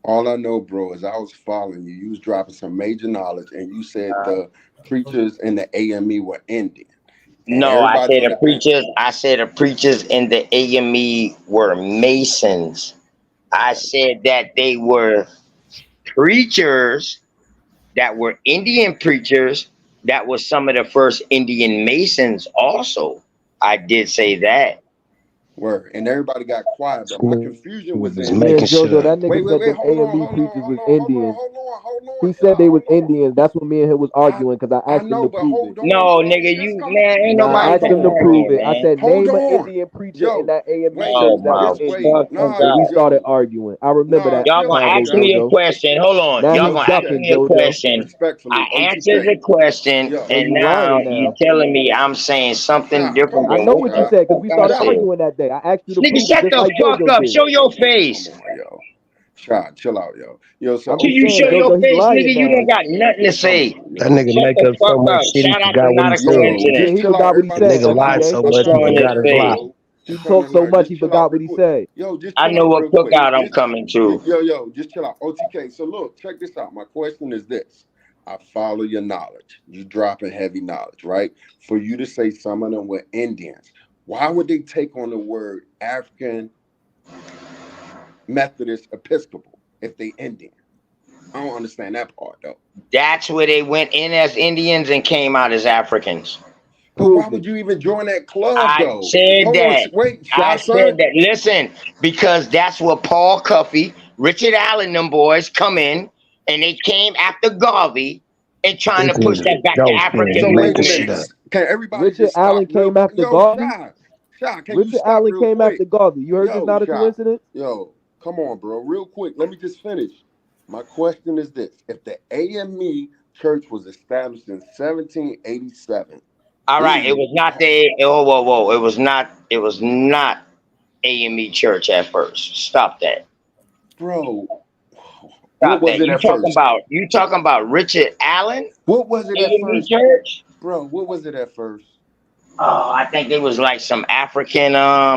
All I know, bro, is I was following you. You was dropping some major knowledge, and you said the preachers in the AME were Indian. No, I said the preachers. I said the preachers in the AME were Masons. I said that they were preachers that were Indian preachers. That was some of the first Indian Masons. Also, I did say that. Word, and everybody got quiet, but my confusion was in making sure. That nigga said the AME preachers was Indians. He said they was Indians. That's what me and him was arguing because I asked him to prove it. No, nigga, you man, ain't nobody. I asked him to prove it. I said name an Indian preacher in that AME church that was Indian. And we started arguing. I remember that. Y'all gonna ask me a question. Hold on. Y'all gonna ask me a question. I answered the question, and now you telling me I'm saying something different. I know what you said because we started arguing that day. I asked you to nigga, shut the fuck up. Show your face. Yo. Shot, chill out, yo. So till you show your face, nigga, you don't got nothing to say. That nigga make up so much shit, he forgot what he said. He forgot what he said. Nigga lied so much, he forgot his lie. He talked so much, he forgot what he said. Yo, just I know what cookout I'm coming to. Yo, just chill out. OTK. So look, check this out. My question is this. I follow your knowledge. You dropping heavy knowledge, right? For you to say some of them were Indians, why would they take on the word African Methodist Episcopal if they Indian? I don't understand that part though. That's where they went in as Indians and came out as Africans. But why would you even join that club though? I said that. Listen, because that's what Paul Cuffey, Richard Allen, them boys come in, and they came after Garvey and trying to push that back to African. Can everybody Richard Allen came after Garvey? Richard Allen came after Garvey. You heard this not a coincidence? Yo, come on, bro. Real quick, let me just finish. My question is this. If the AME church was established in 1787. All right, it was not the whoa. It was not AME church at first. Stop that. Bro. Stop that. You talking about Richard Allen? What was it at first? Church? Bro, what was it at first? Oh, I think it was like some African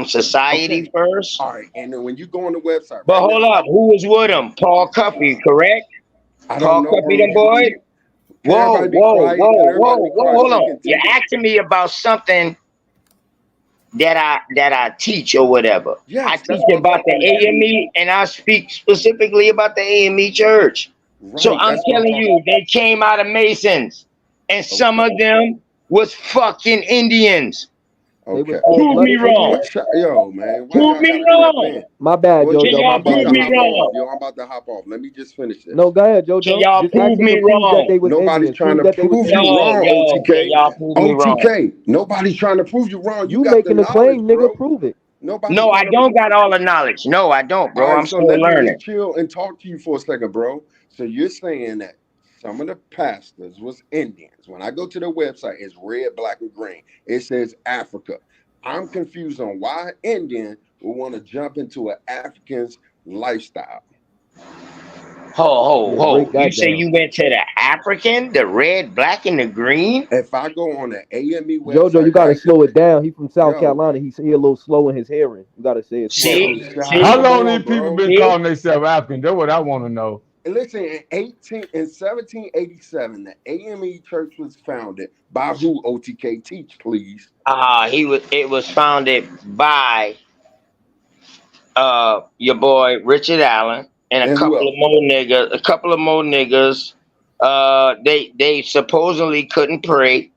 society first. All right, and then when you go on the website. But hold up, who was with him? Paul Cuffey, correct? Paul Cuffey, them boy. Whoa, hold on. You're asking me about something that I teach or whatever. Yes, I teach about the AME, and I speak specifically about the AME church. Right, So I'm that's what telling I'm you, they came out of Masons, and some of them was fucking Indians. Okay. Prove me wrong. Yo, man. Why Prove y'all me gotta do wrong. that, man? My bad, Well, Can Jojo. y'all I'm about prove to me hop wrong? off, yo. I'm about to hop off. Let me just finish this. No, go ahead, Can Jojo. y'all Just prove ask them me to prove that wrong? they was Nobody's Indians. trying Prove to that they was prove you Indians. wrong, Can OTK. y'all prove me wrong? OTK. Nobody's trying to prove you wrong. You You got the making a claim, knowledge, nigga. bro. Prove it. Nobody's No, I trying to don't prove. got all the knowledge. No, I don't, bro. All right, I'm so still let me learning. just chill and talk to you for a second, bro. So you're saying that some of the pastors was Indians. When I go to the website, it's red, black, and green. It says Africa. I'm confused on why Indian would want to jump into an African's lifestyle. Ho. You say you went to the African, the red, black, and the green? If I go on the AME website, Jojo, you gotta right, slow it down. He from South yo, Carolina. He a little slow in his hearing. You gotta say it slow. How long these people been calling themselves African? That's what I want to know. Listen, in 1787, the AME Church was founded by who? OTK, teach, please. It was founded by your boy Richard Allen and a couple of more niggas. They supposedly couldn't pray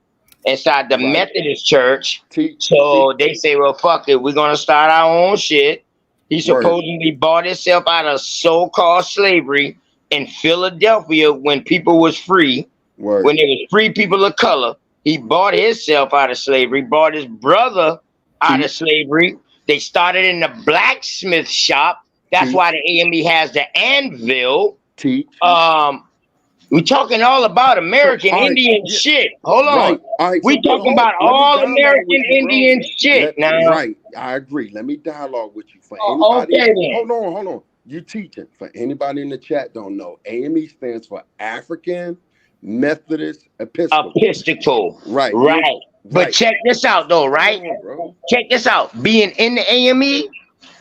inside the Methodist church. So they say, well, fuck it, we're gonna start our own shit. He supposedly bought himself out of so-called slavery in Philadelphia when people was free. When there was free people of color, he bought himself out of slavery, bought his brother out of slavery. They started in the blacksmith shop. That's why the AME has the anvil. We're talking all about American Indian shit. Hold on. We talking about all American Indian shit now. Right, I agree. Let me dialogue with you. For anybody, okay then. Hold on. You teaching. For anybody in the chat don't know, AME stands for African Methodist Episcopal. Right. But check this out though, right? Check this out. Being in the AME,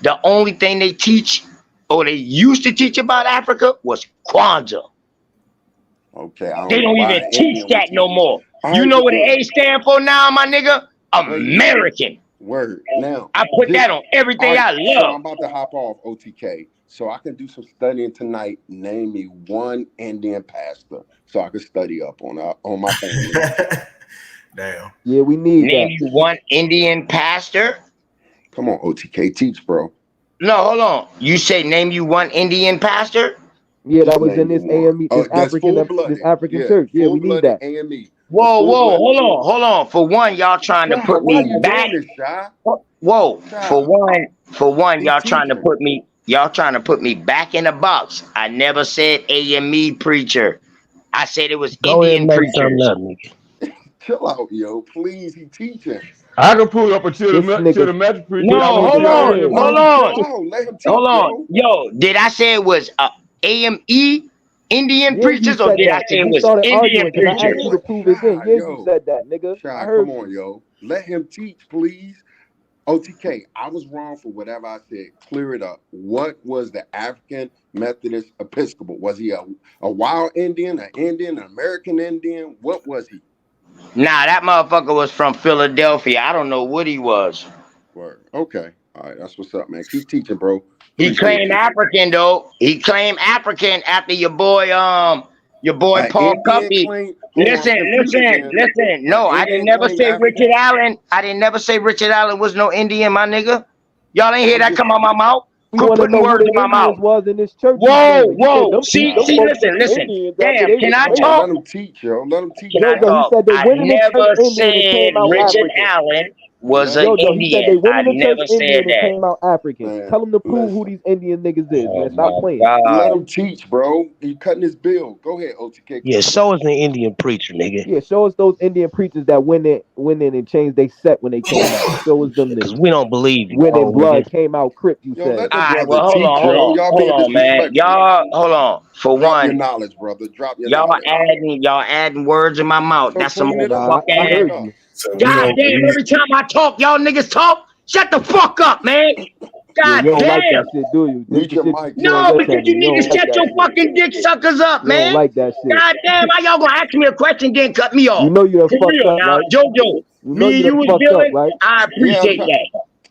the only thing they teach or they used to teach about Africa was Kwanzaa. Okay. They don't even teach that no more. You know what the A stand for now, my nigga? American. Word. Now I put that on everything I love. So I'm about to hop off, OTK, so I can do some studying tonight. Name me one Indian pastor so I can study up on my family. Damn. Yeah, we need Name you one Indian pastor? Come on, OTK, teach, bro. No, hold on. You say name you one Indian pastor? Yeah, that was in this AME, this African church. Yeah, we need that. AME. Whoa, hold on. For one, y'all trying to put me back. Whoa, for one, y'all trying to put me back in the box. I never said AME preacher. I said it was Indian preachers. Chill out, yo. Please, he teaching. I can pull up to the magic preacher. No, hold on. Let him teach. Hold on. Yo, did I say it was AME Indian preachers, or did I say it was Indian preachers? I asked you to prove it again. Yeah, you said that, nigga. Shy, come on, yo. Let him teach, please. OTK, I was wrong for whatever I said. Clear it up. What was the African Methodist Episcopal? Was he a wild Indian, an American Indian? What was he? Nah, that motherfucker was from Philadelphia. I don't know what he was. Word. Okay. All right, that's what's up, man. Keep teaching, bro. He claimed African though. He claimed African after your boy Paul Cuffey. Listen. No, I didn't never say Richard Allen. I didn't never say Richard Allen was no Indian, my nigga. Y'all ain't hear that come out my mouth? Quit putting words in my mouth. Was in this church. Whoa. See, listen. Damn, can I talk? Let him teach, yo. Let him teach. I never said Richard Allen was an Indian. I never said that. Came out African. Tell him to prove who these Indian niggas is, man. Stop playing. Let him teach, bro. He cutting his bill. Go ahead, OTK. Yeah, show us an Indian preacher, nigga. Yeah, show us those Indian preachers that went in and changed they set when they came out. Show us them niggas. We don't believe you. When in blood came out Crip, you said. All right, well, hold on, man. Y'all, hold on. For one, your knowledge, brother. Drop your knowledge. Y'all adding words in my mouth. That's some motherfucking. God damn, every time I talk, y'all niggas talk. Shut the fuck up, man. God you don't damn. Like that shit, do you? No, because you niggas shut your fucking dick suckers up, man. You don't like that shit. God damn, how y'all gonna ask me a question then cut me off? You know you done fucked up, now, right? JoJo, me and you was dealing, right? I appreciate that.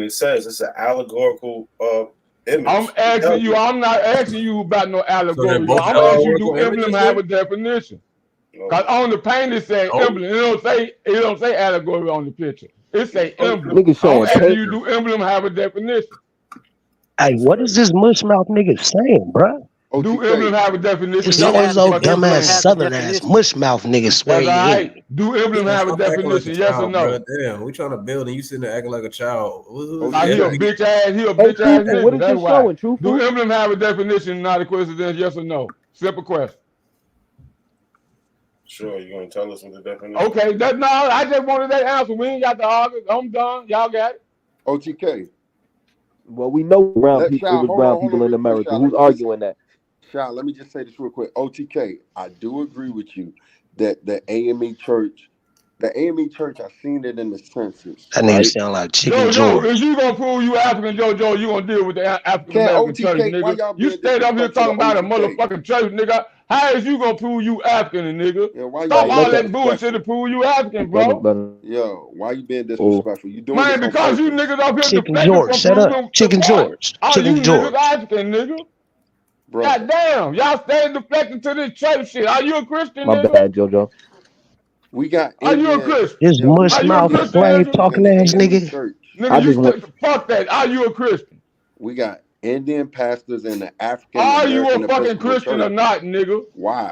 and it says it's an allegorical image. I'm asking you. I'm not asking you about no allegory. I'm asking you, do emblem have a definition? Because on the paint it say emblem. It don't say allegory on the picture. It say emblem. I'm asking you, do emblem have a definition? Hey, what is this mushmouth nigga saying, bro? Do emblem have a definition? It's all those old dumbass southern ass mushmouth niggas swear you in. Do emblem have a definition? Yes or no? Damn, we trying to build and you sitting there acting like a child. He a bitch ass nigga. What is this showing? Truthful? Do emblem have a definition? Not a coincidence. Yes or no? Simple question. Sure, you gonna tell us what the definition? Okay, I just wanted that answer. We ain't got to argue. I'm done. Y'all got it. OTK. Well, we know brown people in America. Who's arguing that? Sean, let me just say this real quick. OTK, I do agree with you that the AME Church, I've seen it in the census. That nigga sound like Chicken Joe. If you gonna prove you African, JoJo, you gonna deal with the African American church, nigga. You stayed up here talking about a motherfucking church, nigga. How is you gonna prove you African, nigga? Yeah, why Stop you all that bullshit to prove you African, bro. Yo, why you being disrespectful? You doing Man, this because on you purpose. niggas up here Chicken deflecting George, from shut up. proving Chicken the George. point. Chicken you George. niggas African, nigga. Bro. God damn, y'all stay deflecting to this church shit. Are you a Christian, My nigga? bad, JoJo. We got Are you a Indian. Christian? This Yo, we mush got Are you a mouth Christian, slave Andrew? talking in ass the nigga. church. Nigga, fuck that. Are you a Christian? We got Indian pastors in the African Are you American a fucking Episcopal Christian or Church. not, nigga? Why?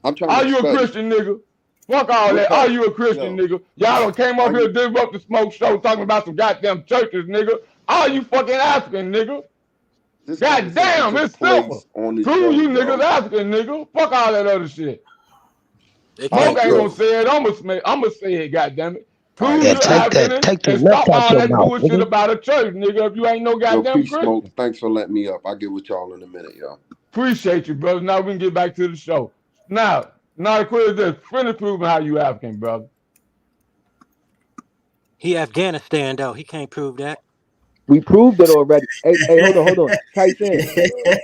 I'm trying Are to you a study. Christian, nigga? Fuck all What that. part? Are you a Christian, Yo, nigga? Y'all done came up here, disrupt the smoke show, talking about some goddamn churches, nigga. Are you fucking African, nigga? this God damn, conversation it's took place simple. on the Prove show, you bro. niggas African, nigga. Fuck all that other shit. They Smoke can't ain't do gonna it. say it. I'ma say it, goddammit. Prove Yeah, you take African that. Take the and left stop out all your that mouth, bullshit nigga. about a church, nigga. If you ain't no Yo, goddamn peace, Christian. Smoke. Thanks for letting me up. I'll get with y'all in a minute, y'all. Appreciate you, brother. Now we can get back to the show. Now the quiz is finish proving how you African, brother. He Afghanistan though. He can't prove that. We proved it already. Hey, hold on. Tyson.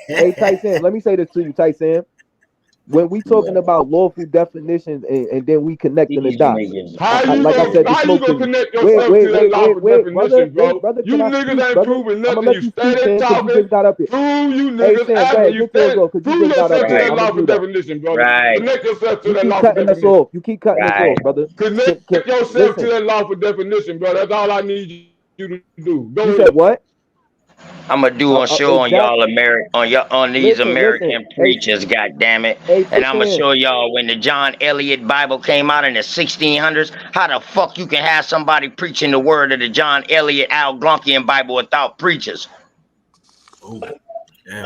Hey, Tyson, let me say this to you, Tyson. When we talking about lawful definitions and then we connecting the dots. How you Like I said, the gonna smoke thing. connect yourself to that lawful brother, definition, bro? brother, You can I niggas speak, ain't brother? proving I'm gonna nothing. let You you speak, steady Sam, because you talking. just got up here. Prove you Hey, niggas Sam, go African. ahead, You get yours steady off, because you prove just got up yourself to here. that I'm gonna lawful do that. definition, brother. Right. Connect yourself to You that keep lawful cutting us definition. off. You keep cutting us off, brother. Connect yourself to Listen, that lawful definition, bro. That's all I need you to do. Go you ahead. said what? I'm gonna do a show on y'all on these Listen. American Hey, preachers, goddamn it, hey, and I'm gonna Sam. show y'all when the John Eliot Bible came out in the 1600s, how the fuck you can have somebody preaching the word of the John Eliot Algonquian Bible without preachers? Oh,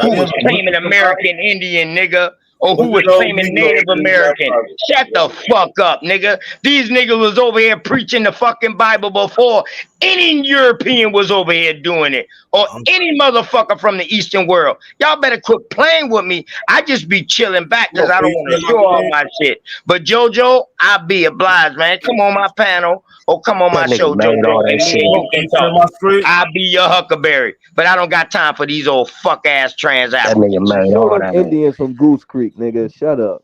Who was claiming American Indian, nigga? Or who was claiming Native American? Shut the fuck up, nigga. These niggas was over here preaching the fucking Bible before any European was over here doing it. Or any motherfucker from the Eastern world. Y'all better quit playing with me. I just be chilling back because I don't want to show all my shit. But JoJo, I'll be obliged, man. Come on my panel or come on my show, JoJo. And me and you can talk. I'll be your Huckleberry. But I don't got time for these old fuck ass trans apples. Show them Indians from Goose Creek, nigga. Shut up.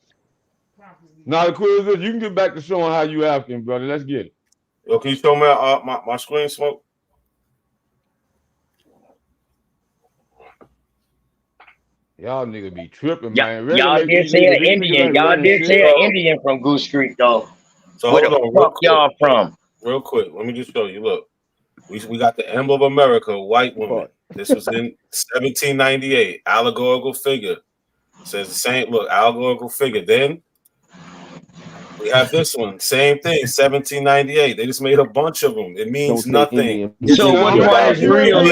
Now the quiz is you can get back to showing how you African, brother. Let's get it. Yo, can you show me my screen, Smoke? Y'all niggas be tripping, Y'all man. did say an Indian. Y'all did say an Indian from Goose Creek, though. So Where hold the on, fuck y'all from? Real quick, let me just show you. Look, we got the emblem of America, white woman. This was in 1798. Allegorical figure. Says the same. Look, allegorical figure. Then we have this one. Same thing. 1798. They just made a bunch of them. It means nothing. So which one is real?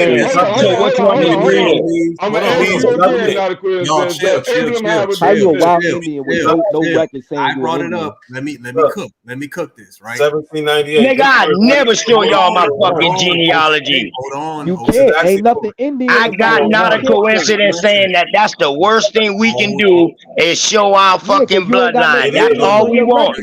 So which one is real? I'm gonna ask you again. Now the quiz Y'all says chill. How you a wild Indian with no record saying I you brought an it Indian? up. Let me cook this, right? 1798. Nigga, I never show y'all my fucking genealogy. Hold on. You can't. Ain't nothing Indian. I got not a coincidence saying that's the worst thing we can do is show our fucking bloodline. That's all we want.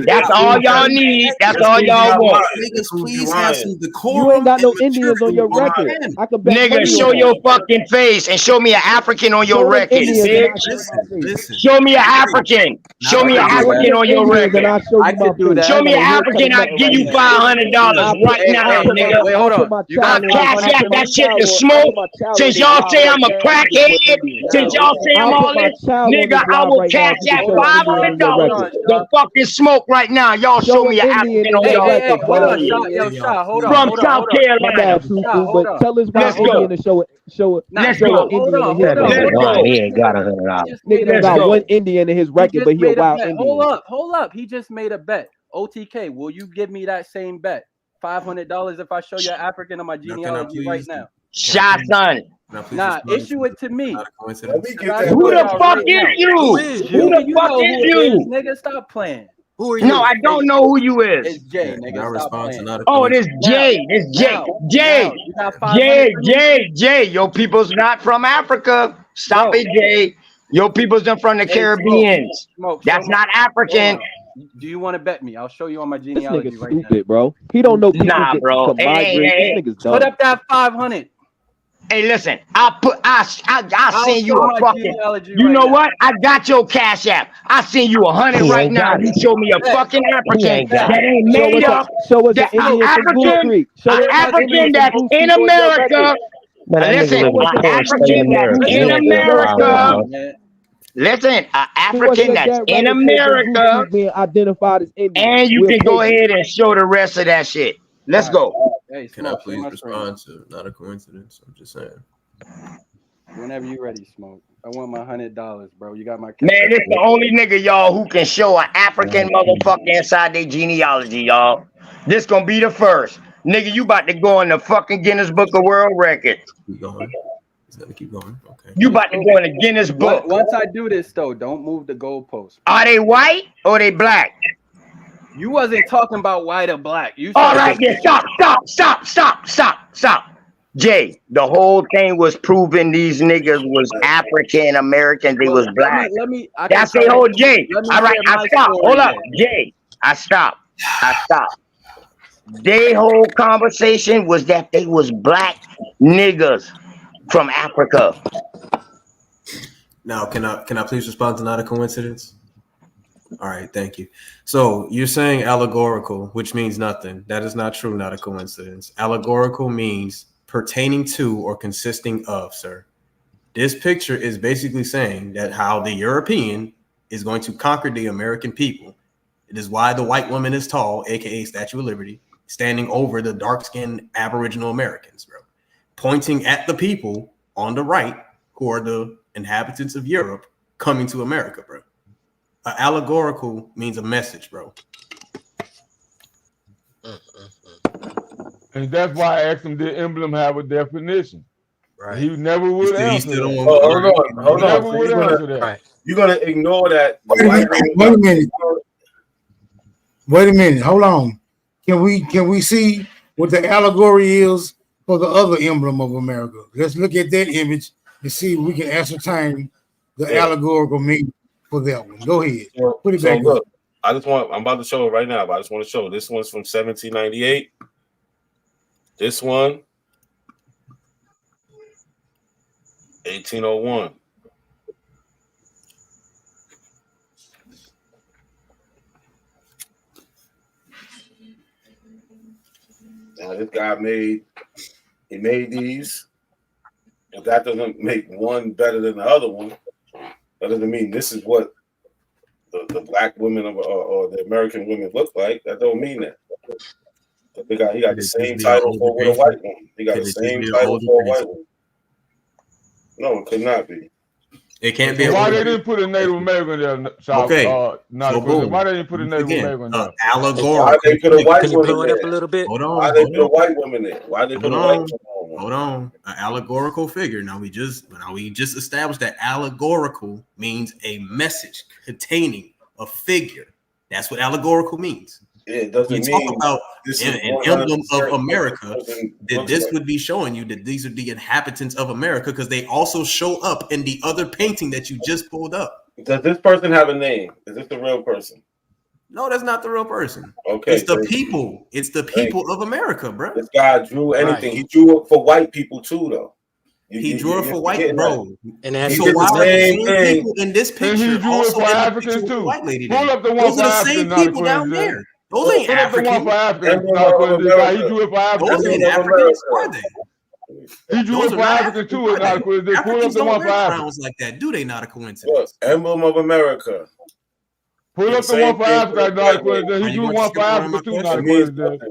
That's all y'all need. That's all y'all want. Niggas, please have some decorum. You ain't got no Indians on your record. I could bet Nigga, money show on your that. fucking face and show me an African on your Show them record, Indians and bitch. I'll show my face. Show me an African. Show me an African on your Indians and record. I'll show you my face. Show me an African, I'll give you $500 right now, nigga. Wait, hold on. I'll cash out that shit to Smoke. Since y'all say I'm a crackhead, since y'all say I'm all this, nigga, I will cash out $500 to fucking Smoke right now. Y'all show me an African on your record. From South Carolina. But tell us why Indian to show it. Let's show go. an Indian in his record. He ain't got $100. Nigga got one Indian in his record, but he a wild Indian. Hold up. He just made a bet. OTK, will you give me that same bet? $500 if I show you African on my genealogy right now. Shot son. Nah, issue it to me. Who the fuck is you? Who the fuck is you? Nigga, stop playing. Who are you? No, I don't know who you is. It's Jay, nigga. Stop playing. Oh, it is Jay. It's Jay. Jay. Your people's not from Africa. Stop it, Jay. Your people's not from the Caribbean. That's not African. Do you want to bet me? I'll show you on my This genealogy nigga right stupid, bro. He don't know people Nah, get bro. to migrate. This nigga's dumb. Put up that 500. Hey, listen, I send you a fucking. You know what? I got your Cash App. I send you 100 right now. You show me a fucking African that ain't made up. That African that's in America. Listen, an African that's in America. Listen, an African that's in America being identified as Indian. And you can go ahead and show the rest of that shit. Let's go. Hey, can I please respond to not a coincidence? I'm just saying. Whenever you ready, Smoke. I want my $100, bro. You got my man. This the only nigga, y'all, who can show an African motherfucker inside their genealogy, y'all. This gonna be the first. Nigga, you about to go in the fucking Guinness Book of World Records. Keep going. He's gonna keep going. Okay. You about to go in the Guinness Book. Once I do this, though, don't move the goalpost. Are they white or they black? You wasn't talking about white or black. You all right, then stop. Jay, the whole thing was proving these niggas was African Americans. They was black. That's the whole Jay. All right, I stop. Hold up, Jay. I stop. Their whole conversation was that they was black niggas from Africa. Now, can I please respond to not a coincidence? All right, thank you. So you're saying allegorical, which means nothing. That is not true, not a coincidence. Allegorical means pertaining to or consisting of, sir. This picture is basically saying that how the European is going to conquer the American people. It is why the white woman is tall, aka Statue of Liberty, standing over the dark-skinned Aboriginal Americans, bro. Pointing at the people on the right, who are the inhabitants of Europe, coming to America, bro. Allegorical means a message, bro. And that's why I asked him, did emblem have a definition? Right. He never would answer that. Hold on. You're gonna ignore that. Wait a minute. Hold on. Can we see what the allegory is for the other emblem of America? Let's look at that image and see if we can ascertain the allegorical meaning for that one. Go ahead. Put it back up. I'm about to show it right now, but I just want to show this one's from 1798. This one, 1801. Now this guy made these. If that doesn't make one better than the other one, that doesn't mean this is what the black women or the American women look like. That don't mean that. He got the same title for a white woman. He got the same title for a white woman. No, it could not be. It can't be. Why they didn't put a Native American there? Okay. Why they didn't put a Native American there? Allegorical. Why they put a white woman blow it up a little bit? Hold on. Why they put a white woman there? Why they put a white woman there? Hold on. An allegorical figure. Now we just established that allegorical means a message containing a figure. That's what allegorical means. It doesn't you talk about an emblem of America, that this would be showing you that these are the inhabitants of America because they also show up in the other painting that you just pulled up. Does this person have a name? Is this the real person? No, that's not the real person. Okay, it's the people. It's the people of America, bro. This guy drew anything. Right. He drew it for white people too, though. He drew it for white, bro. And so why the same people in this picture also for Africans too? White lady. Pull up the one for Africans. Those are the same people down there. Those ain't African. He drew it for Africans. Those ain't Africans, are they? He drew it for Africans too. Africans don't wear crowns like that, do they? Not a coincidence. Emblem of America. Pull up the one for Africa, not a coincidence. He drew one for Africa too, not a coincidence.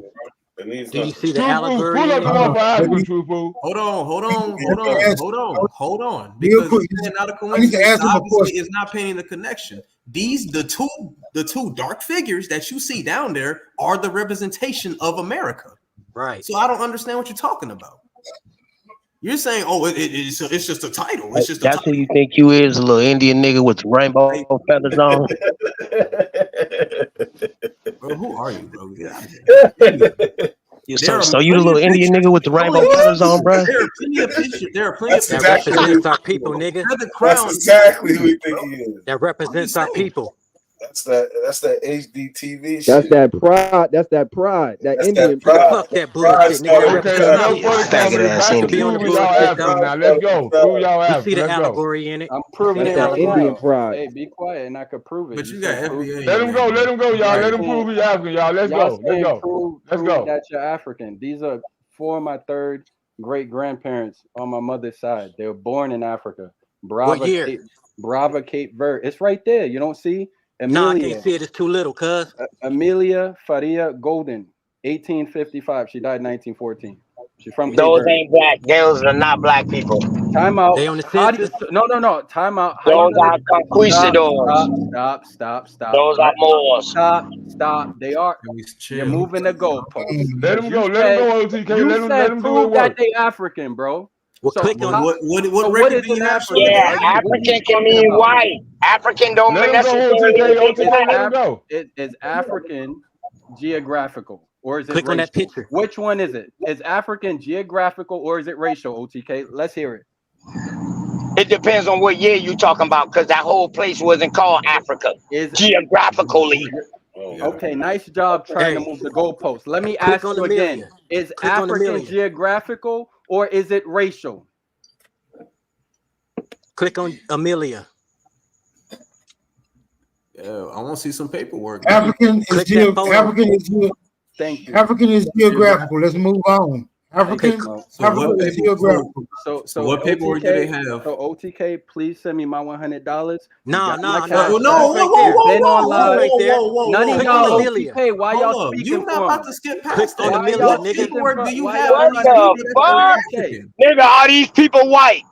Do you see the allegory? Pull up the one for Africa, true fool. Hold on. Because not a coincidence. Obviously, is not painting the connection. The two dark figures that you see down there are the representation of America. Right. So I don't understand what you're talking about. You're saying, it's just a title. It's just that's who you think you is, a little Indian nigga with rainbow feathers on. Bro, who are you, bro? So you the little Indian nigga with the rainbow feathers on, bro? There are plenty of pictures. That represents our people, nigga. That's exactly who we think he is. That represents our people. That's that HD TV shit. That's that pride. That's that pride. That That's Indian that pride. Fuck that bullshit, nigga. Okay, enough for the Faggot comedy. ass Back to Indian. proving y'all African now. Let's go. Prove y'all You African. see the Let's go. allegory in it. I'm proving That's it that right Indian now. pride. Hey, be quiet and I could prove it. But you got can't prove FBA. Let him go. Let him go, y'all. Let him prove he's African, y'all. Let's Y'all go. Let's can't go. prove Let's go. that you're African. These are four of my third great grandparents on my mother's side. They were born in Africa. What year? Brava, Cape Verde. It's right there. You don't see? No, I can't see it. It's too little, cuz. Amelia Faria Golden, 1855. She died in 1914. She's from Cape Those Verde. ain't black. Those are not black people. Time out. They on the How do you, census? no. Time out. How Those you are conquistadors. Stop. Those are Moors. Stop. They are. You're moving the goalposts. Let him go. Let him go, OTK. Let him do prove his that work. they African, bro. Well, So click on how- What what record is do you an have? African? Yeah, Are you- African can mean white. African don't Let him go, necessarily OTK. mean OTK, black. let him go. Is African geographical or is it Click on that racial? picture. Which one is it? Is African geographical or is it racial, OTK? Let's hear it. It depends on what year you talking about, because that whole place wasn't called Africa geographically. Okay, nice job trying to move the goalposts. Let me ask on you Amelia. again. Is Click on African Amelia. geographical or is it racial? Click on Amelia. Yeah, I want to see some paperwork. African is Click that photo. Thank you. African is geographical. Let's move on. African, So African is geographical. So what paperwork do they have? So OTK, please send me my $100. No. Been on Whoa, live. None of Click y'all on Amelia. OTK. Why Hold y'all up. speaking You're not for about him? to skip Click past on that. Amelia, What nigga. paperwork do you Why have? y'all What the fuck? OTK? Nigga, are these people white?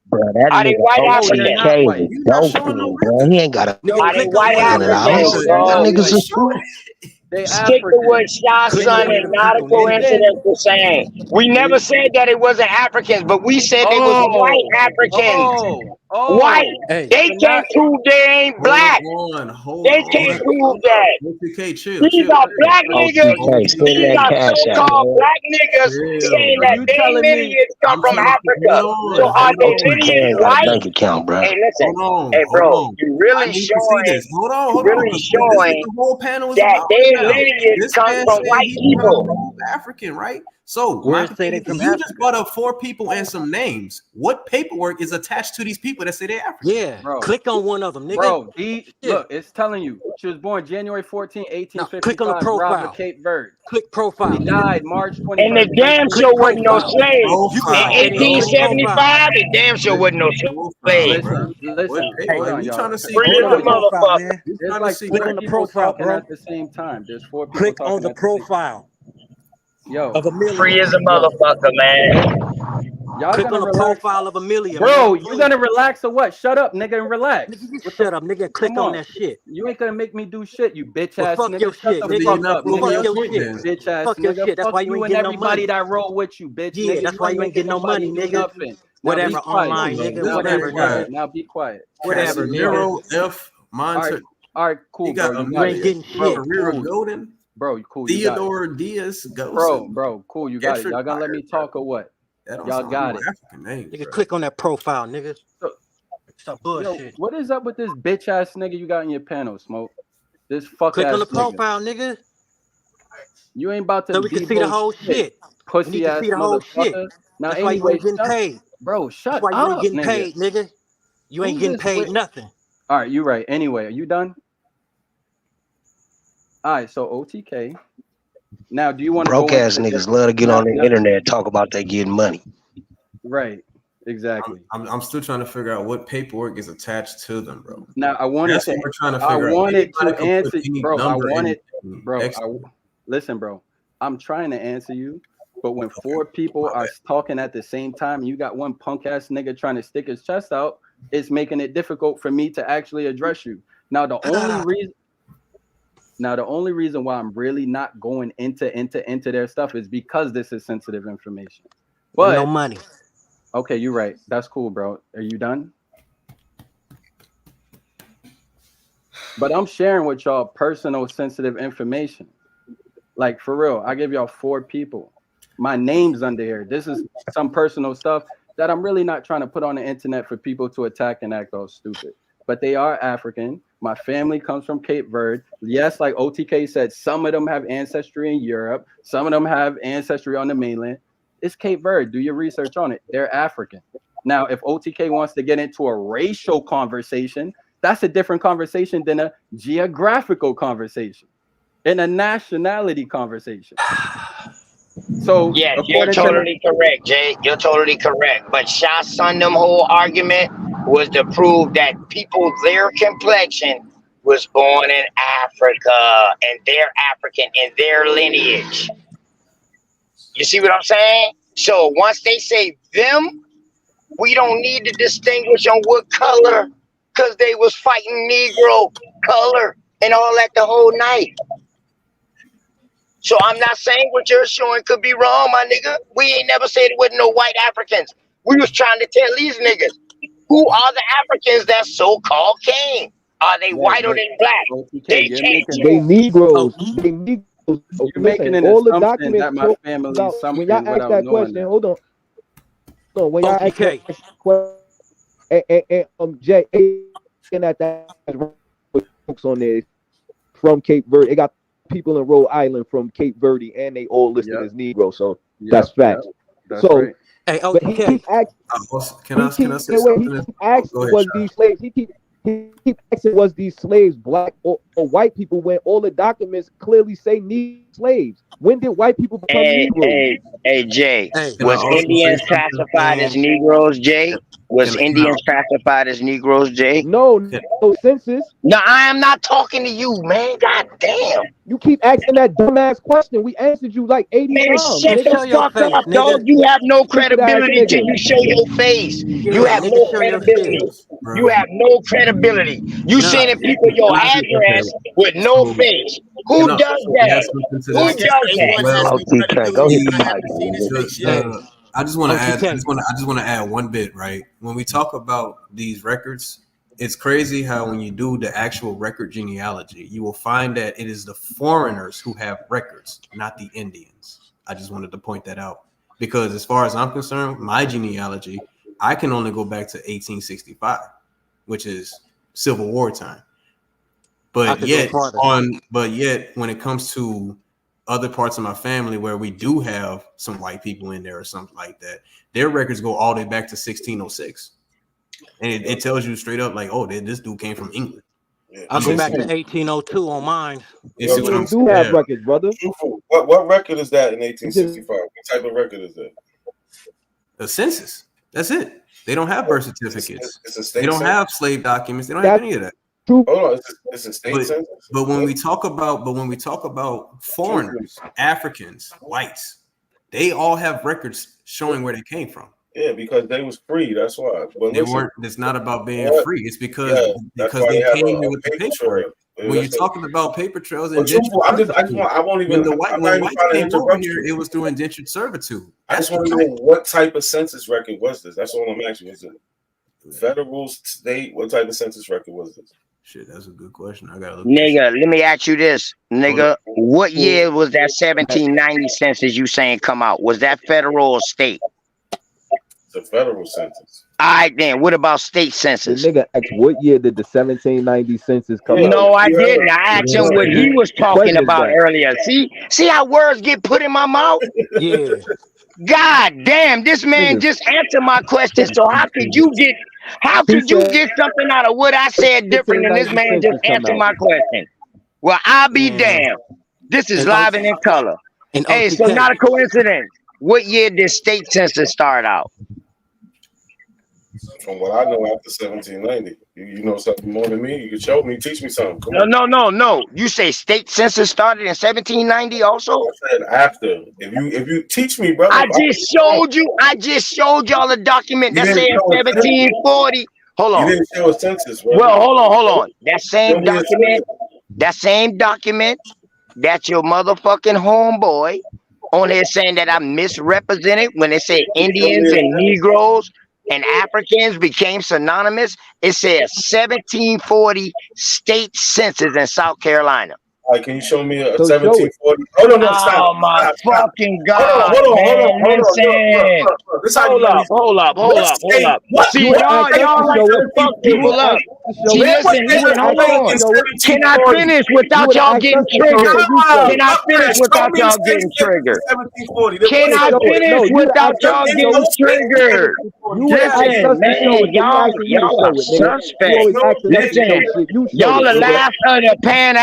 Bro, that Are they nigga white No, they're not Africans? white. OTK is doping, bro. He ain't got a Nigga, Are they click on white one of in them. the house. Africans, That bro? nigga's a They Stick to African. what Shah Click Son on one and of them not a people, nigga. coincidence was saying. We never said that it wasn't Africans, but we said they was white Africans. White. Hey, They So can't now, prove they ain't black. Hold They on. can't prove that. OTK, chill. These are black niggas. OTK, send These that are cash out, so-called man. black niggas saying so that you their telling me? lineage come I'm from trying to Africa. hold So on. are they OTK lineage ain't got a white? bank account, bro. Hey, listen. Hold Hey, bro, on. you I really need to see showing, this. Hold on. really This is what showing the whole panel is that about their right now. lineage This comes man from said white he's trying to people. prove African, right? So Where my it say they thing from is, you Africa? just brought up 4 people and some names. What paperwork is attached to these people that say they're African? Yeah. Bro. Click on one of them, nigga. Bro, Shit. look, it's telling you. She was born January 14, No, click on the 1855, Brava, profile. Cape Verde. Click profile, She nigga. died March And the 21st, damn Click sure wasn't no profile. slave. You can In write that in. Click profile. 1875, it damn sure wasn't no slave. Listen, hold on, We y'all. trying to see. Free Click as on a the profile, man. motherfucker. There's trying to like see. Click 4 on the people profile, talking bro. at the same time. There's 4 people Click talking on the at the same time. profile Yo, of Amelia. Free as a motherfucker, man. y'all Click gonna on the relax. profile of Amelia, Bro, man. you gonna relax or what? Shut up, nigga, and relax. Nigga, you What shut up, nigga. Click Come on that shit. You ain't gonna make me do shit, you bitch Well, ass fuck nigga. your Shut shit, the nigga. fuck not up, proving Fuck nigga. your your point shit. then. Bitch ass Fuck your nigga. shit. That's Fuck why you you ain't and getting no everybody money. that roll with you, bitch. Yeah, nigga. that's You why ain't you ain't making getting no nobody money, do nigga. nothing. Now Whatever, be quiet. online, Hold on. nigga. This Whatever, man got nigga. Now be quiet. Whatever, nigga. Casimiro F. Monte. All right, cool, He bro. got You You got ain't it. getting Bro, shit. Carrera cool. Golden. Bro, cool. You got it. Theodore Diaz Gosen. Bro, cool. You got it. Y'all gonna let me talk or what? That don't Y'all sound got like it. no African name. Nigga, click on that profile, nigga. Stop Yo, bullshit. what is up with this bitch ass nigga you got in your panel, Smoke? This fuck Click ass on the nigga. profile, nigga. You ain't about to So we can see the debo whole shit. We pussy need to ass see the whole shit. motherfucker. Now That's why you anyway, ain't getting paid. Bro, That's shut why you ain't up, getting nigga. paid, nigga. You ain't Who's getting this paid with- nothing. All right, you right. Anyway, are you done? All right, so OTK. Now, do you want to go Broke ass into niggas love to get on the internet and talk about they getting money. Right, exactly. I'm still trying to figure out what paperwork is attached to them, bro. Now, I wanted That's to. what we're trying to I figure out. wanted to Anybody can put answer, any bro. I number in wanted, bro. X. Listen, bro. I'm trying to answer you, but when 4 people are talking at the same time, and you got one punk ass nigga trying to stick his chest out, it's making it difficult for me to actually address you. Now, the only reason why I'm really not going into their stuff is because this is sensitive information. But no money. Okay, you're right. That's cool, bro. Are you done? But I'm sharing with y'all personal sensitive information. Like for real, I give y'all 4 people. My name's under here. This is some personal stuff that I'm really not trying to put on the internet for people to attack and act all stupid. but they are African. My family comes from Cape Verde. Yes, like OTK said, some of them have ancestry in Europe. Some of them have ancestry on the mainland. It's Cape Verde. Do your research on it. They're African. Now, if OTK wants to get into a racial conversation, that's a different conversation than a geographical conversation and a nationality conversation. So yeah, you're totally correct, Jay. You're totally correct. But Shah Sun, them whole argument was to prove that people their complexion was born in Africa and they're African in their lineage. You see what I'm saying? So once they say them, we don't need to distinguish on what color, because they was fighting Negro color and all that the whole night. So I'm not saying what you're showing could be wrong, my nigga. We ain't never said it wasn't no white Africans. We was trying to tell these niggas, who are the Africans that so-called came? Are they white or they black? They came. They Negroes. They Negroes. You're making an all the assumption documents that my family about, is something when y'all ask that question, that. hold on. So when y'all ask that question, and Jay, looking at that folks on there from Cape Verde, they got people in Rhode Island from Cape Verde, and they all listed as Negro. So that's facts. That's so, right. Hey, but he keep asking. Can I say something? He keep asking, was these slaves? He keep asking, was these slaves black or white people? When all the documents clearly say slaves. When did white people become Negroes? Hey, Jay, was Indians classified as Negroes, Jay? Was Indians classified as Negroes, Jay? No census. No, I am not talking to you, man. God damn. You keep asking that dumbass question. We answered you like 80 man, times. Shut the fuck up, dog. You have no credibility till you show your face. You have no credibility. You have no credibility. You sending people your address with no face. Who does that? Who does that? Go hit the mic. I just want to add one bit, right? When we talk about these records, it's crazy how when you do the actual record genealogy, you will find that it is the foreigners who have records, not the Indians. I just wanted to point that out because as far as I'm concerned, my genealogy, I can only go back to 1865, which is Civil War time. But yet when it comes to other parts of my family where we do have some white people in there or something like that, their records go all the way back to 1606. And it tells you straight up, like, oh, this dude came from England. I'll go back to 1802 on mine. You do have records, brother. What record is that in 1865? What type of record is that? The census. That's it. They don't have birth certificates. It's a state they don't census? have slave documents. They don't have any of that. Hold on, it's a state census. But when we talk about foreigners, Africans, whites, they all have records showing where they came from. Yeah, because they was free. That's why. But they weren't. It's not about being free. It's because they came here with the paperwork. When you're talking about paper trails and I won't even. When white came over here, it was through indentured servitude. I just want to know what type of census record was this. That's all I'm asking. Is it federal, state? What type of census record was this? Shit, that's a good question. I gotta look. Nigga, let me ask you this, nigga. What year was that 1790 census you saying come out? Was that federal or state? It's a federal census. All right, then. What about state census? The nigga asked what year did the 1790 census come out? No, I didn't. I asked him what he was talking about earlier. See how words get put in my mouth? Yeah. God damn, this man just answered my question. So how could you get something out of what I said different than this man just answered my question? Well, I'll be damned. This is live and in color. Hey, so not a coincidence. What year did state census start out? From what I know, after 1790. You know something more than me. You can show me, teach me something. Come on. No. You say state census started in 1790 also? I said after. If you teach me, brother. I just showed y'all a document that said 1740. Hold on. You didn't show a census, brother. Well, hold on. That same document, that's your motherfucking homeboy on here saying that I misrepresented when they said Indians and Negroes and Africans became synonymous. It says 1740 state census in South Carolina. All right, can you show me a So show it. 1740? Hold on, no, Oh stop. my Stop, stop. fucking God, Hold on, man! Listen, Look. This how you hold know up, he's hold up, hold what up, hold state? up. What See, You would y'all ask us to like show to it. fuck You would people ask up. us to show See, it. listen, You would hold ask us on. to show it. Can I finish You without would y'all ask getting us to show it, triggered? so you show Can it. I finish Show without me y'all states getting triggered? 1740. Can To I show it. finish No, you would without ask us y'all to show getting it. triggered? You would ask Listen, us to show man, it, so we asking you to y'all are show it, nigga. You suspect. always asking us to show Listen, shit. You show y'all it, are nigga. last of the Pan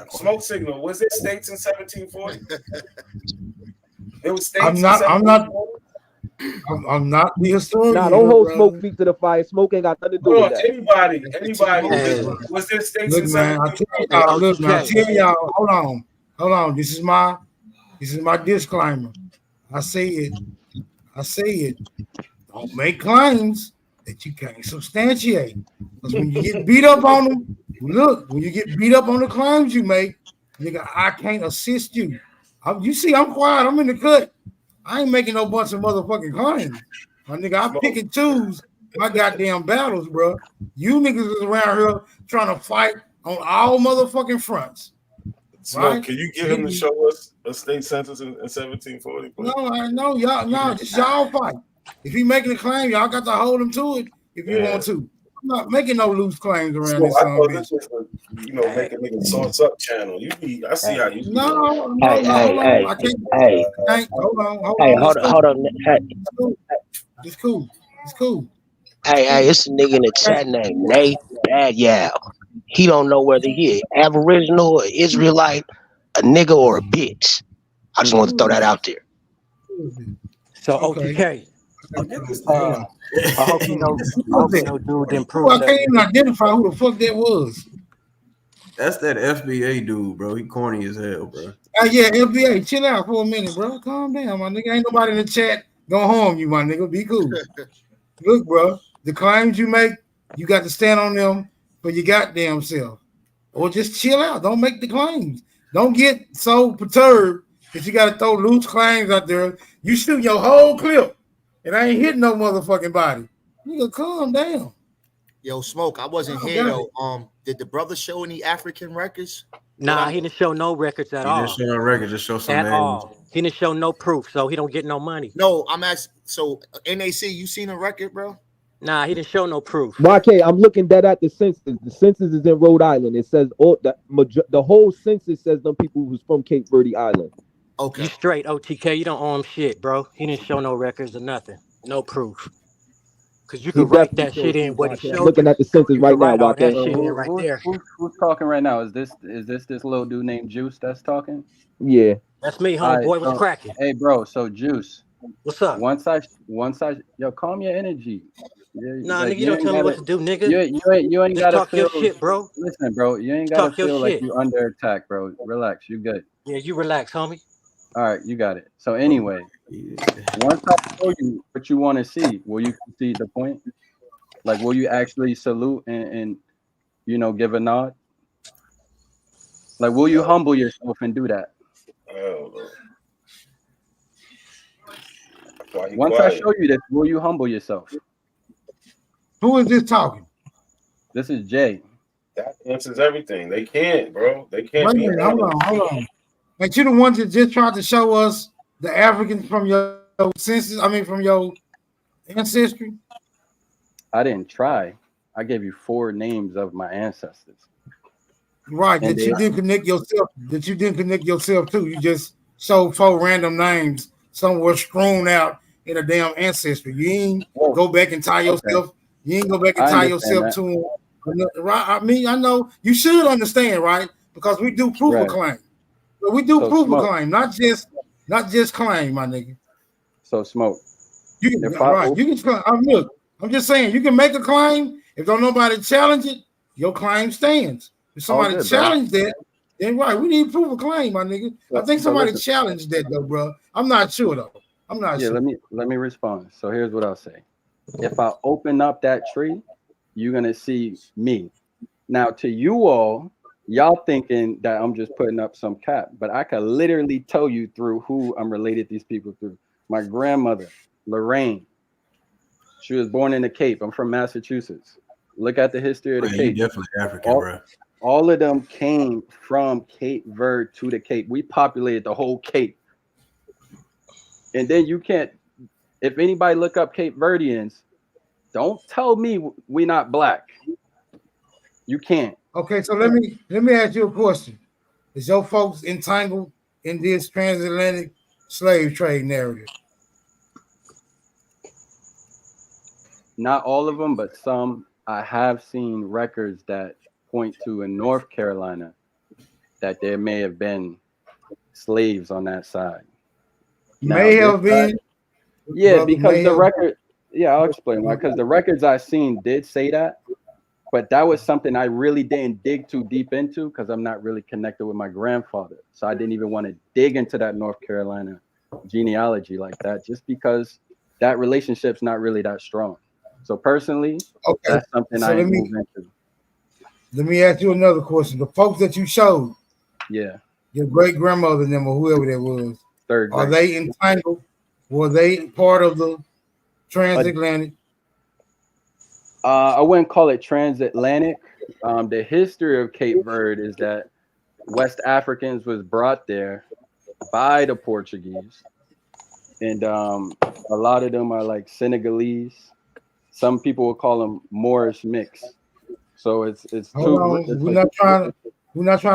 Smoke signal. Was it states in 1740? It was states I'm in not 1740? I'm not the historian. Nah, don't hold brother. Smoke feet to the fire. Smoke ain't got nothing to do Hold with on, that. anybody. Hey, Was there states Look, in man, I 1740? hey, tell OTK. y'all, hold on. This is my disclaimer. I say it. Don't make claims that you can't substantiate. Because when you get beat up on them, when you get beat up on the claims you make, nigga, I can't assist you. You see, I'm quiet. I'm in the cut. I ain't making no bunch of motherfucking claims. My nigga, I pick and choose my goddamn battles, bro. You niggas is around here trying to fight on all motherfucking fronts. Smoke, Right? can you get him to show us a state sentence in 1740? Please? No, I know y'all. No, just y'all fight. If he making a claim, y'all got to hold him to it if you want to. I'm not making no loose claims around Smoke, this I son thought bitch. this was a, make a nigga sauce up channel. I see how you. No, Hey, I can't. Hold on. hold on. Hey, It's cool. hey, it's a nigga in the chat named Nate Badyal. He don't know whether he Aboriginal or Israelite, a nigga or a bitch. I just want to throw that out there. So Okay. OTK. I hope you know. I hope you know, dude didn't prove I can't nothing. even identify who the fuck that was. That's that FBA dude, bro. He corny as hell, bro. Yeah, FBA, chill out for a minute, bro. Calm down, my nigga. Ain't nobody in the chat gonna harm you, my nigga. Be cool. Look, bro, the claims you make, you got to stand on them for your goddamn self. Or just chill out. Don't make the claims. Don't get so perturbed that you got to throw loose claims out there. You shoot your whole clip, and I ain't hitting no motherfucking body. Nigga, calm down. Yo, Smoke, I wasn't here though. Did the brother show any African records? Nah, he didn't show no records at all. He didn't show no records, just show some at names. all. He didn't show no proof, so he don't get no money. No, I'm asking. So NAC, you seen a record, bro? Nah, he didn't show no proof. YK, I'm looking dead at the census. The census is in Rhode Island. It says the whole census says them people who's from Cape Verde Island. Okay. You straight OTK. You don't owe him shit, bro. He didn't show no records or nothing. No proof. Cause you could write that shit in what he showed. I'm looking at the census right now, All YK. so shit in right there. Who's talking right now? Is this little dude named Juice that's talking? Yeah. That's me, homeboy. What's cracking? Hey, bro. So Juice. What's up? Once I, yo, calm your energy. Nah, nigga, you don't tell me what to do, nigga. You ain't Just gotta talk feel. your shit, bro. Listen, bro. You ain't gotta Talk your feel like shit. you under attack, bro. Relax. You good. Yeah, you relax, homie. All right, you got it. So anyway, once I show you what you want to see, will you concede the point? Like, will you actually salute and give a nod? Like, will you humble yourself and do that? Once I show you this, will you humble yourself? Who is this talking? This is Jay. That answers everything. They can't, bro. They can't. Wait a minute, hold on. Ain't you the ones that just tried to show us the Africans from your census? I mean, from your ancestry? I didn't try. I gave you 4 names of my ancestors. Right, that you didn't connect yourself to. You just showed 4 random names somewhere strewn out in a damn ancestry. You ain't go back and tie yourself. Okay. You ain't go back and tie yourself to them. Right? I mean, I know you should understand, right? Because we do proof of claim. But we do proof of claim, not just claim, my nigga. So Smoke. You can look. I'm just saying you can make a claim. If don't nobody challenge it, your claim stands. If somebody challenge that, then right, we need proof of claim, my nigga. I think somebody challenged that though, bro. I'm not sure though. I'm not sure. Let me respond. So here's what I'll say. If I open up that tree, you're gonna see me. Now to you all, y'all thinking that I'm just putting up some cap, but I can literally tell you through who I'm related these people through. My grandmother, Lorraine. She was born in the Cape. I'm from Massachusetts. Look at the history of the Man, Cape. you definitely African, bro. All of them came from Cape Verde to the Cape. We populated the whole Cape. And then you can't, if anybody look up Cape Verdeans, don't tell me we not black. You can't. Okay, so let me ask you a question. Is your folks entangled in this transatlantic slave trade narrative? Not all of them, but some. I have seen records that point to in North Carolina that there may have been slaves on that side. May have been. Yeah, because the record. Yeah, I'll explain why. Because the records I seen did say that, but that was something I really didn't dig too deep into because I'm not really connected with my grandfather, so I didn't even want to dig into that North Carolina genealogy like that, just because that relationship's not really that strong. So personally, that's something I move into. Let me ask you another question. The folks that you showed, yeah, your great grandmother and them or whoever that was, are they entangled? Were they part of the transatlantic? I wouldn't call it transatlantic. The history of Cape Verde is that West Africans was brought there by the Portuguese, and a lot of them are like Senegalese. Some people will call them Moorish mix. So it's we're not trying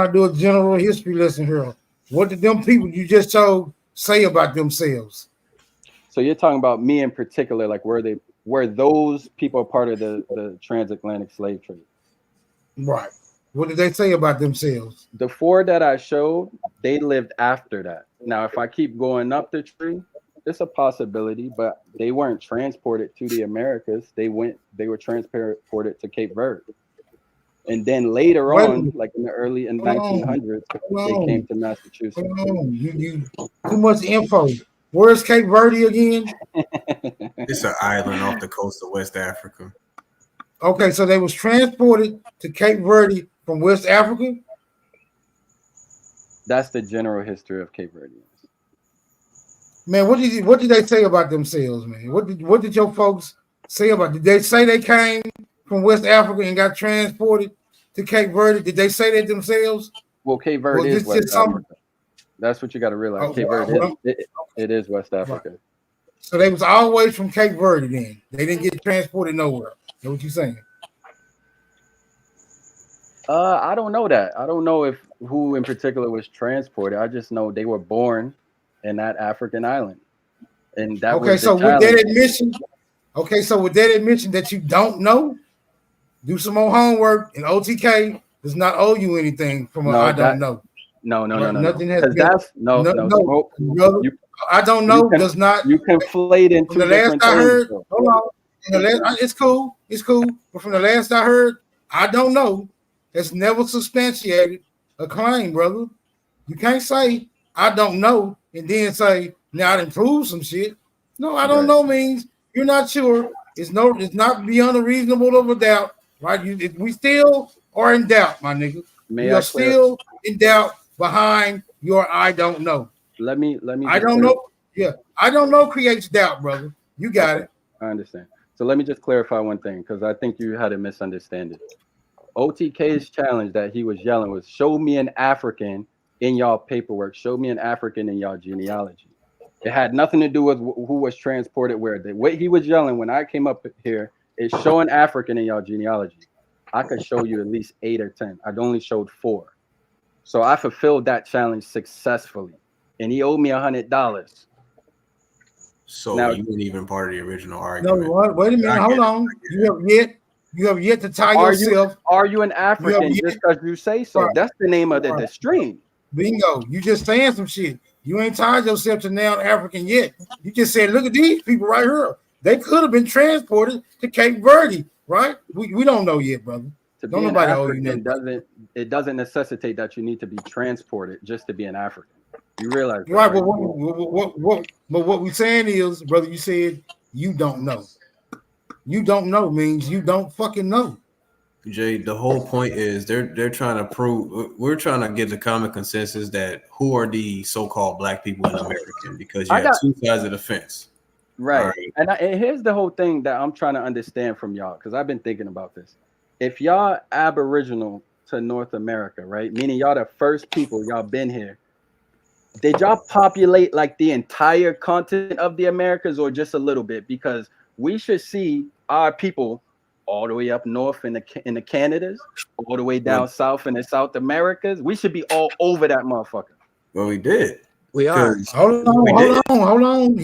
to do a general history lesson here. What did them people you just told say about themselves? So you're talking about me in particular, like were those people part of the transatlantic slave trade? Right. What did they say about themselves? The four that I showed, they lived after that. Now, if I keep going up the tree, it's a possibility, but they weren't transported to the Americas. They were transported to Cape Verde. And then later on, like in the early 1900s, they came to Massachusetts. You too much info. Where's Cape Verde again? It's an island off the coast of West Africa. Okay, so they was transported to Cape Verde from West Africa? That's the general history of Cape Verde. Man, what did they say about themselves, man? What did your folks say about? Did they say they came from West Africa and got transported to Cape Verde? Did they say that themselves? Well, Cape Verde is West Africa. That's what you got to realize. Cape Verde it is West Africa. Right. So they was always from Cape Verde then. They didn't get transported nowhere. Know what you saying? I don't know that. I don't know who in particular was transported. I just know they were born in that African island. And that was so with that admission, with that admission that you don't know, do some more homework, and OTK does not owe you anything from I don't know. No. Nothing has been. That's no. Brother, I don't know does not. You conflate into the last I heard. Hold on. It's cool. But from the last I heard, I don't know. It's never substantiated a claim, brother. You can't say I don't know and then say now I didn't prove some shit. No, I don't know means you're not sure. It's not beyond a reasonable of a doubt, right? We still are in doubt, my nigga. We are still in doubt behind your I don't know. Let me. I don't know. Yeah, I don't know creates doubt, brother. You got it. I understand. So let me just clarify one thing because I think you had a misunderstanding. OTK's challenge that he was yelling was show me an African in y'all paperwork. Show me an African in y'all genealogy. It had nothing to do with who was transported where. What he was yelling when I came up here is show an African in y'all genealogy. I could show you at least 8 or 10. I'd only showed 4. So I fulfilled that challenge successfully. And he owed me $100. So now, you weren't even part of the original argument. No, wait a minute. Hold on. You have yet to tie yourself. Are you an African just because you say so? Right. That's the name of the stream. Bingo. You just saying some shit. You ain't tied yourself to now African yet. You just said, look at these people right here. They could have been transported to Cape Verde, right? We don't know yet, brother. Don't nobody owe you nothing. It doesn't necessitate that you need to be transported just to be an African. You realize that, right? But what we're saying is, brother, you said you don't know. You don't know means you don't fucking know. Jay, the whole point is they're trying to prove, we're trying to get the common consensus that who are the so-called black people in America, because you have two sides of the fence. Right. And here's the whole thing that I'm trying to understand from y'all, because I've been thinking about this. if y'all aboriginal to North America, right? Meaning y'all the first people, y'all been here. Did y'all populate like the entire continent of the Americas or just a little bit? Because we should see our people all the way up north in the Canadas, all the way down south in the South Americas. We should be all over that motherfucker. Well, we did. We are. Hold on.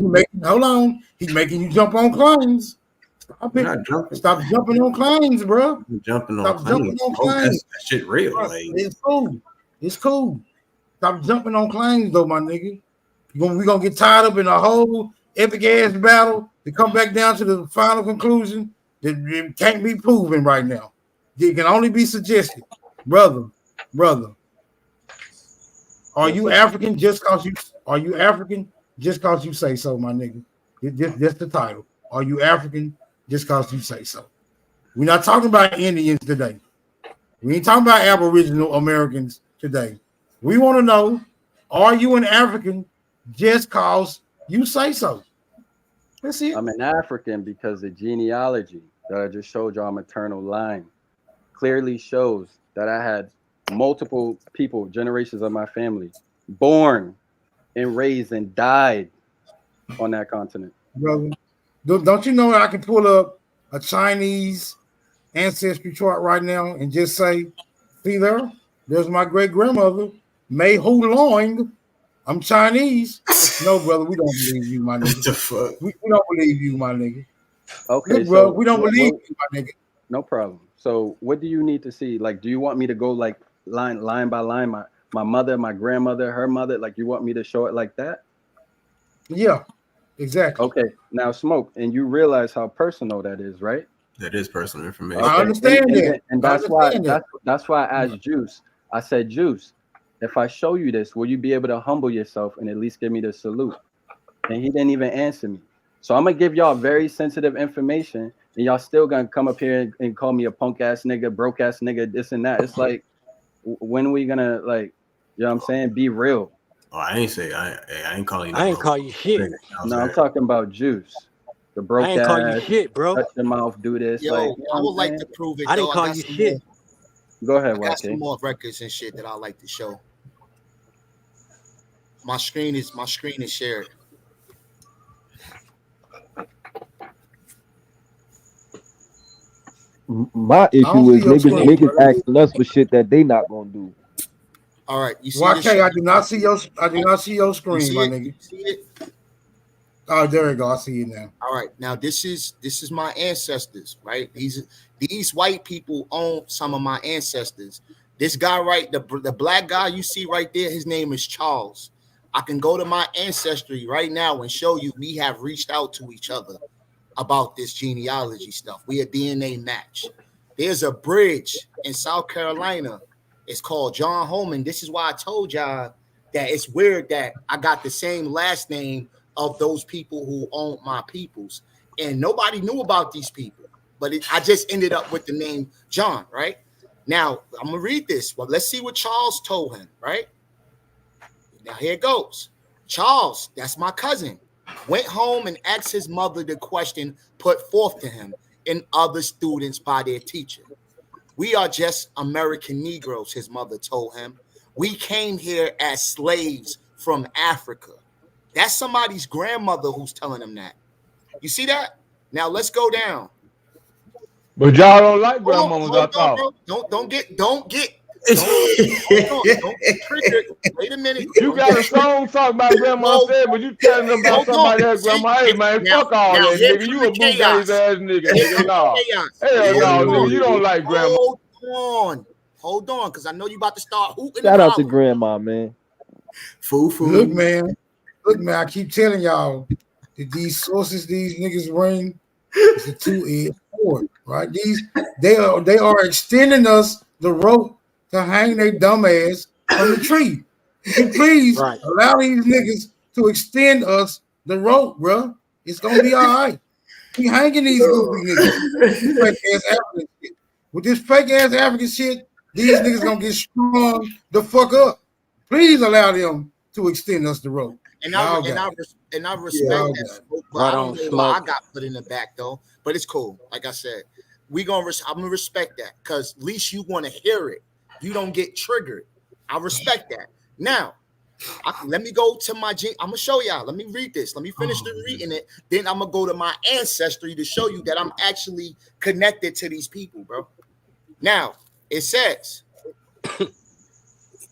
He's making you jump on claims. Stop jumping on claims, bro. Jumping on Stop claims. jumping on claims. That shit real. Bro, Like. It's cool. Stop jumping on claims, though, my nigga. We're gonna get tied up in a whole epic ass battle to come back down to the final conclusion that it can't be proven right now. It can only be suggested, brother. Are you African just cause you say so, my nigga? That's the title. Are you African just cause you say so? We're not talking about Indians today. We ain't talking about Aboriginal Americans today. We want to know, are you an African just cause you say so? That's it. I'm an African because the genealogy that I just showed y'all, maternal line, clearly shows that I had multiple people, generations of my family, born and raised and died on that continent. Brother, don't you know I can pull up a Chinese ancestry chart right now and just say, see there's my great grandmother, Mei Hu Long. I'm Chinese. No, brother, we don't believe you, my nigga. What the fuck? We don't believe you, my nigga. Okay, look, bro, so we don't believe you, my nigga. No problem. So what do you need to see? Like, do you want me to go like line by line, my mother, my grandmother, her mother? Like, you want me to show it like that? Yeah, exactly. Okay, now Smoke, and you realize how personal that is, right? That is personal information. I understand that. And that's why I asked Juice. I said, Juice, if I show you this, will you be able to humble yourself and at least give me the salute? And he didn't even answer me. So I'm gonna give y'all very sensitive information, and y'all still gonna come up here and call me a punk ass nigga, broke ass nigga, this and that. It's like, when are we gonna, like, you know what I'm saying? Be real. Oh, I ain't calling you. I ain't call you shit. No, I'm talking about Juice. The broke I ain't ass, call you shit, bro. Touch your mouth, do this. Yo, like, you know I would what I'm like saying? to prove it. I didn't though. call got you some shit. Go ahead, I got YK. some more records and shit that I like to show. My screen is shared. My issue is niggas asking us for shit that they not gonna do. All right, you see YK, I do not see your screen, see my it? nigga. You see it? Oh, there you go. I see it now. All right, now this is my ancestors, right? These white people own some of my ancestors. This guy, right, the black guy you see right there, his name is Charles. I can go to my ancestry right now and show you we have reached out to each other about this genealogy stuff. We a DNA match. There's a bridge in South Carolina. It's called John Holman. This is why I told y'all that it's weird that I got the same last name of those people who own my peoples. And nobody knew about these people. But I just ended up with the name John, right? Now, I'm going to read this. Well, let's see what Charles told him, right? Now, here it goes. Charles, that's my cousin, went home and asked his mother the question put forth to him and other students by their teacher. We are just American Negroes, his mother told him. We came here as slaves from Africa. That's somebody's grandmother who's telling him that. You see that? Now let's go down. But y'all don't like grandmamas, I thought. Bro. Don't get triggered. Wait a minute. You got a song talking about grandma said, but you telling them about somebody else, grandma. Hey man, fuck all that, nigga. You a bootleg ass nigga. No. Hell no, nigga. You don't like grandma. Hold on, because I know you about to start hooping. Shout out to grandma, man. Look, man, I keep telling y'all that these sources these niggas bring is a two-edged sword, right? They are extending us the rope to hang their dumb ass from the tree. You please allow these niggas to extend us the rope, bro. It's gonna be all right. We hanging these goofy niggas. With this fake ass African shit, these niggas gonna get strung the fuck up. Please allow them to extend us the rope. And I respect that. But I don't know why I got put in the back though. But it's cool. Like I said, I'm gonna respect that because at least you want to hear it. You don't get triggered. I respect that. Now, let me go to my I'm gonna show y'all. Let me read this. Let me finish reading it. Then I'm gonna go to my ancestry to show you that I'm actually connected to these people, bro. Now it says.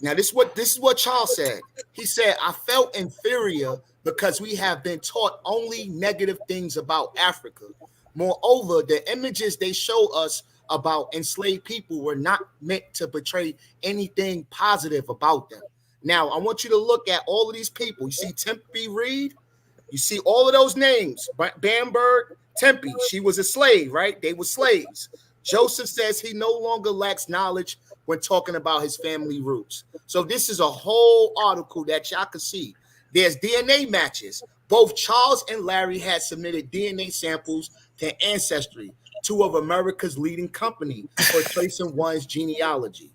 Now this is what Charles said. He said, "I felt inferior because we have been taught only negative things about Africa. Moreover, the images they show us about enslaved people were not meant to portray anything positive about them." Now, I want you to look at all of these people. You see Tempe Reed? You see all of those names. Bamberg, Tempe. She was a slave, right? They were slaves. Joseph says he no longer lacks knowledge when talking about his family roots. So this is a whole article that y'all can see. There's DNA matches. Both Charles and Larry had submitted DNA samples to Ancestry, two of America's leading companies for tracing one's genealogy.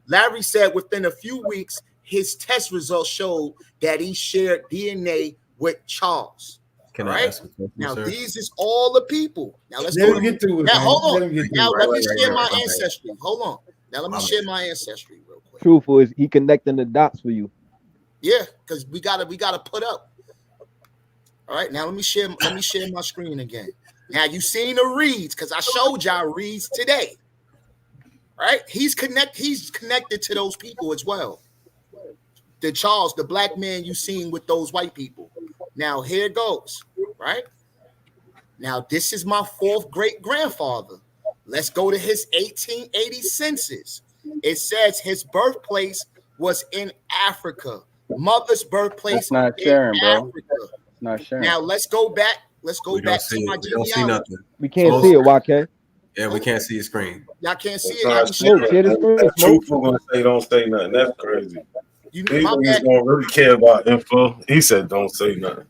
Larry said within a few weeks, his test results showed that he shared DNA with Charles. Can I ask a question, now, sir? These is all the people. Now let's Let go him get through it. Now, Man. hold Let on. him get Now through let it. me share my ancestry. Hold on. Now let me share my ancestry real quick. Truthful is he connecting the dots for you. Yeah, because we gotta put up. All right, now let me share my screen again. Now you seen the reads because I showed y'all reads today. Right? He's connected to those people as well. The Charles, the black man you seen with those white people. Now here it goes, right? Now this is my fourth great grandfather. Let's go to his 1880 census. It says his birthplace was in Africa. Mother's birthplace That's not sharing, bro. It's not sharing. Now let's go back. Let's go back to my We don't see genealogy. nothing. We can't see it, YK. Yeah, we can't see your screen. Y'all can't see It's it. not Y'all smoke, share it. That truthful gonna say don't say nothing. That's crazy. You These my niggas bad. don't really care about info. He said don't say nothing.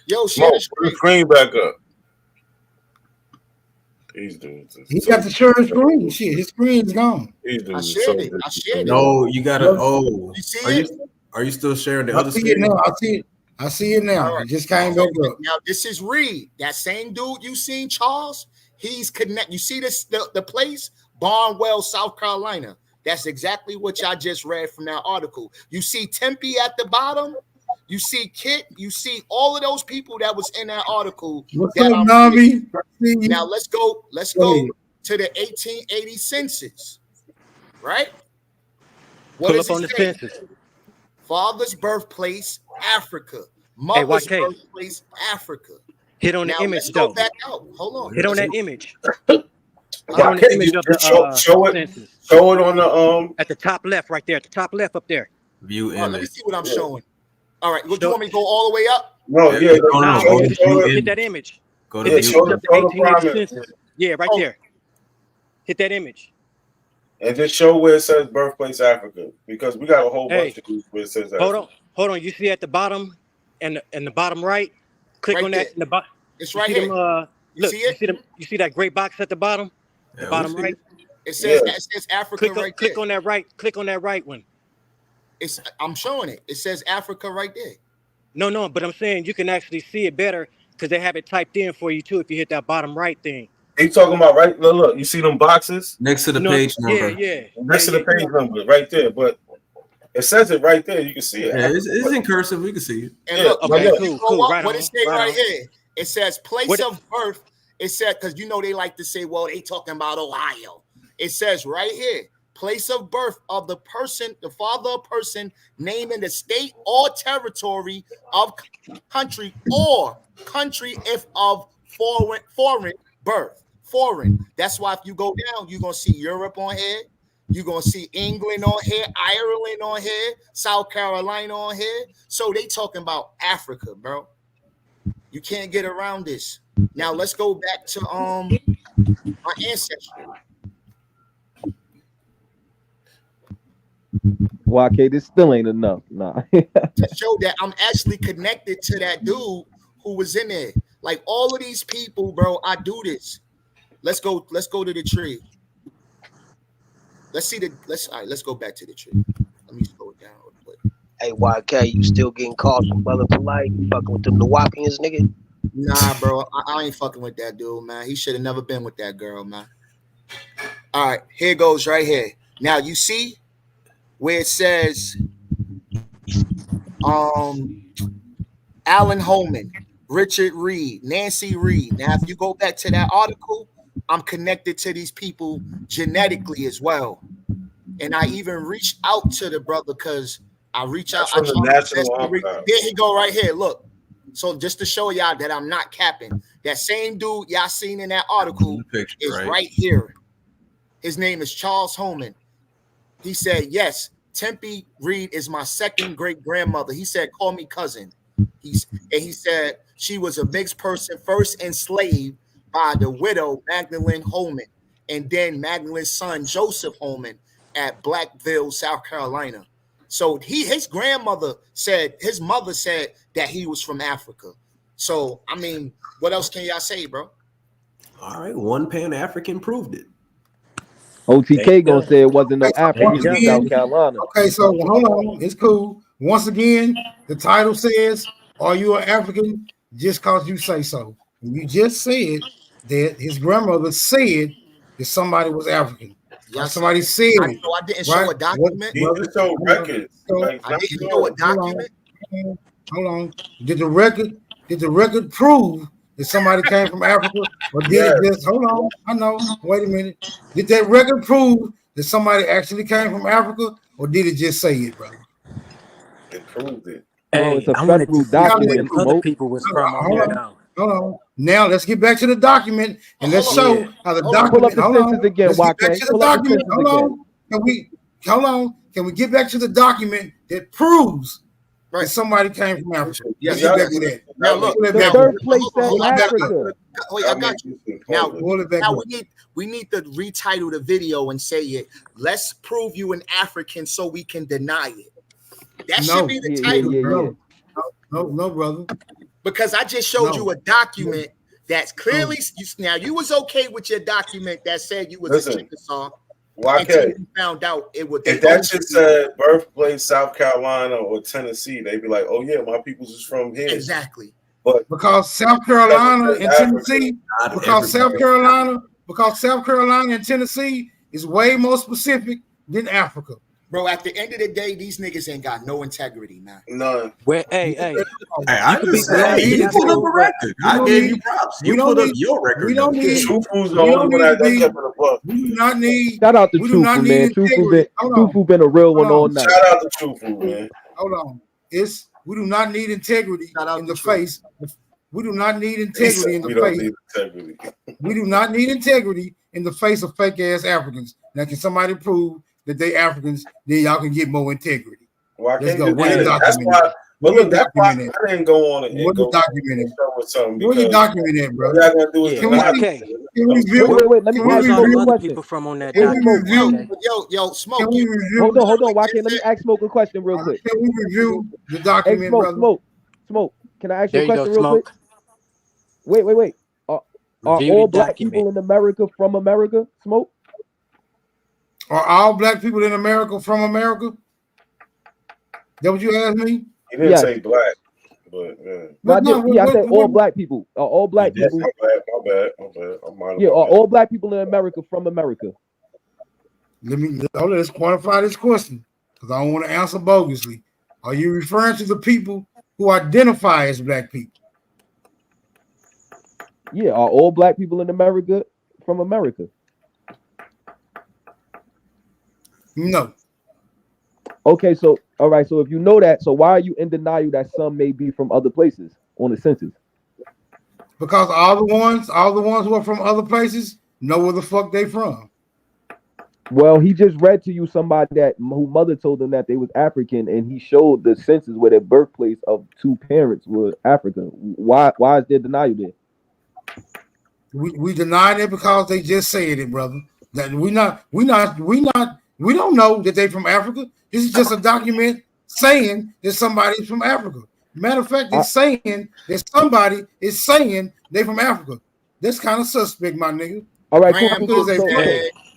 Yo, share Smoke, the put the screen. screen back up. These dudes. He got the share his screen. Shit, his screen's gone. These I dudes shared it. I shared it. No, you gotta. Oh, You see are it? you still sharing the I other see it screen? now. I see it now. All right. It just came back up. Now this is Reed. That same dude you seen, Charles. He's connect. You see this the place, Barnwell, South Carolina. That's exactly what y'all just read from that article. You see Tempe at the bottom. You see Kit. You see all of those people that was in that article. What's that up, I'm Navi? reading. I see you. Now let's go. Let's Go go ahead. to the 1880 census. Right. What Pull does up on it the say? census. Father's birthplace, Africa. Hey, Mother's YK, birthplace, Africa. hit on the Now let's image go though. back out. Hold on. Hit on Let's that go. image. All Hit on right. the image of the show it. census. Show it on the At the top left, right there. At the top left up there. View All right, let me image. see what I'm showing. All right. What, do Show- you want me to go all the way up? No, Yeah, yeah. no, Nah, no, bro, no. just View hit image. that image. Go to Hit the Yeah, view show image the of the show the 1880 primary. census. Yeah, right Oh, there. Hit that image. And just show where it says birthplace Africa. Because we got a whole bunch Hey, of these where it says hold Africa. on. You see at the bottom and the bottom right. Click right on there. that in the bottom. It's You right see here. them. You Look, see you it? see them. You see that gray box at the bottom. The Yeah, we bottom see right. it. It says Yeah. it says Africa right Click there. on that right. Click on that right one. I'm showing it. It says Africa right there. No, but I'm saying you can actually see it better because they have it typed in for you too. If you hit that bottom right thing. He talking about right. Look, you see them boxes Next to the You know, page yeah, number. yeah, next to the yeah. page number right there, but it says it right there. You can see it. Yeah, it's in cursive. We can see it. And Yeah, look, but Okay, when look, you cool. go up, Right what on. it say Right right on. here? It says place What? of birth. It said because you know they like to say, well, they talking about Ohio. It says right here, place of birth of the person, the father of person, name in the state or territory of country or country if of foreign birth. Foreign. That's why if you go down, you're gonna see Europe on here. You're gonna see England on here, Ireland on here, South Carolina on here. So they talking about Africa, bro. You can't get around this. Now let's go back to my ancestry. YK, this still ain't enough. Nah. To show that I'm actually connected to that dude who was in there. Like all of these people, bro, I do this. Let's go to the tree. Let's go back to the tree. Let me slow it down real quick. Hey, YK, you still getting calls from Brother Polite? You fucking with them Nawapians, nigga? Nah, bro, I ain't fucking with that dude, man. He should have never been with that girl, man. All right, here goes right here. Now you see where it says Alan Holman, Richard Reed, Nancy Reed. Now, if you go back to that article, I'm connected to these people genetically as well. And I even reached out to the brother because I reach out. That's from the National Archives. There he go right here. Look. So just to show y'all that I'm not capping, that same dude y'all seen in that article is right here. His name is Charles Holman. He said, yes, Tempe Reed is my second great grandmother. He said, call me cousin. He said she was a mixed person, first enslaved by the widow Magdalene Holman, and then Magdalene's son Joseph Holman at Blackville, South Carolina. So his grandmother said, his mother said that he was from Africa. So I mean, what else can y'all say, bro? All right, one Pan-African proved it. OTK gonna say it wasn't no African in South Carolina. Okay, so hold on, it's cool. Once again, the title says, "Are you an African?" Just cause you say so. And you just said that his grandmother said that somebody was African. Yes. Somebody said it. I didn't show a document. He just showed records. I didn't show a document. Hold on. Did the record prove that somebody came from Africa, or did it just hold on? I know. Wait a minute. Did that record prove that somebody actually came from Africa, or did it just say it, brother? It proved it. Hey, it's a federal document. Other people was from Hold on. Now let's get back to the document and let's show how the document. Pull up the census again, YK. Hold on. Can we get back to the document that proves that somebody came from Africa? Yes, get back to that. Now look, the third place in Africa. Wait, I got you. Now we need to retitle the video and say it. Let's prove you an African so we can deny it. That should be the title. No, brother. Because I just showed you a document that's clearly now you was okay with your document that said you was a Chickasaw. Until you found out it would. If that shit said birthplace South Carolina or Tennessee, they'd be like, "Oh yeah, my people's is from here." Exactly. But because South Carolina and Tennessee, because South Carolina and Tennessee is way more specific than Africa. Bro, at the end of the day, these niggas ain't got no integrity, man. None. Well, hey, I just said, you put up a record. I gave you props. You put up your record. We don't need. Truthful's the only one that kept it above. We do not need. Shout out to Truthful, man. Truthful been a real one all night. Shout out to Truthful, man. Hold on. We do not need integrity in the face. We do not need integrity in the face. We do not need integrity in the face of fake ass Africans. Now, can somebody prove that they Africans? Then y'all can get more integrity. Well, let's go. That's why. But look, that's why I didn't go on and what go document it? with something. What you document it, bro? Y'all gonna do it. Wait. Let me ask you a question. People from on that document. Yo, Smoke. Hold on, YK. Let me ask Smoke a question real quick. Can we review the document, hey, brother? Smoke. Can I ask you a question real quick? Wait. Are all black people in America from America? Smoke. Are all black people in America from America? That what you asked me? He didn't say black, but I said all black people. Are all black people? My bad. Are all black people in America from America? Let's quantify this question because I don't want to answer bogusly. Are you referring to the people who identify as black people? Yeah, are all black people in America from America? No. Okay, so all right, so if you know that, so why are you in denial that some may be from other places on the census? Because all the ones who are from other places know where the fuck they from. Well, he just read to you somebody who mother told them that they was African, and he showed the census where their birthplace of two parents were African. Why is there denial there? We denied it because they just said it, brother. That we don't know that they from Africa. This is just a document saying that somebody's from Africa. Matter of fact, it's saying that somebody is saying they from Africa. That's kind of suspect, my nigga. All right, cool.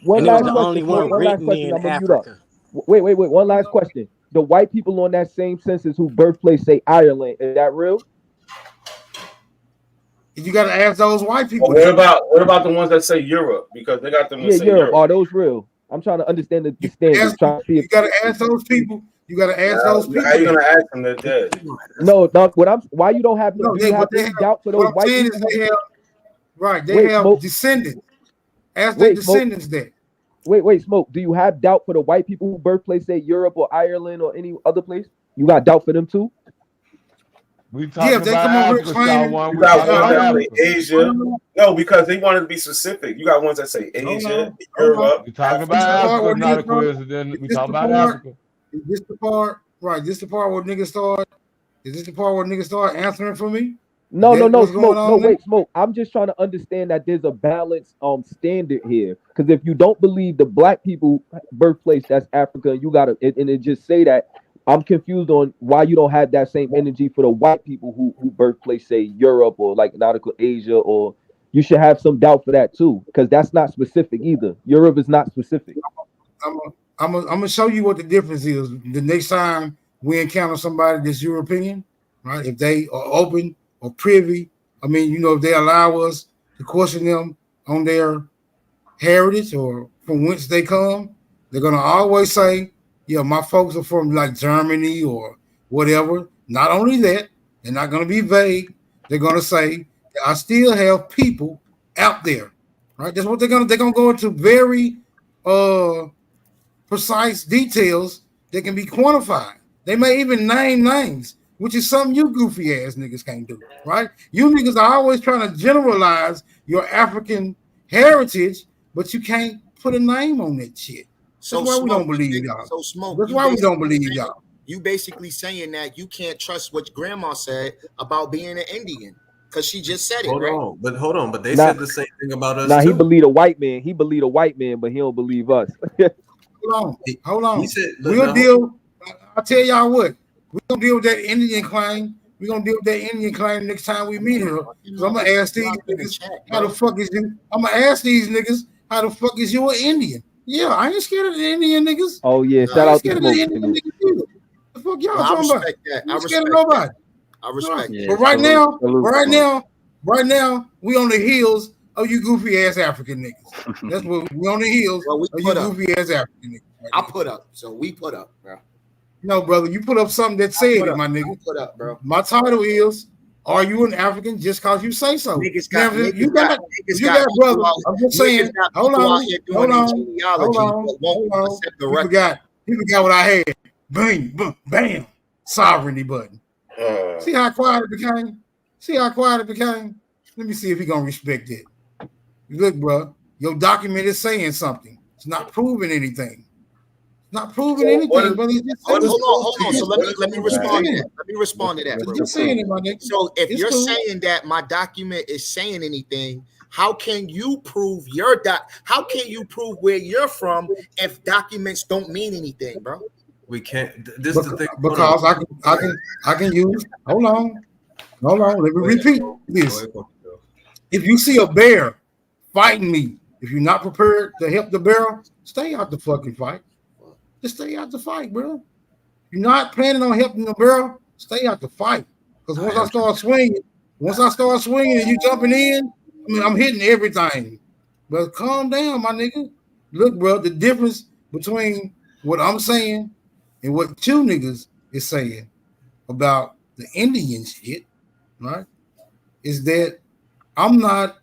One last question. I'm gonna mute up. Wait. One last question. The white people on that same census whose birthplace say Ireland, is that real? You got to ask those white people. What about the ones that say Europe? Because they got them that say Europe. Are those real? I'm trying to understand the standards. You got to ask those people. You got to ask those people. How you gonna ask them that dead? No, why you don't have to? You have any doubt for those white people? They have descendants. Ask their descendants that. Wait, Smoke. Do you have doubt for the white people who birthplace say Europe or Ireland or any other place? You got doubt for them too? We talking about Africa, Asia. No, because they wanted to be specific. You got ones that say Asia, Europe. We talking about Africa, not a coincidence. We talking about Africa. Is this the part? Right. This the part where niggas start. Is this the part where niggas start answering for me? No, Smoke. I'm just trying to understand that there's a balanced standard here. Because if you don't believe the black people birthplace, that's Africa, you gotta and it just say that. I'm confused on why you don't have that same energy for the white people who birthplace say Europe or like nautical Asia, or you should have some doubt for that too, because that's not specific either. Europe is not specific. I'm gonna show you what the difference is the next time we encounter somebody that's European, right? If they are open or privy, I mean, if they allow us to question them on their heritage or from whence they come, they're gonna always say, yeah, my folks are from like Germany or whatever. Not only that, they're not going to be vague. They're going to say, I still have people out there, right? That's what they're going to go into very precise details that can be quantified. They may even name names, which is something you goofy ass niggas can't do, right? You niggas are always trying to generalize your African heritage, but you can't put a name on that shit. That's why we don't believe y'all. So Smoke. That's why we don't believe y'all. You basically saying that you can't trust what grandma said about being an Indian because she just said it, hold right? on, but they said the same thing about us. He believed a white man. He believed a white man, but he don't believe us. Hold on. He said, we'll deal. I'll tell y'all what. We're gonna deal with that Indian claim. We're gonna deal with that Indian claim next time we meet her. I'm gonna ask these niggas, how the fuck is you? I'm gonna ask these niggas, how the fuck is you an Indian? Yeah, I ain't scared of the Indian niggas. Oh yeah, shout out to Smoke. The fuck y'all talking about? I ain't scared of nobody. I respect that. But right now, we on the heels of you goofy ass African niggas. That's what we on the heels of you goofy ass African niggas. Right I put up, so we put up, bro. No, brother, you put up something that said it, my nigga. Put up, bro. My title is, are you an African just cause you say so? Niggas got brother. I'm just saying. Hold on. You forgot what I had. Bang, boom, bam. Sovereignty button. See how quiet it became? Let me see if he gonna respect it. Look, bro, your document is saying something. It's not proving anything. Not proving anything, but it's just hold on. So let me respond to that. Let me respond to that. Just saying it, my nigga. So if you're saying that my document is saying anything, how can you prove how can you prove where you're from if documents don't mean anything, bro? We can't. This is the thing. Because I can use. Hold on. Let me repeat this. If you see a bear fighting me, if you're not prepared to help the bear, stay out the fucking fight. Just stay out the fight, bro. You're not planning on helping the bear, stay out the fight. Because once I start swinging and you jumping in, I mean, I'm hitting everything. But calm down, my nigga. Look, bro, the difference between what I'm saying and what you niggas is saying about the Indian shit, right, is that I'm not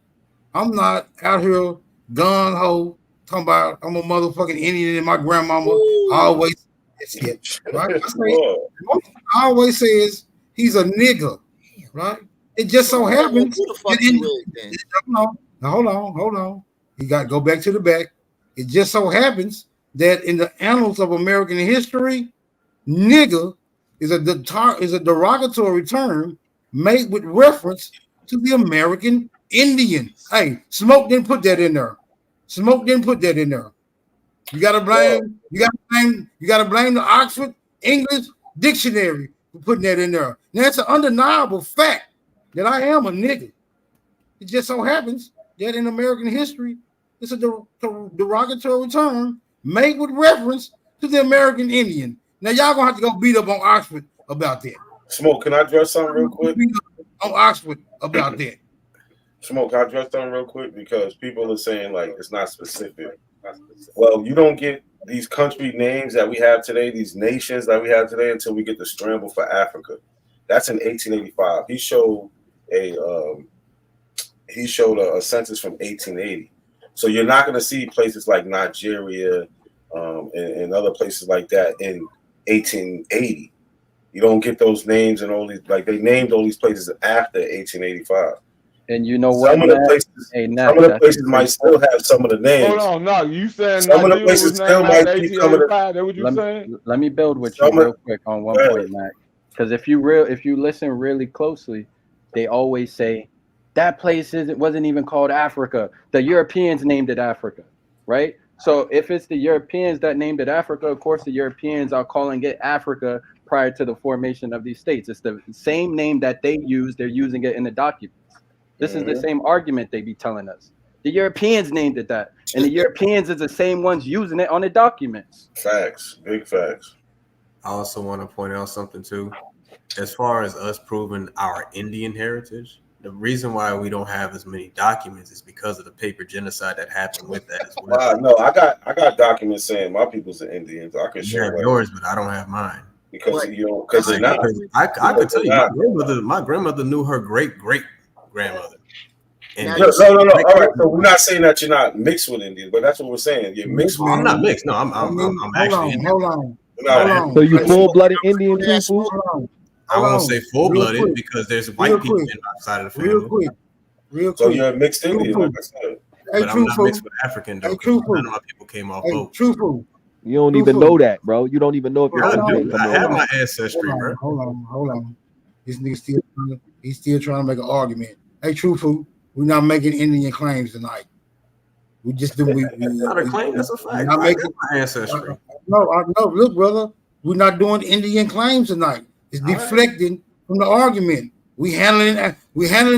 out here gung-ho talking about I'm a motherfucking Indian and my grandmama always shit, right? I always says he's a nigga, right? It just so happens. Hold on. You got to go back to the back. It just so happens that in the annals of American history, nigga is a derogatory term made with reference to the American Indian. Hey, Smoke didn't put that in there. You gotta blame the Oxford English Dictionary for putting that in there. Now it's an undeniable fact that I am a nigga. It just so happens that in American history, it's a derogatory term made with reference to the American Indian. Now y'all gonna have to go beat up on Oxford about that. Smoke, can I address something real quick? On Oxford about that. Smoke, can I address something real quick? Because people are saying like it's not specific. Well, you don't get these country names that we have today, these nations that we have today, until we get the scramble for Africa. That's in 1885. He showed a census from 1880. So you're not going to see places like Nigeria and other places like that in 1880. You don't get those names and all these, like they named all these places after 1885. And you know what? Some of the places might still have some of the names. Hold on, no, you saying some of the places still might be some of the. That what you saying? Let me build with you real quick on one point, Mac. Because if you listen really closely, they always say that place wasn't even called Africa. The Europeans named it Africa, right? So if it's the Europeans that named it Africa, of course the Europeans are calling it Africa prior to the formation of these states. It's the same name that they use. They're using it in the documents. This is the same argument they be telling us. The Europeans named it that, and the Europeans is the same ones using it on the documents. Facts, big facts. I also want to point out something too. As far as us proving our Indian heritage, the reason why we don't have as many documents is because of the paper genocide that happened with that as well. No, I got documents saying my people's are Indians. I can share yours, but I don't have mine. Because you know, because they're not. I could tell you, my grandmother knew her great grandmother. No. All right, so we're not saying that you're not mixed with Indians, but that's what we're saying. You're mixed with. I'm not mixed. No, I'm actually Indian. Hold on. So you full-blooded Indian people? I won't say full-blooded because there's white people outside of the family. Real quick. So you're a mixed Indian, like I said. But I'm not mixed with African though. None of my people came off boats. Truthful. You don't even know that, bro. You don't even know if you're. I have my ancestry, bro. Hold on. This nigga still trying to make an argument. Hey, truthful, we're not making Indian claims tonight. We just do. That's not a claim. That's a fact. I make my ancestry. No. Look, brother, we're not doing Indian claims tonight. It's deflecting from the argument. We handling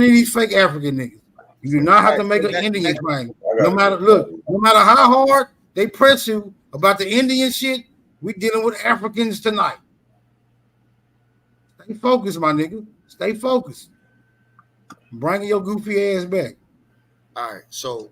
these fake African niggas. You do not have to make an Indian claim. No matter how hard they press you about the Indian shit, we dealing with Africans tonight. Stay focused, my nigga. Stay focused. Bring your goofy ass back. All right, so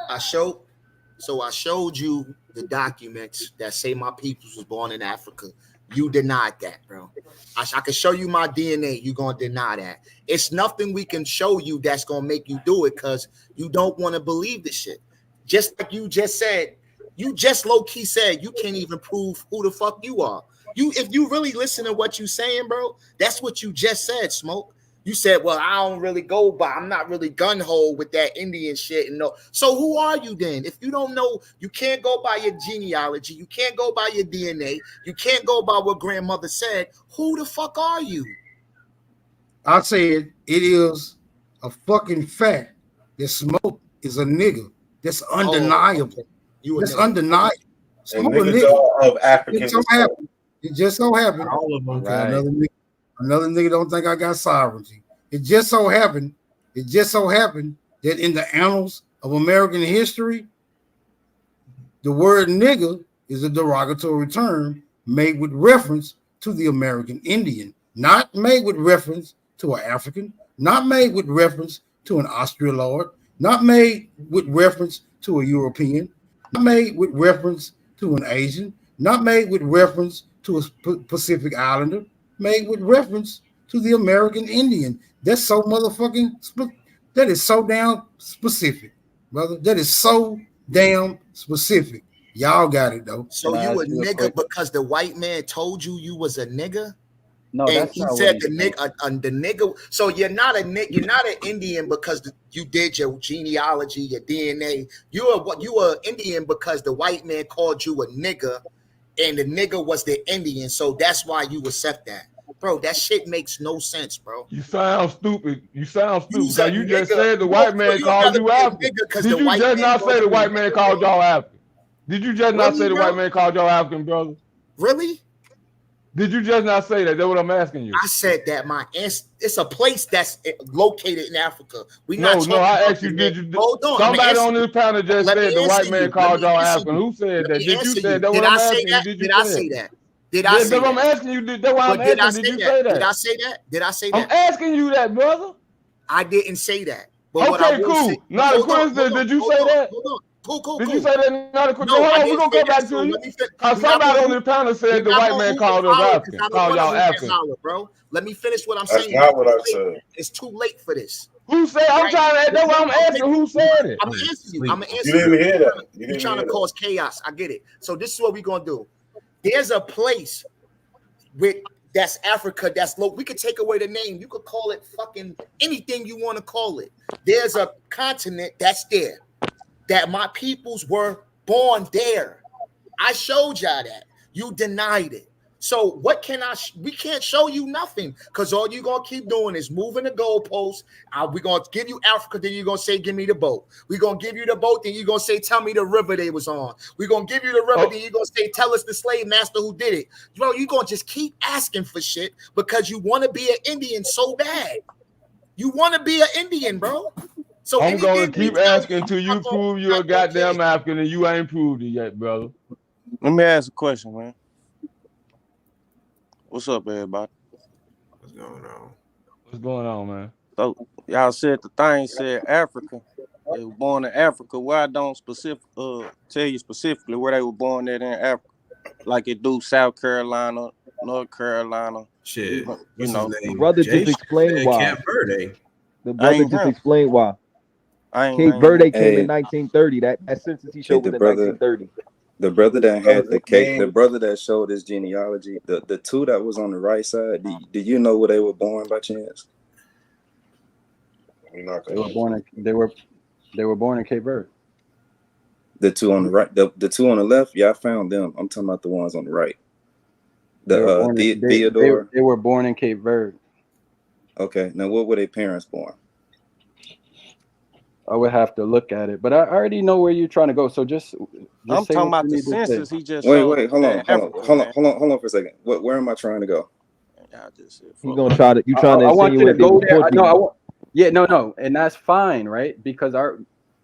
I showed you the documents that say my peoples was born in Africa. You denied that, bro. I can show you my DNA. You're gonna deny that. It's nothing we can show you that's gonna make you do it because you don't want to believe the shit. Just like you just said, you just low-key said you can't even prove who the fuck you are. If you really listen to what you saying, bro, that's what you just said, Smoke. You said, well, I don't really go by, I'm not really gun-ho with that Indian shit. And no. So who are you then? If you don't know, you can't go by your genealogy, you can't go by your DNA, you can't go by what grandmother said. Who the fuck are you? I said it is a fucking fact that Smoke is a nigga. That's undeniable. That's undeniable. Smoke a nigga of African. It just so happened. All of them. Right. Another nigga don't think I got sovereignty. It just so happened that in the annals of American history, the word nigga is a derogatory term made with reference to the American Indian, not made with reference to an African, not made with reference to an Australord, not made with reference to a European, not made with reference to an Asian, not made with reference to a Pacific Islander, made with reference to the American Indian. That's so motherfucking, that is so damn specific, brother. That is so damn specific. Y'all got it though. So you a nigga because the white man told you was a nigga? No, and that's he not said what the nigga. So you're not a nigga. You're not an Indian because you did your genealogy, your DNA. You are Indian because the white man called you a nigga, and the nigga was the Indian. So that's why you accept that, bro. That shit makes no sense, bro. You sound stupid. You just said the white man called you African. Did you just not say the white man called y'all African? Did you just not say the white man called y'all African, brother? Really? Did you just not say that? That's what I'm asking you. I said that it's a place that's located in Africa. No, I asked you, did you? Hold on. Somebody on this panel just said the white man called y'all African. Who said that? Did you say that? Did I say that? Did I say that? Did I say that? I'm asking you. That's why I'm asking. Did you say that? Did I say that? Did I say that? I'm asking you that, brother. I didn't say that. But what I Okay, will cool. say, Not a hold on, coincidence. Did you hold say on, that? hold on. Cool. Did you say that? Not a coincidence. No, Hold I on, we're didn't gonna say go that. back So to you. let me Cause we're not somebody gonna on the panel we're said the not white gonna man hoop called and us holler because African, I don't called want to y'all hoop and African. holler, bro. Let me finish what I'm That's saying. not what I said. It's too late for this. Who said? I'm Right? trying to. That's why I'm asking. Who said it? I'm answering you. I'm You answering didn't you. hear that. You You're didn't trying hear to that. cause chaos. I get it. So this is what we're gonna do. There's a place with that's Africa. That's low. We could take away the name. You could call it fucking anything you want to call it. There's a continent that's there. That my peoples were born there. I showed y'all that. You denied it. So what can we can't show you nothing because all you're gonna keep doing is moving the goalposts. We're gonna give you Africa, then you're gonna say, give me the boat. We're gonna give you the boat, then you're gonna say, tell me the river they was on. We're gonna give you the river, then you're gonna say, tell us the slave master who did it. Bro, you're gonna just keep asking for shit because you want to be an Indian so bad. You want to be an Indian, bro. So I'm gonna anything we keep tell asking till you prove you're a goddamn African, and you ain't proved it yet, brother. Let me ask a question, man. What's up, everybody? What's going on? What's going on, man? So y'all said the thing said Africa. They were born in Africa. Why don't tell you specifically where they were born at in Africa? Like it do South Carolina, North Carolina. Shit. Even, What's his name? The brother Jay just explained why. Camp Verde. The brother just explained why. I ain't Cape Verde came Hey. in 1930. That census he showed was in 1930. The brother that had the cake, the brother that showed his genealogy, the two that was on the right side, do you know where they were born by chance? They were born in Cape Verde. The two on the right, the two on the left, yeah, I found them. I'm talking about the ones on the right. Theodore. They were born in Cape Verde. Okay, now what were their parents born? I would have to look at it, but I already know where you're trying to go. So just I'm say talking what about you the need to census. say. He just Wait, hold on for a second. Where am I trying to go? He's gonna try to. You trying to I want you to insinuate they go were there. Portuguese. No, and that's fine, right? Because I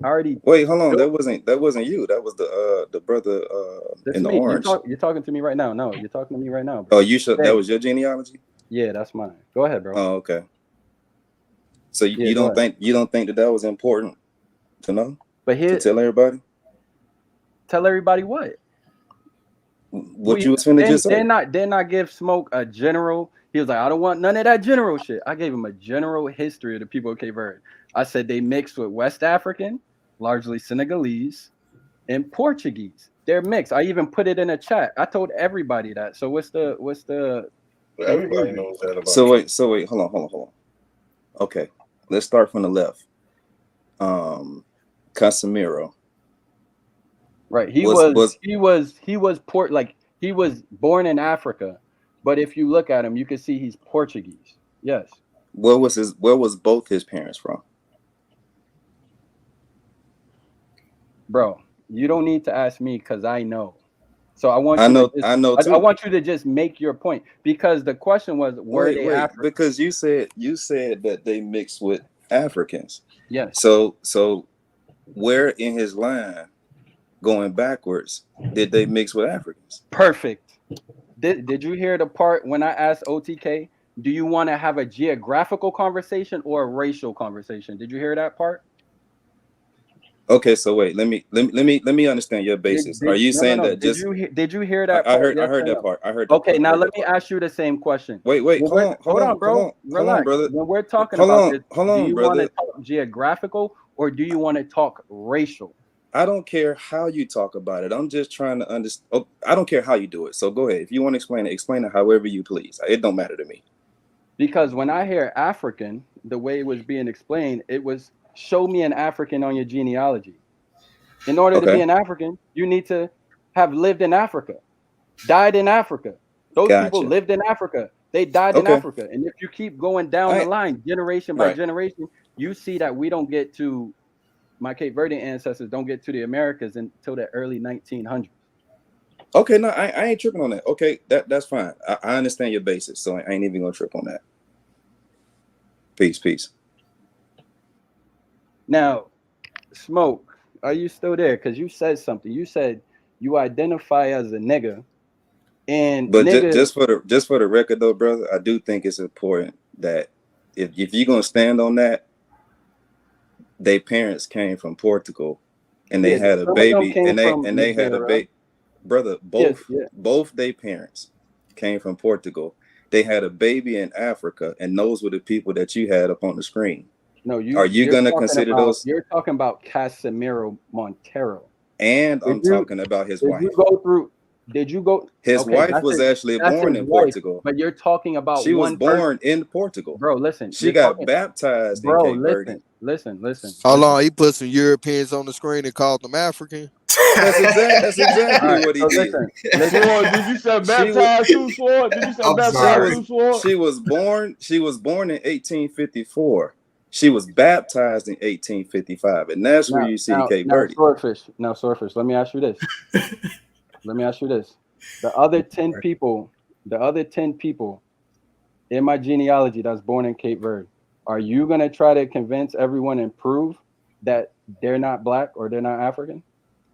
already. Wait, hold on. That wasn't you. That was the brother That's in the me. orange. You're talking to me right now. No, you're talking to me right now. Oh, you should. That was your genealogy. Yeah, that's mine. Go ahead, bro. Oh, okay. So you don't think that was important to know? But here, to tell everybody. Tell everybody what? What you was finna just say? Did not give Smoke a general. He was like, I don't want none of that general shit. I gave him a general history of the people of Cape Verde. I said they mixed with West African, largely Senegalese, and Portuguese. They're mixed. I even put it in a chat. I told everybody that. So what's the Everybody knows that about so wait, hold on. Okay, let's start from the left. Casemiro. Right. He was born in Africa, but if you look at him, you can see he's Portuguese. Yes. Where was both his parents from? Bro, you don't need to ask me because I know. So I want you to just make your point, because the question was they African? Because you said that they mixed with Africans. Yes. So where in his line, going backwards, did they mix with Africans? Perfect. Did you hear the part when I asked OTK, do you want to have a geographical conversation or a racial conversation? Did you hear that part? Okay, so wait, let me understand your basis. Are you saying that just did you hear that I part? heard that part. I heard. Okay, now let me ask you the same question. Wait, hold on, bro. Relax. Brother. When we're talking about this, do you brother. want to talk geographical or do you want to talk racial? I don't care how you talk about it. I'm just trying to understand. Oh, I don't care how you do it. So go ahead. If you want to explain it however you please. It don't matter to me. Because when I hear African, the way it was being explained, it was show me an African on your genealogy. In order to be an African, you need to have lived in Africa, died in Africa. Those people lived in Africa. They died in Africa. And if you keep going down the line, generation by generation, you see that we don't get to, my Cape Verdean ancestors don't get to the Americas until the early 1900s. Okay, no, I ain't tripping on that. Okay, that's fine. I understand your basis, so I ain't even gonna trip on that. Peace. Now, Smoke, are you still there? Because you said something. You said you identify as a nigga, but just for the record, though, brother, I do think it's important that if you're gonna stand on that, their parents came from Portugal, and they Yeah, had a some of them baby, came and from they had a Nigeria. baby. Brother, Yes, yeah. both their parents came from Portugal. They had a baby in Africa, and those were the people that you had up on the screen. No, Are you you're gonna talking consider about those? you're talking about Casemiro Montero. And I'm Did you talking about his did wife. you go through? Did you go? His Okay, wife that's was his actually that's born his in wife. Portugal. But you're talking about She was one person, born in Portugal. bro. Listen, She you're got talking, baptized in bro. Cape Verde. Listen. Hold on, he put some Europeans on the screen and called them African. That's exactly All right, what he so did. Sword, did you say She was baptized too, Sword? Did you say baptized too, Sword? she was born in 1854. She was baptized in 1855, and that's where you see Cape Verde. Swordfish. Let me ask you this. The other 10 people in my genealogy that's born in Cape Verde, are you gonna try to convince everyone and prove that they're not black or they're not African?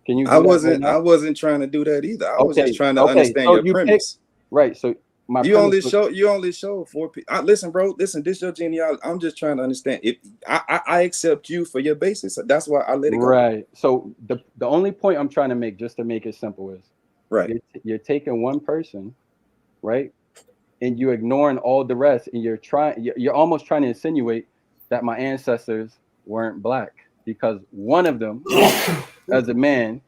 Can you do I wasn't that right now? I wasn't trying to do that either. I was just trying to Okay, understand so your you premise. right. So my You premise was, only show 4 people. Listen, bro. Listen, this your genealogy. I'm just trying to understand. If I accept you for your basis, that's why I let it go. right. So the only point I'm trying to make, just to make it simple, is right. You're taking one person, right, and you're ignoring all the rest, and you're almost trying to insinuate that my ancestors weren't black because one of them, as a man,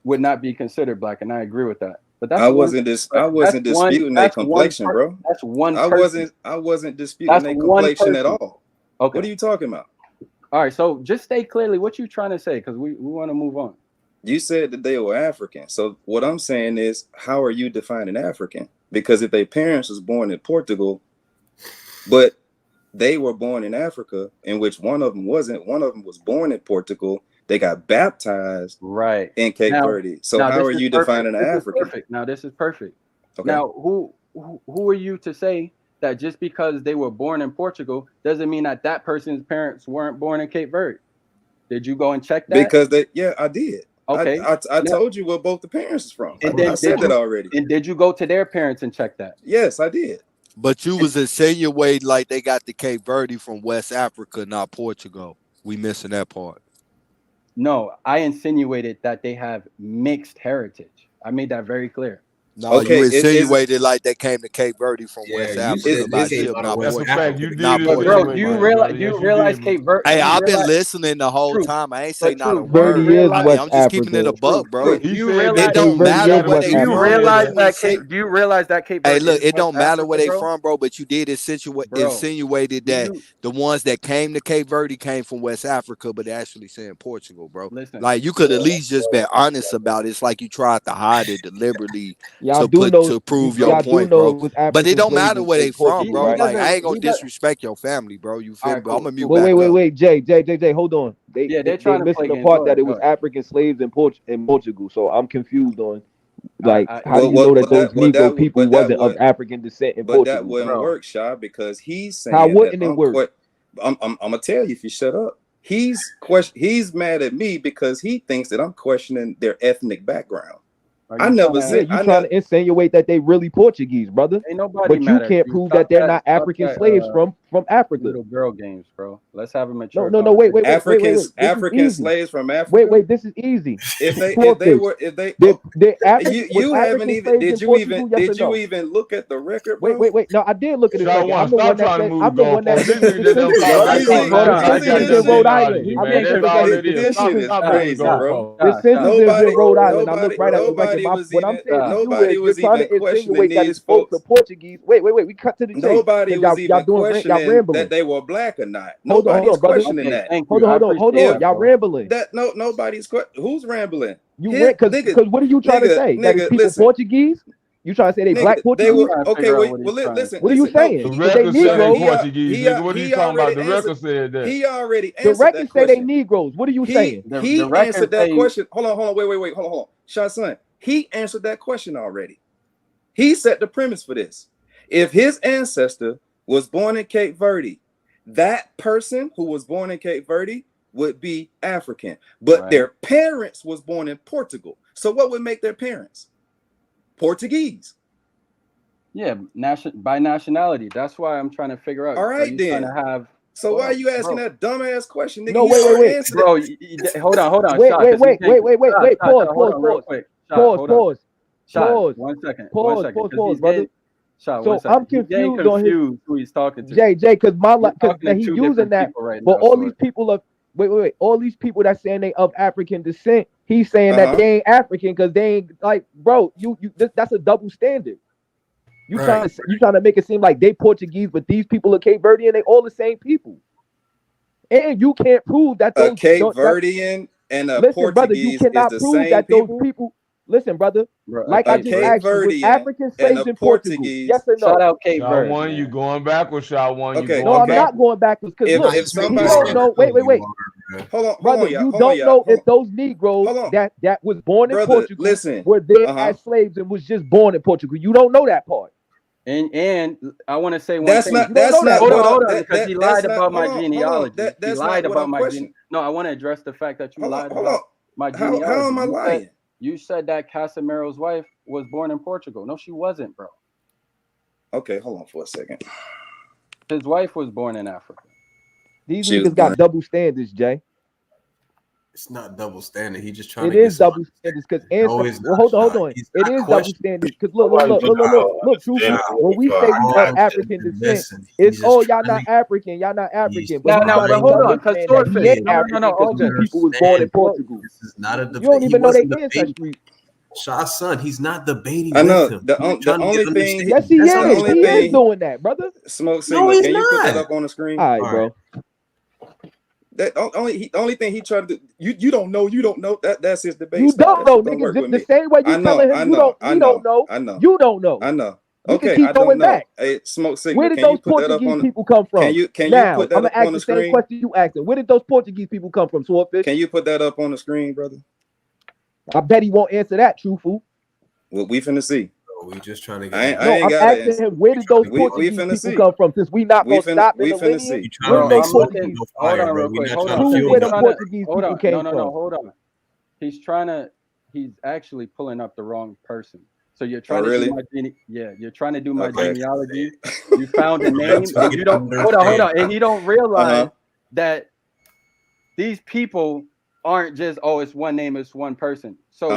would not be considered black, and I agree with that. But that's I wasn't disputing their complexion, bro. That's one. I wasn't disputing their complexion at all. Okay. What are you talking about? All right, so just state clearly what you're trying to say, because we want to move on. You said that they were African. So what I'm saying is, how are you defining African? Because if their parents was born in Portugal, but they were born in Africa, in which one of them wasn't, one of them was born in Portugal, they got baptized in Cape Verde. So how are you defining an African? Now this is perfect. Okay. Now who are you to say that just because they were born in Portugal doesn't mean that that person's parents weren't born in Cape Verde? Did you go and check that? Because I did. Okay. I told you where both the parents is from. And then I said that already. And did you go to their parents and check that? Yes, I did. But you was insinuating like they got the Cape Verde from West Africa, not Portugal. We missing that part. No, I insinuated that they have mixed heritage. I made that very clear. No, you insinuated like they came to Cape Verde from West Africa by ship, not Portugal. Bro, do you realize Cape Verde? Hey, I've been listening the whole time. I ain't say not a Verde word. is West I'm just keeping it a buck, bro. Do you realize It don't matter where they from. Do you realize that Cape Verde? Hey, look, is it don't West matter where they Africa, bro? from, bro. But you did insinuated that the ones that came to Cape Verde came from West Africa, but actually saying Portugal, bro. Listen, like you could at least just be honest about it. It's like you tried to hide it deliberately to prove your point, bro. But it don't matter where they from, bro. Like I ain't gonna disrespect your family, bro. You feel me? I'm gonna mute back up. Wait, Jay, hold on. They're trying to missing play the part games. that it Go was ahead. African slaves in Portugal. So I'm confused on how do you know that those Negro people wasn't of African descent in Portugal? But that wouldn't work, Sha, because he's saying How wouldn't it work? I'm gonna tell you if you shut up. He's mad at me because he thinks that I'm questioning their ethnic background. I never said you trying to insinuate that they really Portuguese, brother. Ain't nobody But you mad at can't you. prove Stop that they're that- not stop African that, slaves from Africa. Little girl games, bro. Let's have a mature. No, wait. This is African easy. slaves from Africa. Wait, this is easy. If they you haven't even did you even look at the record, bro? Wait. No, I did look at it. I'm the one that said I'm the one that This is in Rhode Island. This shit is crazy, bro. The census is in Rhode Island. I look right at the record. What I'm saying to you is you're trying to insinuate that it's folks are Portuguese. Wait. We cut to the chase. Nobody was even questioning rambling. that they were black or not. Hold on, Nobody's brother. questioning that. Hold on. Y'all rambling. Nobody's who's rambling? Because what are you trying to say? That it's people Portuguese? You trying to say they black Portuguese? Listen. What are you saying? The record said they Portuguese. He What are you talking about? The record said that. He already The answered record that say they question. Negroes. What are you saying? He answered that question. Hold on. Wait. Hold on. Shot son. He answered that question already. He set the premise for this. If his ancestor was born in Cape Verde, that person who was born in Cape Verde would be African, but their parents was born in Portugal. So what would make their parents? Portuguese. Yeah, by nationality. That's why I'm trying to figure out. All right, are you then. trying to have So why are you asking that dumbass question, nigga? No, wait, bro. Hold on. Wait. Pause. One second, brother. So I'm confused on who he's talking to. JJ, because he's using that. But all these people are all these people that saying they of African descent, he's saying that they ain't African because they ain't like, bro. That's a double standard. You trying to make it seem like they Portuguese, but these people are Cape Verdean. They all the same people, and you can't prove that those Cape Verdean and a listen, brother, you Portuguese cannot is the prove same that people? those people. Listen, brother, like I just Cape asked you, was Verdean African slaves in Portugal? Yes or no? Shout out Cape Shot Verde. one, you going backwards. Shot one, you going No, I'm backwards. not going backwards because look, if somebody, you don't know. Wait. Hold on, Brother, you don't know if those Negroes that was born in Portugal were there as slaves and was just born in Portugal. You don't know that part. And I want to say one That's thing. not. That's not. Hold on, because he lied about my genealogy. That's he lied not about what my I'm genealogy. No, I want to address the fact that you lied hold about on. my genealogy. How am I lying? You said that Casimiro's wife was born in Portugal. No, she wasn't, bro. Okay, hold on for a second. His wife was born in Africa. These niggas got double standards, Jay. It's not double standard. He just trying to. It is double standards because hold on. It is double standards because look, truthfully, when we say we are African descent, it's y'all not African, y'all not African. But hold on, because Swordfish, two people was born in Portugal. This is not a debate. You don't even know their ancestry. Shah's son, he's not debating. I know with him. the only thing. Yes, he is. He is doing that, brother. Smoke signal. No, he's Can you put that not. up on the screen? All right, bro. That only thing he tried to do. You don't know. That's his debate. You don't know, niggas. The same way you telling him you don't know. I know. You don't know. I know. You Okay, can I keep don't going know. back. Hey, smoke signal. Where did Can you those put that up Portuguese on? people come from? Can you now, put that I'm up gonna on the ask the same screen? question you asked him. Where did those Portuguese people come from, Swordfish? Can you put that up on the screen, brother? I bet he won't answer that, truthful. Well, we finna see. We just trying to get. I ain't I'm got asking him where did those Portuguese people see. come from? Since we not gonna stop in the finna lineage, see. where did those Portuguese? Hold on, real quick. Hold on. Prove where the Portuguese people came from. No, hold on. He's actually pulling up the wrong person. So you're trying to do my you're trying to do my genealogy. You found a name and you don't hold on, and you don't realize that these people aren't just it's one name, it's one person. So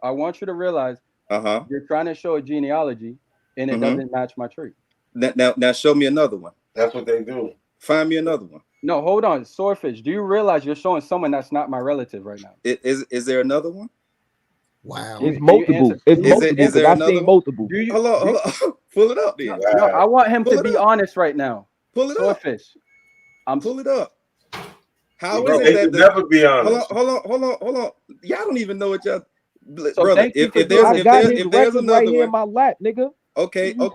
I want you to realize you're trying to show a genealogy and it doesn't match my tree. Now show me another one. That's what they do. Find me another one. No, hold on, Swordfish. Do you realize you're showing someone that's not my relative right now? Is there another one? Wow. It's multiple. Is there another one? Multiple. Hold on. Pull it up then. No, I want him to be honest right now. Pull it up. Swordfish. Pull it up. How Bro, is it that never be honest? Hold on. Y'all don't even know what y'all So brother. If there's another right here one, in my lap, nigga. Okay, then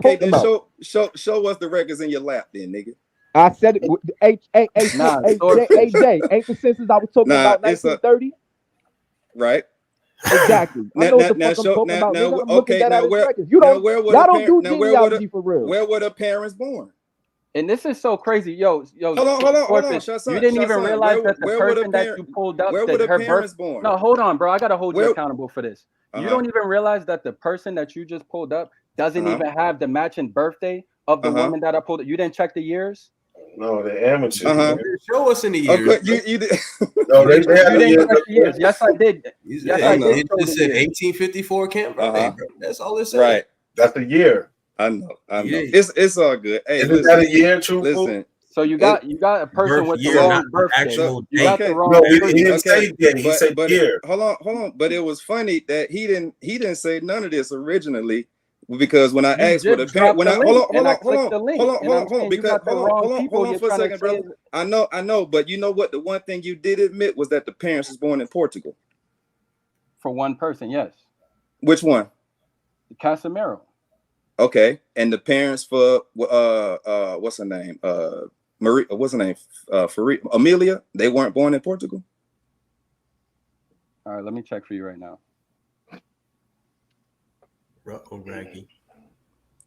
show us the records in your lap, then, nigga. I said it. AJ, ain't the census I was talking about 1930? Right. Exactly. I know what the fuck I'm talking about. Nigga. I'm looking at his records. Y'all don't do genealogy for real. Where were the parents born? And this is so crazy, yo. Hold on. You didn't even realize that the person that you pulled up, where were the parents born? No, hold on, bro. I gotta hold you accountable for this. You don't even realize that the person that you just pulled up doesn't even have the matching birthday of the woman that I pulled up. You didn't check the years? No, the amateurs. Show us in the years. You did. No, they you didn't check the years. Yes, I did. Yes, I did. It just said 1854 camp. Bro. That's all it said. Right. That's a year. I know. It's all good. Hey, isn't that a year, truthful? Listen. So you got a person with the wrong birthday. You got the wrong. No, he didn't say that. He said year. Hold on. But it was funny that he didn't say none of this originally. Because when I asked for the parent, hold on for a second, brother. I know, but you know what? The one thing you did admit was that the parents was born in Portugal. For one person, yes. Which one? Casimiro. Okay, and the parents for what's her name? Marie. What's her name? Amelia. They weren't born in Portugal. All right, let me check for you right now. Raggy.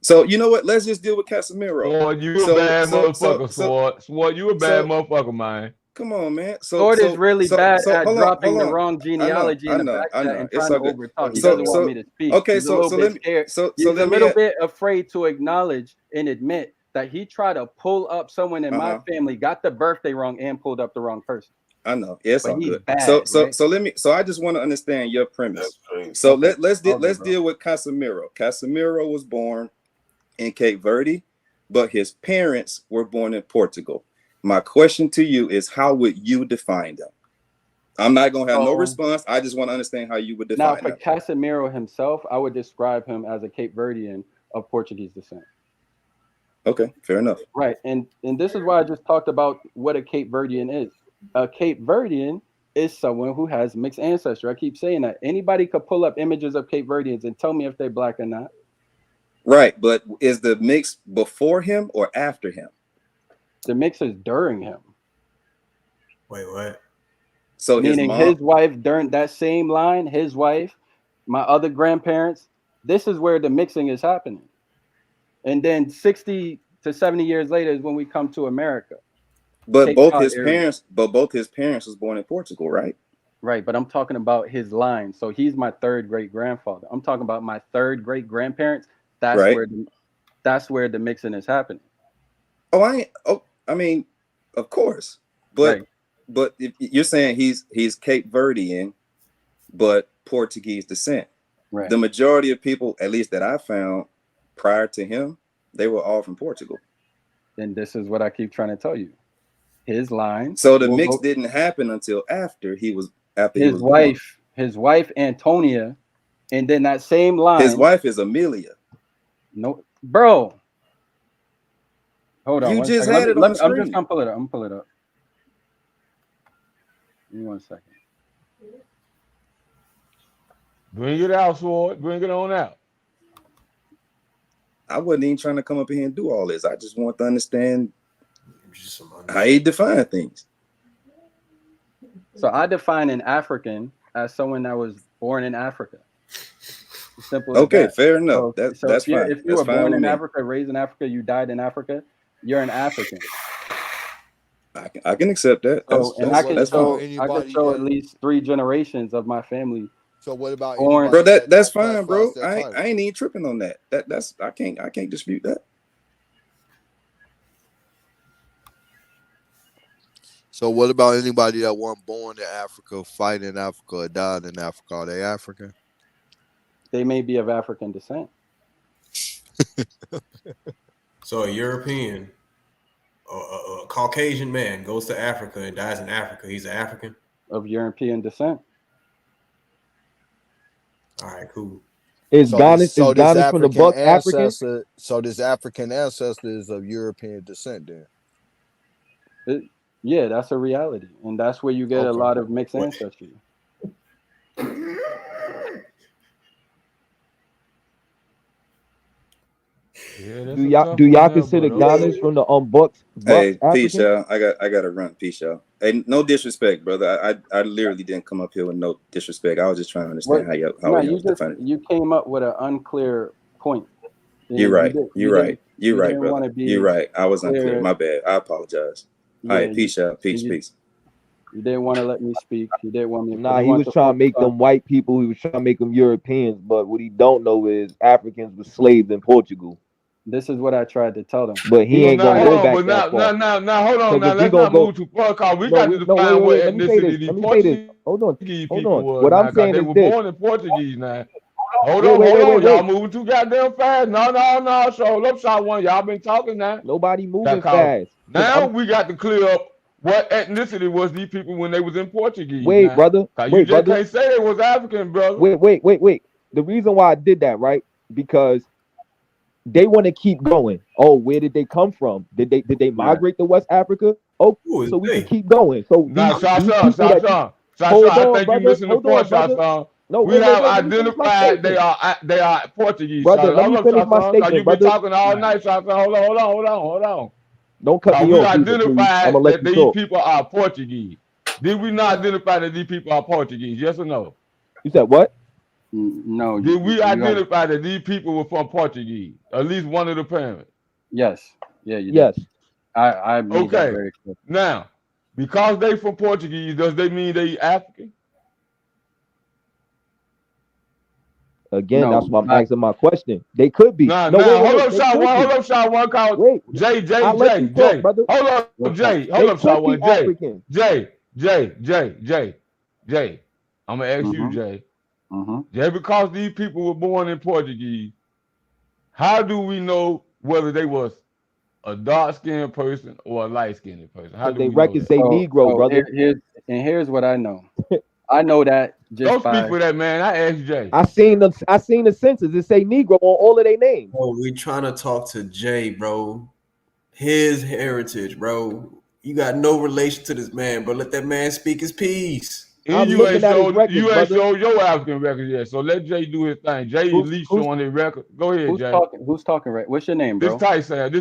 So you know what? Let's just deal with Casimiro. Sword, you a bad motherfucker, Sword. You a bad motherfucker, man. Come on, man. Sword is really bad at dropping the wrong genealogy in the back and trying to overtalk. He doesn't want me to speak. Okay, he's a little bit afraid to acknowledge and admit that he tried to pull up someone in my family, got the birthday wrong, and pulled up the wrong person. I know. Yeah, it's But all he's good. bad, So right? let me. So I just want to understand your premise. So Okay. let's Okay, deal with Casemiro. Casemiro was born in Cape Verde, but his parents were born in Portugal. My question to you is, how would you define them? I'm not gonna have no response. I just want to understand how you would Now, define for them. Casemiro himself, I would describe him as a Cape Verdean of Portuguese descent. Okay, fair enough. Right, and this is why I just talked about what a Cape Verdean is. A Cape Verdean is someone who has mixed ancestry. I keep saying that. Anybody could pull up images of Cape Verdeans and tell me if they're black or not. Right, but is the mix before him or after him? The mix is during him. Wait, what? So meaning his wife during that same line, his wife, my other grandparents. This is where the mixing is happening, and then 60 to 70 years later is when we come to America. But Cape both Cod his area. parents was born in Portugal, right? Right, but I'm talking about his line. So he's my third great grandfather. I'm talking about my third great grandparents. That's Right. where the mixing is happening. I mean, of course, but Right. but if you're saying he's Cape Verdean, but Portuguese descent. Right. The majority of people, at least that I found prior to him, they were all from Portugal. And this is what I keep trying to tell you. His line. So the will mix go- didn't happen until after he was his wife Antonia, and then that same line. His wife is Amelia. No, bro. Hold on. You one just second. had it on I'm the just screen. gonna pull it up. I'm gonna pull it up. Give me 1 second. Bring it out, Sword. Bring it on out. I wasn't even trying to come up here and do all this. I just want to understand how he define things. So I define an African as someone that was born in Africa. Simple as Okay, that. fair enough. That's if fine. If you That's were fine born with in me. Africa, raised in Africa, you died in Africa, you're an African. I can accept that. So, and I can that's show fine. I can show at least 3 generations of my family. So what about born? Bro, that's fine, bro. classifies that title? I ain't even tripping on that. That's I can't dispute that. So what about anybody that wasn't born in Africa, fight in Africa, or died in Africa? Are they African? They may be of African descent. So a European, a Caucasian man goes to Africa and dies in Africa. He's an African. Of European descent. All right, cool. Is Ghana from the Bucks African? ancestor? So this African ancestor is of European descent, then. Yeah, that's a reality, and that's where you get a lot of mixed ancestry. Do y'all consider Ghanaians from the Bucks? Hey, African? peace, y'all. I got to run. Peace, y'all. Hey, no disrespect, brother. I literally didn't come up here with no disrespect. I was just trying to understand how you define it. You came up with an unclear point. You're right. You're right. You're right, didn't brother. wanna be You're right. I was unclear. clear. My bad. I apologize. Yeah, All right, peace, y'all. Peace, you- peace. You didn't want to let me speak. You didn't want me. Nah, you he want was trying to make focus on- them white people. He was trying to make them Europeans. But what he don't know is Africans were slaves in Portugal. This is what I tried to tell them. But he ain't gonna go back that Now, far. hold on. 'Cause Now if we let's gonna not go- move too far. Cause we No, got we- to no, define wait, what wait, let me say ethnicity this, the let me say this. Portuguese Hold on. people was. What I'm now, 'cause saying they is were this. born in Portuguese now. Hold Wait, on, wait, hold wait, on. wait, Y'all wait. moving too goddamn fast. No. So look, shot one. Y'all been talking now. Nobody moving Cause fast. 'Cause now I'm- we got to clear up what ethnicity was these people when they was in Portuguese. Wait, now. brother. 'Cause Wait, you just brother. can't say they was African, brother. Wait. The reason why I did that, right? Because they want to keep going. Oh, where did they come from? Did they migrate to West Africa? Oh, so we can keep going. So Now, these people that- Shasha, I on, think you brother. missing the Hold point, on, brother. Shasha. No, We wait, have let me finish my identified statement. they are Portuguese. Brother, Shasha. let me Hold up, finish my Shasha, 'cause statement, you've been brother. talking all night, Shasha. Hold on. Don't cut Now, me we off, either, please. I'm identified gonna let that you these talk. people are Portuguese. Did we not identify that these people are Portuguese? Yes or no? You said what? No. Did we you got- identify that these people were from Portuguese? At least one of the parents. Yes. Yeah. You Yes. did. I made that Okay. very clear. Now, because they from Portuguese, does they mean they African? Again, that's why I'm asking my question. They could be. Hold up, shot one. Call Jay. Hold up, Jay. I'm gonna ask you, Jay. Just because these people were born in Portuguese, how do we know whether they was a dark-skinned person or a light-skinned person? How do they we records say Negro, brother? Here's what I know. I know that just don't speak for that, man. I asked Jay. I seen the census. It say Negro on all of their names. Oh, we trying to talk to Jay, bro. His heritage, bro. You got no relation to this man, bro. Let that man speak his piece. You ain't showed your African record yet, so let Jay do his thing. Jay at least showing his record. Go ahead, Jay. Who's talking right? What's your name, bro? This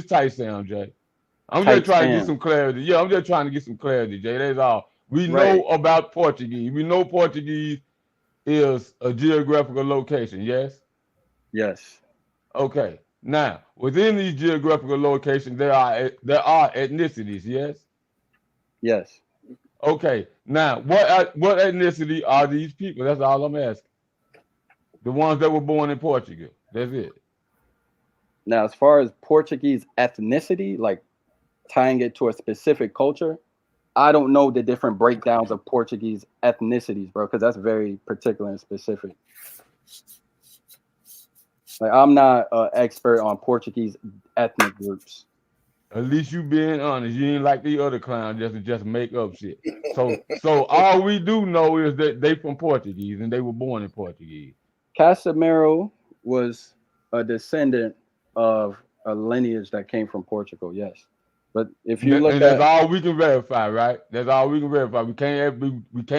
tight sound, Jay. I'm just trying to get some clarity. Yeah, I'm just trying to get some clarity, Jay. That's all. We know about Portuguese. We know Portuguese is a geographical location, yes? Yes. Okay. Now, within these geographical locations, there are ethnicities, yes? Yes. Okay. Now, what ethnicity are these people? That's all I'm asking. The ones that were born in Portugal. That's it. Now, as far as Portuguese ethnicity, like tying it to a specific culture, I don't know the different breakdowns of Portuguese ethnicities, bro, because that's very particular and specific. Like, I'm not an expert on Portuguese ethnic groups. At least you being honest. You ain't like the other clown just make up shit. So all we do know is that they from Portuguese and they were born in Portuguese. Casimiro was a descendant of a lineage that came from Portugal, yes. But if you look that's all we can verify, right? That's all we can verify. We can't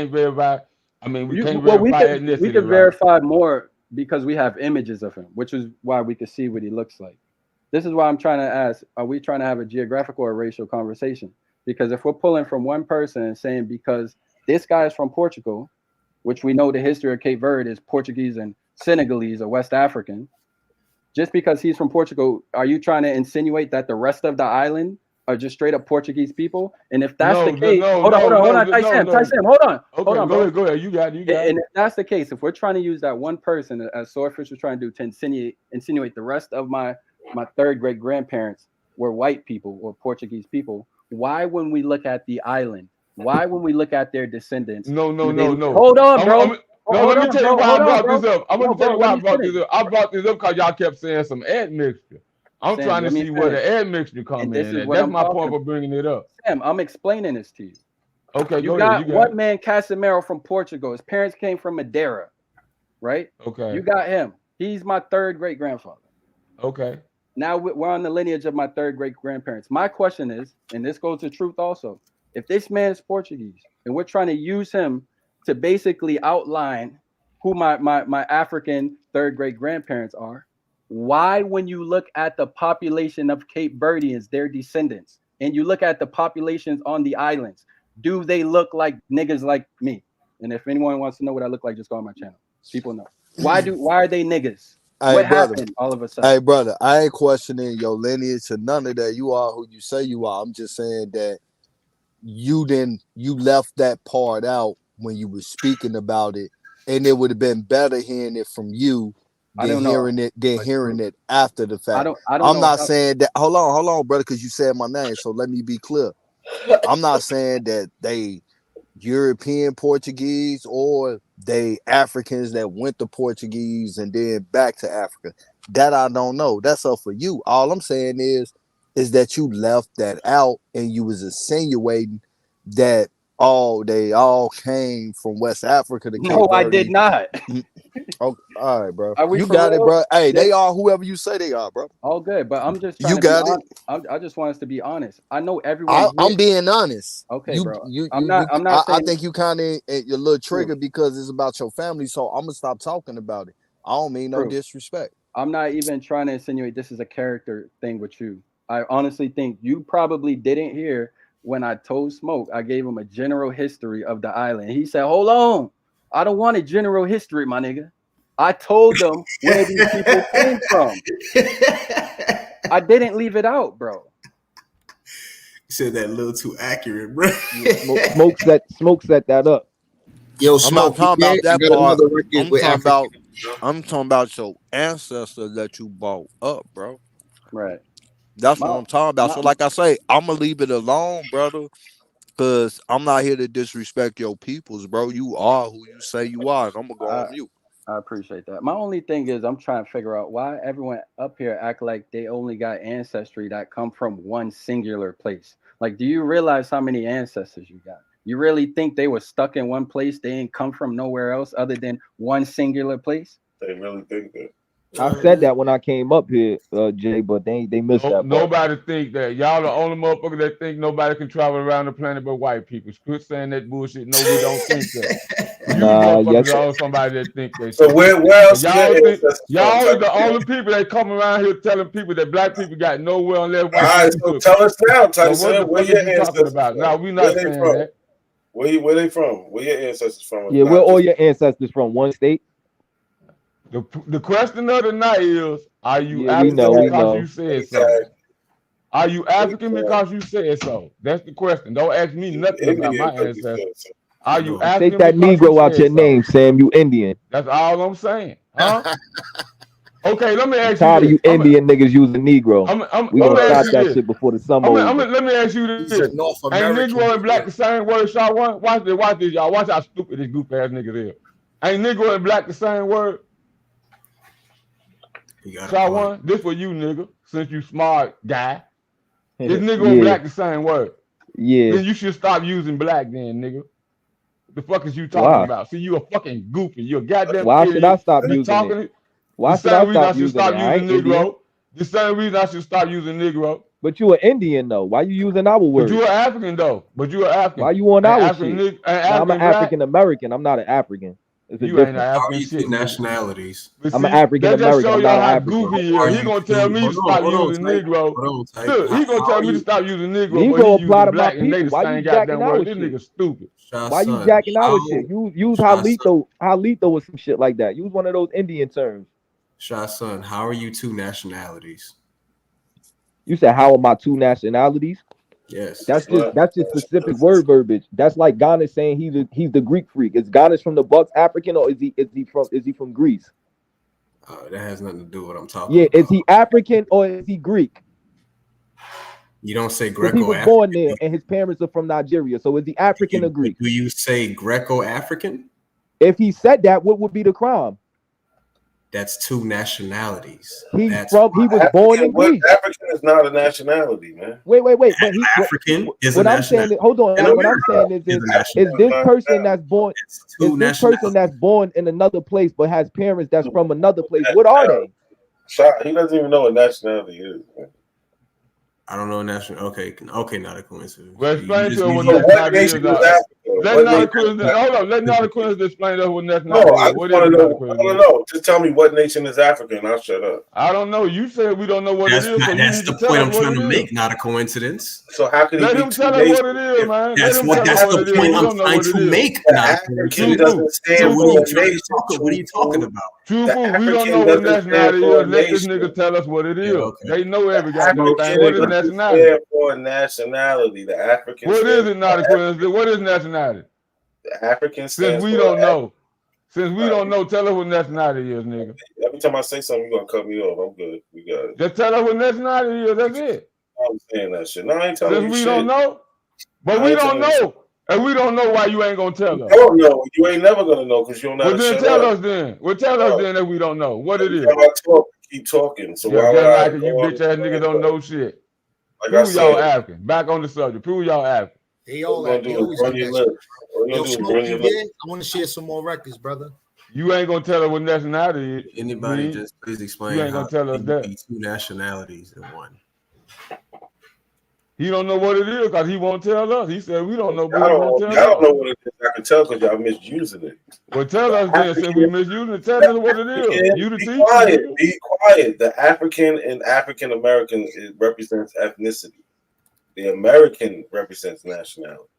verify. I mean, we can't verify ethnicity. We can verify more because we have images of him, which is why we can see what he looks like. This is why I'm trying to ask, are we trying to have a geographical or racial conversation? Because if we're pulling from one person and saying because this guy is from Portugal, which we know the history of Cape Verde is Portuguese and Senegalese or West African, just because he's from Portugal, are you trying to insinuate that the rest of the island are just straight up Portuguese people? And if that's the case, hold on, Ty-Sam, hold on. Okay, go ahead. You got it. And if that's the case, if we're trying to use that one person, as Swordfish was trying to do, to insinuate the rest of my third great grandparents were white people or Portuguese people, why when we look at the island, why when we look at their descendants? No. Hold on, bro. Let me tell you why I brought this up. I'm going to tell you why I brought this up. I brought this up because y'all kept saying some admixture. I'm trying to see where the admixture come in. That's my point for bringing it up. Sam, I'm explaining this to you. Okay, you got one man, Casimiro from Portugal. His parents came from Madeira, right? Okay. You got him. He's my third great grandfather. Okay. Now we're on the lineage of my third great grandparents. My question is, and this goes to truth also, if this man is Portuguese and we're trying to use him to basically outline who my African third great grandparents are, why when you look at the population of Cape Verdeans, their descendants, and you look at the populations on the islands, do they look like niggas like me? And if anyone wants to know what I look like, just go on my channel. People know. Why are they niggas? What happened all of a sudden? Hey, brother, I ain't questioning your lineage or none of that. You are who you say you are. I'm just saying that you left that part out when you were speaking about it, and it would have been better hearing it from you than hearing it after the fact. I'm not saying that. Hold on, brother, because you said my name. So let me be clear. I'm not saying that they European Portuguese or they Africans that went to Portuguese and then back to Africa. That I don't know. That's up for you. All I'm saying is that you left that out and you was insinuating that they all came from West Africa to Cape Verde. I did not. Oh, all right, bro. You got it, bro. Hey, they are whoever you say they are, bro. All good, but I'm just trying I just want us to be honest. I know everyone. I'm being honest. Okay, bro. I'm not. I think you kind of you're a little triggered because it's about your family. So I'm gonna stop talking about it. I don't mean no disrespect. I'm not even trying to insinuate this is a character thing with you. I honestly think you probably didn't hear when I told Smoke. I gave him a general history of the island. He said, "Hold on, I don't want a general history, my nigga." I told them where these people came from. I didn't leave it out, bro. You said that a little too accurate, bro. Smoke set that up. Yo, Smoke, I'm not talking about that part. I'm talking about I'm talking about your ancestor that you bought up, bro. Right. That's what I'm talking about. So, like I say, I'm gonna leave it alone, brother, because I'm not here to disrespect your peoples, bro. You are who you say you are, and I'm gonna go on mute. I appreciate that. My only thing is I'm trying to figure out why everyone up here act like they only got ancestry that come from one singular place. Like, do you realize how many ancestors you got? You really think they were stuck in one place? They ain't come from nowhere else other than one singular place? They really think that. I said that when I came up here, Jay, but they missed that part. Nobody think that. Y'all the only motherfucker that think nobody can travel around the planet but white people. Quit saying that bullshit. No, we don't think that. You motherfuckers are somebody that think that. So where else? Y'all are the only people that come around here telling people that black people got nowhere unless white people. All right, so tell us now, Tyson. What are you talking about? No, we not saying that. Where they from? Where your ancestors from? Yeah, where all your ancestors from? One state? The question of the night is, are you African because you said so? Are you African because you said so? That's the question. Don't ask me nothing about my ancestors. Are you African? Take that Negro out your name, Sam. You Indian. That's all I'm saying. Huh? Okay, let me ask you. Tired of you Indian niggas using Negro. We gonna stop that shit before the summer. Let me ask you this: ain't Negro and black the same word? Shot one. Watch this, y'all. Watch how stupid this goof ass nigga is. Ain't Negro and black the same word? Shot one. This for you, nigga. Since you smart guy, this Negro and black the same word. Yeah. Then you should stop using black, then, nigga. The fuck is you talking about? See, you a fucking goofy. You a goddamn. Why should I stop using it? Why should I stop using Negro? The same reason I should stop using Negro. But you an Indian though. Why you using our word? But you an African though. But you an African. Why you on our shit? I'm an African American. I'm not an African. You ain't an African shit. Nationalities. I'm an African American. I'm not an African. He gonna tell me to stop using Negro. Look, he gonna tell me to stop using Negro. Negro apply to my people. Why you jacking our shit? This nigga stupid. Why you jacking our shit? Use Halito or some shit like that. Use one of those Indian terms. Shah Sun, how are you two nationalities? You said how are my two nationalities? Yes. That's just specific word verbiage. That's like Ghana saying he's the Greek freak. Is Ghana from the Bucks African or is he from Greece? That has nothing to do with what I'm talking about. Yeah, is he African or is he Greek? You don't say Greco-African. He was born there and his parents are from Nigeria. So is he African or Greek? Do you say Greco-African? If he said that, what would be the crime? That's two nationalities. He was born in Greece. African is not a nationality, man. Wait. But African is what a I'm saying is, hold on. What I'm saying is this person that's born that's born in another place but has parents that's from another place. What are they? He doesn't even know what nationality is, man. I don't know national. Okay, not a coincidence. Well, explain to him what nationality is. Let not a coincidence explain to us what nationality is. I want to know. Just tell me what nation is African. I'll shut up. I don't know. You said we don't know what it is. That's the point I'm trying to make. Not a coincidence. So how can let him tell us what it is, man? That's the point I'm trying to make. African doesn't stand for what are you talking about? Truthful, we don't know what nationality is. Let this nigga tell us what it is. They know every goddamn thing. What is nationality? For nationality, the African. What is it? Not a coincidence. What is nationality? The African. Since we don't know, tell us what nationality is, nigga. Every time I say something, you're gonna cut me off. I'm good. We got it. Just tell us what nationality is. That's it. I'm saying that shit. No, I ain't telling you shit. We don't know, but we don't know. And we don't know why you ain't gonna tell us. You don't know. You ain't never gonna know because you don't know. Well, then tell us then. Well, tell us then that we don't know what it is. Keep talking. So why would you bitch ass nigga don't know shit? Prove y'all African. Back on the subject. Prove y'all African. They all always do that. Yo, Smoke, you there? I want to share some more records, brother. You ain't gonna tell us what nationality is. Anybody just please explain? You ain't gonna tell us that. Two nationalities in one. He don't know what it is because he won't tell us. He said we don't know. I don't know what it is. I can tell because y'all misusing it. Well, tell us then. Since we misusing it, tell us what it is. You the teacher. Quiet. Be quiet. The African and African American represents ethnicity. The American represents nationality.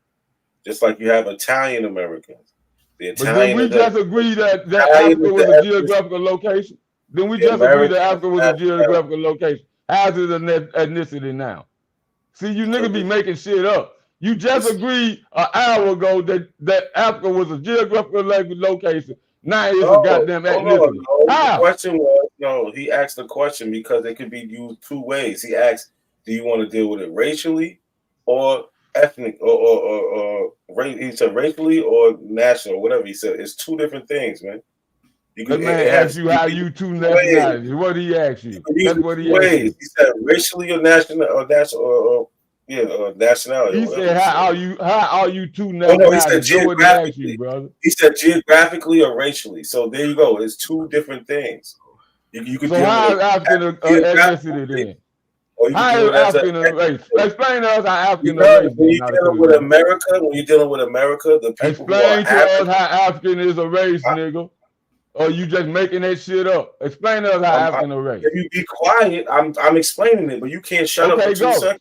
Just like you have Italian Americans. The Italian. But then we just agree that Africa was a geographical location. Then we just agree that Africa was a geographical location. How's it an ethnicity now? See, you niggas be making shit up. You just agreed an hour ago that Africa was a geographical location. Now it's a goddamn ethnicity. The question was, no, he asked the question because it could be used two ways. He asked, do you want to deal with it racially or ethnic or he said racially or national, whatever he said. It's two different things, man. That man asked you how you two nationalities. What did he ask you? That's what he asked you. He said racially or national or nationality. He said how are you two nationalities? No, he said geographically, brother. He said geographically or racially. So there you go. It's two different things. You can. So how is African ethnicity then? How is African race? Explain to us how African race. When you're dealing with America, the people explain to us how African is a race, nigga. Or you just making that shit up? Explain to us how African a race. If you be quiet, I'm explaining it, but you can't shut up for 2 seconds.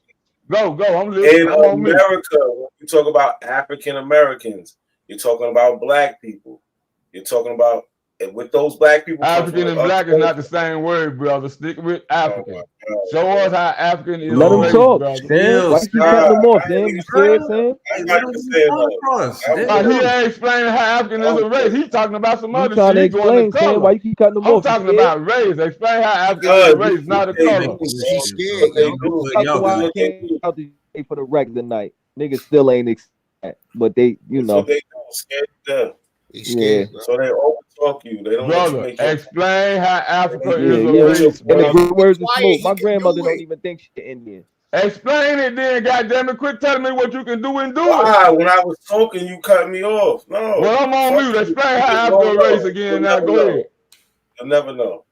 Go. I'm listening. In America, when you talk about African Americans, you're talking about black people. You're talking about with those black people. African and black is not the same word, brother. Stick with African. Show us how African is. Let him talk. Why you keep cutting him off, Sam? You scared, Sam? He ain't explaining how African is a race. He's talking about some other shit. He's going to color. Why you keep cutting him off? I'm talking about race. Explain how African is a race, not a color. He's scared, yo. Why I came out to for the wreck tonight. Niggas still ain't excited, but they, you know. So they scared. Yeah. So they overtalk you. They don't. Brother, explain how Africa is a race. In the good words of Smoke, my grandmother don't even think she's Indian. Explain it then, goddammit. Quit telling me what you can do and do it. When I was talking, you cut me off. No. Well, I'm on mute. Explain how Africa is a race again. Now go ahead. You'll never know.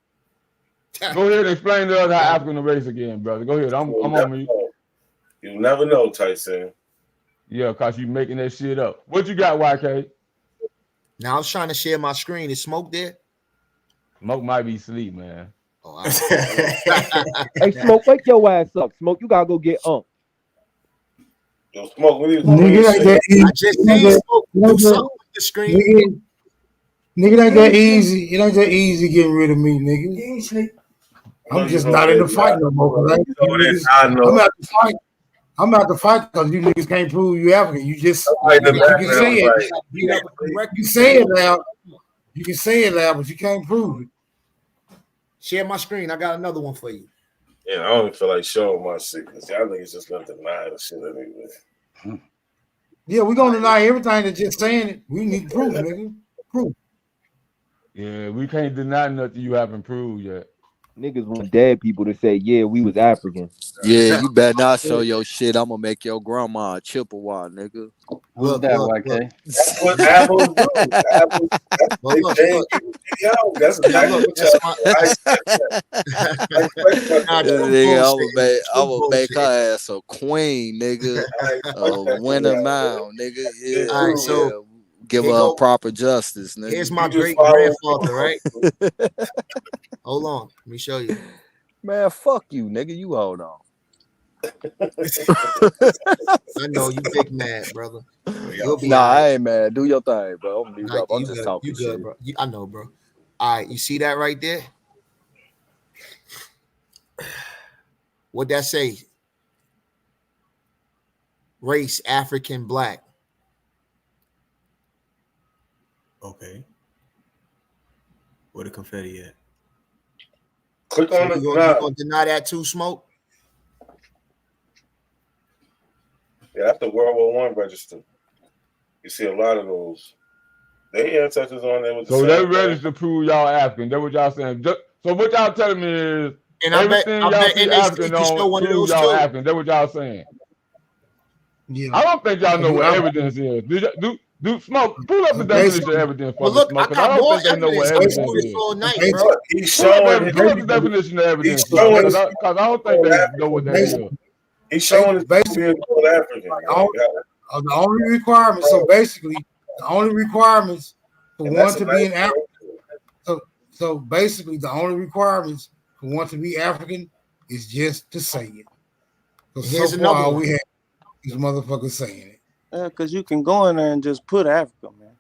Go ahead and explain to us how African is a race again, brother. Go ahead. I'm on mute. You'll never know, Tyson. Yeah, because you making that shit up. What you got, YK? Now I was trying to share my screen. Is Smoke there? Smoke might be asleep, man. Oh, hey, Smoke, wake your ass up. Smoke, you gotta go get Yo, Smoke, I just seen Smoke do something with the screen. Nigga, that that easy. It ain't that easy getting rid of me, nigga. I'm just not in the fight no more. I'm out to fight. I'm out to fight because you niggas can't prove you African. You just you can say it. You say it now. You can say it now, but you can't prove it. Share my screen. I got another one for you. Yeah, I don't feel like showing my shit because y'all niggas just gonna deny the shit anyway. Yeah, we're gonna deny everything that's just saying it. We need proof, nigga. Proof. Yeah, we can't deny nothing you haven't proved yet. Niggas want dead people to say, yeah, we was African. Yeah, you better not show your shit. I'm gonna make your grandma a Chippewa, nigga. Who's that, YK? That's what apples do. Apples, that's I'm gonna make her ass a queen, nigga. A winner mound, nigga. Yeah, all right, so yeah. Give her proper justice, nigga. Here's my great grandfather, right? Hold on, let me show you. Man, fuck you, nigga. You hold on. I know you big mad, brother. I ain't mad. Do your thing, bro. I'm just talking you good, shit. bro. I know, bro. All right, you see that right there? What that say? Race, African, black. Okay. Where the confetti at? Click on the You gonna deny that too, Smoke? Yeah, that's the World War I register. You see a lot of those. They ancestors on there with the so they register prove y'all African. That's what y'all saying. So what y'all telling me is and everything y'all see African on prove y'all African. That's what y'all saying. Yeah. I don't think y'all know what evidence is. Do Smoke, pull up the definition of evidence for look, Smoke. I got more think they know what evidence is. All night, bro. He's showing pull up the definition of evidence because I don't think they know what that is. He's showing us basically African. The only requirements. So basically, the only requirements for one to be an African. So basically, the only requirements for one to be African is just to say it. So far, all we have is motherfuckers saying it. Because you can go in there and just put Africa, man.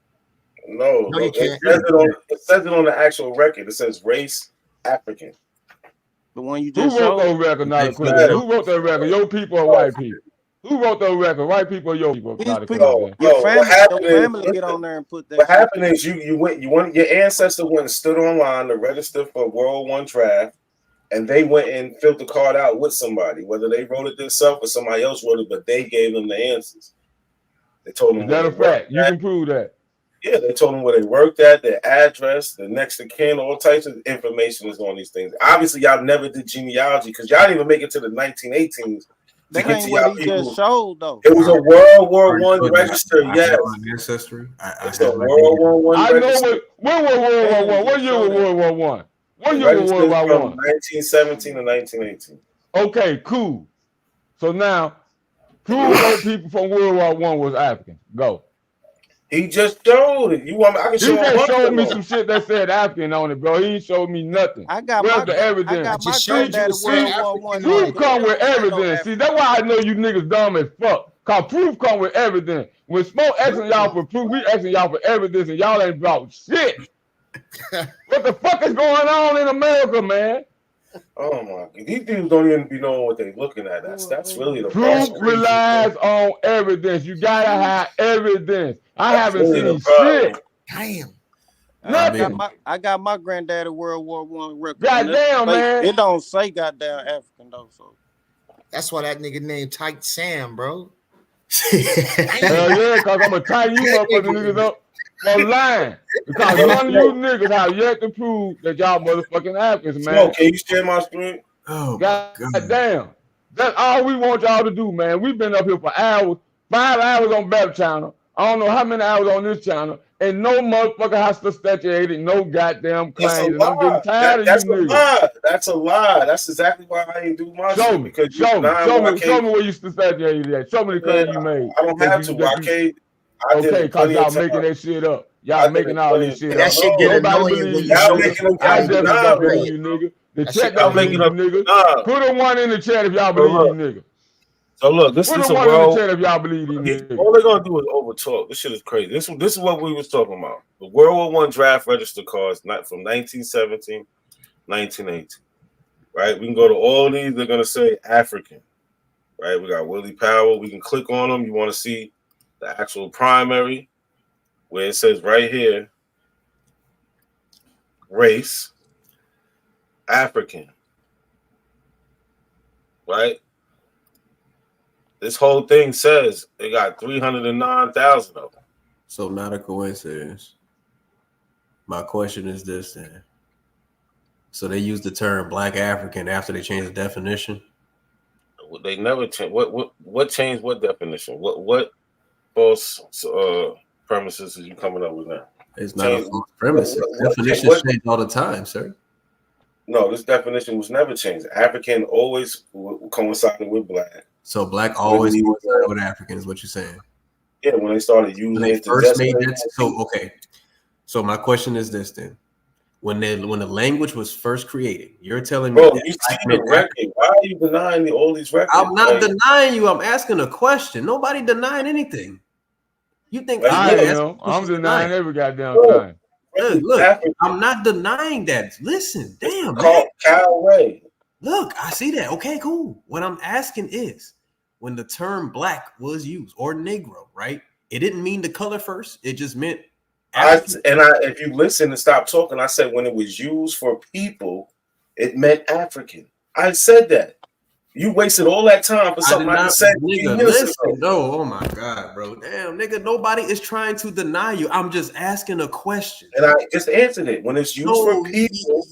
No, you can't. It says it on the actual record. It says race African. The one you Who just wrote those records? Who wrote that record? Your people or white people? Who wrote those records? White people or your people? Your family get on there and put that. What happened is you went your ancestor went and stood online to register for World War I draft, and they went and filled the card out with somebody, whether they wrote it themselves or somebody else wrote it, but they gave them the answers. They told them. Is that a fact? You can prove that. Yeah, they told them where they worked at, their address, the next of kin, all types of information is on these things. Obviously, y'all never did genealogy because y'all didn't even make it to the 1918s. That ain't what he just showed, though. It was a World War I register, yes. Ancestry. It's a World War I register. When was World War I? What year was World War I? What year was World War I? 1917 to 1918. Okay, cool. So now, prove those people from World War I was African. Go. He just showed it. You want me? I can show. He just showed me some shit that said African on it, bro. He ain't showed me nothing. I got Where's the evidence? Proof come with evidence. See, that's why I know you niggas dumb as fuck. Cause proof come with evidence. When Smoke asking y'all for proof, we asking y'all for evidence, and y'all ain't brought shit. What the fuck is going on in America, man? Oh my God, these dudes don't even be knowing what they're looking at. That's really the proof relies on evidence. You gotta have evidence. I haven't seen shit. Damn. I got my granddaddy World War I record. Goddamn, man. It don't say goddamn African though. So that's why that nigga named Tight Sam, bro. Hell yeah, cause I'm gonna tie you motherfucking niggas up for lying. Because none of you niggas have yet to prove that y'all motherfucking Africans, man. Can you share my screen? Oh, God damn. That's all we want y'all to do, man. We've been up here for hours, 5 hours on Bell Channel. I don't know how many hours on this channel, and no motherfucker has to substantiate no goddamn claims. I'm getting tired of you niggas. That's a lie. That's exactly why I ain't do my show me. Because show me where you substantiated that. Show me the claim you made. I don't have to. Okay, because y'all making that shit up. Y'all making all this shit up. That shit get annoying when y'all making them. I definitely don't believe you, nigga. The chat don't believe you, nigga. Put a 1 in the chat if y'all believe you, nigga. So look, this is a world. In the chat if y'all believe these niggas. All they're gonna do is over talk. This shit is crazy. This is what we was talking about. The World War I draft register cards, not from 1917, 1918. Right? We can go to all these. They're gonna say African. Right? We got Willie Powell. We can click on them. You want to see the actual primary, where it says right here, race, African. Right? This whole thing says they got 309,000 of them. So not a coincidence. My question is this then. So they used the term Black African after they changed the definition? They never changed. What changed what definition? What false premises are you coming up with now? It's not a false premise. Definitions change all the time, sir. No, this definition was never changed. African always coincided with Black. So Black always coincided with African is what you're saying? Yeah, when they started using when they first made that. So okay. So my question is this then: when the language was first created, you're telling me, bro, you see the record. Why are you denying all these records? I'm not denying you. I'm asking a question. Nobody denying anything. You think I'm denying every goddamn thing. Look, I'm not denying that. Listen, damn, man. Cal Ray. Look, I see that. Okay, cool. What I'm asking is, when the term Black was used, or Negro, right? It didn't mean the color first. It just meant. If you listen and stop talking, I said when it was used for people, it meant African. I said that. You wasted all that time for something I said. Listen, no, oh my God, bro. Damn, nigga, nobody is trying to deny you. I'm just asking a question. And I just answered it. When it's used for people,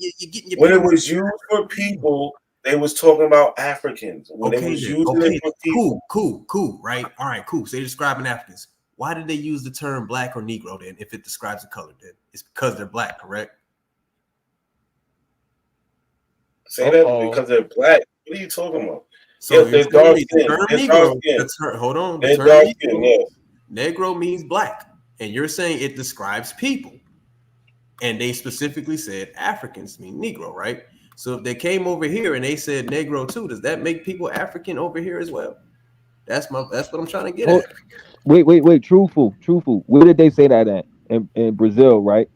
when it was used for people, they was talking about Africans. When okay, they was using it for people. Cool, right? All right, cool. So they're describing Africans. Why did they use the term Black or Negro then if it describes the color then? It's because they're Black, correct? Say that because they're Black. What are you talking about? So yes, they're dark skin. Hold on. The term dark skin, yes. Negro means Black. And you're saying it describes people. And they specifically said Africans mean Negro, right? So if they came over here and they said Negro too, does that make people African over here as well? That's what I'm trying to get at. Wait. Truthful. Where did they say that at? In Brazil, right?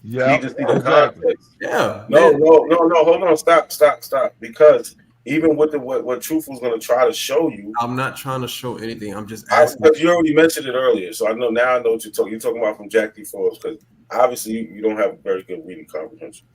Yeah. You just need the context. Yeah. No. Hold on. Stop. Because even with what Truthful's going to try to show you. I'm not trying to show anything. I'm just asking. Because you already mentioned it earlier, so I know what you're talking. You're talking about from Jack D. Forbes, because obviously you don't have very good reading comprehension.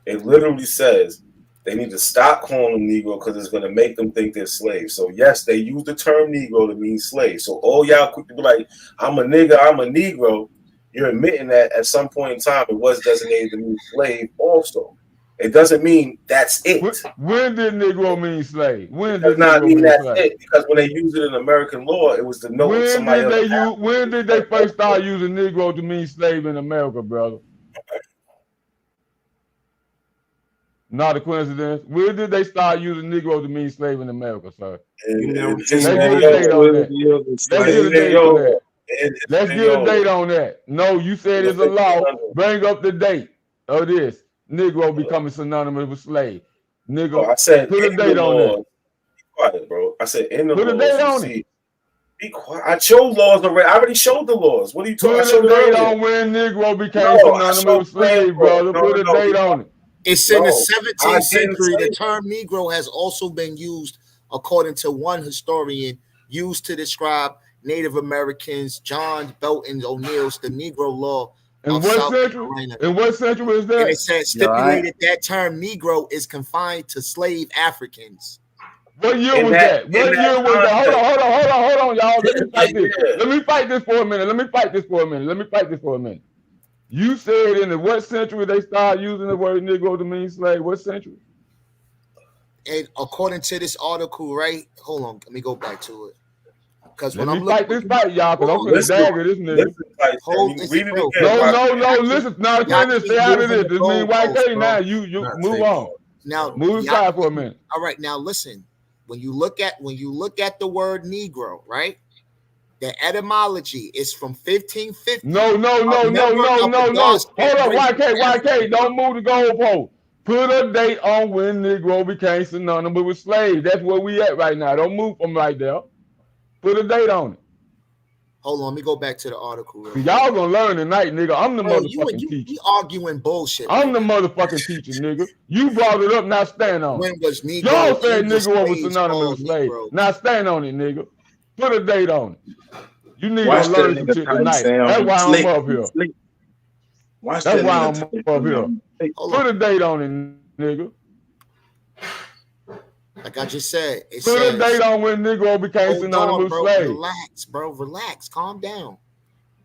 It literally says they need to stop calling them Negro because it's going to make them think they're slaves. So yes, they use the term Negro to mean slave. So all y'all quick to be like, I'm a nigga, I'm a Negro. You're admitting that at some point in time it was designated to mean slave also. It doesn't mean that's it. When did Negro mean slave? When it does not mean that's it, because when they use it in American law, it was to know somebody else. When did they first start using Negro to mean slave in America, brother? Not a coincidence. When did they start using Negro to mean slave in America, sir? Let's get a date on that. Let's get a date on that. No, you said it's a law. Bring up the date of this. Negro becoming synonymous with slave. Nigga, I said put a date on that. Be quiet, bro. I said in the laws. Put a date on it. Be quiet. I showed laws already. I already showed the laws. What are you talking about? Put a date on when Negro became synonymous with slave, brother. Put a date on it. It's in the 17th century. The term Negro has also been used, according to one historian, used to describe Native Americans. John Belton O'Neill's The Negro Law. In what century? In what century is that? And it said stipulated that term Negro is confined to slave Africans. What year was that? What year was that? Hold on, y'all. Let me fight this. Let me fight this for a minute. You said in the what century they started using the word Negro to mean slave? What century? And according to this article, right? Hold on, let me go back to it. Because when I'm looking, this fight, y'all, because I'm gonna dagger this nigga. No, listen. Now, stay out of this. This mean YK. Now, you move on. Now, move aside for a minute. All right, now listen. When you look at the word Negro, right? The etymology is from 1550. No. Hold on, YK. Don't move the goalpost. Put a date on when Negro became synonymous with slave. That's where we at right now. Don't move from right there. Put a date on it. Hold on, let me go back to the article. Y'all gonna learn tonight, nigga. I'm the motherfucking teacher. You arguing bullshit. I'm the motherfucking teacher, nigga. You brought it up, now stand on it. When was Negro? Y'all said Negro was synonymous with slave. Now stand on it, nigga. Put a date on it. You need to learn some shit tonight. That's why I'm up here. That's why I'm up here. Put a date on it, nigga. Like I just said, put a date on when Negro became synonymous with slave. Relax, bro. Relax. Calm down.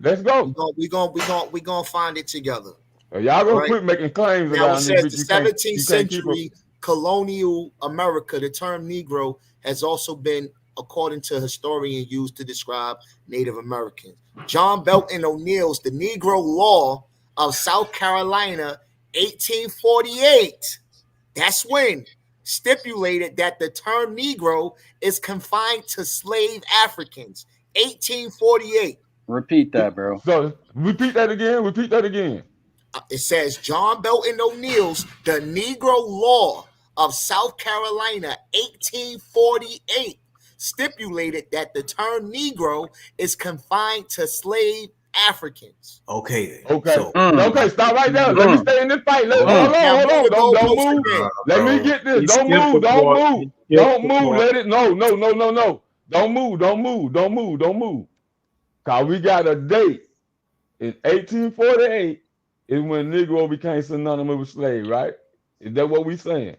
Let's go. We gonna find it together. Y'all gonna quit making claims now, around it says the 17th century colonial America. The term Negro has also been, according to historian, used to describe Native Americans. John Belton O'Neill's The Negro Law of South Carolina, 1848. That's when stipulated that the term Negro is confined to slave Africans. 1848. Repeat that, bro. So repeat that again. It says John Belton O'Neill's The Negro Law of South Carolina, 1848, stipulated that the term Negro is confined to slave Africans. Okay. So, okay, stop right there. Let me stay in this fight. Hold on. Don't move. Let me get this. Don't move. Let it. No. Don't move. Cause we got a date. In 1848 is when Negro became synonymous with slave, right? Is that what we saying?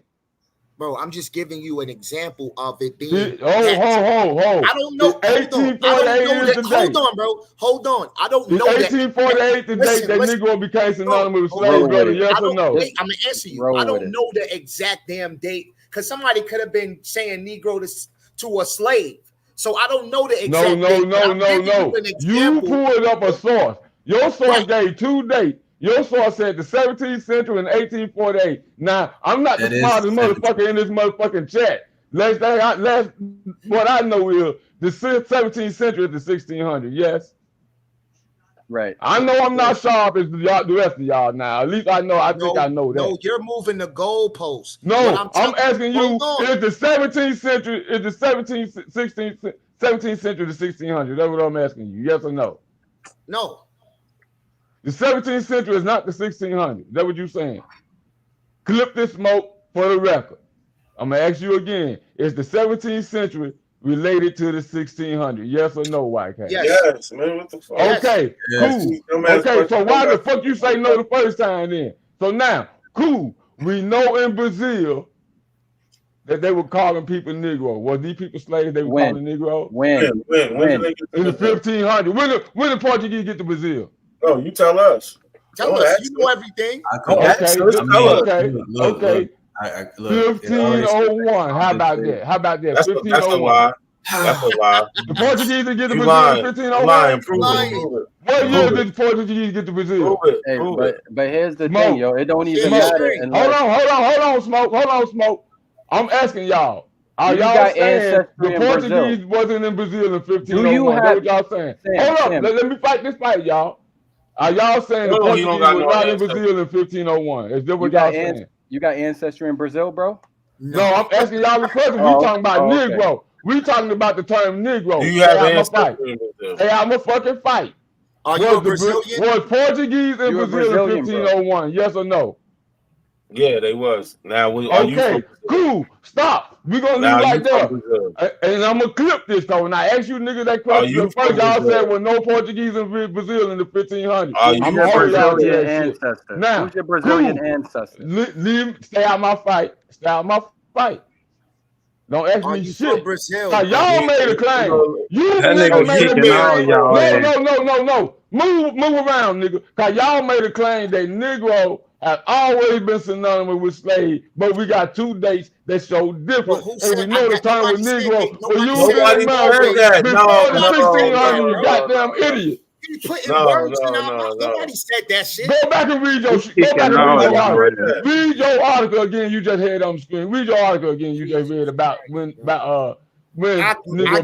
Bro, I'm just giving you an example of it being. Hold. I don't know. Hold on, bro. Hold on. I don't know. 1848, the date that Negro became synonymous with slave, brother. Yes or no? I'm gonna answer you. I don't know the exact damn date because somebody could have been saying Negro to a slave. So I don't know the exact date. No. You pulled up a source. Your source gave two dates. Your source said the 17th century and 1848. Now, I'm not the smartest motherfucker in this motherfucking chat. Last what I know is the 17th century is the 1600s. Yes. Right. I know I'm not sharp as the rest of y'all now. At least I know. I think I know that. No, you're moving the goalposts. No, I'm asking you: is the 17th century, is the 17th century the 1600s? That's what I'm asking you. Yes or no? No. The 17th century is not the 1600s. Is that what you're saying? Clip this smoke for the record. I'm gonna ask you again. Is the 17th century related to the 1600s? Yes or no, White Cat? Yes, man. What the fuck? Okay, cool. Okay, so why the fuck you say no the first time then? So now, cool. We know in Brazil that they were calling people Negro. Was these people slaves they were calling Negro? When did they get in the 1500s. When the Portuguese get to Brazil? Oh, you tell us. Tell us. You know everything. Okay. 1501. How about that? That's a lie. That's a lie. The Portuguese get to Brazil in 1501. What year did the Portuguese get to Brazil? Hey, but here's the thing, yo. It don't even matter. Hold on, Smoke. I'm asking y'all. Are y'all saying the Portuguese wasn't in Brazil in 1501? That's what y'all saying. Hold up. Let me fight this fight, y'all. Are y'all saying the Portuguese was not in Brazil in 1501? Is that what y'all saying? You got ancestry in Brazil, bro? No, I'm asking y'all the question. We talking about Negro. We talking about the term Negro. Do you have ancestry in Brazil? Hey, I'm a fucking fight. Are you a Brazilian? Was Portuguese in Brazil in 1501? Yes or no? Yeah, they was. Now, okay, cool. Stop. We're gonna leave right there. And I'm gonna clip this though. And I asked you niggas that question first. Y'all said well, no Portuguese in Brazil in the 1500s. I'm a Brazilian ancestor. Now, who's your Brazilian ancestor? Stay out my fight. Stay out my fight. Don't ask me shit. Y'all made a claim. You niggas made a claim. No. Move around, nigga. Cause y'all made a claim that Negro have always been synonymous with slave, but we got two dates that show different. And we know the term with Negro. Nobody said that. Before the 1600s, you goddamn idiot. You putting words in our mouth. Nobody said that shit. Go back and read your shit. Go back and read your article. Read your article again. You just had on the screen. Read your article again. You just read about when Negro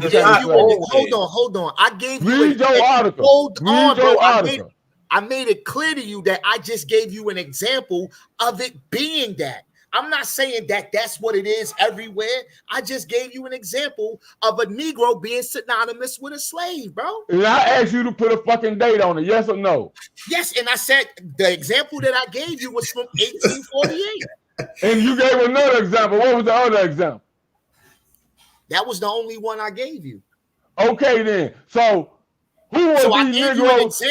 became slave. Hold on. I gave you read your article. Hold on, your bro. article. I made it clear to you that I just gave you an example of it being that. I'm not saying that that's what it is everywhere. I just gave you an example of a Negro being synonymous with a slave, bro. And I asked you to put a fucking date on it, yes or no? Yes, and I said the example that I gave you was from 1848. And you gave another example. What was the other example? That was the only one I gave you. Okay, then. So who was these Negroes?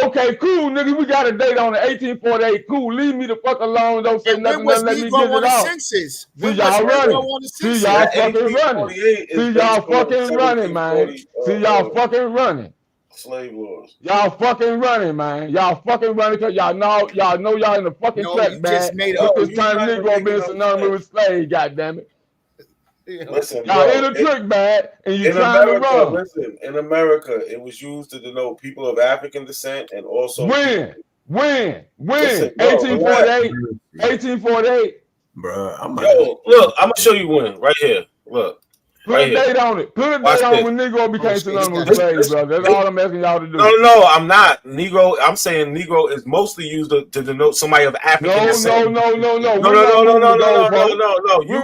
Okay, cool, nigga. We got a date on the 1848. Cool. Leave me the fuck alone. Don't say nothing. Let me get it out. See y'all running. See y'all fucking running. See y'all fucking running, man. See y'all fucking running. Slave laws. Y'all fucking running, man. Y'all fucking running because y'all know y'all in the fucking track, man. This time Negro being synonymous with slave, goddammit. Listen, y'all in a trick bag and you trying to run. Listen, in America, it was used to denote people of African descent and also when 1848. 1848. Bro, look, I'm gonna show you when right here. Look. Put a date on it. Put a date on when Negro became synonymous with slaves, bro. That's all I'm asking y'all to do. No, I'm not. Negro, I'm saying Negro is mostly used to denote somebody of African descent. No. You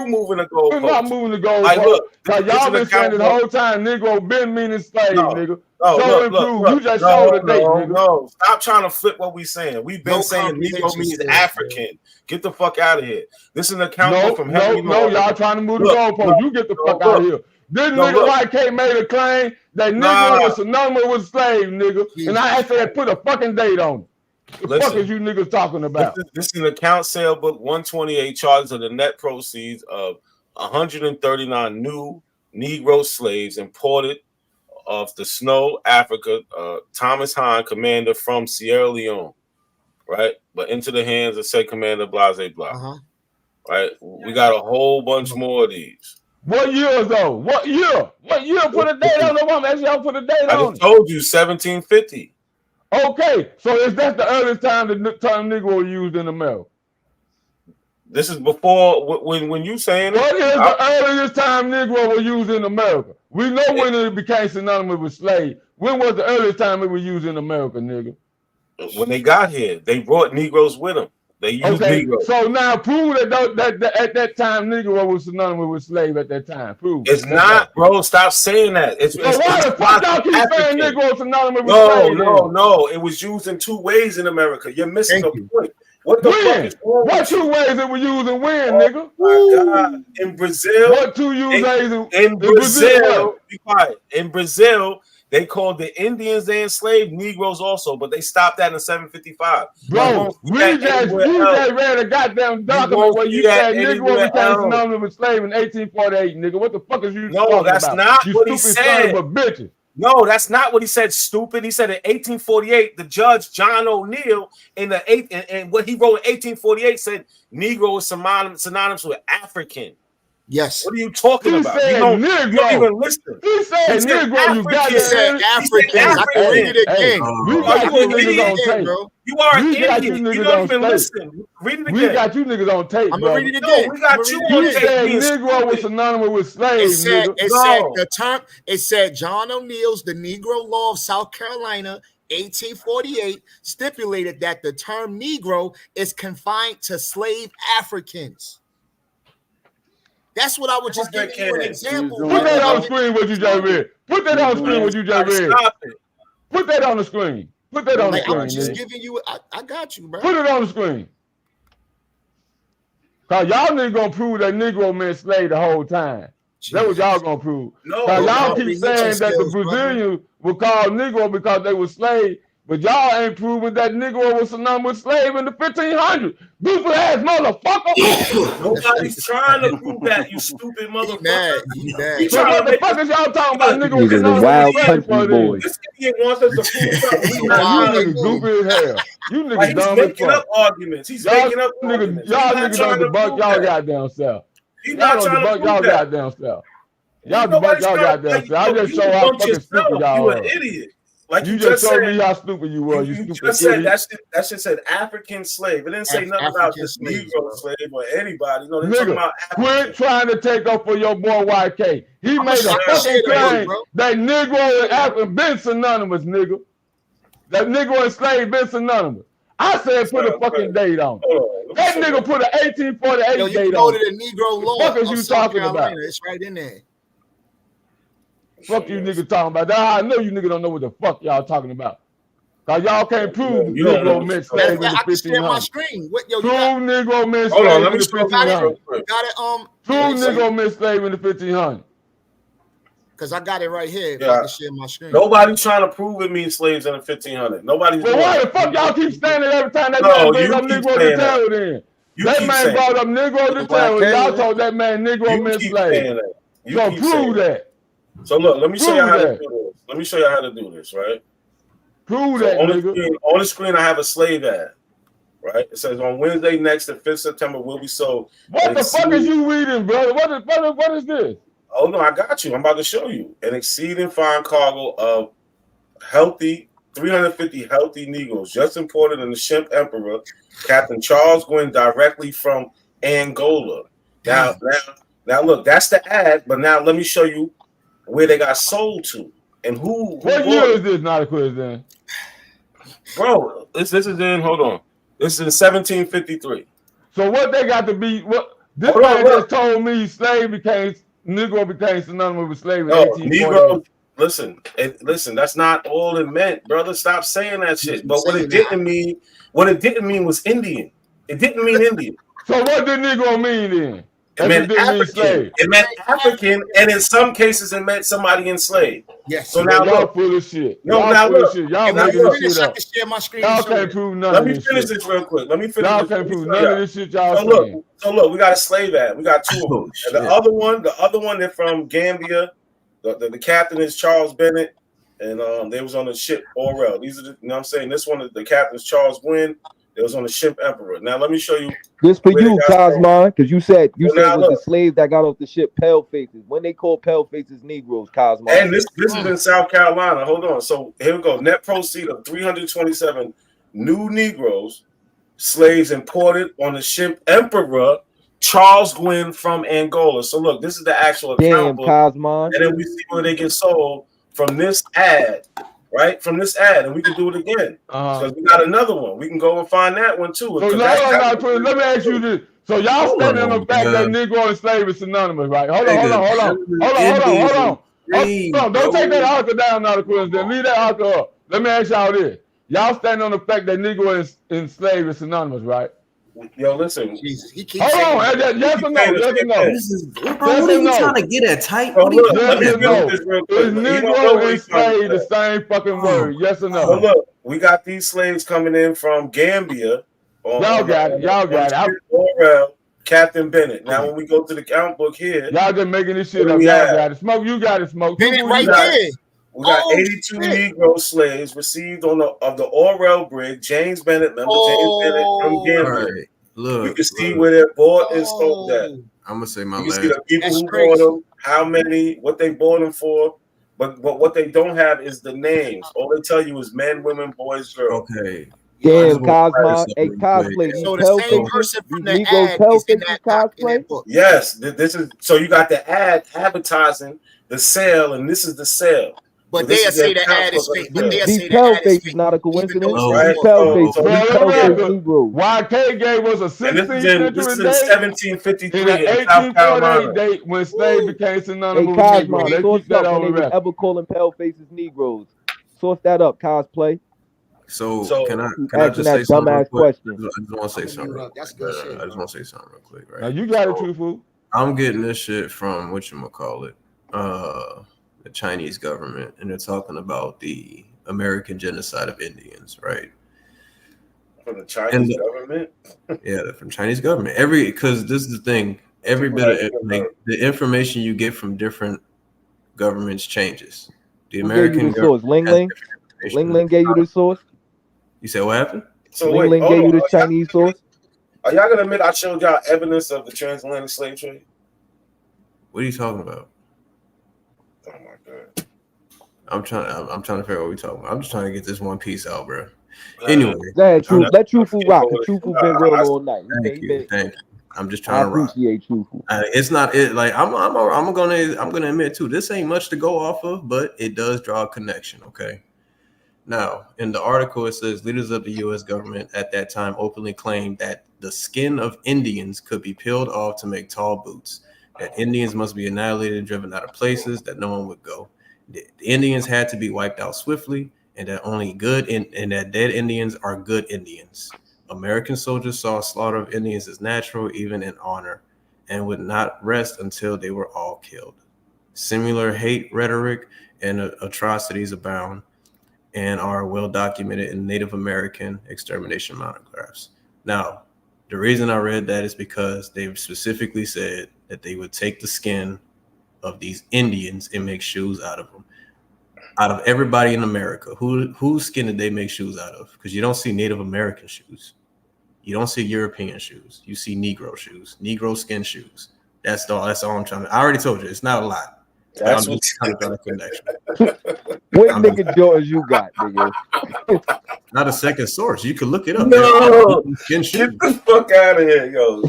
moving the goalpost. You're not moving the goalpost. Because y'all been saying this whole time Negro been meaning slave, nigga. Look, you just showed a date, nigga. No, stop trying to flip what we saying. We've been saying Negro means African. Get the fuck out of here. This is an account from Henry. No, y'all trying to move the goalpost. You get the fuck out of here. This nigga White K made a claim that Negro was synonymous with slave, nigga. And I said put a fucking date on it. The fuck is you niggas talking about? This is an account sale book 128 charges of the net proceeds of 139 new Negro slaves imported of the Snow, Africa, Thomas Hine, commander from Sierra Leone, right? But into the hands of said commander, blah, blah. Right? We got a whole bunch more of these. What year though? What year? Put a date on the one. Actually, I'll put a date on it. I just told you 1750. Okay, so is that the earliest time the term Negro was used in America? This is before when you saying what is the earliest time Negro was used in America? We know when it became synonymous with slave. When was the earliest time it was used in America, nigga? When they got here, they brought Negroes with them. They used Negroes. So now prove that at that time Negro was synonymous with slave at that time. Prove it's not, bro. Stop saying that. Why the fuck y'all keep saying Negro synonymous with slave? No. It was used in two ways in America. You're missing the point. What the when? fuck is wrong What with two you? ways that we use and when, nigga? My God. In Brazil, What two use ways in Brazil, what? be quiet. In Brazil, they called the Indians they enslaved Negroes also, but they stopped that in 755. Bro, you just read a goddamn document where you said Negro became synonymous with slave in 1848, nigga. What the fuck is you talking about? No, that's not you what he stupid said. son of a bitch. No, that's not what he said, stupid. He said in 1848, the judge John O'Neill in the and what he wrote in 1848 said Negro is synonymous with African. Yes. What are you talking about? Said you don't even listen. He said Negro, you got He said African. I can read it again. We got you niggas on tape. You are an We got you idiot. You niggas don't on even tape. listen. Read it again. We got you niggas on tape, I'm bro. gonna read it again. No, we got you on You tape. said being Negro was synonymous with slave, nigga. It said the term. It said John O'Neill's The Negro Law of South Carolina, 1848, stipulated that the term Negro is confined to slave Africans. That's what I was just giving you an example. Put that on the screen what you just read. Put that on the screen what you just read. Stop it. Put that on the screen. Put that on the Like, screen. I'm just nigga. giving you. I got you, bro. Put it on the screen. Cause y'all niggas gonna prove that Negro men slave the whole time. That's what y'all gonna prove. No, Cause y'all no, keep religion saying that the skills, brother. Brazilians were called Negro because they were slaves, but y'all ain't proving that Negro was synonymous with slave in the 1500s. Goofy ass motherfucker. Nobody's trying to prove that, you stupid motherfucker. He mad. You So trying what to the make fuck is y'all talking about Negro Niggas is synonymous wild with slave country for then? boys. This idiot wants us to prove something. We Man, not you niggas goofy as hell. You Like, niggas he's dumb as making fuck. up arguments. He's Y'all making up niggas, arguments. y'all He's not niggas trying don't to debunk prove y'all that. goddamn self. He's Y'all not don't trying to debunk prove y'all that. goddamn self. Y'all debunk Nobody's y'all trying to goddamn like, self. I just you show how debunked fucking stupid yourself. y'all You an are. idiot. Like You you just showed said. me how stupid you were, you You stupid just said idiot. that shit said African slave. It didn't say nothing about African this slaves, Negro bro. slave or anybody. No, they're talking Nigga, about quit African. trying to take up for your boy YK. He I'm made a gonna fucking share the book, claim bro. that Negro and African been synonymous, nigga. That Negro and slave been synonymous. I said put a fucking date on it. Hold on, let me That show nigga you. put an Yo, 1848 you can date go on to it. the Negro The Law fuck is of you South talking Carolina. about? It's right in there. Fuck you niggas talking about. That's how I know you niggas don't know what the fuck y'all talking about. Cause y'all can't prove You don't know Negro what men you're slave talking in the I can share my 1500s. screen. What yo? Two You got? Negro men Hold on, slave let in me the show you Got it? real 1500s. quick. Got it? Two Wait, wait. Negro men slave in the 1500s. Because I got it right here. If I Yeah. can share my screen. Nobody's trying to prove it means slaves in the 1500. Nobody's Well, doing why it. the fuck y'all keep standing every time that No, man bring you up keep Negro saying to that. tell then? You That keep man saying brought that. up Negro to Why tell. Y'all can't told that man Negro You men keep slave. saying that. You So keep saying prove that. that. So look, let me show you Prove how to that. do this. Let me show you how to do this, right? Prove So that, nigga. on the screen, I have a slave ad, right? It says on Wednesday next, the 5th September, will be sold. What the fuck is you reading, brother? What is this? Oh no, I got you. I'm about to show you an exceeding fine cargo of healthy 350 healthy Negroes just imported in the Ship Emperor, Captain Charles Gwynn, directly from Angola. Now, look, that's the ad. But now let me show you where they got sold to and who What year is this? Not a quiz, then. Bro, this is in. Hold on, this is in 1753. So what they got to be? What this Hold on, man look. just told me? Negro became synonymous with slavery in No, 1848. Negro. Listen. That's not all it meant, brother. Stop saying that shit. But what it didn't mean was Indian. It didn't mean Indian. So what did Negro mean then? It meant African. It meant African, and in some cases, it meant somebody enslaved. Yes. So now y'all look. full of shit. No, Y'all now full of look. shit. Y'all Now making look. this shit up. Share my screen. Y'all can't prove none Let of me this finish shit. this real quick. Let me finish Y'all this. can't prove none of this shit y'all So look, saying. we got a slave ad. We got two of them. And the other one, they're from Gambia. The captain is Charles Bennett, and they was on the ship Orel. These are you know what I'm saying. This one, the captain is Charles Gwynn. It was on the ship Emperor. Now let me show you. This for you, Cosmon, because you said now was the slave that got off the ship pale faces. When they call pale faces Negroes, Cosmon. And this is in South Carolina. Hold on. So here we go. Net proceed of 327 new Negroes, slaves imported on the ship Emperor Charles Gwynn from Angola. So look, this is the actual account book. Cosmon. And then we see where they get sold from this ad, right? From this ad, and we can do it again. Because we got another one. We can go and find that one too. So let me ask you this. So y'all standing on the fact that Negro and slave is synonymous, right? Hold on. Don't take that article down now, Quiz. Then leave that article up. Let me ask y'all this. Y'all stand on the fact that Negro is enslaved is synonymous, right? Yo, listen. Jesus, he keeps Hold saying on, yes or no? Yes or no? This is, bro, what are you trying to get at, Tight? What are you Yes trying or to no? This real Is quick. You don't know Negro what and he's trying to slave the say. same fucking word? Yes or So no? look, we got these slaves coming in from Gambia. Y'all got it. Y'all got it. Orwell, Captain Bennett. Now, when we go to the count book here, Y'all just making this shit what up. do we Y'all have? got it. Smoke, you got it. Smoke. Bennett Tufu, right you got there. it. We got Oh, 82 shit. Negro slaves received on the Orwell brig. James Bennett, remember James Bennett from All Gambia. right, look, You can see where they're bought and sold at. I'm gonna say my You can last. see the people That's who crazy. bought them, how many, what they bought them for. But what they don't have is the names. All they tell you is men, women, boys, girls. Okay. Damn, Cosmo. Hey, cosplay. These So the pale same faces, person these from the Negro ad pale is in faces that cosplay. book. Yes, this is so you got the ad advertising the sale, and this is the sale. But this they'll is their say the account ad is book of fake. the But sale. they'll These say the pale ad is faces fake. not a coincidence. though Right? These pale So- faces. so These we pale know faces that. Negroes. YK gave us a And 16th this century is in date 1753 and an in South 1848 Carolina. date when slave became Hey, synonymous with Cosmo, Negro. Let's source keep that up when on they the was record. ever calling pale faces Negroes. Source that up, cosplay. So So can I Asking just say that something real dumbass quick? question. I just want to say something real That's quick. good shit. I just want to say something real quick, right? Now you got it, So, Truthful. I'm getting this shit from whatchamacallit, the Chinese government, and they're talking about the American genocide of Indians, right? From the Chinese government? Yeah, they're from Chinese government. Because this is the thing, every bit of it, like, the information you get from different governments changes. The Who gave American you the source? Ling has Ling? different information. Ling Ling gave you the source? You said what happened? So Ling wait, Ling hold gave you on. the Chinese source? Are y'all gonna admit I showed y'all evidence of the transatlantic slave trade? What are you talking about? Oh my god. I'm trying to figure out what we're talking about. I'm just trying to get this one piece out, bro. Anyway, Let Truthful rock, because Truthful been real all night. Thank you. I'm just I trying to rock. appreciate Truthful. It's not it. Like I'm gonna admit too. This ain't much to go off of, but it does draw a connection. Okay. Now, in the article, it says leaders of the U.S. government at that time openly claimed that the skin of Indians could be peeled off to make tall boots. That Indians must be annihilated and driven out of places that no one would go. The Indians had to be wiped out swiftly, and that only good and that dead Indians are good Indians. American soldiers saw slaughter of Indians as natural, even in honor, and would not rest until they were all killed. Similar hate rhetoric and atrocities abound and are well documented in Native American extermination monographs. Now, the reason I read that is because they specifically said that they would take the skin of these Indians and make shoes out of them. Out of everybody in America, whose skin did they make shoes out of? Because you don't see Native American shoes. You don't see European shoes. You see Negro shoes, Negro skin shoes. That's all I'm trying to. I already told you, it's not a lot. That's I'm just trying to draw a connection. What nigga George you got, nigga? Not a second source. You can look it up. No, get the fuck out of here, yo.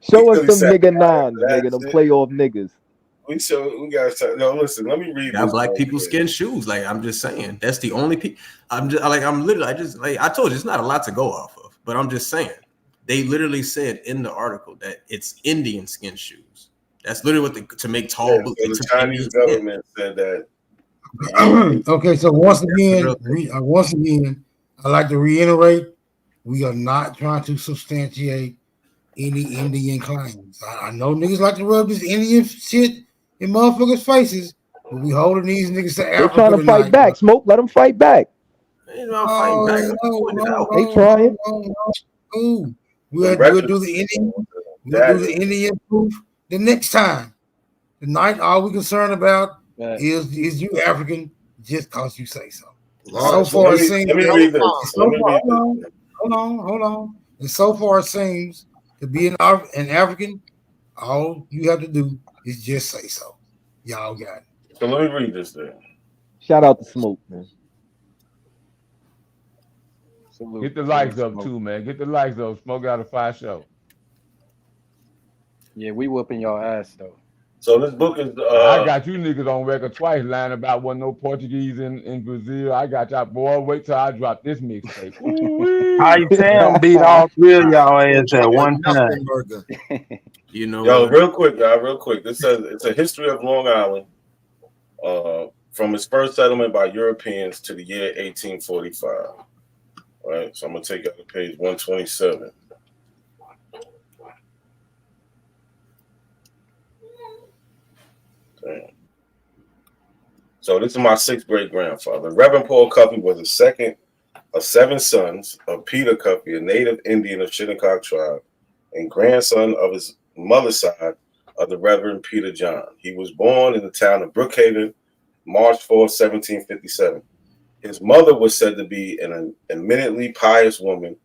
Show us some nigga nines, nigga. Them playoff niggas. We gotta no. Listen, let me read. Got black people skin shoes. Like I'm just saying, that's the only people. I told you, it's not a lot to go off of. But I'm just saying, they literally said in the article that it's Indian skin shoes. That's literally what to make tall boots. So the Chinese government said that. Okay, so once again, I like to reiterate, we are not trying to substantiate any Indian claims. I know niggas like to rub this Indian shit in motherfuckers' faces, but we holding these niggas to Africa. They're trying to fight back. Smoke, let them fight back. They trying. We'll do the Indian. We'll do the Indian proof the next time. Tonight, all we're concerned about is you African just cause you say so. So far, it seems. Hold on. And so far, it seems to be an African, all you have to do is just say so. Y'all got it. So let me read this then. Shout out to Smoke, man. Get the likes up too, man. Get the likes up. Smoke out a 5 show. Yeah, we whooping your ass though. So this book is. I got you niggas on record twice lying about wasn't no Portuguese in Brazil. I got y'all, boy. Wait till I drop this mixtape. I Sam beat all 3 of y'all ass at one time. You know, yo, real quick. This says it's a history of Long Island. from its first settlement by Europeans to the year 1845. Right, so I'm gonna take out to page 127. Damn. So this is my sixth great grandfather. Reverend Paul Cuffey was the second of 7 sons of Peter Cuffey, a native Indian of Shinnecock tribe, and grandson of his mother's side of the Reverend Peter John. He was born in the town of Brookhaven, March 4, 1757. His mother was said to be an eminently pious woman,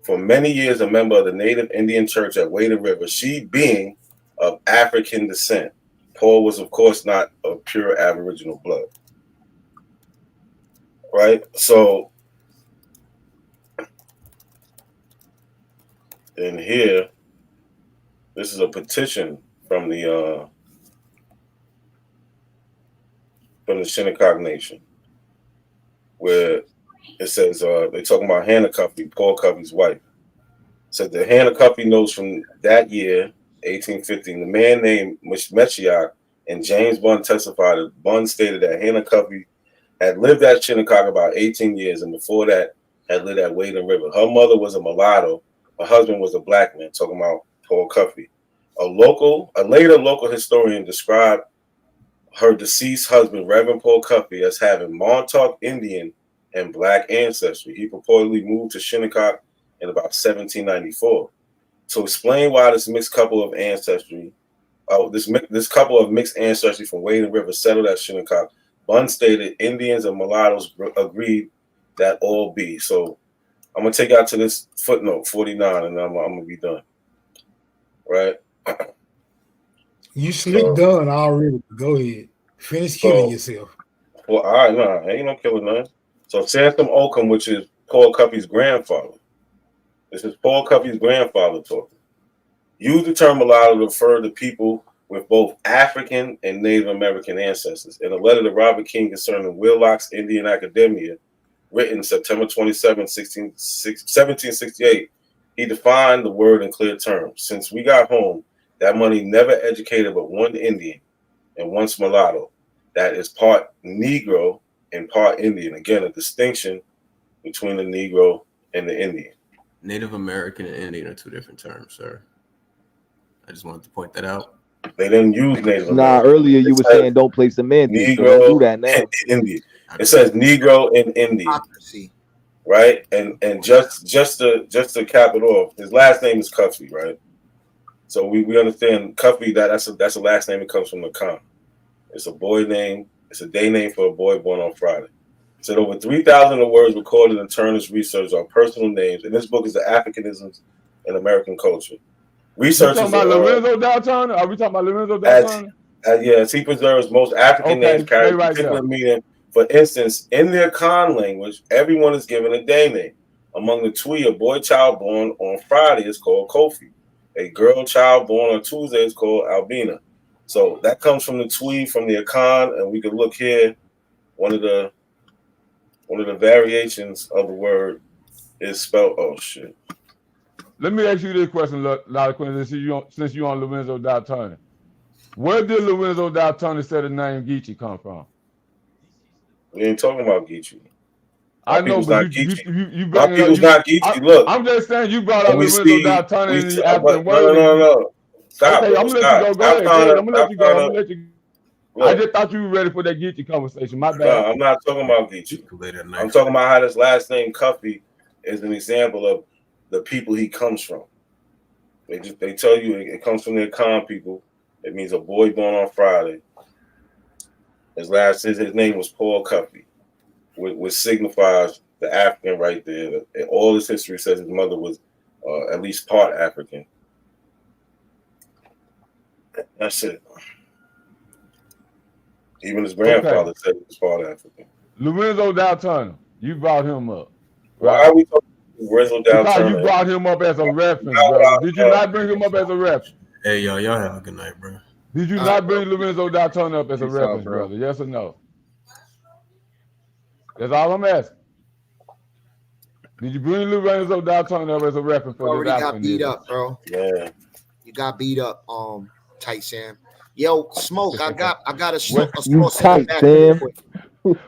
for many years a member of the native Indian church at Wading River, she being of African descent. Paul was, of course, not of pure Aboriginal blood. Right? So, in here, this is a petition from the Shinnecock Nation, where it says they're talking about Hannah Cuffey, Paul Cuffey's wife. It said that Hannah Cuffey knows from that year, 1815, the man named Meshiach and James Bunn testified that Bunn stated that Hannah Cuffey had lived at Shinnecock about 18 years, and before that had lived at Wading River. Her mother was a mulatto. Her husband was a black man, talking about Paul Cuffey. A later local historian described her deceased husband, Reverend Paul Cuffey, as having Montauk Indian and black ancestry. He purportedly moved to Shinnecock in about 1794. To explain why this mixed couple of ancestry, this couple of mixed ancestry from Wading River settled at Shinnecock, Bunn stated Indians and mulattoes agreed that all be. So I'm gonna take out to this footnote 49, and I'm gonna be done. Right. You slick done already. Go ahead. Finish killing yourself. Well, all right, no, ain't no killing none. So Sansom Oakham, which is Paul Cuffey's grandfather. This is Paul Cuffey's grandfather talking. Use the term mulatto to refer to people with both African and Native American ancestors. In a letter to Robert King concerning Willock's Indian Academia, written September 27, 1768, he defined the word in clear terms. Since we got home, that money never educated but one Indian and one mulatto. That is part Negro and part Indian. Again, a distinction between the Negro and the Indian. Native American and Indian are two different terms, sir. I just wanted to point that out. They didn't use Native American. Nah, earlier you were saying don't play semantics. Negro, So don't do that now. Indian. It says Negro and Indian. Right? And just to cap it off, his last name is Cuffey, right? So we understand Cuffey, that's a last name that comes from the Khan. It's a boy name, it's a day name for a boy born on Friday. It said over 3,000 of words recorded in Turner's research are personal names, and this book is the Africanisms in American culture. Research talking about Lorenzo Dow Turner? Are we talking about Lorenzo Dow Turner? Yes, he preserves most African names carry particular meaning. For instance, in their Khan language, everyone is given a day name. Among the Twi, a boy child born on Friday is called Kofi. A girl child born on Tuesday is called Albina. So that comes from the Twi, from the Akan, and we can look here. One of the variations of the word is spelled. Oh shit. Let me ask you this question, Lord Quinn, since you on Lorenzo Dow Turner. Where did Lorenzo Dow Turner say the name Geechee come from? We ain't talking about Geechee. I know, but you my people's not Geechee. Look, I'm just saying you brought up Lorenzo Dow Turner in the African word. No. Stop. Okay, I'm gonna let you go. Go ahead. I'm gonna let you go. Look, I just thought you were ready for that Geechee conversation. My bad. No, I'm not talking about Geechee. I'm talking about how this last name Cuffey is an example of the people he comes from. They tell you it comes from their Khan people. It means a boy born on Friday. His name was Paul Cuffey, which signifies the African right there. All his history says his mother was at least part African. That's it. Even his grandfather said he was part African. Lorenzo Dow Turner, you brought him up. Right? Why are we talking about Lorenzo Dow Turner? You brought him up as a reference, brother. Did you not bring him up as a reference? Hey, y'all have a good night, bro. Did you not bring Lorenzo Dow Turner up as a reference, brother? Yes or no? That's all I'm asking. Did you bring Lorenzo Dow Turner up as a reference for this? Already got beat up, bro. Yeah. You got beat up, Tight Sam. Yo, Smoke, I got a source You in the tight, back. Sam.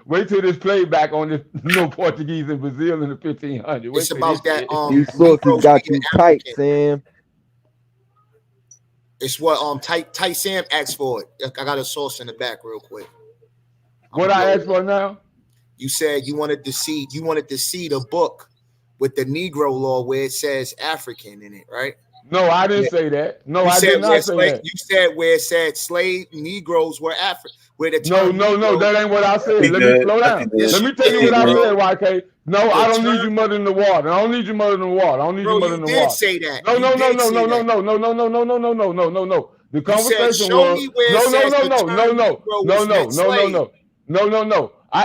Wait till this playback on this no Portuguese in Brazil in the 1500s. It's about that These sources got you tight, Sam. It's what Tight Sam asked for it. I got a source in the back real quick. What I asked for now? You said you wanted to see the book with the Negro law where it says African in it, right? No, I didn't say that. No, I did not say that. You said where it said slave Negroes were African. Where the term no, that ain't what I said. Let me slow down. Let me tell you what I said, YK. No, I don't need you mother in the water. I don't need you mother in the water. I don't need you mother in the water. You did say that. No. The conversation was no. I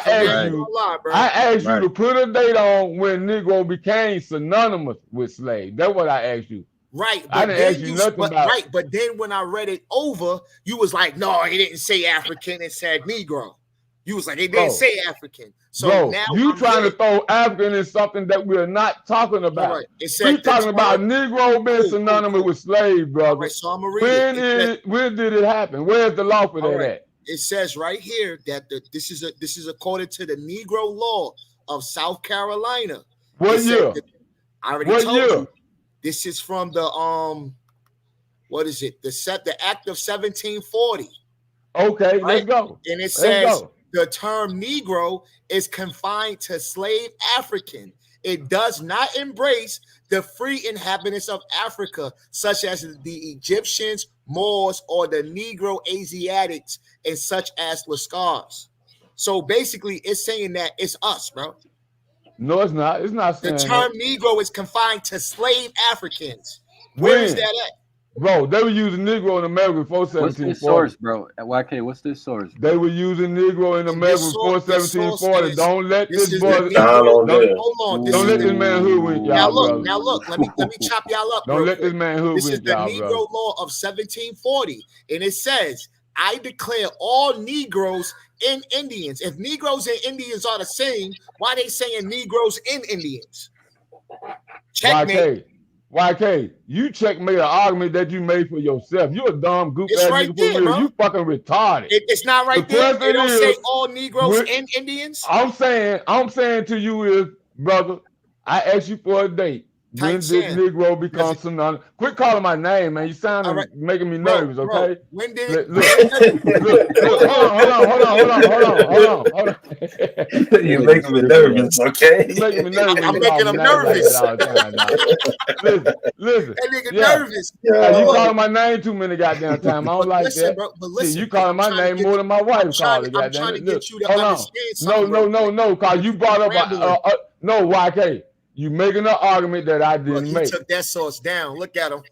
asked you to put a date on when Negro became synonymous with slave. That's what I asked you. Right, I didn't ask you nothing about. Right, but then when I read it over, you was like, "No, he didn't say African; it said Negro." You was like, "It didn't say African." So now you trying to throw African in something that we're not talking about. Right. We're talking about Negro being synonymous with slave, brother. Right, so I'm gonna read when did it happen? Where's the law for that at? It says right here that this is according to the Negro law of South Carolina. What year? I already told you. This is from the what is it? The Act of 1740. Okay, right? Let's go. And it says the term Negro is confined to slave African. It does not embrace the free inhabitants of Africa, such as the Egyptians, Moors, or the Negro Asiatics, and such as Lascars. So basically, it's saying that it's us, bro. No, it's not. It's not saying the term Negro is confined to slave Africans. Where is that at? Bro, they were using Negro in America before 1740. What's this source, bro? At YK, what's this source? They were using Negro in America before 1740. Don't let this boy. Hold on. Don't let this man hoodwink y'all. Now look. Let me chop y'all up. Don't let this man hoodwink y'all. This is the Negro law of 1740, and it says, "I declare all Negroes and Indians." If Negroes and Indians are the same, why they saying Negroes and Indians? Checkmate. YK, you checkmate an argument that you made for yourself. You a dumb goop ass nigga for real. You fucking retarded. It's not right there. They don't say all Negroes and Indians. I'm saying to you is, brother, I asked you for a date. When did Negro become synonymous? Quit calling my name, man. You sound making me nervous, okay? When did it? Look, hold on. You're making me nervous, okay? You're making me nervous. I'm making him nervous. Listen. That nigga nervous. You calling my name too many goddamn time. I don't like that. Bro, but listen, you calling my name more than my wife called it. I'm trying to get you to understand something. No, because you brought up no, YK. You making an argument that I didn't make. Took that source down. Look at him.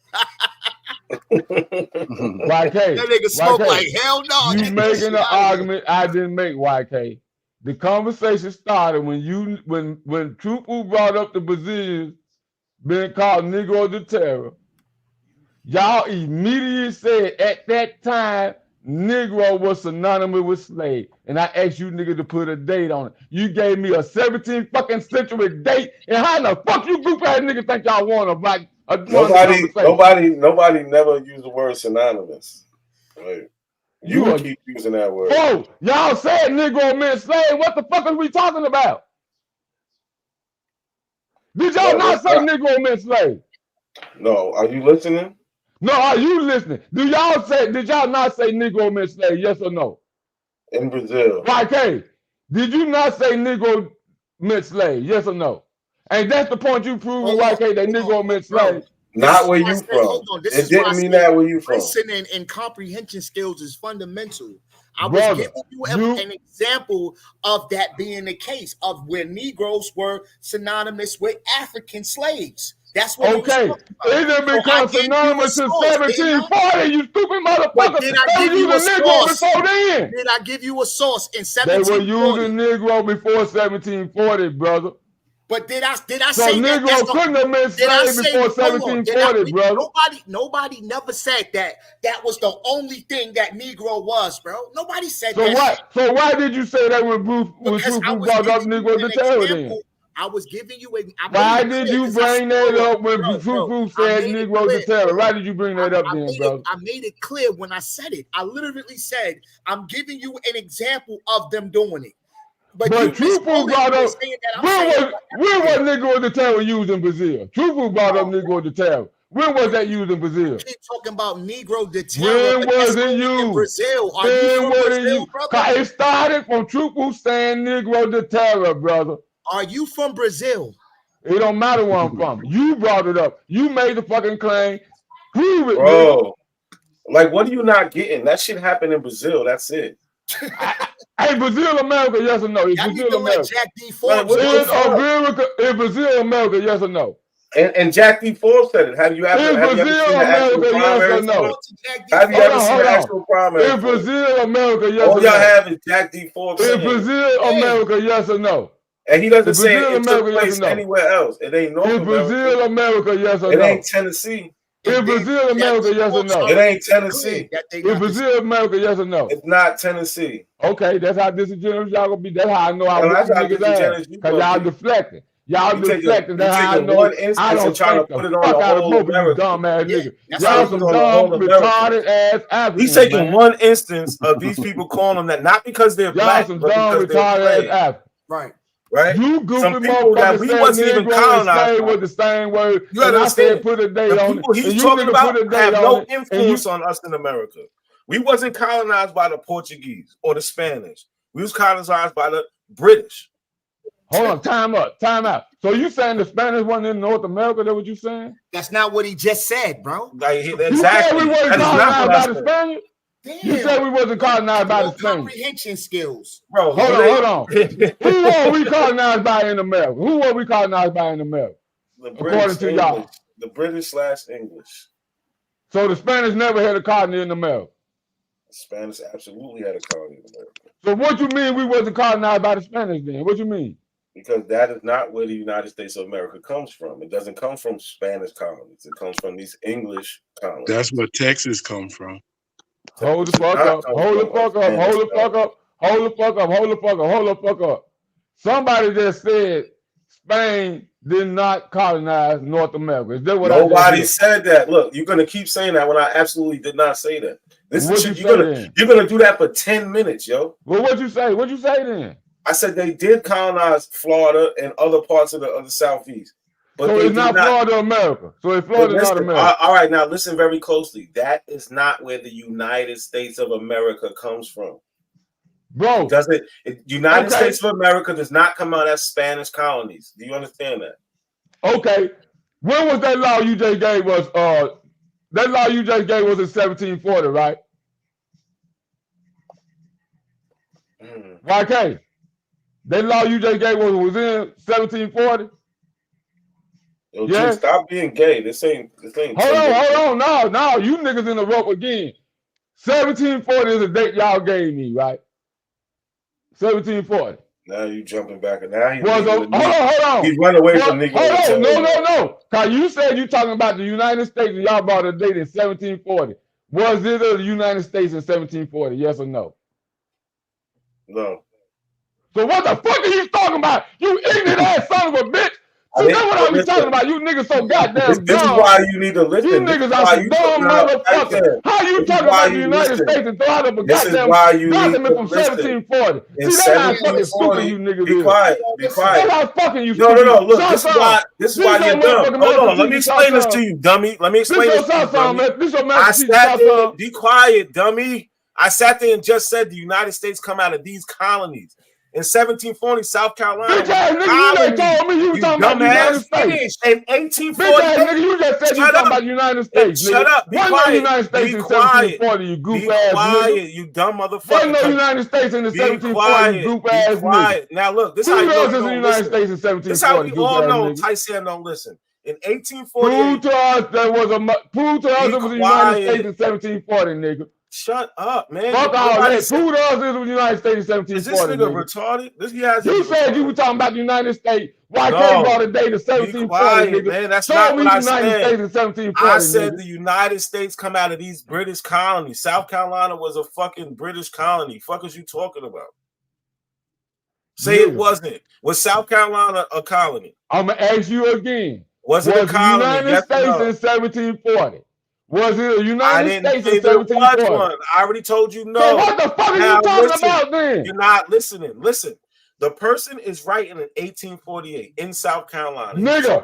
YK. That nigga spoke like hell no. You making an argument I didn't make, YK. The conversation started when Trupu brought up the Brazilians being called Negro de Terra. Y'all immediately said at that time Negro was synonymous with slave. And I asked you nigga to put a date on it. You gave me a 17th fucking century date. And how the fuck you group ass nigga think y'all want a black? Nobody never used the word synonymous. Right. You keep using that word. Oh, y'all said Negro meant slave. What the fuck are we talking about? Did y'all not say Negro meant slave? No. Are you listening? No, are you listening? Did y'all not say Negro meant slave? Yes or no? In Brazil. YK, did you not say Negro meant slave? Yes or no? And that's the point you proved, YK, that Negro meant slave. Not where you from. It didn't mean that where you from. Listening and comprehension skills is fundamental. I was giving you an example of that being the case of where Negroes were synonymous with African slaves. That's what it didn't become synonymous in 1740, you stupid motherfucker. Did I give you a source? Did I give you a source in 1740? They were using Negro before 1740, brother. But did I so say Negro that? couldn't have been slave before 1740, brother. Nobody never said that was the only thing that Negro was, bro. Nobody said that. So why did you say that when Bruce brought up Negro de Terra then? I was giving you a. Why did you bring that up when Fufu said Negro the terror? Why did you bring that up then, bro? I made it clear when I said it. I literally said I'm giving you an example of them doing it. But Truthful brought up when was Negro the terror used in Brazil? Truthful brought up Negro the terror. When was that used in Brazil? Keep talking about Negro de terror. When was it used in Brazil? Are you from Brazil, brother? It started from Truthful saying Negro de terror, brother. Are you from Brazil? It don't matter where I'm from. You brought it up. You made the fucking claim. Prove it, bro. Like, what are you not getting? That shit happened in Brazil. That's it. Hey, Brazil, America, yes or no? Is Brazil, America? Jack D. Forbes. Is Brazil, America, yes or no? And Jack D. Forbes said it. Have you ever seen the actual primaries? Have you ever seen the actual primaries? In Brazil, America, yes or no? All y'all have is Jack D. Forbes. In Brazil, America, yes or no? And he doesn't say it took place anywhere else. It ain't North America. In Brazil, America, yes or no? It ain't Tennessee. In Brazil, America, yes or no? It ain't Tennessee. In Brazil, America, yes or no? It's not Tennessee. Okay, that's how disingenuous y'all gonna be. That's how I know I was niggas ass. Because y'all deflecting. Y'all deflecting. That's how I know I don't think the fuck out of both of you dumb ass niggas. Y'all some dumb, retarded ass Africans. He's taking one instance of these people calling them that, not because they're black, y'all some dumb, retarded ass Africans. Right. Right? You goofy some people that we wasn't even colonized with the same word. You understand? Put a date on it. He's talking about have no influence on us in America. We wasn't colonized by the Portuguese or the Spanish. We was colonized by the British. Hold on, time out. So you saying the Spanish wasn't in North America? That's what you saying? That's not what he just said, bro. Like, exactly. You said we wasn't colonized by the Spanish? Damn. You said we wasn't colonized by the Spanish. Comprehension skills. Bro, hold on. Who are we colonized by in America? Who are we colonized by in America? According to y'all. The British/English. So the Spanish never had a colony in America? The Spanish absolutely had a colony in America. So what you mean we wasn't colonized by the Spanish then? What you mean? Because that is not where the United States of America comes from. It doesn't come from Spanish colonies. It comes from these English colonies. That's where Texas come from. Hold the fuck up. Hold the fuck up. Hold the fuck up. Hold the fuck up. Hold the fuck up. Hold the fuck up. Somebody just said Spain did not colonize North America. Is that what nobody said that? Look, you're gonna keep saying that when I absolutely did not say that. This is you're gonna do that for 10 minutes, yo. Well, what'd you say? What'd you say then? I said they did colonize Florida and other parts of the Southeast. But so it's not Florida, America. So it's Florida, not America. All right, now listen very closely. That is not where the United States of America comes from. Bro. United States of America does not come out as Spanish colonies. Do you understand that? Okay. When was that law you just gave us? That law you just gave was in 1740, right? YK. That law you just gave was in 1740? Yo, yeah. Stop being gay. This ain't. Hold on. No, you niggas in the rope again. 1740 is the date y'all gave me, right? 1740. Now you jumping back, and now hold on. He's running away from niggas. Hold on, no. Cause you said you talking about the United States, and y'all brought a date in 1740. Was it the United States in 1740? Yes or no? No. So what the fuck are you talking about? You ignorant ass son of a bitch. See, that's what I be talking about. You niggas so goddamn dumb. This is why you need to listen. You niggas are some dumb motherfuckers. How you talking about the United States and throw out up a goddamn document from 1740? See, that's how fucking stupid you niggas is. Be quiet. That's how fucking you stupid. No. Look, this is why you're dumb. Hold on. Let me explain this to you, dummy. Let me explain this to you, dummy. I sat there. Be quiet, dummy. I sat there and just said the United States come out of these colonies. In 1740, South Carolina. Bitch ass nigga, you just told me you was talking about the United States. In 1840. Bitch ass nigga, you just said you talking about the United States. Shut up. Be quiet. The United States in 1740, you goof ass nigga. You dumb motherfucker. Wasn't no United States in the 1740, you goof ass nigga. Now look, this is how you know the United States in 1740. This is how we all know Tyson don't listen. In 1840. Prove to us it was the United States in 1740, nigga. Shut up, man. Fuck all that. Prove to us it was the United States in 1740. Is this nigga retarded? You said you were talking about the United States. Why can't brought a day to 1740, nigga? Man, that's not what I said. I said nigga. The United States come out of these British colonies. South Carolina was a fucking British colony. Fuck is you talking about? Say it wasn't. Was South Carolina a colony? I'm gonna ask you again. Was it a colony? United Yes States or no? in 1740? Was it a I United didn't States say in there was 1740? one. I already told you no. So what the fuck are Now, you talking listen, about then? You're not listening. Listen. The person is writing in 1848 in South Carolina. Nigga,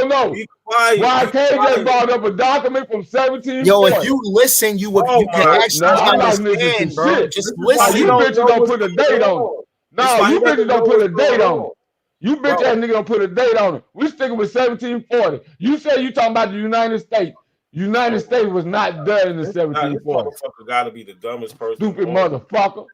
no. Be quiet. YK just brought up a document from 1740. Yo, if you listen, you would you can actually understand, bro. Shit. Just Now, listen. you bitches don't put a date on it. No, you bitches don't put a date on it. You bitch ass nigga don't put a date on it. We sticking with 1740. You say you talking about the United States. United States was not done in the 1740s. This motherfucker gotta be the dumbest person. Stupid motherfucker.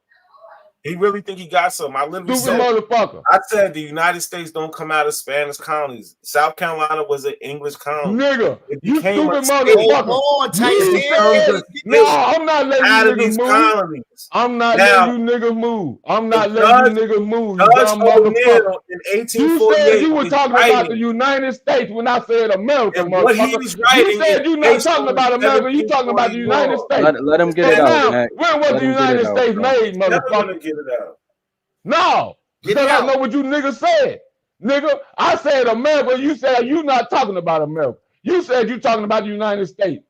He really think he got something. I literally Stupid motherfucker. I said the United States don't come out of Spanish colonies. South Carolina was an English colony. Nigga, you stupid motherfucker. No, I'm not letting out you of these niggas move. colonies. I'm not letting you niggas move. I'm not Judge- letting you niggas move. You Judge dumb O'Neill motherfucker. in You 1848 said you were is talking about writing. the United States when I said America, And what motherfucker. he's writing You said is you're not based talking on about America. You talking about the United States. Let him get it And out, now, Mac. when was Let the him get United it out, States bro. made, Never motherfucker? gonna get it out. No, because I know what you niggas said. Nigga, I said America. You said you not talking about America. You said you talking about the United States.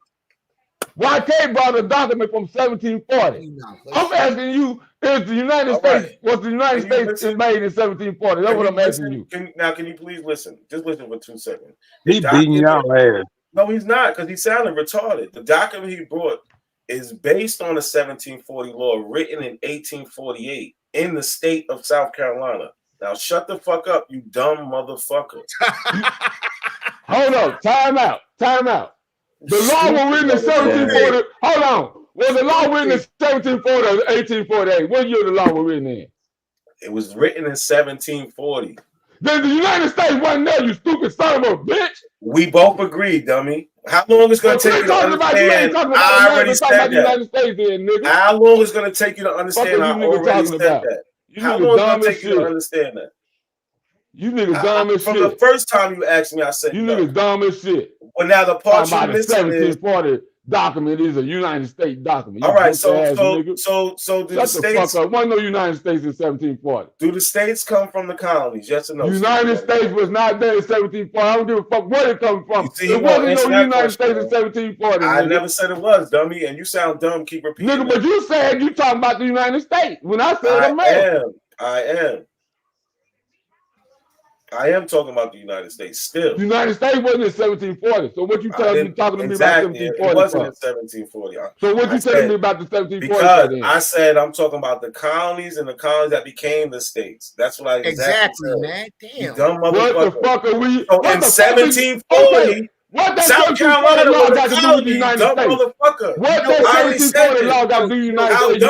YK brought a document from 1740. I'm asking you, is the United States, was the United States made in 1740? That's what I'm asking you. Can you please listen? Just listen for 2 seconds. He beating y'all ass. No, he's not, because he sounded retarded. The document he brought is based on a 1740 law written in 1848 in the state of South Carolina. Now shut the fuck up, you dumb motherfucker. Hold on, time out. The law was written in 1740. Hold on. Was the law written in 1740 or 1848? What year the law was written in? It was written in 1740. Then the United States wasn't there, you stupid son of a bitch. We both agree, dummy. How long is it going to take you to understand? I already said that. United States then, nigga. How long is it going to take you to understand? I already said that. How long is it going to take you to understand that? You niggas dumb as shit. From the first time you asked me, I said you niggas dumb as shit. Well, now the part you missing is 1740 document is a United States document. All right, so do do Shut the states? The fuck up. Wasn't no United States in 1740. Do the states come from the colonies? Yes or no? United States was not there in 1740. I don't give a fuck where it comes from. It wasn't no United States in 1740. I never said it was, dummy, and you sound dumb. Keep repeating. Nigga, but you said you talking about the United States when I said America. I am talking about the United States still. The United States wasn't in 1740. So what you talking to me about 1740? It wasn't in 1740. So what you telling me about the 1740? Because I said I'm talking about the colonies and the colonies that became the states. That's what I exactly man. Damn. You dumb motherfucker. What the fuck are we? So in 1740, South Carolina was a colony. You dumb motherfucker. What that 1740 law got to do with the United States?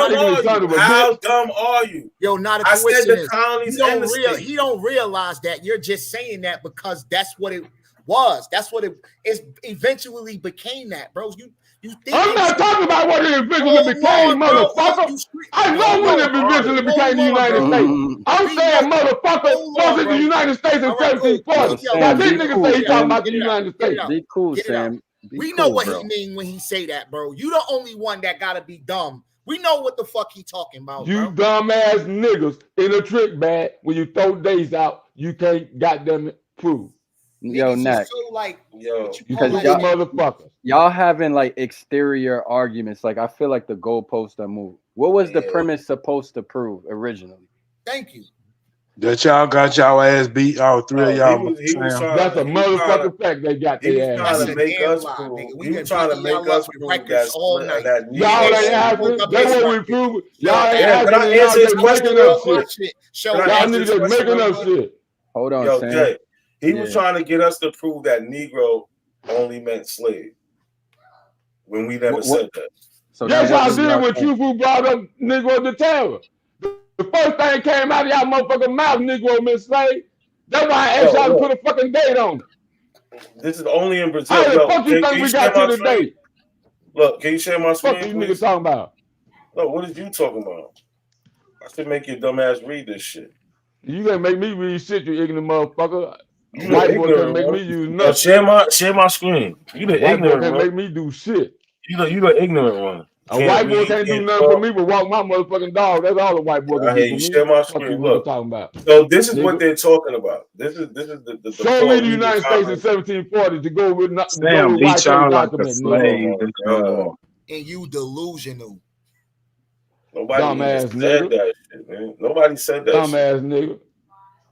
How dumb are you? Yo, not a I coincidence. said the colonies and the states. He don't realize that you're just saying that because that's what it was. That's what it eventually became. That, bro. You think I'm not talking about what it eventually became, motherfucker. I know when it eventually became the United States. I'm saying, motherfucker, was it the United States in 1740? Now this nigga say he talking about the United States. Be cool, Sam. We know what he mean when he say that, bro. You the only one that gotta be dumb. We know what the fuck he talking about. You dumbass niggas in a trick bag when you throw days out, you can't goddamn it prove. Yo, Nat. Because motherfuckers. Y'all having like exterior arguments. Like I feel like the goalposts are moved. What was the premise supposed to prove originally? Thank you. That y'all got y'all ass beat, all three of y'all. That's a motherfucking fact they got their ass. He was trying to make us prove that y'all ain't happy. That's what we prove. Y'all ain't happy. Can I answer his question? Y'all niggas just making up shit. Hold on, Yo, Sam. Jay, he was trying to get us to prove that Negro only meant slave when we never said that. So yes, y'all did when Chufu brought up Negro to terror. The first thing came out of y'all motherfucking mouth, Negro meant slave. That's why I asked y'all to put a fucking date on it. This is only in Brazil. How the fuck you think we got to the date? Look, can you share my screen? What you niggas talking about? Look, what is you talking about? I should make your dumb ass read this shit. You gonna make me read shit, you ignorant motherfucker. White boy can make me use nothing. Share my screen. You the White ignorant boy can one. make me do shit. You the ignorant one. A white boy can't do nothing for me but walk my motherfucking dog. That's all a white boy can do for me. Share my screen. Look, talking about. So this is what they're talking about. This is the show me the United States in 1740 to go with not. Sam beat y'all like a slave. And you delusional. Nobody said that shit, man. Nobody said that. Dumbass nigga.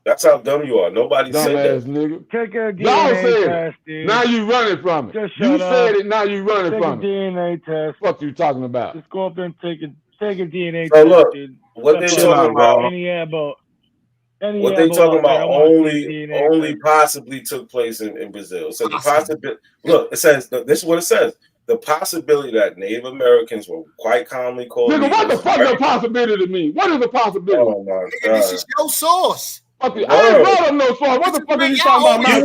That's how dumb you are. Nobody said that. Nigga. Take a Y'all DNA said test, dude. now you running from it. Just You shut said up. it. Now you running Take from a it. DNA test. What you talking about? Just go up there and take a DNA So test, look, dude. what they talking about? What they talking about only possibly took place in Brazil. So the possibility. Look, it says this is what it says. The possibility that Native Americans were quite commonly called. Nigga, what the fuck is a possibility to me? What is a possibility? Oh my God! This is your source. I ain't brought up no sauce. What the fuck are you talking about?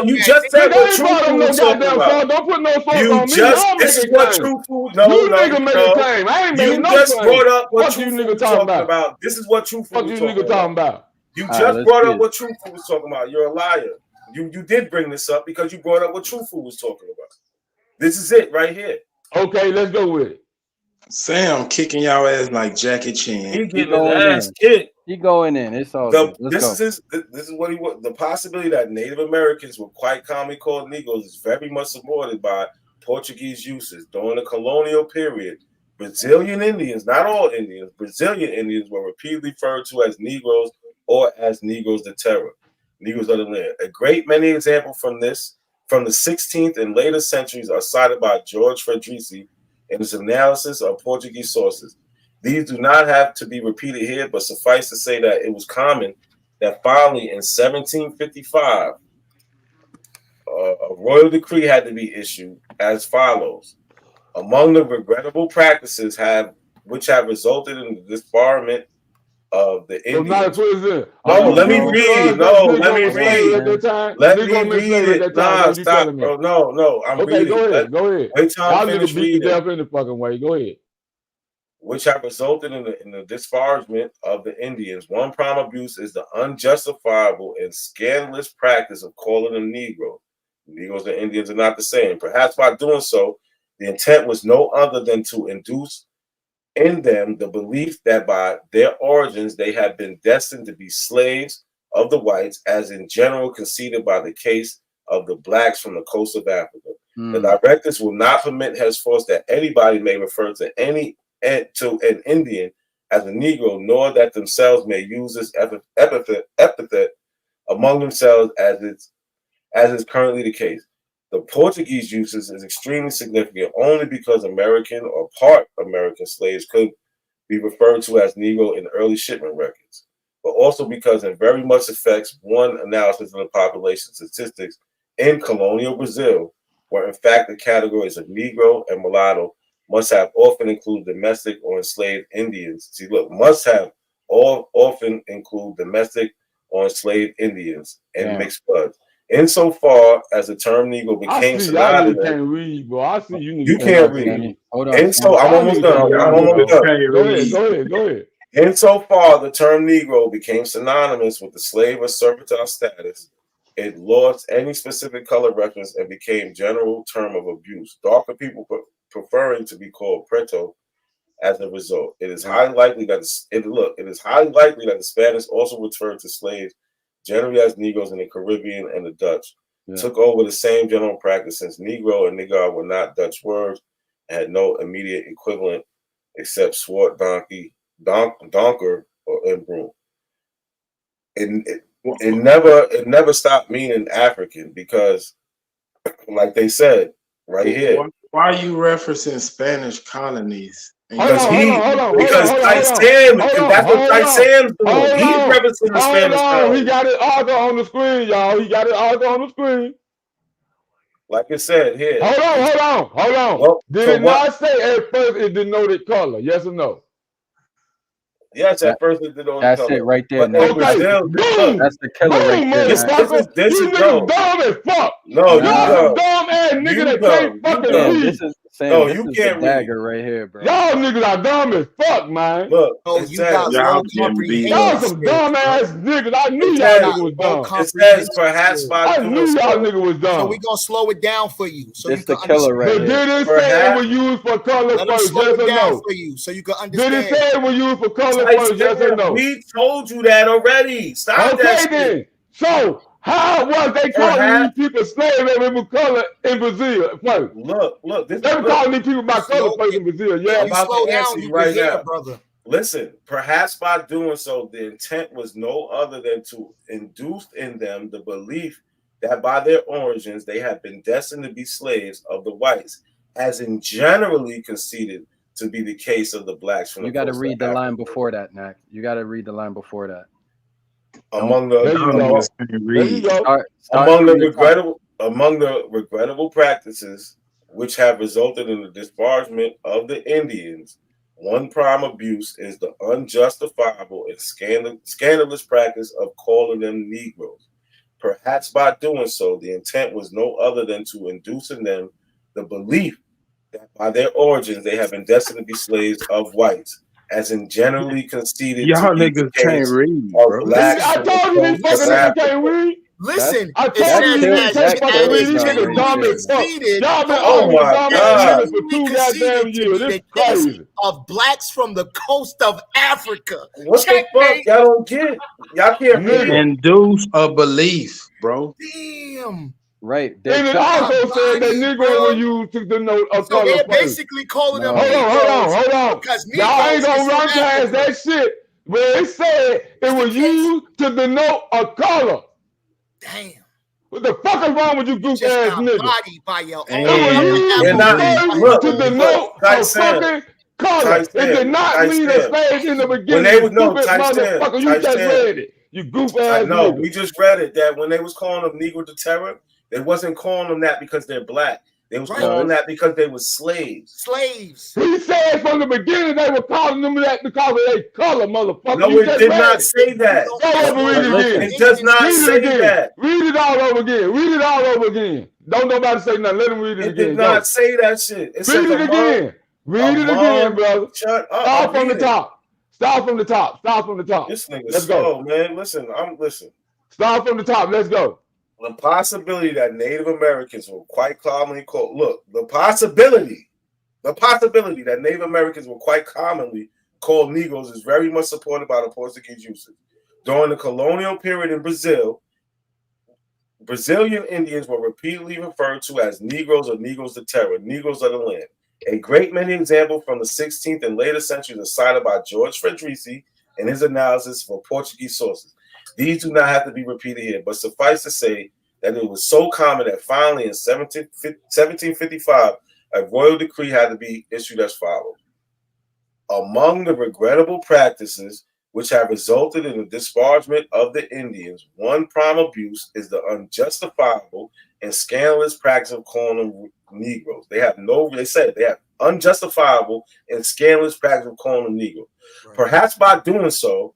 You just said what true food was talking about. Don't put no sauce on me. This is what true food. No, you nigga make a claim. I ain't making no claim. You just brought up what you true nigga food was talking about. This is what true food was talking about. You just brought up what true food was talking about. You're a liar. You did bring this up because you brought up what true food was talking about. This is it right here. Okay, let's go with it. Sam kicking y'all ass like Jackie Chan. He getting his ass kicked. He going in. It's all good. This is what he was. The possibility that Native Americans were quite commonly called Negroes is very much supported by Portuguese uses during the colonial period. Brazilian Indians, not all Indians, Brazilian Indians were repeatedly referred to as Negroes or as Negros de Terra, Negroes of the land. A great many examples from the 16th and later centuries are cited by George Frederici in his analysis of Portuguese sources. These do not have to be repeated here, but suffice to say that it was common that finally in 1755, a royal decree had to be issued as follows. Among the regrettable practices which have resulted in the disbarment of the Indians. Let me read. Let me read it. Nah, stop, bro. No. I'm reading. Go ahead. Wait till I finish reading. In the fucking way. Go ahead. Which have resulted in the disbarment of the Indians. One prime abuse is the unjustifiable and scandalous practice of calling them Negro. Negroes and Indians are not the same. Perhaps by doing so, the intent was no other than to induce in them the belief that by their origins they had been destined to be slaves of the whites, as in general conceded by the case of the blacks from the coast of Africa. The directives will not permit henceforth that anybody may refer to an Indian as a Negro, nor that themselves may use this epithet among themselves as is currently the case. The Portuguese usage is extremely significant only because American or part American slaves could be referred to as Negro in early shipment records, but also because it very much affects one analysis of the population statistics in colonial Brazil, where in fact the categories of Negro and mulatto must have often include domestic or enslaved Indians. See, look, must have often include domestic or enslaved Indians and mixed bloods. Insofar as the term Negro became synonymous, you can't read, bro. I see you. You can't read. Hold on. And so I'm almost done. Go ahead. Insofar the term Negro became synonymous with the slave or servitor status, it lost any specific color reference and became general term of abuse. Darker people preferring to be called preto as a result. It is highly likely that the Spanish also referred to slaves generally as Negroes in the Caribbean and the Dutch. Took over the same general practice since Negro and Nigger were not Dutch words and had no immediate equivalent except swart, donkey, donker, or broom. It never stopped meaning African because, like they said right here. Why are you referencing Spanish colonies? Because Tyson, that's what Tyson's doing. He's referencing the Spanish colonies. He got it all on the screen, y'all. He got it all on the screen. Like I said, here. Hold on. Well, Did it not say at first it denoted color? Yes or no? Yes, at first it denoted color. That's it right there. That's the killer right there. This is dumb as fuck. No, you're a dumb ass nigga that can't fucking read. Sam, No, this you is can't the read. dagger right here, bro. Y'all niggas are dumb as fuck, man. Look, Oh, it you says, got low comprehension Y'all some skills, dumb bro. ass niggas. I knew It y'all says, niggas was Low dumb. it comprehension says perhaps skills. by I doing knew y'all so. niggas was So dumb. we gonna slow it down for you so This you the can killer right understand. But here. did it say it Perhaps, was used for color Let him first? slow Yes it or down no? for you so you can Did it understand. say it was used for color I first? Yes or said, no? we told you that already. Stop that Okay shit. then. So how was they calling Perhaps, these people slaves that were color in Brazil first? look, this, They were look, calling these people by color Slow, first in Brazil. if Yeah. you about slow to answer down, you you can right hear, now. brother. Listen, perhaps by doing so, the intent was no other than to induce in them the belief that by their origins they had been destined to be slaves of the whites, as in generally conceded to be the case of the blacks from You the got to coast read of the line Africa. before that, Mac. You got to read the line before that. Among There the you Y'all go. niggas can't There you read. go. Start among from the the top. regrettable practices which have resulted in the disparagement of the Indians, one prime abuse is the unjustifiable and scandalous practice of calling them Negroes. Perhaps by doing so, the intent was no other than to induce in them the belief that by their origins they have been destined to be slaves of whites, as in generally conceded to Y'all be the niggas can't case read, of bro. blacks I from the told you these coast of fucking niggas Africa. can't read. Listen, I it told you these says niggas can't fucking read. These Right niggas dumb here, as fuck. conceded. Y'all been Hold arguing on. with dumb They ass niggas for genuinely 2 goddamn conceded to years. be This the crazy. case of blacks from the coast of Africa. What the fuck? Checkmate. Y'all don't get. Y'all can't read. Nigga. Induce a belief, bro. Damn. Right. And it My also said that body, Negro bro. were used to denote a So color they're first. basically calling them No. Negroes Hold on. because Y'all ain't Negroes gonna is from run past Africa. that shit where it said it was used to denote a color. Damn. What the fuck is wrong with you You goof just ass got niggas? bodied by your own It was mother used They're not. African Look, to denote a fucking color. It did not mean a slave in the When beginning. they You was no stupid motherfucker. You just read it. You goof ass No, nigga. we just read it that when they was calling them Negro de Terror, they wasn't calling them that because they're black. They was Right. calling that because they were slaves. Slaves. He said from the beginning they were calling them that because of their color, motherfucker. No, You it just did read not it. say that. Go over But it listen. again. It does not Read say it again. that. Read it all over again. Read it all over again. Don't nobody say nothing. Let him read it It again. did Go. not say that shit. It Read says it again. Read it again, brother. Shut up. Start I'm from the reading. top. Start from the top. Start from the top. This nigga Let's go. slow, man. Listen. Start from the top. Let's go. The possibility that Native Americans were quite commonly called. Look, the possibility that Native Americans were quite commonly called Negroes is very much supported by the Portuguese usage. During the colonial period in Brazil, Brazilian Indians were repeatedly referred to as Negroes or Negros de Terra, Negroes of the land. A great many examples from the 16th and later centuries are cited by George Frederici in his analysis for Portuguese sources. These do not have to be repeated here, but suffice to say that it was so common that finally in 1755, a royal decree had to be issued as follows. Among the regrettable practices which have resulted in the disparagement of the Indians, one prime abuse is the unjustifiable and scandalous practice of calling them Negroes. They have unjustifiable and scandalous practice of calling them Negroes. Right. Perhaps by doing so,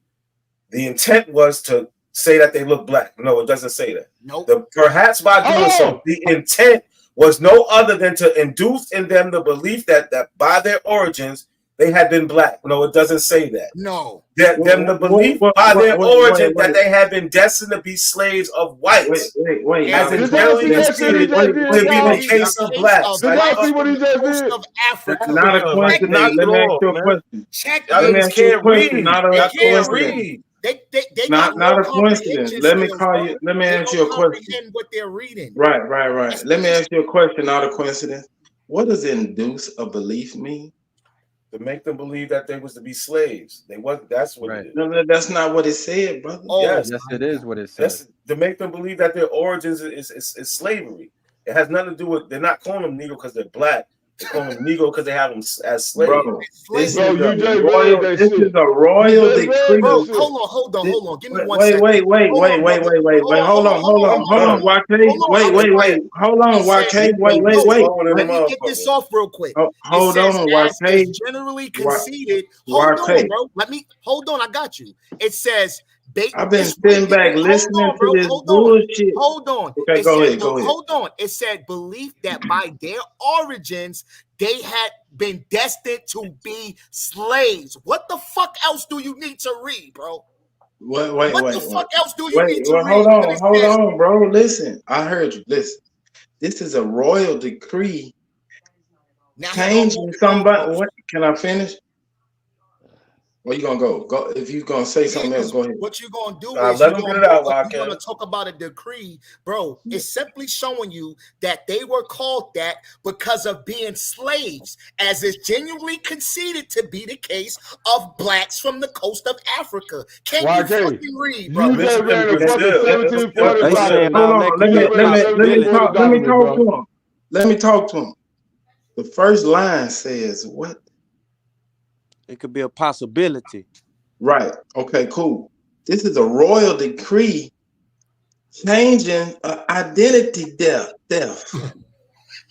the intent was to say that they look black. No, it doesn't say that. Nope. Perhaps by doing so, the intent was no other than to induce in them the belief that by their origins, they had been black. No, it doesn't say that. No. The belief by their origin that they had been destined to be slaves of whites. Wait. As in generally conceded to be the case of blacks. Did y'all see what he just did? Of Africa. Not a coincidence. Let me ask you a question. Let me ask you a question. Not a coincidence. They not a coincidence. Let me ask you a question. What they're reading. Right. Let me ask you a question. Not a coincidence. What does induce a belief mean? To make them believe that they was to be slaves. They wasn't. That's what it is. No, that's not what it said, brother. Oh, yes, it is what it says. To make them believe that their origins is slavery. It has nothing to do with. They're not calling them Negro because they're black. They call them Negro because they have them as slaves. Bro, this is a royal decree. Bro, hold on. Give me 1 second. Wait. Hold on, YK. Wait. Hold on, YK. Wait. Let me get this off real quick. Hold on, YK. Generally conceded. Hold on, bro. Hold on. I got you. It says, I've been sitting back listening to this bullshit. Hold on. Okay, go ahead. Hold on. It said belief that by their origins they had been destined to be slaves. What the fuck else do you need to read, bro? What the fuck else do you need to read? Hold on, bro. Listen, I heard you. Listen, this is a royal decree changing somebody. What? Can I finish? Where you gonna go? Go if you gonna say something else. Go ahead. What you gonna do is you're gonna talk about a decree, bro. It's simply showing you that they were called that because of being slaves, as is genuinely conceded to be the case of blacks from the coast of Africa. Can you fucking read, bro? Hold on, let me talk to him. The first line says what? It could be a possibility. Right. Okay, cool. This is a royal decree changing identity theft.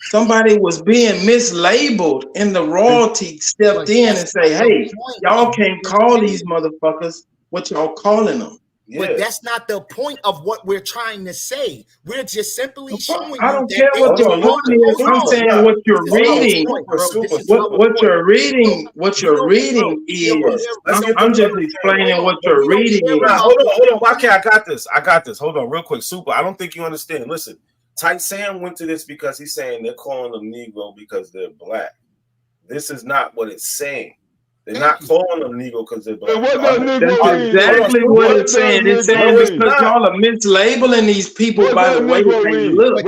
Somebody was being mislabeled and the royalty stepped in and say, hey, y'all can't call these motherfuckers what y'all calling them. But that's not the point of what we're trying to say. We're just simply showing you. I don't care what your point is. I'm saying what you're reading. What you're reading. What you're reading is. I'm just explaining what you're reading. Hold on. Okay, I got this. Hold on, real quick. Super. I don't think you understand. Listen, Tight Sam went to this because he's saying they're calling them Negro because they're black. This is not what it's saying. They're not calling them Negro because they're black. That's exactly what it's saying. It's saying because y'all are mislabeling these people by the way they look.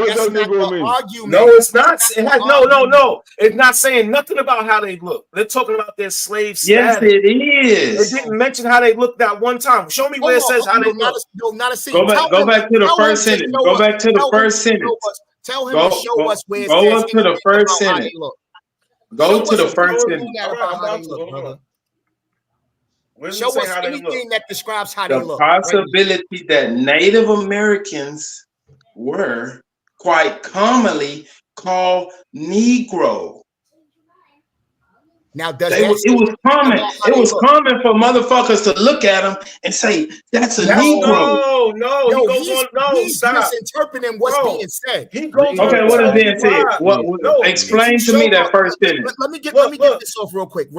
No, it's not. It has no. It's not saying nothing about how they look. They're talking about their slave status. Yes, it is. It didn't mention how they looked that one time. Show me where it says how they look. Go back to the first sentence. Go back to the first sentence. Tell him to show us where it says. Go to the first sentence. Go to the first sentence. Show us anything that describes how they look. The possibility that Native Americans were quite commonly called Negro. Now, it was common. It was common for motherfuckers to look at them and say, "That's a Negro." No, he's misinterpreting what's being said. Okay, what is being said? Explain to me that first sentence. Let me get this off real quick.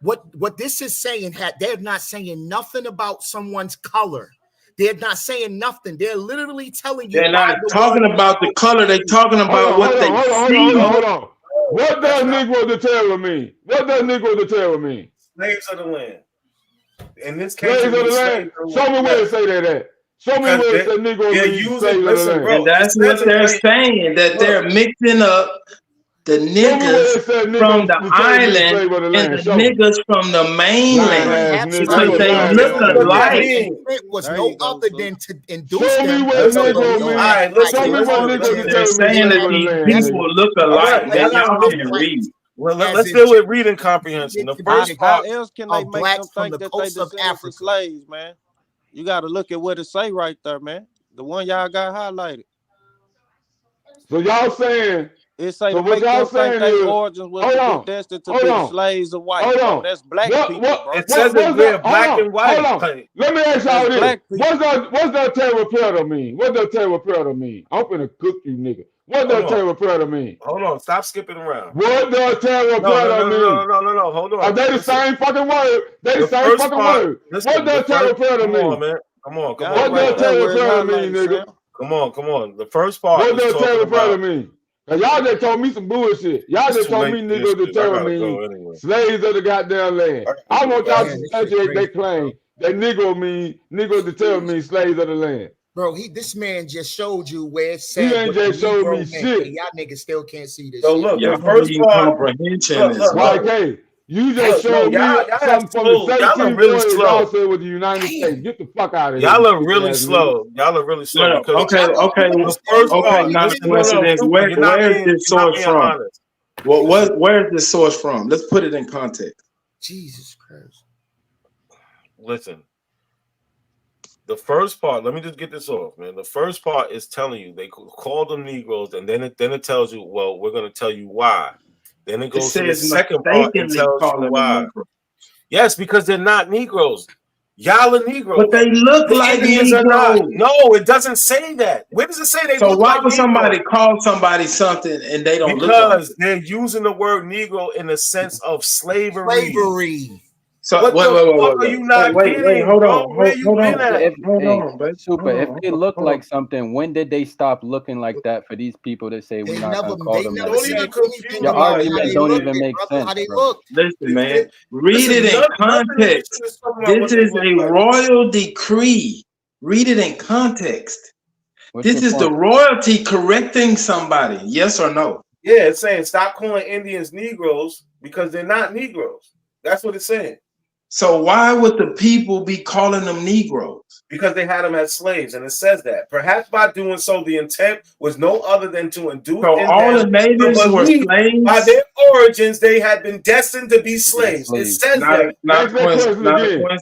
What this is saying, they're not saying nothing about someone's color. They're not saying nothing. They're literally telling you. They're not talking about the color. They're talking about what they see. Hold on. What does Negro determine mean? What does Negro determine mean? Slaves of the land. In this case, slaves of the land. Show me where it say that at. Show me where it says Negro means slaves of the land. And that's what they're saying, that they're mixing up the niggas from the island and the niggas from the mainland because they look alike. It was no other than to induce them. They're saying that these people look alike. That y'all can read. Well, let's deal with reading comprehension. The first part, how else can they make them think that they descendants of slaves, man? You got to look at what it say right there, man. The one y'all got highlighted. So y'all saying it say to make them think their origins was destined to be slaves of white. That's black people, bro. It says that we're black and white. Let me ask y'all this. What's that terra preta mean? What does terra preta mean? I'm finna cook you, nigga. What does terra preta mean? Hold on, stop skipping around. What does terra preta mean? No, hold on. Are they the same fucking word? They the same fucking word. What does terra preta mean? Come on, man. Come on. What does terra preta mean, nigga? Come on. The first part. What does terra preta mean? Now, y'all just told me some bullshit. Y'all just told me niggas to tell me slaves of the goddamn land. I want y'all to substantiate their claim that Negro to tell me slaves of the land. Bro, this man just showed you where it said. He ain't just showed me shit. Y'all niggas still can't see this. So look, the first part comprehension is like, hey, you just showed me something from the 1740s. Y'all said with the United States. Get the fuck out of here. Y'all are really slow. Okay. Not coincidence. Where is this source from? Where is this source from? Let's put it in context. Jesus Christ. Listen. The first part, let me just get this off, man. The first part is telling you they called them Negroes, and then it tells you, well, we're going to tell you why. Then it goes to the second part and tells you why. Yes, because they're not Negroes. Y'all are Negroes. But they look like Indians Negroes. are not. No, it doesn't say that. Where does it say they so look why like would somebody Negroes? call somebody something and they don't look like Because they're using the word Negro in the sense of slavery. So wait, are you not getting? Hold bro? on, Where you hold been on. at? Hold on, baby. Super, Hold if on, they look like something, when did they stop looking like that for these people to say we're not gonna call them that? Your argument don't even make sense, bro. Listen, man, read it in context. This is a royal decree. Read it in context. This is the royalty correcting somebody. Yes or no? Yeah, it's saying stop calling Indians Negroes because they're not Negroes. That's what it's saying. So why would the people be calling them Negroes? Because they had them as slaves, and it says that. Perhaps by doing so, the intent was no other than to induce So in all them the natives the were belief slaves? by their origins they had been destined to be slaves. It says that.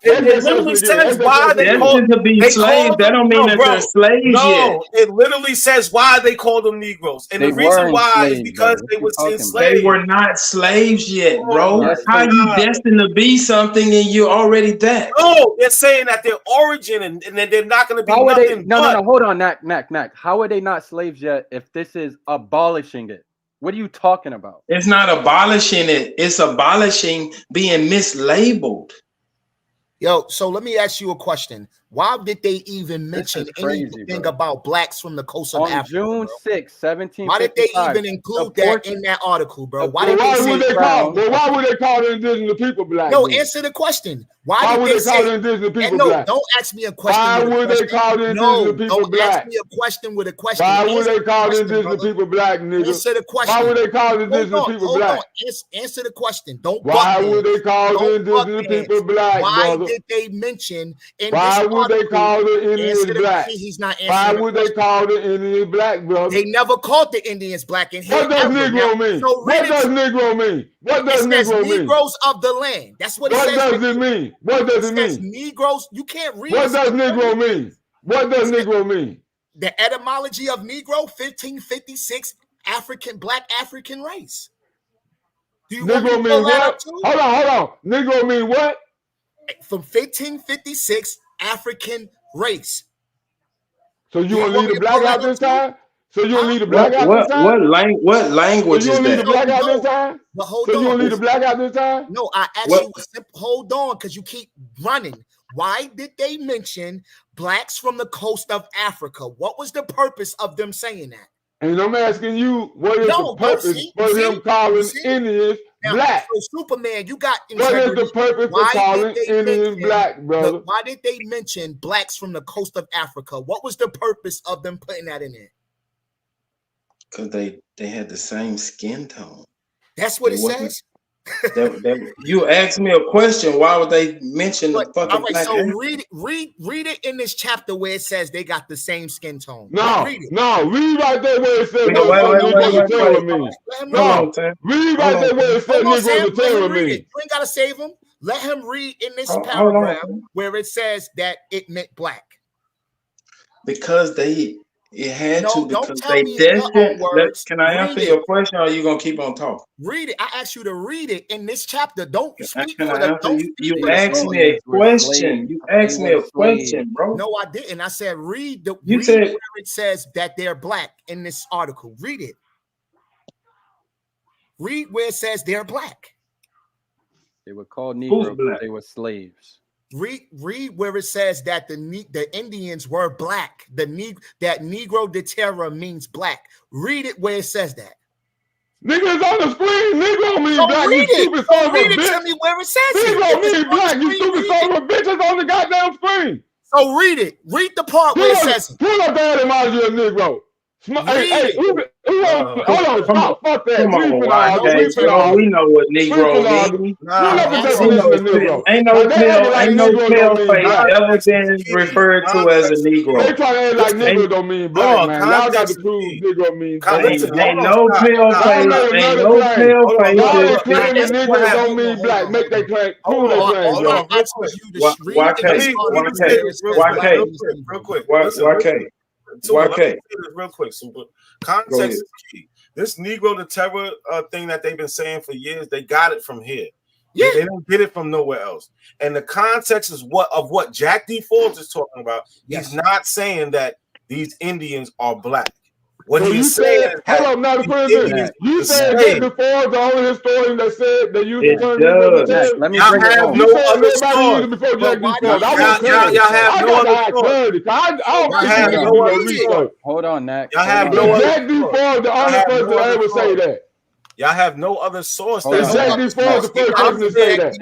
It literally says why they called them to be slaves. That don't mean that they're slaves yet. No, it literally says why they called them Negroes, and the reason why is because they were enslaved. They were not slaves yet, bro. Yes, How they you are. destined to be something and you're already that? No, they're saying that their origin and that they're not going to be How are they? nothing. No. Hold on, Knack. How are they not slaves yet if this is abolishing it? What are you talking about? It's not abolishing it. It's abolishing being mislabeled. Yo, so let me ask you a question. Why did they even mention anything about blacks from the coast of On Africa? June 6, 1755. Why did they even include that in that article, bro? Why did why they would say they call? But why would they call the indigenous people black? No, then? answer the question. Why Why would did they they call say? the indigenous people No, black? don't ask me a question. Why with a would they question. call the indigenous people Don't black? ask me a question with a question. Why would Answer they the call the question, indigenous brother. people black, nigga? Answer the question. Why would they call the indigenous Hold on, people hold black? on. Answer the question. Don't Why butt would dance. they call the Don't butt indigenous dance. people black, Why brother? did they mention in Why this would they article? call the Indians Answer the black? question. He's not Why answering the would they question. call the Indians black, brother? They never called the Indians black in here. What does ever. Negro Now, mean? so What does Negro mean? What does it says Negro mean? Negroes of the land. That's what it What says. does it mean? What does it says mean? Negroes. You can't read. What does Negro mean? What does Negro mean? The etymology of Negro, 1556, black African race. Do you want me Negro to mean pull that up what? too? Hold on. Negro mean what? From 1556, African race. So you gonna leave the black out this time? So you gonna leave the black What out this time? what language So you is gonna leave the that? black out this time? But hold So on. you gonna leave the black out this time? No, I actually hold on because you keep running. Why did they mention blacks from the coast of Africa? What was the purpose of them saying that? And I'm asking you, what is the purpose for them calling Indians black? So Superman, you got What is the purpose for calling Indians black, brother? Why did they mention blacks from the coast of Africa? What was the purpose of them putting that in there? Because they had the same skin tone. That's what it says. You asked me a question. Why would they mention the fucking all right, black? so read it in this chapter where it says they got the same skin tone. No, read it. no, read right there where it says Wait, read right there where it says Negro the terror mean. You ain't gotta save him. Let him read in this paragraph where it says that it meant black. Because it had to, don't because tell they me your own destined. words. Can I answer your question, or are you gonna keep on talking? Read it. I asked you to read it in this chapter. Don't speak Can for I the. answer Don't you? speak You for the asked story. me a question. You asked me a question, bro. No, I didn't. I said read the. You read said where it says that they're black in this article. Read it. Read where it says they're black. They were called Negroes. They were slaves. Read where it says that the Indians were black. That Negro de Terra means black. Read it where it says that. Nigga, it's on the screen. Negro mean So black. read You it. stupid son of a Read it bitch. to me where it says it. Negro If it's mean on the black. You screen, stupid read son of a bitch. It's on the goddamn screen. So read it. Read the part where it says it. Pull up the etymology of Negro. Hey, hold on, stop. Fuck that. Come on, we know what Negro means. Ain't no pale face ever been referred to as a Negro. They try to act like Negro don't mean black, man. Y'all got to prove Negro means black. Ain't no pale face. Ain't no pale face. Y'all claim that Negro don't mean black. Make that claim. Prove that claim, bro. YK. Real quick, Super. Context is key. This Negro the Terror thing that they've been saying for years, they got it from here. Yeah, they didn't get it from nowhere else. And the context is what Jack D. Forbes is talking about. He's not saying that these Indians are black. What so he's saying is hold on, now the question you said Jack D. Forbes, the only historian that said that you let me bring it home. No other source. Before Jack D. Forbes. Y'all have no other source. Hold on, Nack. Y'all have no other Jack D. Forbes, the only person to ever say that. Y'all have no other source. Is Jack D. Forbes the first person to say that?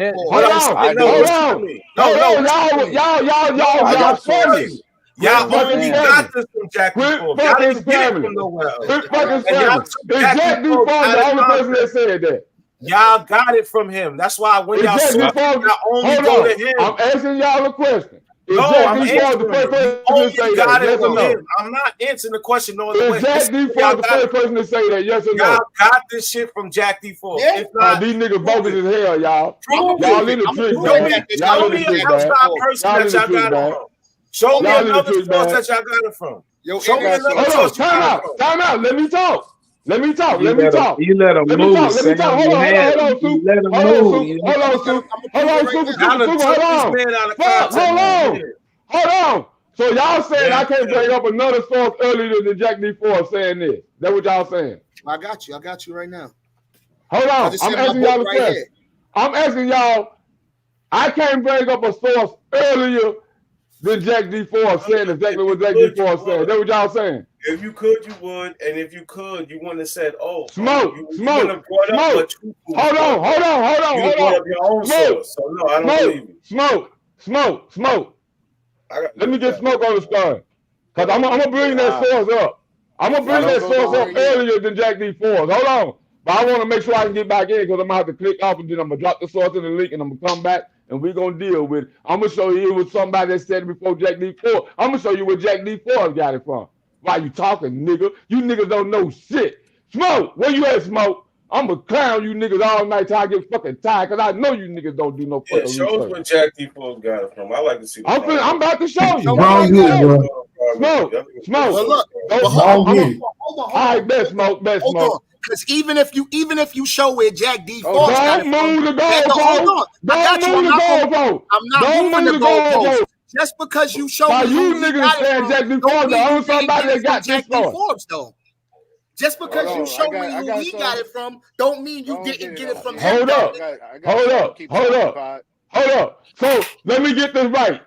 Y'all funny. Y'all only got this from Jack D. Forbes. Y'all didn't get it from nowhere else. Is Jack D. Forbes the only person that said that? Y'all got it from him. That's why when y'all only go to him. I'm asking y'all a question. No, I'm answering the only got it from him. I'm not answering the question no other way. Is Jack D. Forbes the first person to say that? Yes or no? Y'all got this shit from Jack D. Forbes. Yeah. These niggas bogus as hell, y'all. Y'all in the trick, man. Y'all in the outside person that y'all got it from. Show me another source that y'all got it from. Show me another source. Time out. Let me talk. Let me talk. You let them move. Let me talk. Hold on, Soup. Hold on. So y'all saying I can't bring up another source earlier than Jack D. Forbes saying this. That's what y'all saying. I got you right now. Hold on. I'm asking y'all a question. I'm asking y'all, I can't bring up a source earlier than Jack D. Forbes saying exactly what Jack D. Forbes said. That's what y'all saying. If you could, you would, and if you could, you wouldn't have said, "Oh, smoke." Hold on. You brought up your own source. So no, I don't believe you. Smoke. Let me get Smoke on the stand, cause I'm gonna bring that source up. I'm gonna bring that source up earlier than Jack D. Forbes. Hold on, but I want to make sure I can get back in, cause I'm gonna have to click off, and then I'm gonna drop the source in the link, and I'm gonna come back. And we're going to deal with it. I'm going to show you it was somebody that said it before Jack D. Forbes. I'm going to show you where Jack D. Forbes got it from. Why you talking, nigga? You niggas don't know shit. Smoke, where you at, Smoke? I'm going to clown you niggas all night till I get fucking tired, because I know you niggas don't do no fucking research. Show us where Jack D. Forbes got it from. I like to see the I'm about to show you. Smoke. All right, best Smoke. Because even if you show where Jack D. Forbes got it from, don't move the goalpost. Hold on. I'm not moving the goalpost. Just because you show me you niggas saying Jack D. Forbes, the only somebody that got Jack D. Forbes though. Just because you show me who he got it from, don't mean you didn't get it from him. Hold up. So let me get this right.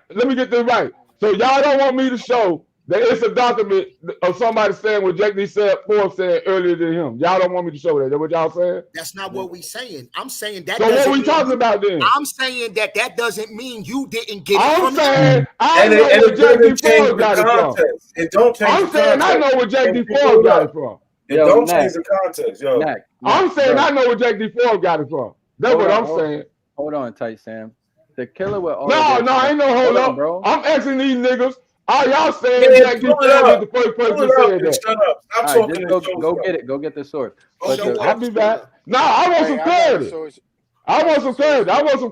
So y'all don't want me to show that it's a document of somebody saying what Jack D. Forbes said earlier than him. Y'all don't want me to show that. That's what y'all saying? That's not what we saying. I'm saying that. So what we talking about then? I'm saying that doesn't mean you didn't get it I'm from saying him. I know where Jack D. Forbes got it from. It don't change. I'm saying I know where Jack D. Forbes got it from. It don't change the context, yo. I'm saying I know where Jack D. Forbes got it from. That's what I'm saying. Hold on, tight Sam. The killer with all ain't no hold up, bro. I'm asking these niggas. All y'all saying Jack D. Forbes is the first person to say that. Shut up. Stop talking. Go get it. Go get the source. I'll be back. No, I want some clarity. I want some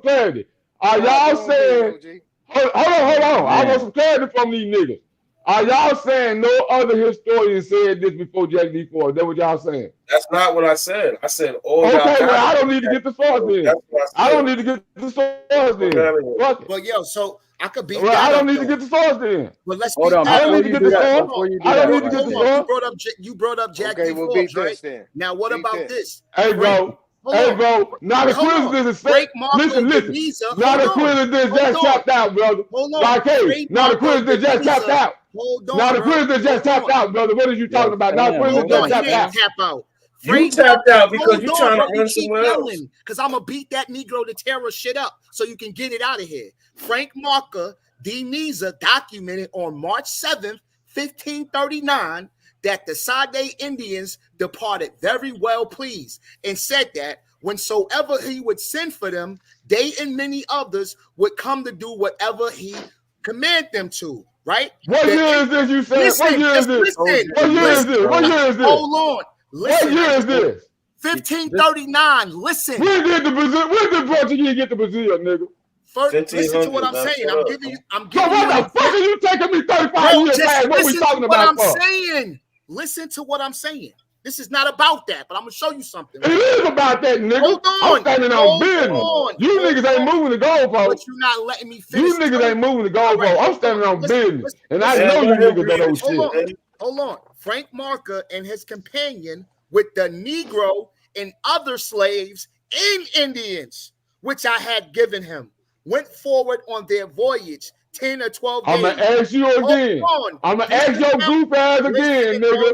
clarity. Are y'all saying? Hold on. I want some clarity from these niggas. Are y'all saying no other historian said this before Jack D. Forbes? That's what y'all saying? That's not what I said. I said all. Okay, well, I don't need to get the source then. I don't need to get the source then. But yo, so I could be. Well, I don't need to get the source then. Well, let's hold on. I don't need to get the source. I don't need to get the source. You brought up Jack D. Forbes, right? Now, what about this? Hey, bro. Now the quiz is fake. Listen. Now the quiz is just tapped out, brother. Like, hey, now the quiz is just tapped out. Now the quiz is just tapped out, brother. What are you talking about? Now the quiz is just tapped out. You tapped out because you're trying to run somewhere else. Because I'm going to beat that Negro to terror shit up so you can get it out of here. Frank Marker, D. Niza, documented on March 7th, 1539, that the Sade Indians departed very well pleased, and said that whensoever he would send for them, they and many others would come to do whatever he command them to. Right? What year is this? You said. What year is this? What year is this? What year is this? Hold on. What year is this? 1539. Listen. When did the Portuguese get to Brazil, nigga? First, listen to what I'm saying. I'm giving you. So what the fuck are you taking me 35 years back? What we talking about? What I'm saying. Listen to what I'm saying. This is not about that, but I'm gonna show you something. It is about that, nigga. Hold on. I'm standing on business. You niggas ain't moving the goalpost. But you're not letting me finish. You niggas ain't moving the goalpost. Right. I'm standing on business. And I know you niggas that old shit. Hold on. Frank Marker and his companion with the Negro and other slaves and Indians, which I had given him, went forward on their voyage 10 or 12 days. I'm going to ask you again. I'm going to ask your group ass again, nigga.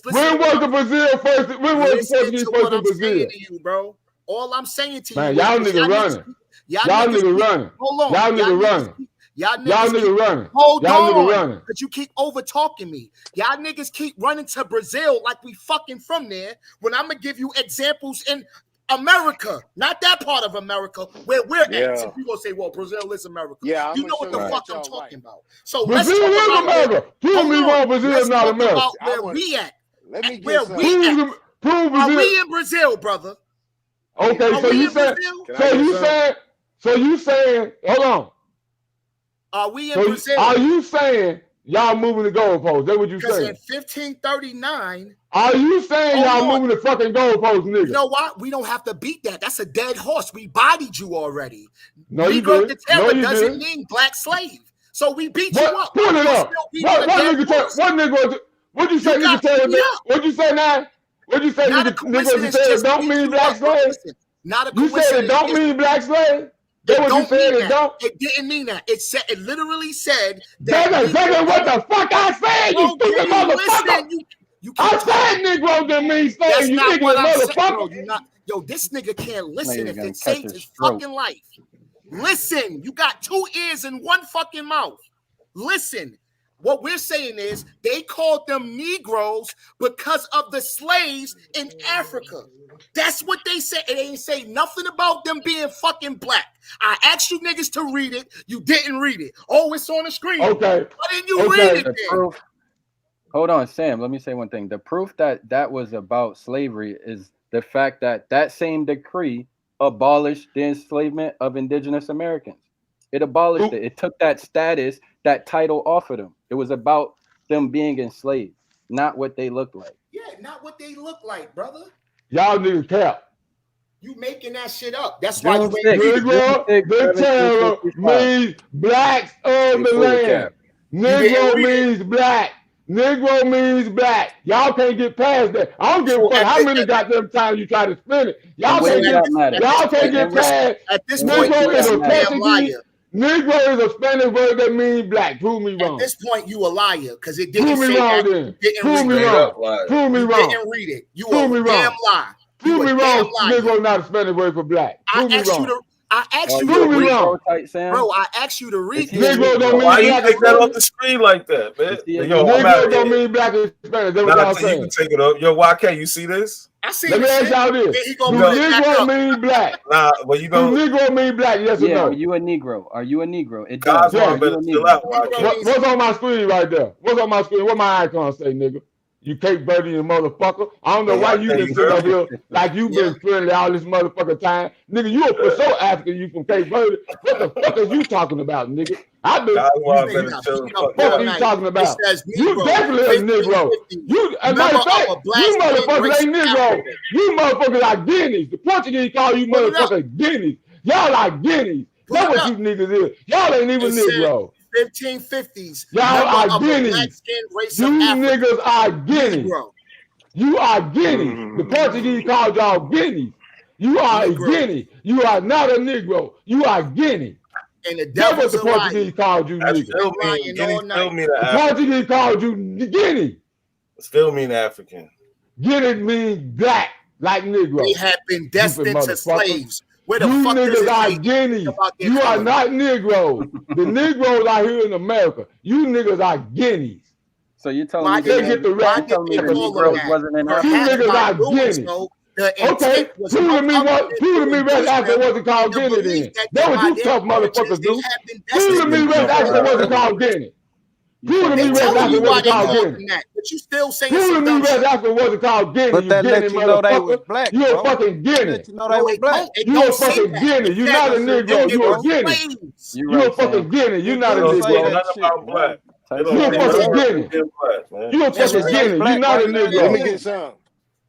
When was the Brazil first? When was the Portuguese first in Brazil? You, bro. All I'm saying to you, man, y'all niggas running. Y'all niggas running. Hold on. Y'all niggas running. Y'all niggas running. Hold on. But you keep over talking me. Y'all niggas keep running to Brazil like we fucking from there. When I'm gonna give you examples in America, not that part of America where we're at. So you gonna say, well, Brazil is America. Yeah, you know what the fuck I'm talking about. So Brazil is America. Prove me wrong. Brazil is not America. Where we at? Let me where get we at? Prove Brazil. Are we in Brazil, brother? Okay, so you saying, hold on. Are we in Brazil? Are you saying y'all moving the goalposts? That's what you saying? Because in 1539. Are you saying y'all moving the fucking goalposts, nigga? You know what? We don't have to beat that. That's a dead horse. We bodied you already. No, you didn't. No, you doesn't mean black slave. So we beat you up. Pull it up. What nigga? What you say? Nigga tell that? What you say now? What you say? Nigga said it don't mean black slave. Not a coincidence. You said it don't mean black slave. That's what you said. It don't. It didn't mean that. It said. It literally said that. That's exactly what the fuck I said. You stupid motherfucker. I said Negro didn't mean slave. You nigga motherfucker. Yo, this nigga can't listen if it saves his fucking life. Listen, you got 2 ears and 1 fucking mouth. Listen. What we're saying is they called them Negroes because of the slaves in Africa. That's what they said. It ain't say nothing about them being fucking black. I asked you niggas to read it. You didn't read it. Oh, it's on the screen. Okay. Why didn't you read it then? Hold on, Sam. Let me say one thing. The proof that was about slavery is the fact that that same decree abolished the enslavement of indigenous Americans. It abolished it. It took that status, that title off of them. It was about them being enslaved, not what they look like. Yeah, not what they look like, brother. Y'all niggas cap. You making that shit up. That's why you Negro, the terror means blacks of the land. Negro means black. Negro means black. Y'all can't get past that. I don't give a fuck how many goddamn times you try to spin it. Y'all can't get past. At this point, Negro is a Portuguese. Negro is a Spanish word that means black. Prove me wrong. At this point, you a liar because it didn't say that. Prove me wrong. Prove me wrong. You didn't read it. You a damn lie. Prove me wrong. Negro not a Spanish word for black. Prove me wrong. I asked you to read, bro. I asked you to read. Negro don't mean why you take that off the screen like that, man? Negro don't mean black in Spanish. That's what I'm saying. You can take it up. Yo, YK, you see this? I see. Let me ask y'all this: do Negro mean black? Nah, well you don't. Do Negro mean black? Yes or no? Are you a Negro? Are you a Negro? It does. What's on my screen right there? What's on my screen? What my icon say, nigga? You Cape Verdean motherfucker. I don't know why you been sitting up here like you been friendly all this motherfucking time. Nigga, you for so African, you from Cape Verde. What the fuck is you talking about, nigga? I've been what are you talking about? You definitely a Negro. You as a matter of fact, you motherfuckers ain't Negro. You motherfuckers are Guineas. The Portuguese call you motherfuckers Guineas. Y'all are Guineas. That's what you niggas is. Y'all ain't even Negro. 1550s. Y'all are Guineas. You niggas are Guineas. You are Guineas. The Portuguese called y'all Guineas. You are a Guinea. You are not a Negro. You are Guinea. And the that's what the Portuguese called you, nigga. The Portuguese called you Guinea. Still mean African. Guinea means black, like Negro. They have been destined to slaves. Where the you fuck niggas are Guineas. You are not Negroes. The Negroes are here in America. You niggas are Guineas. So you telling me they get the right? Negroes wasn't in Africa? You niggas are Guineas. Okay, prove to me West Africa wasn't called Guinea then. That was you tough motherfuckers do. Prove to me West Africa wasn't called Guinea. Prove to me West Africa wasn't called Guinea. But you still saying prove to me West Africa wasn't called Guinea. But that let you know they was black. You a fucking Guinea. You know they was black. You a fucking Guinea. You not a Negro. You a Guinea. You a fucking Guinea. You not a Negro. You a fucking Guinea. You a fucking Guinea. You not a Negro. Let me get some.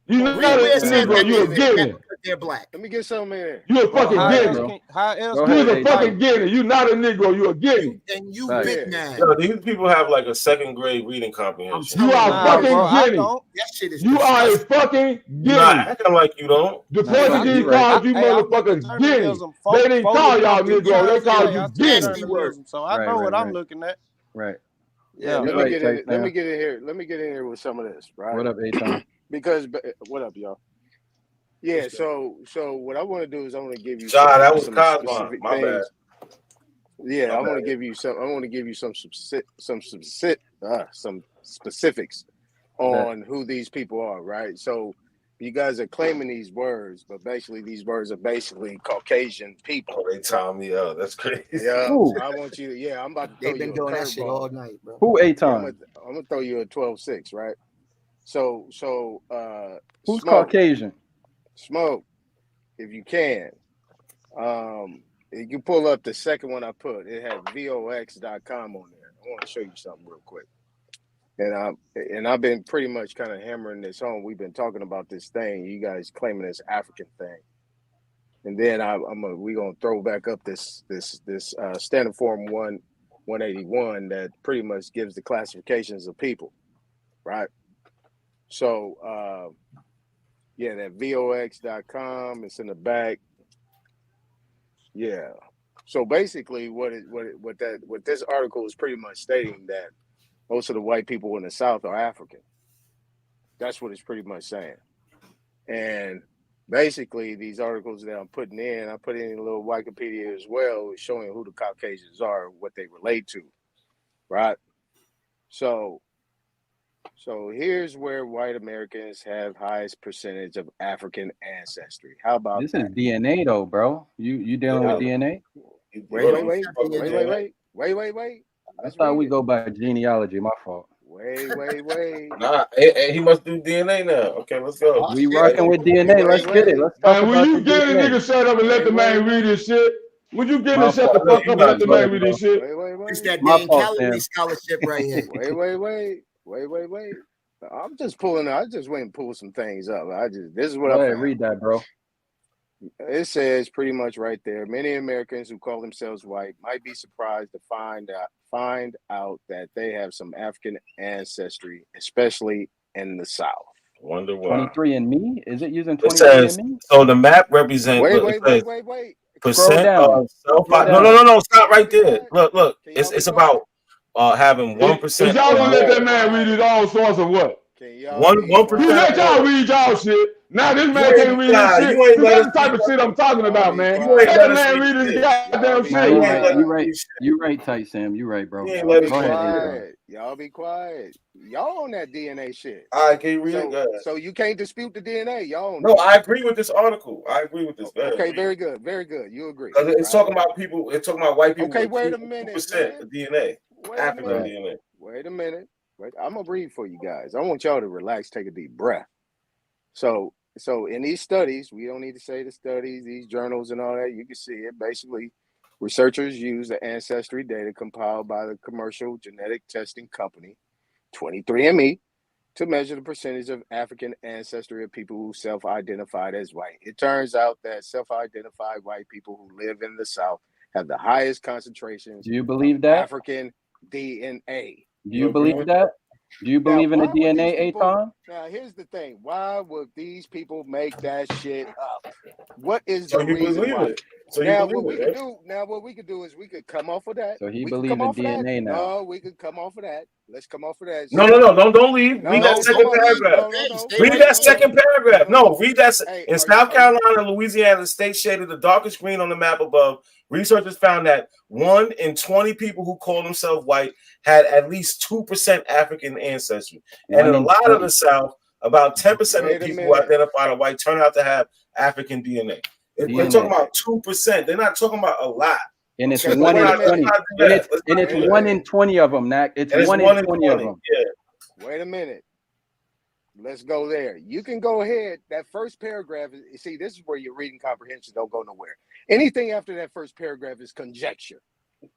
You not Read a where it says Negro, that you a they Guinea. because they're black. Let me get something in there. You a fucking how else Guinea. can, how else Go can You ahead, a you fucking fight? Guinea. You not a Negro, you a Guinea. And you Right. big Yeah. man. Yo, these people have like a second grade reading I'm comprehension. You telling are you, a Nah, fucking bro, I Guinea. don't. that shit is You are a disgusting. fucking You're not Guinea. acting like you don't. The Nah, Hey, you Portuguese right. called you I look at motherfuckers Guinea. determinism They didn't for call the y'all Portuguese. Negro. They Guinea called is you a I Guinea. nasty word. determinism, so I Right, know what right, I'm right. looking at. Right. Yeah, Yeah. You let me right, get Chase, in. Let me man. get in here. Let me get in here with some of this, right? What up, Aton? Because what up, y'all? Yeah. So what I want to do is I want to give you John, that was some Cosmo. specific My bad. things. Yeah, My I want to bad. give you some. I want to give you some specifics Bet. on who these people are, right? So you guys are claiming these words, but basically these words are basically Caucasian people. Oh, they tie me up. That's crazy. Yeah, Who? I want you. Yeah, I'm about to throw They've been you a doing that shit all curveball. night, bro. Who Yeah, Aton? I'm gonna throw you a 12-6, right? So Who's Smoke, Caucasian? if you can, you can pull up the second one I put. It had vox.com on there. I want to show you something real quick. And I've been pretty much kind of hammering this home. We've been talking about this thing, you guys claiming this African thing. And then we're gonna throw back up this Standard Form 181 that pretty much gives the classifications of people, right? So yeah, that vox.com, it's in the back. Yeah. So basically what this article is pretty much stating that most of the white people in the South are African. That's what it's pretty much saying. And basically these articles that I'm putting in, I put in a little Wikipedia as well, showing who the Caucasians are, what they relate to, right? So here's where white Americans have highest percentage of African ancestry. How about This that? is DNA though, bro. You dealing with DNA? Wait. I Let's thought read we it. go by genealogy. My fault. Wait. Nah, he must do DNA now. Okay, let's go. Oh We shit. rocking with DNA. Let's get it. Let's talk Man, will about you the get a DNA. nigga shut up and let the man read his shit? Would you get My him shut fault. the fuck You up and let got the it, man bro. read his shit? It's that My Dane fault, Calloway Sam. scholarship right here. Wait. I'm just pulling. I just went and pulled some things up. This is what Go I ahead, found. read that, bro. It says pretty much right there. Many Americans who call themselves white might be surprised to find out that they have some African ancestry, especially in the South. Wonder why. 23andMe? Is it using It says 23andMe? so. The map represents. Wait. Scroll Percent down. of self. Scroll No, down. stop right there. Look. Can y'all be It's quiet? about having 1% Is y'all or gonna let that more. man read his own source or what? Can y'all be 1% You let or y'all more. read y'all shit. Now this You man can't ain't read his shit. you ain't See, let that's us the type read of shit I'm talking Y'all about, be man. You ain't quiet. Let let the us man read read his shit. goddamn Y'all be Nah, shit. you You ain't right. let You us right. read shit. You right, tight Sam. You right, bro. You ain't Y'all let be us Go read ahead, shit. Aton. quiet. Y'all be quiet. Y'all on that DNA shit. All right, can you read it? Go ahead. So you can't dispute the DNA. Y'all on No, that. I agree with this article. I agree with this. Go ahead, Okay, read very it. good. Very good. You agree. Because it's Right? talking about people. It's talking about white people Okay, with wait a minute, 2% of DNA, Wait a African minute. DNA. Wait a minute. Wait, I'm gonna read for you guys. I want y'all to relax, take a deep breath. So in these studies, we don't need to say the studies, these journals and all that. You can see it. Basically, researchers use the ancestry data compiled by the commercial genetic testing company 23andMe to measure the percentage of African ancestry of people who self-identified as white. It turns out that self-identified white people who live in the South have the highest concentrations Do you of believe that? African DNA. Do you believe that? Do you Now, believe in the why would these DNA, people? Aton? Now, here's the thing. Why would these people make that shit up? What is So the you reason believe why? it? So you Now, believe what we it, could right? do? Now, what we could do is we could come off of that. So he We could believe come in off of that. DNA now. No, we could come off of that. Let's come off of that. No, So, don't leave. Read that no, second come on. paragraph. No. Read that second paragraph. No, read that. Hey, In South Carolina and Louisiana, the state shaded the darkest green on the map above. Researchers found that 1 in 20 people who call themselves white had at least 2% African ancestry. And in a lot of the South, about 10% of the people who identify as white turn out to have African DNA. They're talking about 2%. They're not talking about a lot. And it's Okay, 1 in let's 20. not do that. And it's 1 in 20 of them, Mac. It's 1 in 20 of them. Yeah. Wait a minute. Let's go there. You can go ahead. That first paragraph, see, this is where your reading comprehension don't go nowhere. Anything after that first paragraph is conjecture.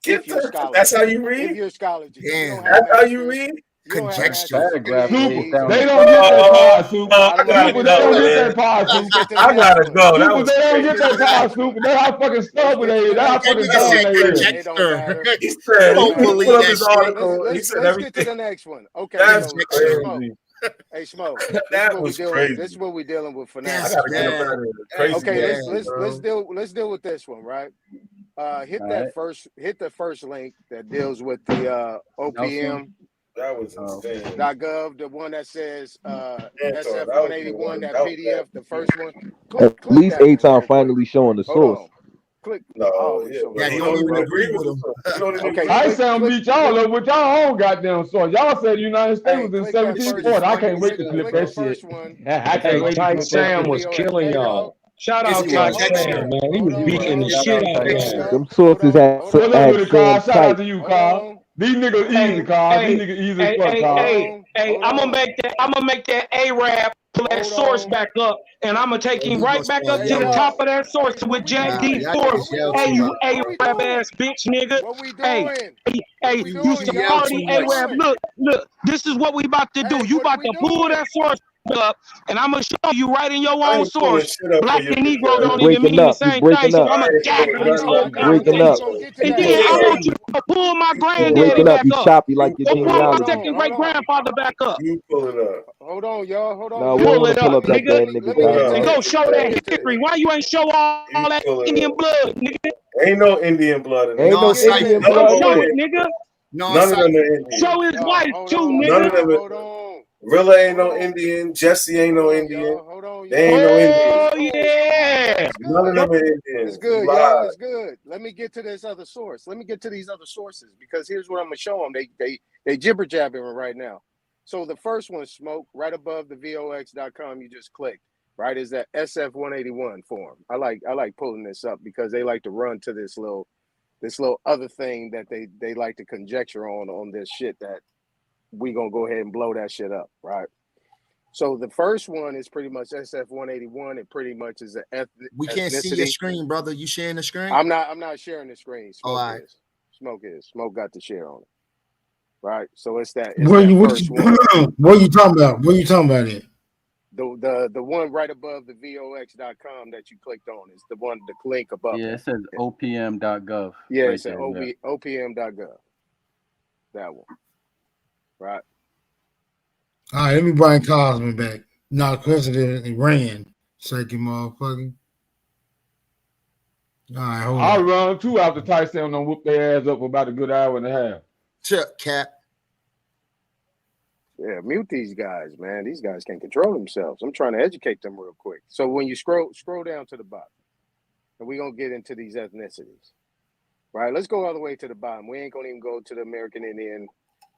That's how you read? If you're scholarship. Yeah. That's how you read? Conjecture. They don't get that power, Super. They don't get that power, Super. I gotta go. That was they don't get that power, Super. That's how fucking stubborn they is. That's how fucking dumb they is. It don't matter. He said, Don't he believe put up that his shit. article. He Let's said get to the everything. next one. Okay, That's so crazy. Hey, Smoke. That was crazy. This is what we're dealing with for now. I gotta get up out of here. Crazy. Okay, man, let's deal with this one, right? Hit the first link that deals with the OPM. That was insane. .gov, the one that says SF-181, that PDF, the first one. At least Aton finally showing the source. Click. No, yeah, he don't even agree with him. Okay, I sound beat y'all up with y'all own goddamn source. Y'all said the United States was in 1740. I can't wait to clip that shit. I can't wait to Ty clip Sam that was shit. killing y'all. Shout out Ty Sam, man. He was beating the shit out of y'all. Them sources had What's up with it, Carl? Shout out tight. to you, Carl. These niggas easy, Carl. These niggas easy as fuck, Carl. Hey, I'm gonna make that Arab pull that source back up, and I'm gonna take him right back up to the top of that source with Jack D. Thorpe. Hey, you Arab ass bitch nigga. Hey, you sorry Arab. Look, this is what we about to do. You about to pull that source up, and I'm gonna show you right in your own source. Black and Negro don't even mean the same thing, so I'm gonna gag this whole conversation. And then I want you to pull my granddaddy back You up. choppy like your Pull my genealogy. second great grandfather back up. You pull it up. Hold on, y'all. Hold on. No, we Pull want it to pull up, up that nigga. bad nigga. And go show that history. Why you ain't show all that Indian blood, nigga? Ain't no Indian blood in Ain't no it. Indian Go blood show in it, it. nigga. None of them are Indian. Show his wife too, None of nigga. them. Rilla ain't no Indian. Jesse ain't no Indian. They ain't no Oh Indian. yeah. None of them are Indians. It's good, You y'all. lied. It's good. Let me get to this other source. Let me get to these other sources because here's what I'm gonna show them. They jibber jabbering right now. So the first one, Smoke, right above the vox.com you just clicked, right, is that SF-181 form. I like pulling this up because they like to run to this little other thing that they like to conjecture on this shit that we gonna go ahead and blow that shit up, right? So the first one is pretty much SF-181. It pretty much is an We can't see your screen, brother. You sharing the screen? I'm not sharing the screen. Smoke all right. is. Smoke got the share on it. Right. So it's that. What you talking about? What you talking about it? The one right above the vox.com that you clicked on is the one, the link above. Yeah, it says opm.gov. Yeah, right it's at opm.gov. That one. Right. All right, let me bring Cosman back. No, coincidence, he ran. Shaky motherfucker. All right, hold on. I'll run too after Tyson done whoop their ass up for about a good hour and a half. Chuck Cap. Yeah, mute these guys, man. These guys can't control themselves. I'm trying to educate them real quick. So when you scroll down to the bottom, and we're gonna get into these ethnicities. Right, let's go all the way to the bottom. We ain't gonna even go to the American Indian.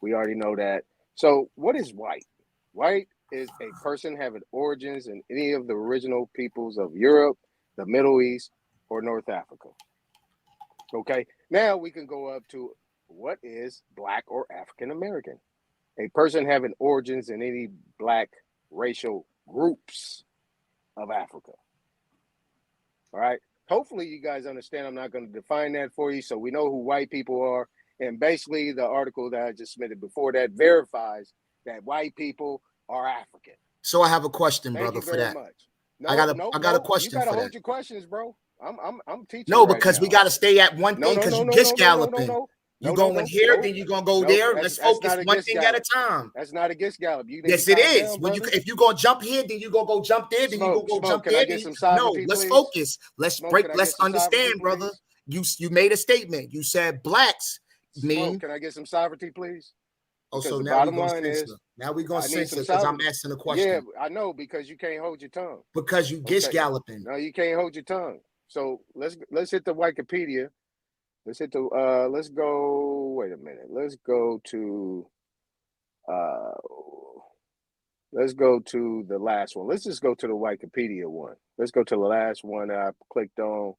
We already know that. So what is white? White is a person having origins in any of the original peoples of Europe, the Middle East, or North Africa. Okay, now we can go up to what is Black or African American? A person having origins in any Black racial groups of Africa. All right. Hopefully you guys understand I'm not going to define that for you so we know who white people are. And basically the article that I just submitted before that verifies that white people are African. So I have a question, Thank brother, you for very that. much. I got a question You gotta for hold that. your questions, bro. I'm teaching. No, right because now. we got to stay at one thing because you just galloping. You going here, then you gonna go there. Let's focus one thing at a time. That's not a guess gallop. Yes, it is. When you if you gonna jump here, then you gonna go jump there, then you gonna go jump there. No, let's focus. Let's break. Let's understand, brother. You made a statement. You said blacks mean. Can I get some sovereignty, please? Oh, so the now bottom line is now we're gonna censor because I'm asking a question. Yeah, I know because you can't hold your tongue. Because you get galloping. No, you can't hold your tongue. So let's hit the Wikipedia. Let's hit the let's go. Wait a minute. Let's go to the last one. Let's just go to the Wikipedia one. Let's go to the last one I clicked on.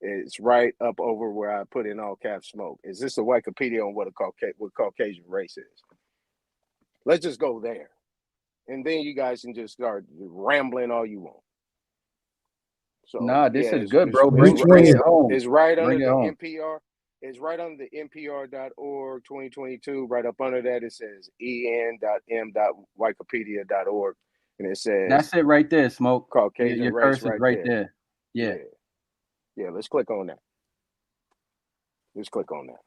It's right up over where I put in all caps smoke. Is this the Wikipedia on what Caucasian race is? Let's just go there. And then you guys can just start rambling all you want. So nah, this is good, bro. Bring it home. It's right under the NPR. It's right on the NPR.org 2022. Right up under that, it says en.m.wikipedia.org. And it says that's it right there, Smoke. Caucasian Your race cursor's right there. Yeah. Yeah, let's click on that. Let's click on that.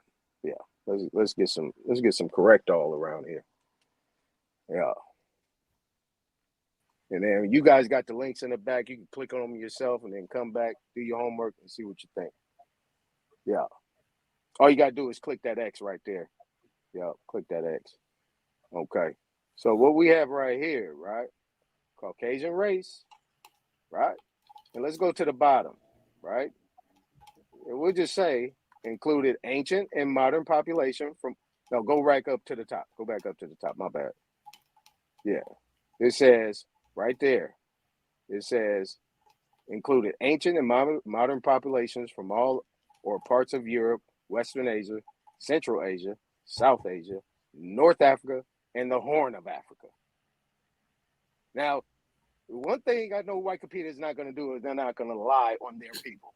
Yeah. Let's get some correct all around here. Yeah. And then you guys got the links in the back. You can click on them yourself and then come back, do your homework, and see what you think. Yeah. All you got to do is click that X right there. Yeah, click that X. Okay. So what we have right here, right? Caucasian race, right? And let's go to the bottom, right? And we'll just say included ancient and modern population from, no, go right up to the top. Go back up to the top. My bad. Yeah. It says right there, it says included ancient and modern populations from all or parts of Europe, Western Asia, Central Asia, South Asia, North Africa, and the Horn of Africa. Now, one thing I know Wikipedia is not going to do is they're not going to lie on their people.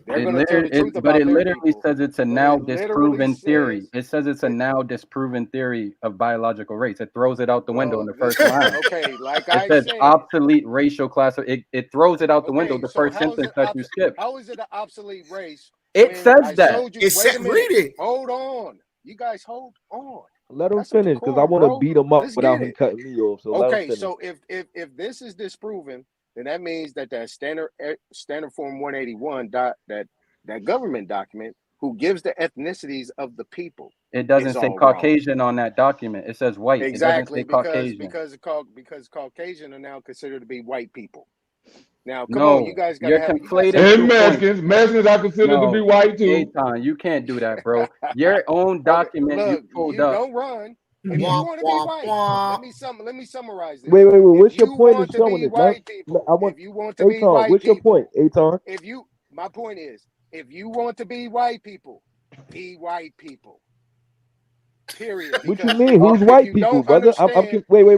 They're going to tell the truth about but it their literally people. says it's a now But it disproven literally theory. says- It says it's a now disproven theory of biological race. It throws it out the window in the first line. Okay, like It I says said, obsolete racial class. It throws it out the window. okay, The so first how is sentence it that you skip. how is it an obsolete race? It when says I that. showed you, It wait said, a minute. read it. Hold on. You guys hold on. Let him That's some finish because I decorum, want to bro. beat him up Let's without get him it. cutting me off. So let him Okay, finish. so if this is disproven, then that means that standard form 181 that government document who gives the ethnicities of the people It doesn't is say all wrong. Caucasian on that document. It says white. Exactly, It doesn't say because Caucasian. because Caucasian are now considered to be white people. Now, come No, on, you guys got you're to have conflating And two points. Mexicans are considered to be No, white too. Eitan, you can't do that, bro. Your own document you Look, pulled you up. don't run. If you Womp, want to be womp, white, womp. let me summarize this. Wait. What's If your you point of want to showing be it, man? white people, I want if you want to be Aton. white What's your point, people, Aton? my point is, if you want to be white people, be white people. Period. What you Because mean? Who's if white you people, don't brother? understand,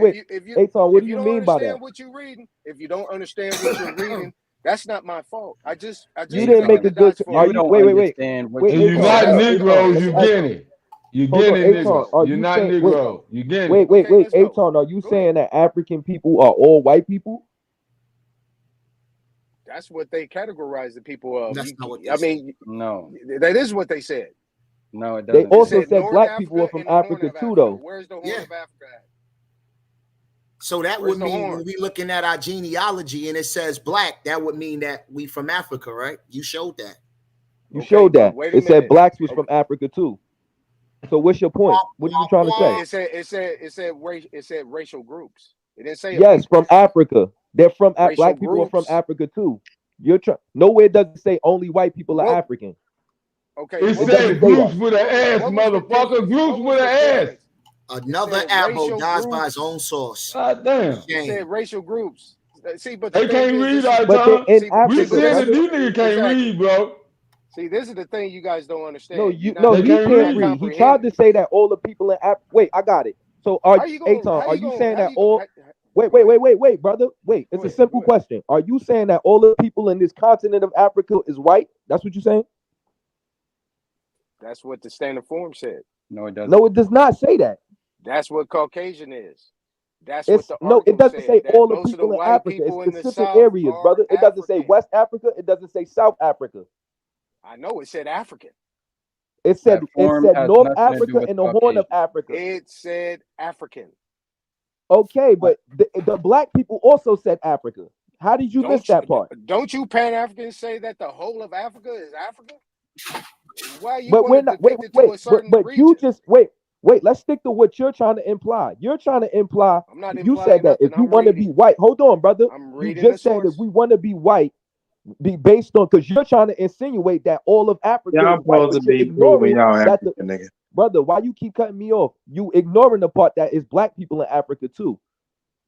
Wait. if you Aton, what do if you you don't mean by understand that? what you're reading, if you don't understand what you're reading, that's not my fault. I just You didn't make connected a the good. dots for Are you. you? Wait. understand what Wait, And you're Aton. not Aton. Negroes, Let you me ask get you. it. You Hold get on, it, Aton. nigga. Are You're you not saying? Negro. You get it. Wait. let's go. Aton, are you saying that African people are all white people? That's what they categorize the people of. That's not what I they mean, No, that is what they said. no, it They doesn't. also said said North black people are Africa from and the Horn Africa of too, Africa. though. Where's the Horn Yeah. of Africa at? So that Where's would the mean horn? when we looking at our genealogy and it says black, that would mean that we from Africa, right? You showed that. You Okay, showed but that. wait a It said minute. blacks was from Africa too. So what's your point? What are you trying to say? It said racial groups. It didn't say a Yes, people. from Africa. They're from Racial black people are from groups. Africa too. You're trying. Nowhere does it say only white people are What- African. Okay, It what doesn't said say groups that. with an ass, what was the motherfucker. difference? Groups What with was an the ass. difference? Another said Afro racial dies by groups. his own source. God damn. It Shame. said racial groups. See, but the They thing can't is, read this our is, But they're tongue. in see, We Africa, but saying this that brother. these niggas can't exactly. read, bro. See, this is the thing you guys don't understand. No, You're no, not, They he can't you're not can't read. read. He tried to say that all the people in Africa. Wait, I got it. So How you gonna? Aton, How are you you gonna? saying How that you all? gonna? Wait, brother. Wait, it's Go a ahead. simple Go ahead. question. Are you saying that all the people in this continent of Africa is white? That's what you're saying? That's what the standard form said. No, it doesn't. No, it does not say that. That's what Caucasian is. That's It's what the no, it article doesn't said. say That all the most of the people in white Africa. It's people in the specific South areas, are brother. It doesn't say African. West Africa. It doesn't say South Africa. I know it said African. It said That form has North nothing to do Africa with and the Horn Caucasian. of Africa. It said African. Okay, but the black people also said Africa. How did you miss that part? Don't you Pan Africans say that the whole of Africa is Africa? Why you But we're want to not. Wait, depict it to a certain but region? you just wait. Let's stick to what you're trying to imply. You're trying to imply. I'm not You implying said that nothing. if you I'm want to be reading. white, hold on, brother. I'm You reading the just said if source. we want to be white, be based on because you're trying to insinuate that all of Africa Y'all is white, supposed but to you're be proving ignoring y'all that African, nigga. brother. Why you keep cutting me off? You ignoring the part that is black people in Africa too.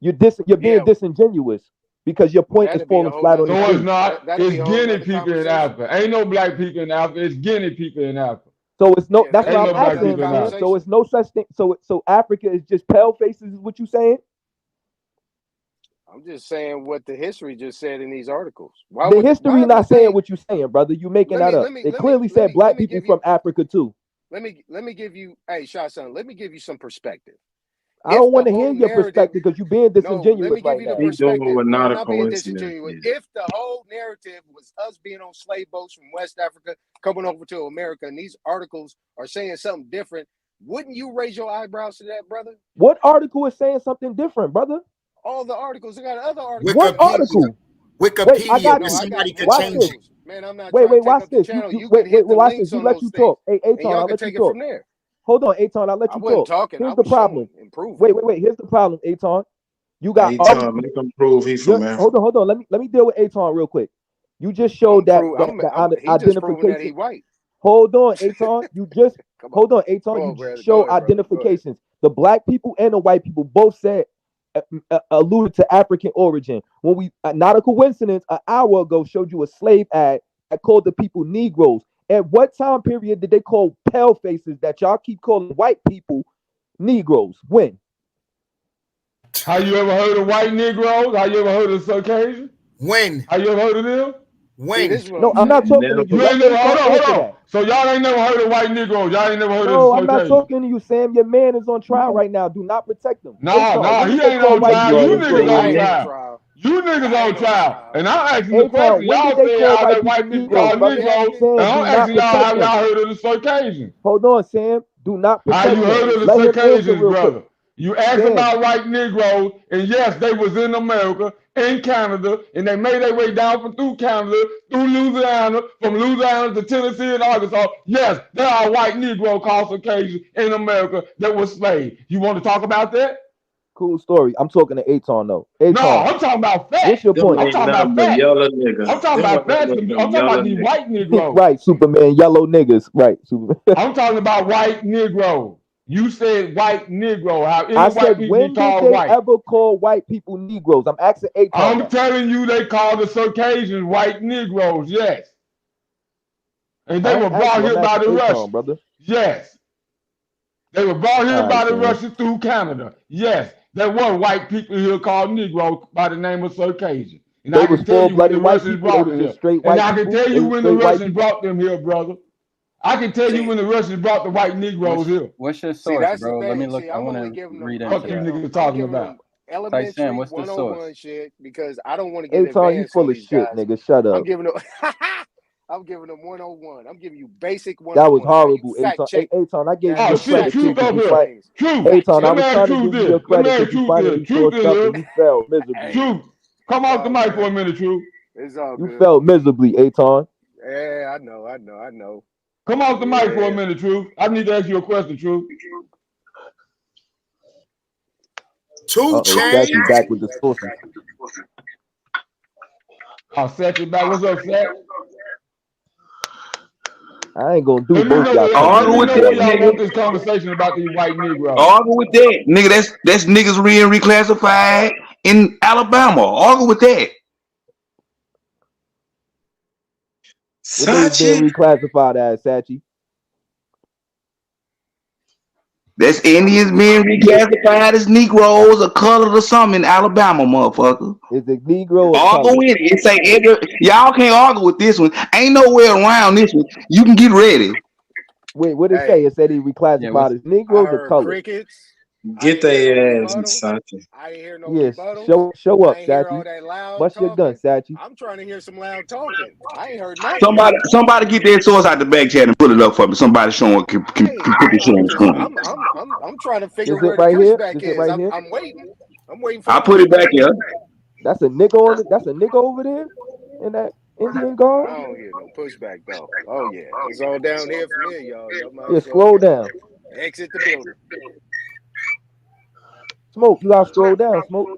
You're being disingenuous because your point is That'd be a falling whole flat on nother. No, its it's face. not. That'd be It's a whole Guinea nother people in conversation. Africa. Ain't no black people in Africa. It's Guinea people in Africa. So it's no. Yeah, That's that'd what be Ain't a I'm no whole black asking nother him, people in man. Africa. So it's no such thing. So Africa is just pale faces, is what you saying? I'm just saying what the history just said in these articles. Why The would history not saying what you're saying, brother. You making that up. It clearly said black people from Africa too. Let me give you, hey, Shah Son, let me give you some perspective. I don't want to hear your perspective because you're being disingenuous right now. He's doing what not a I'm not being coincidence. disingenuous. If the whole narrative was us being on slave boats from West Africa coming over to America, and these articles are saying something different, wouldn't you raise your eyebrows to that, brother? What article is saying something different, brother? All the articles. I got other articles. What article? Wikipedia. Wait, I got Somebody could watch change this. it. Man, I'm not Wait, trying to watch take up the this. channel. You Wait, can hit the watch links this. You on let those you things, talk. Hey, and Aton, y'all I'll can let you take it talk. from there. Hold on, Aton, I'll let I you wasn't talk. talking. I Here's the was problem. showing, improving. Wait. Here's the problem, Aton. You got Aton, make him prove he from Africa. hold on. Let me deal with Aton real quick. You just showed He that just proving that he identification. white. Hold on, Aton. You just hold on, Aton. Go You on, brother. just showed Go ahead, brother. Go ahead. identifications. The black people and the white people both said alluded to African origin. When we not a coincidence, an hour ago showed you a slave ad that called the people Negroes. At what time period did they call pale faces that y'all keep calling white people Negroes? When? Have you ever heard of white Negroes? Have you ever heard of Circassian? When? Have you ever heard of them? When? No, I'm not talking to you. You ain't never hold on. So y'all ain't never heard of white Negroes. Y'all ain't never heard No, of I'm not Circassian. talking to you, Sam. Your man is on trial right now. Do not protect him. Nah, he ain't on trial. You niggas on trial. You niggas on trial. And I'm asking the question. Y'all say how that white people called Negroes, and I'm asking y'all how y'all heard of the Circassians. Hold on, Sam. Do not protect How you heard of the Let him answer Circassians, real brother? quick. You asked Sam. about white Negroes, and yes, they was in America, in Canada, and they made their way down through Canada, through Louisiana, from Louisiana to Tennessee and Arkansas. Yes, there are white Negro called Circassians in America that was slaves. You want to talk about that? Cool story. I'm talking to Aton though. Aton. No, I'm talking about facts. What's your point? I'm talking about facts. I'm talking about facts. I'm talking about these white Negroes. Right, Superman, yellow niggas. Right, Superman. I'm talking about white Negro. You said white Negro. How any I white said, people when be called did they white? ever call white people Negroes? I'm asking Aton. I'm telling you, they call the Circassians white Negroes. Yes, and they were brought here by the Russians. Brother. Yes, they were brought here by the Russians through Canada. Yes, there were white people here called Negroes by the name of Circassian. And They I was can tell you when the full-blooded white Russians people. brought They them was here. straight And white I can people. tell They you was when the straight white Russians people. brought them here, brother. I can tell you when the Russians brought the white Negroes here. What's your See, source, that's bro? the Let me thing. look. See, I I'm want only to giving read them. What into you that. niggas talking I'm giving about? them elementary Tyson, what's the 101 source? shit because I don't want to get Aton, you advanced full on of these shit, guys. nigga. Shut up. I'm giving them. I'm giving them 101. I'm giving you basic 101. That was horrible, Fact Aton. check. Aton, I gave Now you Oh your shit, credit too. truth up You here. fight. Truth. Aton, I Let me was ask trying to truth give you this. your Let me credit ask because you truth finally this. saw Truth is stuff here. and you fell miserably. Truth. Come off the mic for a minute, Truth. It's all You good. fell miserably, Aton. Yeah, I know. Come off the mic for a minute, Truth. I need to ask you a question, Truth. Sachi back with the sources. Oh, Sachi back. What's up, Sat? I ain't gonna do Let me both know y'all. Argue with where that, y'all want nigga. this conversation about these white Negroes. Argue with that, nigga. That's niggas being reclassified in Alabama. Argue with that. What they was being Sachi, reclassified as, Sachi? That's Indians being reclassified as Negroes or colored or something in Alabama, motherfucker. Is it Negro or Argue color? with it. It say y'all can't argue with this one. Ain't no way around this one. You can get ready. Wait, what did it say? It said he reclassified as Negroes or color? Crickets. get their ass, Sachi. I didn't hear no Yes, rebuttal. show up, I ain't hear all Sachi. that loud Bust your gun, talking. Sachi. I'm trying to hear some loud talking. I ain't heard nothing. Somebody get their source out the back chat and put it up for me. Somebody showing can put the shit on the screen. I'm trying to figure Is where it the right here? pushback Is is. it right here? I'm waiting. I'm waiting for I'll the put it back pushback. here. That's a nigga on it. That's a nigga over there in that Indian guard. I don't hear no pushback though. Oh yeah, it's all down here for me, y'all. Y'all might Yeah, as well scroll down. exit the building. Smoke, you gotta scroll down, Smoke.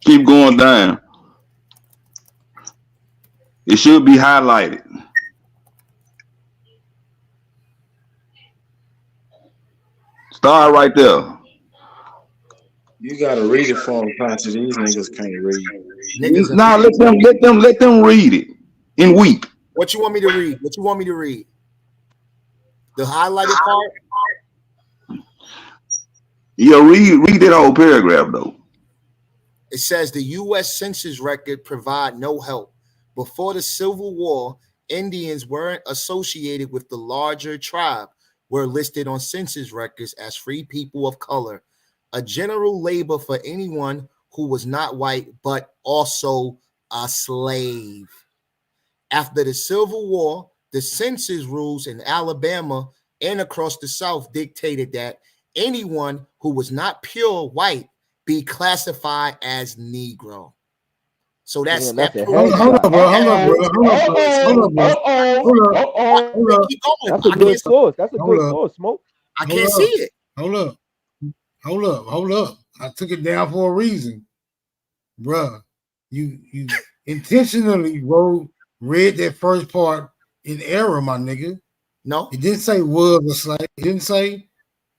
Keep going down. It should be highlighted. Start right there. You gotta read it for them, Sachi. These niggas can't read. Now let them read it and weep. What you want me to read? What you want me to read? The highlighted part? Yeah, read that whole paragraph though. It says the U.S. Census record provide no help. Before the Civil War, Indians weren't associated with the larger tribe, were listed on census records as free people of color, a general label for anyone who was not white but also a slave. After the Civil War, the census rules in Alabama and across the South dictated that anyone who was not pure white be classified as Negro. So that's that. Hold up, bro. That's a good source. That's a good source, Smoke. I can't see it. Hold up. I took it down for a reason, bruh. You intentionally read that first part in error, my nigga. No, it didn't say was a slave. It didn't say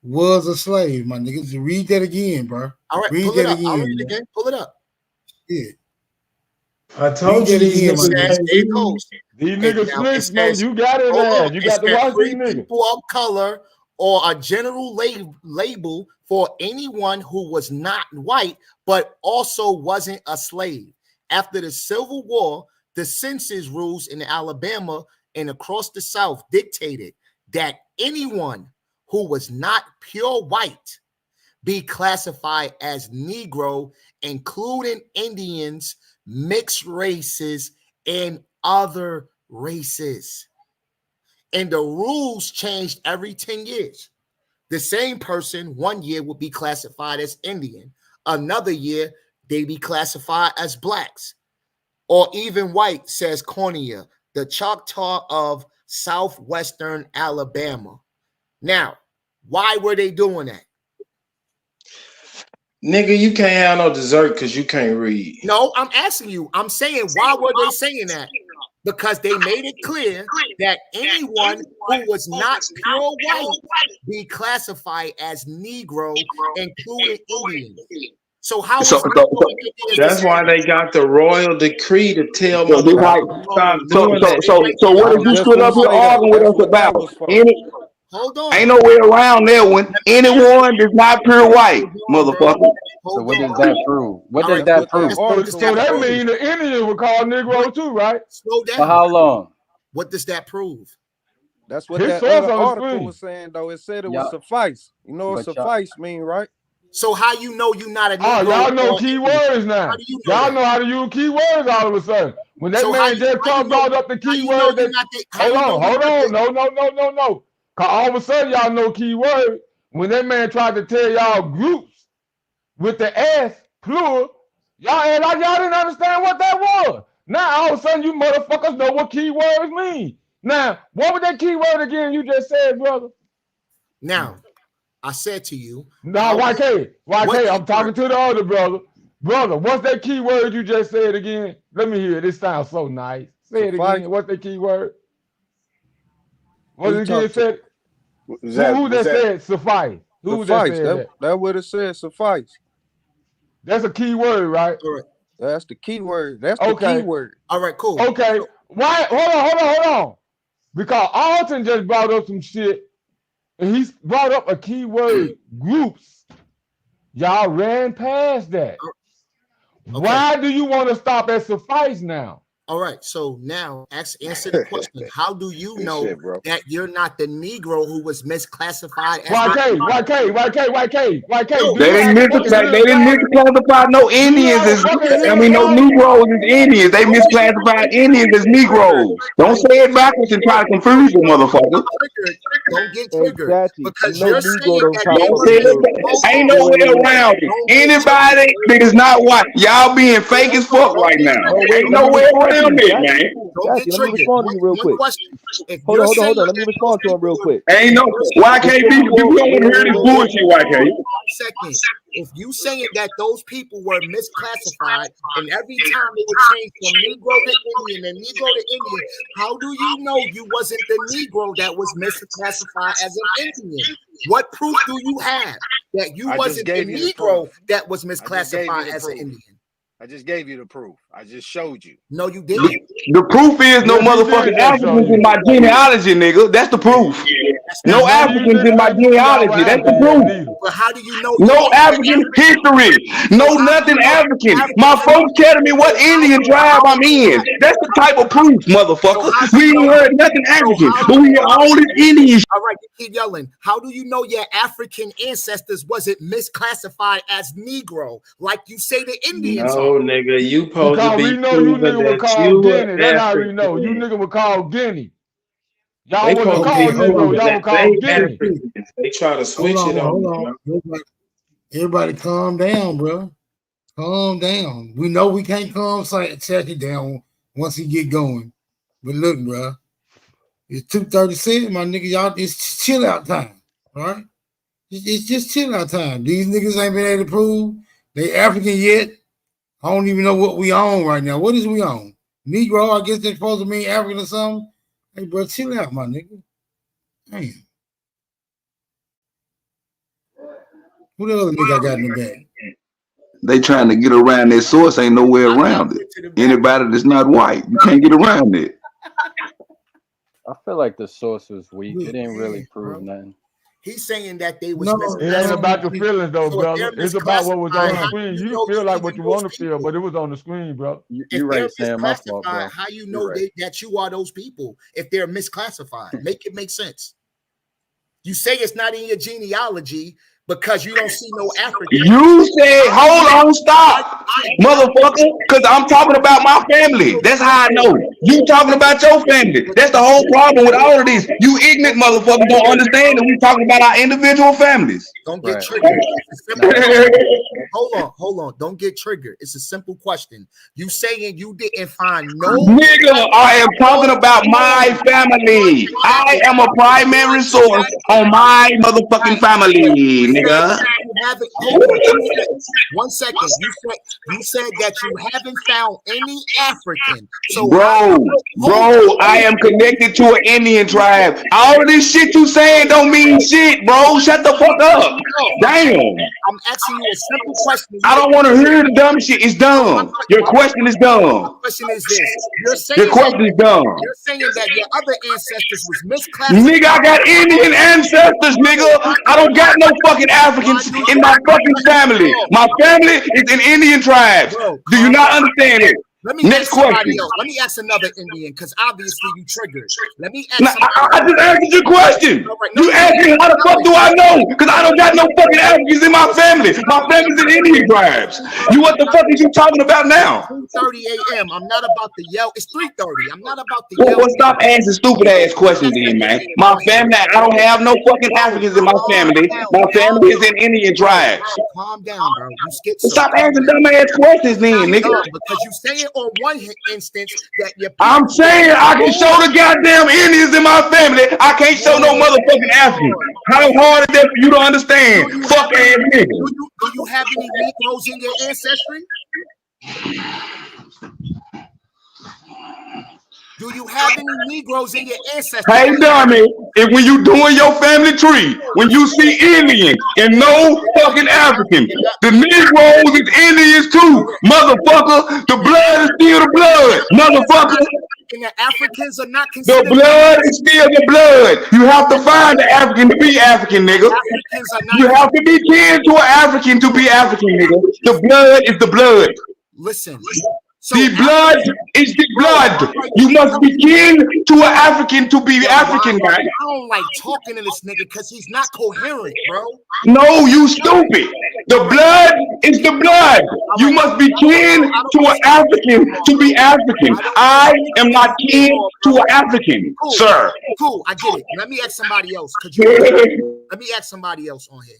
was a slave, my nigga. So read that again, bro. All right, read pull that it up. again. I'll read it again. Pull it up. Yeah. I told you these niggas snitch, man. You got it, man. You got to watch these niggas. People of color or a general label for anyone who was not white but also wasn't a slave. After the Civil War, the census rules in Alabama and across the South dictated that anyone who was not pure white be classified as Negro, including Indians, mixed races, and other races. And the rules changed every 10 years. The same person 1 year would be classified as Indian. Another year, they be classified as blacks or even white, says Cornea, the Choctaw of southwestern Alabama. Now, why were they doing that? Nigga, you can't have no dessert because you can't read. No, I'm asking you. I'm saying, why were they saying that? Because they made it clear that anyone who was not pure white be classified as Negro, including Indians. So how? That's why they got the royal decree to tell me. So what did you stood up here arguing with us about? Hold on. Ain't no way around that one. Anyone that's not pure white, motherfucker. So what does that prove? What does that prove? So that means the Indian would call Negro too, right? Slow down. For how long? What does that prove? That's what that other article was saying, though. It said it would suffice. You know what suffice mean, right? So how you know you're not a Negro? Oh, y'all know key words now. Y'all know how to use key words all of a sudden. When that man just brought up the key word, hold on. No. Cause all of a sudden y'all know key word. When that man tried to tell y'all groups with the S plural, y'all didn't understand what that was. Now all of a sudden you motherfuckers know what key words mean. Now, what was that key word again you just said, brother? Now, I said to you. Now, YK, I'm talking to the other brother. Brother, what's that key word you just said again? Let me hear it. It sounds so nice. Say it again. What's the key word? What did it said? Who that said suffice? Who that said that? That's what it said, suffice. That's a key word, right? That's the key word. That's the key word. All right, cool. Okay. Why? Hold on. Because Alton just brought up some shit, and he brought up a keyword groups. Y'all ran past that. Okay. Why do you want to stop at suffice now? All right, so now answer the question. How do you know that you're not the Negro who was misclassified? YK. They didn't misclassify no Indians as, no Negroes as Indians. They misclassified Indians as Negroes. Don't say it backwards and try to confuse the motherfucker. Don't get triggered. Exactly. Because you're saying that ain't no way around it. Anybody that is not white, y'all being fake as fuck right now. Ain't no way around. Let me respond to you real quick. Hold on. Let me respond to him real quick. Ain't no YKB. You don't want to hear this bullshit, YK. Second, if you saying that those people were misclassified and every time it would change from Negro to Indian and Negro to Indian, how do you know you wasn't the Negro that was misclassified as an Indian? What proof do you have that you wasn't the Negro that was misclassified as an Indian? I just gave you the proof. I just showed you. No, you didn't. The proof is no motherfucking Africans in my genealogy, nigga. That's the proof. No Africans in my genealogy. That's the proof. But how do you know? No African history. No nothing African. My folks telling me what Indian tribe I'm in. That's the type of proof, motherfucker. We ain't heard nothing African, but we hear all this Indian shit. All right, you keep yelling. How do you know your African ancestors wasn't misclassified as Negro, like you say the Indians? No, nigga, you supposed to be we know you proving nigga would that call you Guinea. were That's how we know. African. You nigga would call Guinea. Y'all They wouldn't supposed call to be Negro. proving Y'all that would call they Guinea. Africans. They try to switch it on. Everybody calm down, bro. Calm down. We know we can't calm check it down once he get going. But look, bro, it's 2:36, my nigga. Y'all, it's chill out time, right? It's just chill out time. These niggas ain't been able to prove they African yet. I don't even know what we own right now. What is we own? Negro, I guess they're supposed to mean African or something. Hey, bro, chill out, my nigga. Damn. Who the other nigga I got in the bag? They trying to get around their source. Ain't nowhere around it. Anybody that's not white, you can't get around it. I feel like the source was weak. It didn't really prove nothing. He's saying that they was. No, it ain't about your feelings though, brother. It's about what was on the screen. You feel like what you want to feel, but it was on the screen, bro. You're right, Sam. My fault, bro. How you know that you are those people if they're misclassified? Make it make sense. You say it's not in your genealogy because you don't see no African. You said, hold on, stop, motherfucker, because I'm talking about my family. That's how I know. You talking about your family. That's the whole problem with all of this. You ignorant motherfuckers don't understand that we talking about our individual families. Don't get triggered. Hold on. Don't get triggered. It's a simple question. You saying you didn't find no nigga, I am talking about my family. I am a primary source on my motherfucking family, nigga. One second. You said that you haven't found any African. So bro, I am connected to an Indian tribe. All of this shit you saying don't mean shit, bro. Shut the fuck up. Damn. I'm asking you a simple question. I don't want to hear the dumb shit. It's dumb. Your question is dumb. My question is this. You're saying your question is dumb. You're saying that your other ancestors was misclassified. Nigga, I got Indian ancestors, nigga. I don't got no fucking Africans in my fucking family. My family is an Indian tribe. Do you not understand it? Next question. Let me ask another Indian, because obviously you triggered. Let me ask. I just answered your question. You asked me how the fuck do I know? Because I don't got no fucking Africans in my family. My family's in Indian tribes. What the fuck is you talking about now? 3:30 a.m. I'm not about to yell. It's 3:30. I'm not about to yell. Well, stop asking stupid ass questions, then, man. My family, I don't have no fucking Africans in my family. My family is in Indian tribes. Calm down, bro. You skip. Stop asking dumb ass questions, then, nigga. Because you say it on one instance that you're. I'm saying I can show the goddamn Indians in my family. I can't show no motherfucking African. How hard is that for you to understand? Fuck ass nigga. Do you have any Negroes in your ancestry? Do you have any Negroes in your ancestry? Hey, dummy, if when you doing your family tree, when you see Indian and no fucking African, the Negroes is Indians too, motherfucker. The blood is still the blood, motherfucker. And the Africans are not considered. The blood is still the blood. You have to find the African to be African, nigga. You have to be kin to an African to be African, nigga. The blood is the blood. Listen. The blood is the blood. You must be kin to an African to be African, guy. I don't like talking to this nigga because he's not coherent, bro. No, you stupid. The blood is the blood. You must be kin to an African to be African. I am not kin to an African, sir. Cool, I get it. Let me ask somebody else. Let me ask somebody else on here.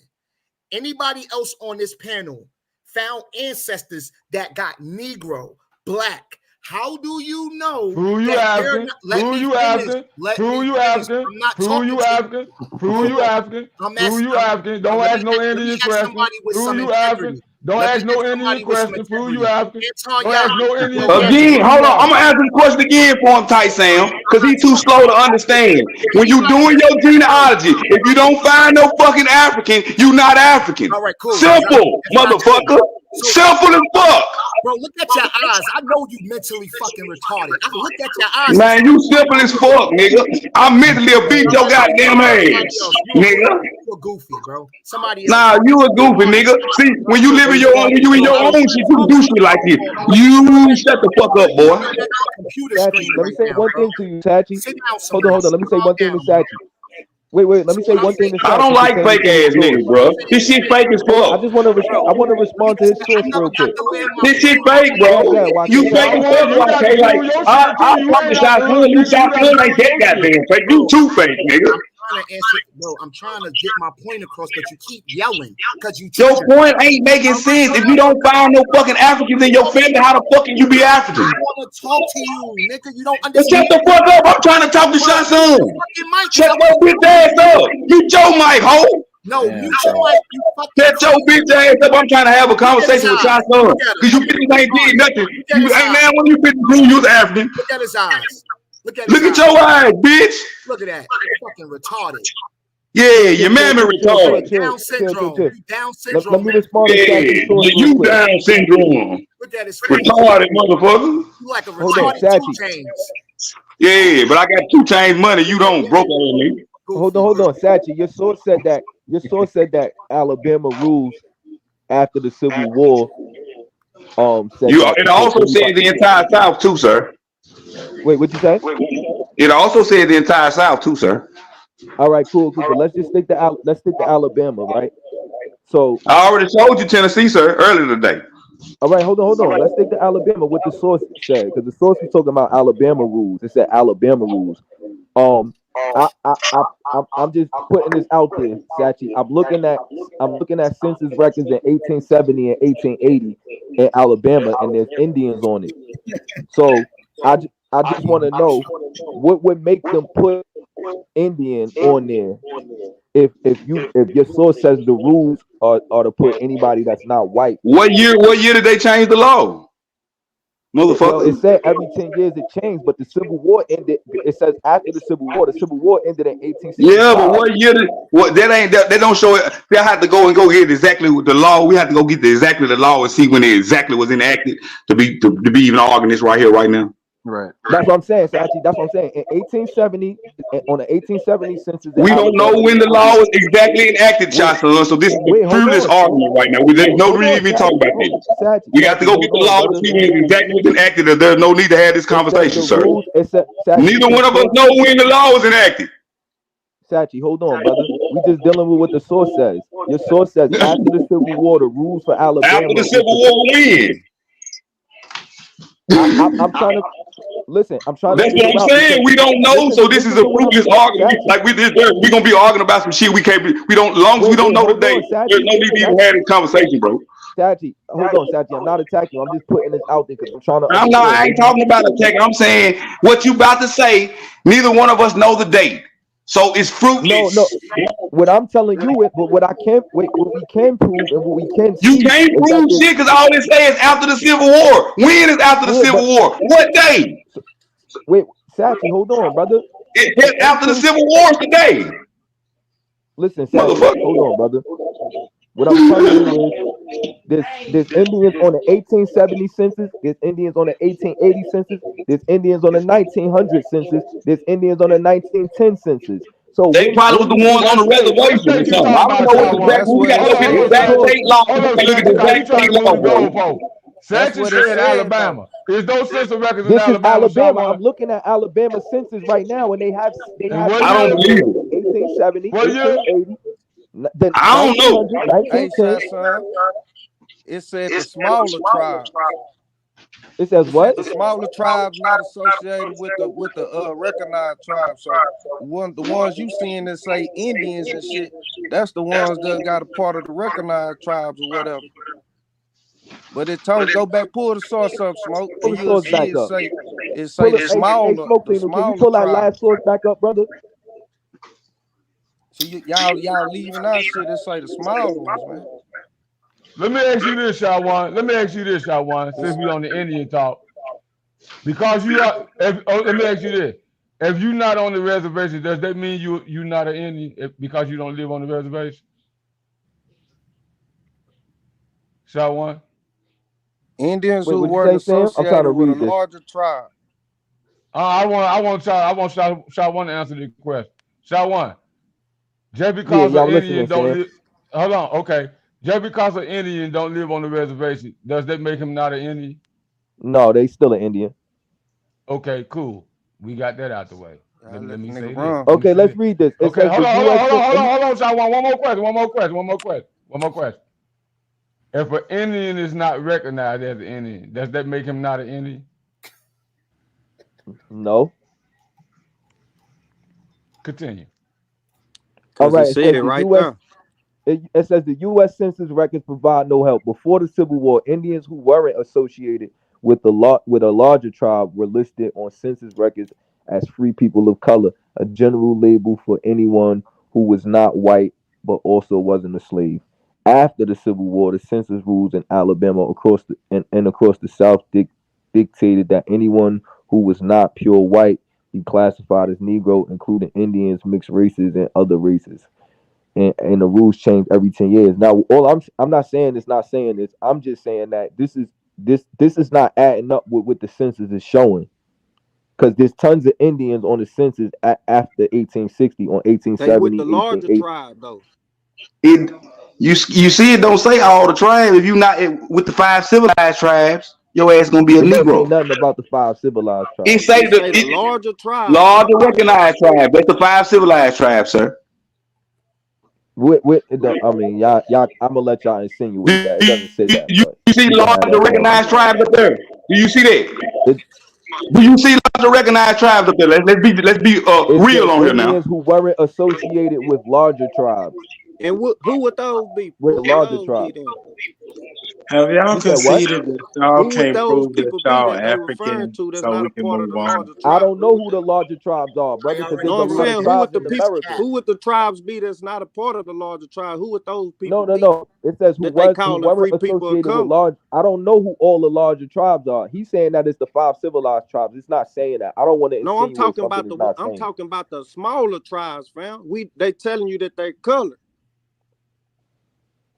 Anybody else on this panel found ancestors that got Negro, Black? How do you know? Who you asking? Who you asking? Who you asking? Who you asking? Who you asking? Who you asking? Don't ask no Indian questions. Who you asking? Don't ask no Indian questions. Who you asking? Don't ask no Indian questions. Again, hold on. I'm gonna ask him the question again for him, Tight Sam, because he's too slow to understand. When you doing your genealogy, if you don't find no fucking African, you not African. All right, cool. Simple, motherfucker. Simple as fuck. Bro, look at your eyes. I know you mentally fucking retarded. I look at your eyes. Man, you simple as fuck, nigga. I'm mentally a beat your goddamn ass, nigga. You're goofy, bro. Somebody else. Nah, you a goofy, nigga. See, when you live in your own, when you in your own shit, you do shit like this. You shut the fuck up, boy. Sachi, let me say one thing to you, Sachi. Hold on. Let me say one thing to Sachi. Wait. Let me say one thing to Sachi. I don't like fake ass niggas, bro. This shit fake as fuck. I want to respond to his source real quick. This shit fake, bro. You fake as fuck, YK. Like, I fucking shotgun. You shotgun like that goddamn fake. You too fake, nigga. Bro, I'm trying to get my point across, but you keep yelling because you. Your point ain't making sense. If you don't find no fucking Africans in your family, how the fuck can you be African? I want to talk to you, nigga. You don't Shut understand. the fuck up. I'm trying to talk to Shotgun. Shut your bitch ass up. Mute your mic, ho. No, mute your mic. Shut your bitch ass up. I'm trying to have a conversation with Shotgun. Because you bitches ain't did nothing. You ain't man when you bitches prove you was African. Look at his eyes. Look at your eyes, bitch. Look at that. You're fucking retarded. Yeah, your mammy retarded. Down syndrome. Down syndrome. Let me respond to Sachi's source real you quick. Down syndrome. Look at his face. Retarded motherfucker. You like a Hold on, retarded Sachi. 2 Chainz. Yeah, but I got 2 Chainz money. You don't broke on me. Hold on, Sachi. Your source said that Alabama rules after the Civil War. It also said the entire South too, sir. Wait, what'd you say? It also said the entire South too, sir. All right, cool. But let's stick to Alabama, right? So I already told you Tennessee, sir, earlier today. All right, hold on. Let's stick to Alabama. What the source said, because the source was talking about Alabama rules. It said Alabama rules. I'm just putting this out there, Sachi. I'm looking at census records in 1870 and 1880 in Alabama, and there's Indians on it. So I just want to know what would make them put Indian on there. If your source says the rules are to put anybody that's not white. What year did they change the law? Motherfucker. Well, it said every 10 years it changed, but the Civil War ended. It says after the Civil War ended in 1865. Yeah, but what year they don't show it. They'll have to go get exactly the law. We have to go get exactly the law and see when it exactly was enacted to be even arguing this right here, right now. Right. That's what I'm saying, Sachi. That's what I'm saying. In 1870, on the 1870 census, we don't know when the law was exactly enacted, Jocelyn. So this is the fruitless argument right now. There's no reason to be talking about this. We have to go get the law and see when it exactly was enacted, or there's no need to have this conversation, sir. Neither one of us know when the law was enacted. Sachi, hold on, brother. We just dealing with what the source says. Your source says after the Civil War, the rules for Alabama. After the Civil War, when? I'm trying to listen. I'm trying. That's what I'm saying. We don't know, so this is a fruitless argument. Like we did there, we're gonna be arguing about some shit we can't be. We don't. Long as we don't know the date, there's no need to even have this conversation, bro. Sachi, hold on, Sachi. I'm not attacking you. I'm just putting this out there because I'm trying to. I ain't talking about attacking. I'm saying what you about to say. Neither one of us know the date, so it's fruitless. No. What I'm telling you is, but what we can prove and what we can see. You can't prove shit because all this say is after the Civil War. When is after the Civil War? What day? Wait, Sachi, hold on, brother. It's after the Civil War today. Listen, Sachi, hold on, brother. What I'm telling you is, there's Indians on the 1870 census, there's Indians on the 1880 census, there's Indians on the 1900 census, there's Indians on the 1910 census. So they probably was the ones on the reservation or something. I don't know what exactly. We gotta look at the exact state law. Look at the exact state law, bro. Sachi said Alabama. There's no census records in this Alabama. Is Alabama. I'm looking at Alabama census right now, and they have I don't believe it. 1870, 1880. I don't know. Hey, son, it said the smaller tribes. It says what? The smaller tribes not associated with the recognized tribes. So the ones you seeing that say Indians and shit, that's the ones that got a part of the recognized tribes or whatever. But it told go back, pull the source up, Smoke. Pull the source back up. It say the smaller. Smoke, can you pull that last source back up, brother? So y'all leaving out shit that say the smaller ones, man. Let me ask you this, Shawan. Since we on the Indian talk, because you are. Let me ask you this: if you're not on the reservation, does that mean you're not an Indian because you don't live on the reservation? Shawan. Indians Wait, who what you weren't say, Sam? I'm trying to associated with a read this. larger tribe. I want Shot One to answer the question. Shot One. Just Yeah, because yeah, an I'm listening, Indian don't Sam. live. Hold on, okay. Just because an Indian don't live on the reservation, does that make him not an Indian? No, they still an Indian. Okay, cool. We got that out the way. Let me say run. this. Okay, let's read this. It Okay, says hold the on, U.S. Shot One. One more question. If an Indian is not recognized as an Indian, does that make him not an Indian? No. Continue. All right, it said it right there. It says the U.S. Census records provide no help. Before the Civil War, Indians who weren't associated with a larger tribe were listed on census records as free people of color, a general label for anyone who was not white but also wasn't a slave. After the Civil War, the census rules in Alabama across the South dictated that anyone who was not pure white be classified as Negro, including Indians, mixed races, and other races. And the rules change every 10 years. Now, I'm not saying it's not saying this. I'm just saying that this is not adding up with what the census is showing. Because there's tons of Indians on the census after 1860, on 1870. They with the larger tribe though. You see, it don't say all the tribes. If you not with the 5 civilized tribes, your ass gonna be a It doesn't say Negro. nothing about the 5 civilized tribes. It say the larger tribe. Larger recognized tribe. That's the 5 civilized tribes, sir. I mean, y'all, I'm gonna let y'all insinuate that. It doesn't say that. You see larger recognized tribes up there? Do you see that? Do you see larger recognized tribes up there? Let's be real on here now. Indians who weren't associated with larger tribes. And who would those be? With larger tribes. Have y'all conceded that y'all can't prove that y'all that African so we can move on? I don't know who the larger tribes are, brother, because there's a lot of tribes in America. Who would the tribes be that's not a part of the larger tribe? Who would those people be? No. It says who weren't associated with large. I don't know who all the larger tribes are. He's saying that it's the 5 civilized tribes. It's not saying that. I don't want to. No, I'm talking about talking about the smaller tribes, fam. They telling you that they colored.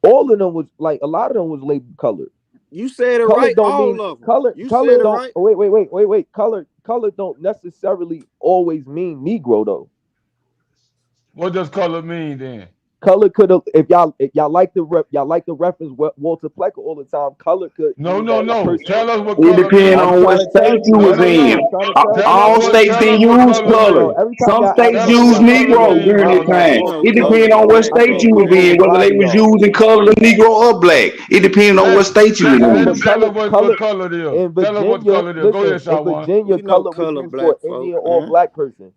All of them was like a lot of them was labeled colored. You said it right. All of them. Color said don't. Right. Wait. Color don't necessarily always mean Negro though. What does color mean then? Color could have, if y'all like the reference Walter Plecker all the time. Color could. No. Tell us what color. It depends on what state you was in. All states didn't use color. Some states use Negro during this time. It depends on what state you was in, whether they was using color, Negro, or black. It depends on what state you was in. Tell us what color it is. Tell us what color it is. Go ahead, Shot One. In Virginia, color was for Indian or black person.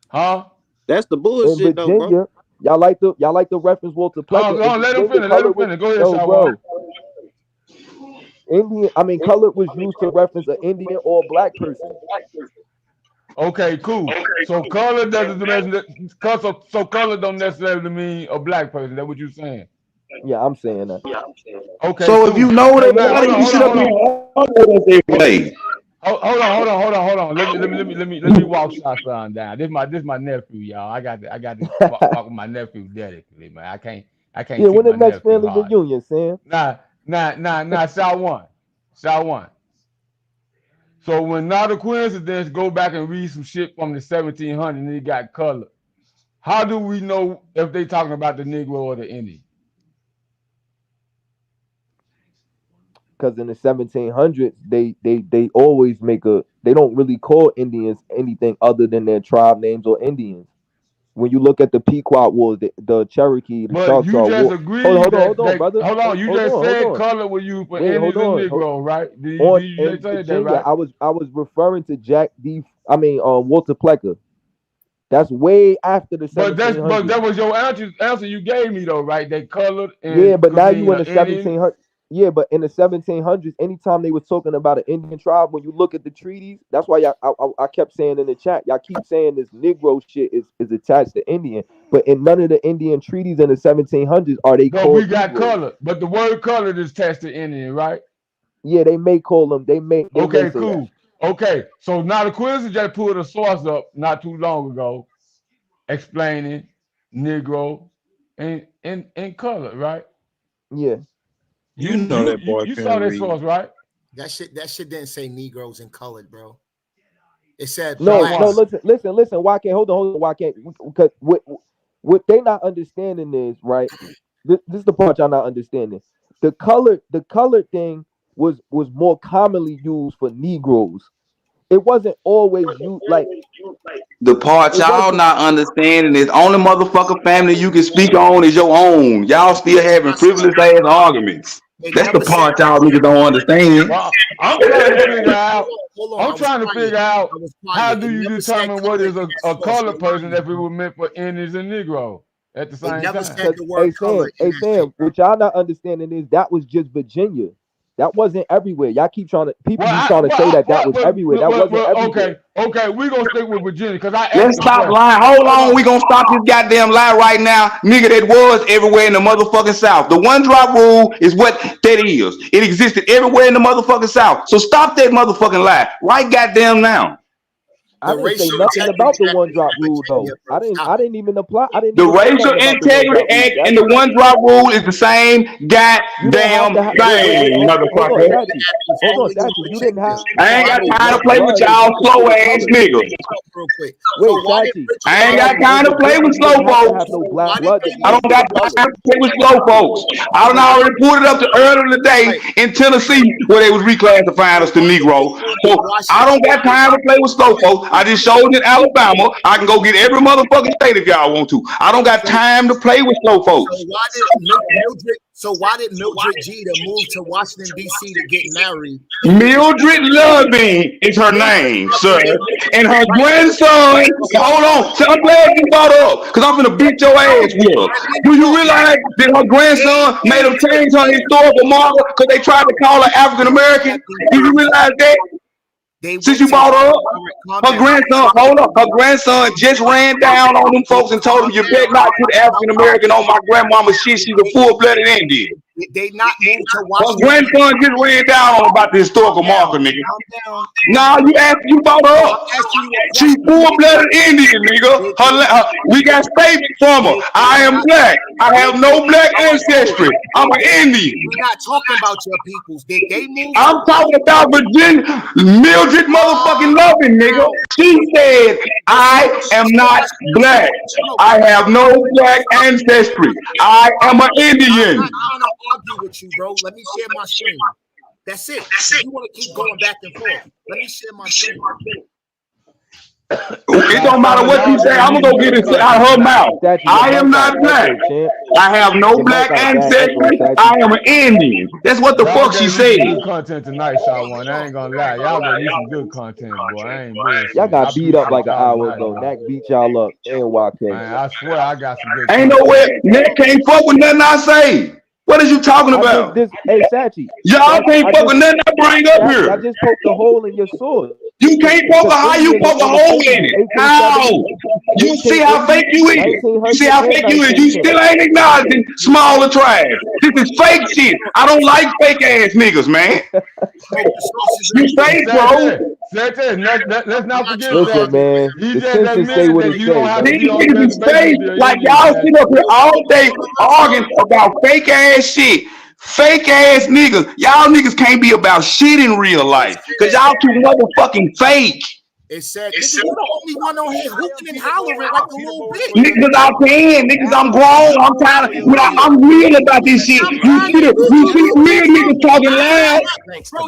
Huh? That's the bullshit, though, bro. Y'all like the reference Walter Plecker. No, let him finish. Go ahead, Shot One. Color was used to reference an Indian or black person. Okay, cool. So color color don't necessarily mean a black person. That's what you're saying. Yeah, I'm saying that. Okay. So if you know that, you sit up here every day. Hold on. Let me walk Shot Son down. This my nephew, y'all. I got to walk with my nephew dedicatedly, man. I can't. Yeah, when the next family reunion, Sam? Nah. Shot One. So when not a coincidence, go back and read some shit from the 1700s and it got color. How do we know if they talking about the Negro or the Indian? Because in the 1700s, they always they don't really call Indians anything other than their tribe names or Indians. When you look at the Pequot Wars, the Cherokee, the Choctaw War. You just agreed. Hold on, brother. Hold on. You just said color was used for Indians and Negro, right? You just said that, right? I was referring to Walter Plecker. That's way after the 1700s. But that was your answer you gave me though, right? They colored. But now you in the 1700s. Yeah, but in the 1700s, anytime they were talking about an Indian tribe, when you look at the treaties, that's why I kept saying in the chat, y'all keep saying this Negro shit is attached to Indian, but in none of the Indian treaties in the 1700s are they called. We got color, but the word colored is attached to Indian, right? Yeah, they may call them. Okay, cool. Okay, so now the quiz just pulled a source up not too long ago, explaining Negro and color, right? Yeah. You know that boy. You saw that source, right? That shit didn't say Negroes and colored, bro. It said no. blacks. Listen. Why can't hold on? Why can't? Because what they not understanding is right. This is the part y'all not understanding. The colored thing was more commonly used for Negroes. It wasn't always used like the part y'all not understanding is only motherfucker family you can speak on is your own. Y'all still having frivolous ass arguments. That's the part y'all niggas don't understand. Well, I'm trying to figure out. I'm trying to figure out how do you determine what is a colored person if it was meant for Indians and Negro at the same time. Hey Sam, what y'all not understanding is that was just Virginia. That wasn't everywhere. Y'all keep trying to say that was everywhere. That wasn't everywhere. Okay, we're gonna stick with Virginia because let's stop lying. Hold on, we gonna stop this goddamn lie right now. Nigga, that was everywhere in the motherfucking South. The one drop rule is what that is. It existed everywhere in the motherfucking South. So stop that motherfucking lie. Right goddamn now. I didn't say nothing about the one drop rule though. I didn't even apply. The Racial Integrity Act and the one drop rule is the same goddamn thing, motherfucker. Hold on, you didn't have. I ain't got time to play with y'all slow ass niggas. I ain't got time to play with slow folks. I don't got time to play with slow folks. I done already pulled it up to earlier today in Tennessee where they was reclassifying us to Negro. So I don't got time to play with slow folks. I just showed in Alabama. I can go get every motherfucking state if y'all want to. I don't got time to play with slow folks. So why did Mildred Jeter move to Washington, D.C. to get married? Mildred Loving is her name, sir. And her grandson, hold on. So I'm glad you brought up, because I'm going to beat your ass with her. Do you realize that her grandson made them change her historical marker because they tried to call her African American? Do you realize that? Since you brought her up, her grandson, hold up, her grandson just ran down on them folks and told them you better not put African American on my grandmama's shit. She's a full-blooded Indian. They not moved to Washington. Her grandson just ran down on about the historical marker, nigga. Nah, you brought her up. She's full-blooded Indian, nigga. We got statements from her. I am black. I have no black ancestry. I'm an Indian. We're not talking about your peoples. Did they move? I'm talking about Virginia. Mildred motherfucking Loving, nigga. She said, I am not black. I have no black ancestry. I am an Indian. Argue with you, bro. Let me share my screen. That's it. You want to keep going back and forth. Let me share my screen. It don't matter what you say. I'm gonna go get it out of her mouth. I am not black. I have no black ancestry. I am an Indian. That's what the fuck she said. Good content tonight, Shawan. I ain't gonna lie. Y'all gonna use some good content, boy. I ain't bullshit. Y'all got beat up like an hour ago. Nak beat y'all up. NYK. I swear I got some good. Ain't no way. Nak can't fuck with nothing I say. What is you talking about? Hey, Sachi. Y'all can't fuck with nothing I bring up here. I just poked a hole in your sword. You can't poke a how you poke a hole in it. How? You see how fake you is. You see how fake you is. You still ain't acknowledging smaller tribes. This is fake shit. I don't like fake ass niggas, man. You fake, bro. Let's not forget that. Man, he just admitted that you don't have to be on this page. Like y'all sit up here all day arguing about fake ass shit. Fake ass niggas. Y'all niggas can't be about shit in real life. Cause y'all too motherfucking fake. It said, nigga, you're the only one on here hooping and hollering like a little bitch. Niggas, I can. Niggas, I'm grown. I'm tired of, I'm real about this shit. You see the real niggas talking loud.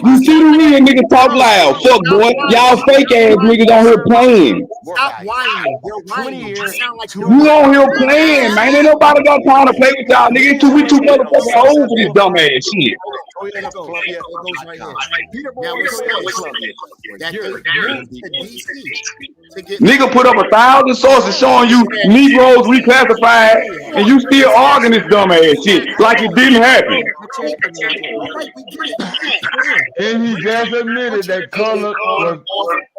You see the real niggas talk loud. Fuck, boy. Y'all fake ass niggas on here playing. Stop whining. You're whining. You sound like you on here playing, man. Ain't nobody got time to play with y'all, niggas. We too motherfucking old for this dumb ass shit. Nigga put up 1,000 sources showing you Negroes reclassified, and you still arguing this dumb ass shit like it didn't happen. And he just admitted that color was.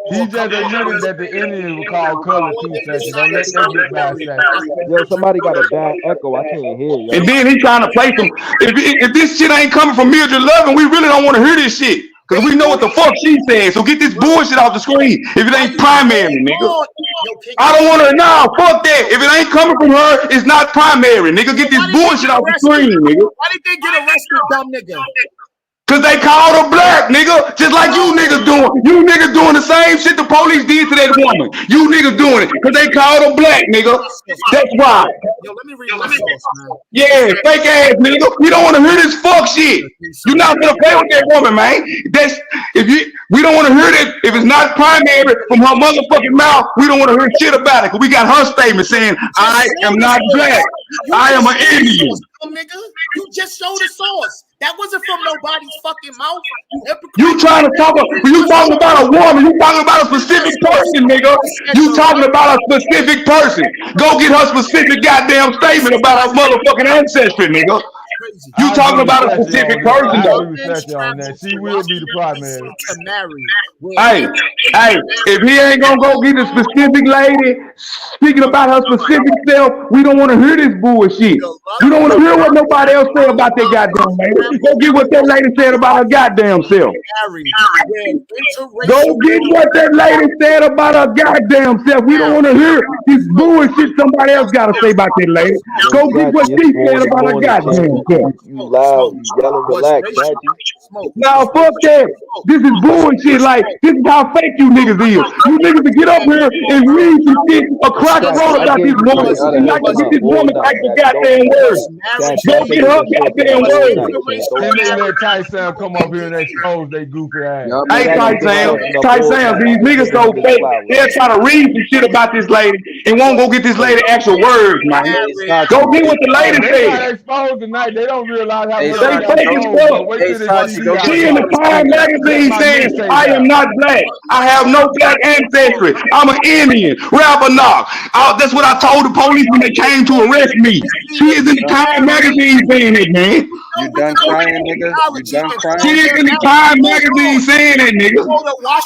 He just admitted that the Indians were called color too. Don't let that get past that. Yo, somebody got a bad echo. I can't hear you. And then he trying to play some. If this shit ain't coming from Mildred Loving, we really don't want to hear this shit. Because we know what the fuck she said. So get this bullshit off the screen if it ain't primary, nigga. I don't want to. Nah, fuck that. If it ain't coming from her, it's not primary, nigga. Get this bullshit off the screen, nigga. Why did they get arrested, dumb nigga? Cause they called her black, nigga. Just like you niggas doing. You niggas doing the same shit the police did to that woman. You niggas doing it. Cause they called her black, nigga. That's why. Yo, let me read my source, man. Yeah, fake ass nigga. We don't want to hear this fuck shit. You're not gonna play with that woman, man. That's we don't want to hear that. If it's not primary from her motherfucking mouth, we don't want to hear shit about it. Cause we got her statement saying, I am not black. I am an Indian. Nigga, you just showed the source. That wasn't from nobody's fucking mouth. You trying to talk about? You talking about a woman? You talking about a specific person, nigga? You talking about a specific person? Go get her specific goddamn statement about her motherfucking ancestry, nigga. You talking about a specific person, though? She will be the primary. Hey, if he ain't gonna go get a specific lady speaking about her specific self, we don't want to hear this bullshit. We don't want to hear what nobody else said about that goddamn lady. Go get what that lady said about her goddamn self. Go get what that lady said about her goddamn self. We don't want to hear this bullshit somebody else got to say about that lady. Go get what she said about her goddamn self. You loud, you yelling, relax, man. Now fuck that. This is bullshit. Like, this is how fake you niggas is. You niggas to get up here and read some shit across the road about this woman. And not to get this woman like the goddamn word. Go get her goddamn word. They let Tight Sam come up here and expose they goofy ass. Hey, Tight Sam, these niggas so fake. They'll try to read some shit about this lady and won't go get this lady actual words, man. Go get what the lady said. Exposed tonight. They don't realize how they fake as fuck. She in the Time magazine saying, I am not black. I have no black ancestry. I'm an Indian. Rabbanah. That's what I told the police when they came to arrest me. She is in the Time magazine saying it, man. You done crying, nigga? You done crying? She is in the Time magazine saying it, nigga.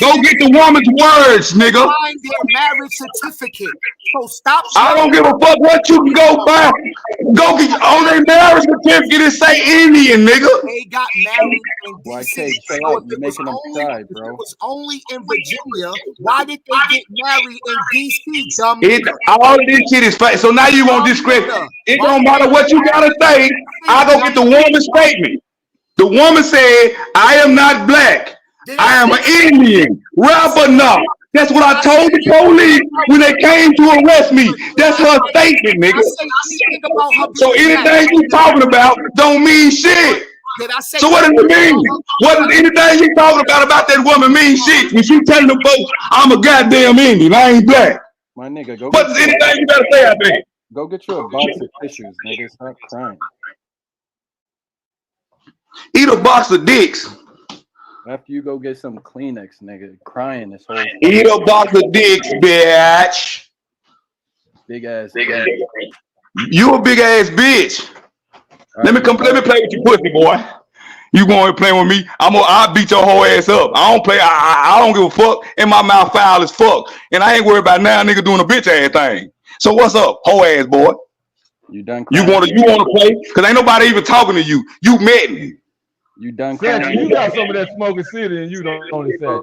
Go get the woman's words, nigga. Find their marriage certificate. So stop. I don't give a fuck what you can go find. Go get on their marriage certificate and say Indian, nigga. They got married in DC. So you're making them cry, bro. It was only in Virginia. Why did they get married in DC, dumb? All of this shit is fake. So now you won't discredit. It don't matter what you gotta say. I go get the woman's statement. The woman said, I am not black. I am an Indian. Rabbanah. That's what I told the police when they came to arrest me. That's her statement, nigga. So anything you talking about don't mean shit. So what does it mean? What does anything you talking about that woman mean shit? When she telling the folks, I'm a goddamn Indian, I ain't black. My nigga, go. What does anything you gotta say out there? Go get you a box of tissues, nigga. Stop crying. Eat a box of dicks. After you go get some Kleenex, nigga, crying this whole. Eat a box of dicks, bitch. Big ass. You a big ass bitch. Let me play with you, pussy boy. You going to play with me? I'll beat your whole ass up. I don't play. I don't give a fuck. And my mouth foul as fuck. And I ain't worried about now nigga doing a bitch ass thing. So what's up, whole ass boy? You done? You wanna play? Cause ain't nobody even talking to you. You met me. You done? You got some of that Smoking City, and you don't only say.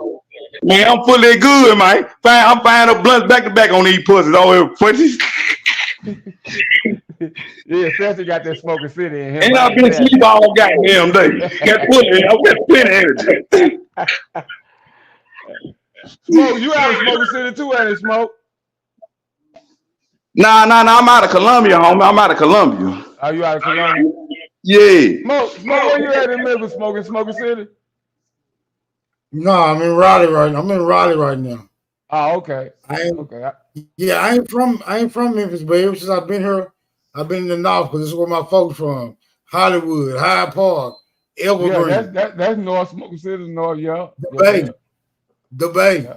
Man, I'm fully good, man. I'm fine up blunts back to back on these pussies. All pussies. Yeah, Spencer got that Smoking City in him. And I've been asleep all goddamn day. Got pussy. I've got plenty energy. Smoke, you out of Smoking City too, ain't it, Smoke? Nah. I'm out of Columbia, homie. I'm out of Columbia. Are you out of Columbia? Yeah. Smoke, where you at in Memphis, Smoking City? No, I'm in Raleigh right now. Oh, okay. I ain't from Memphis, but ever since I've been here, I've been in the North because this is where my folks from. Hollywood, Hyde Park, Evergreen. Yeah, that's North Smoking City, North, yeah. The Bay.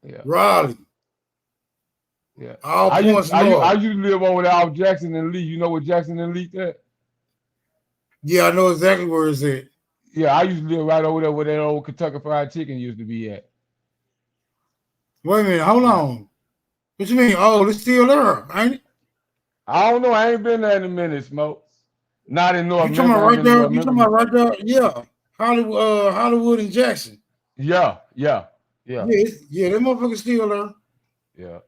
Yeah. Raleigh. Yeah. All points north. I used to live over there off Jackson and Lee. You know where Jackson and Lee at? Yeah, I know exactly where it's at. Yeah, I used to live right over there where that old Kentucky Fried Chicken used to be at. Wait a minute, hold on. What you mean? Oh, it's still there, ain't it? I don't know. I ain't been there in a minute, Smoke. Not in North. You talking about right there? You talking about right there? Yeah, Hollywood and Jackson. Yeah. Yeah, that motherfucker's still there. Yeah.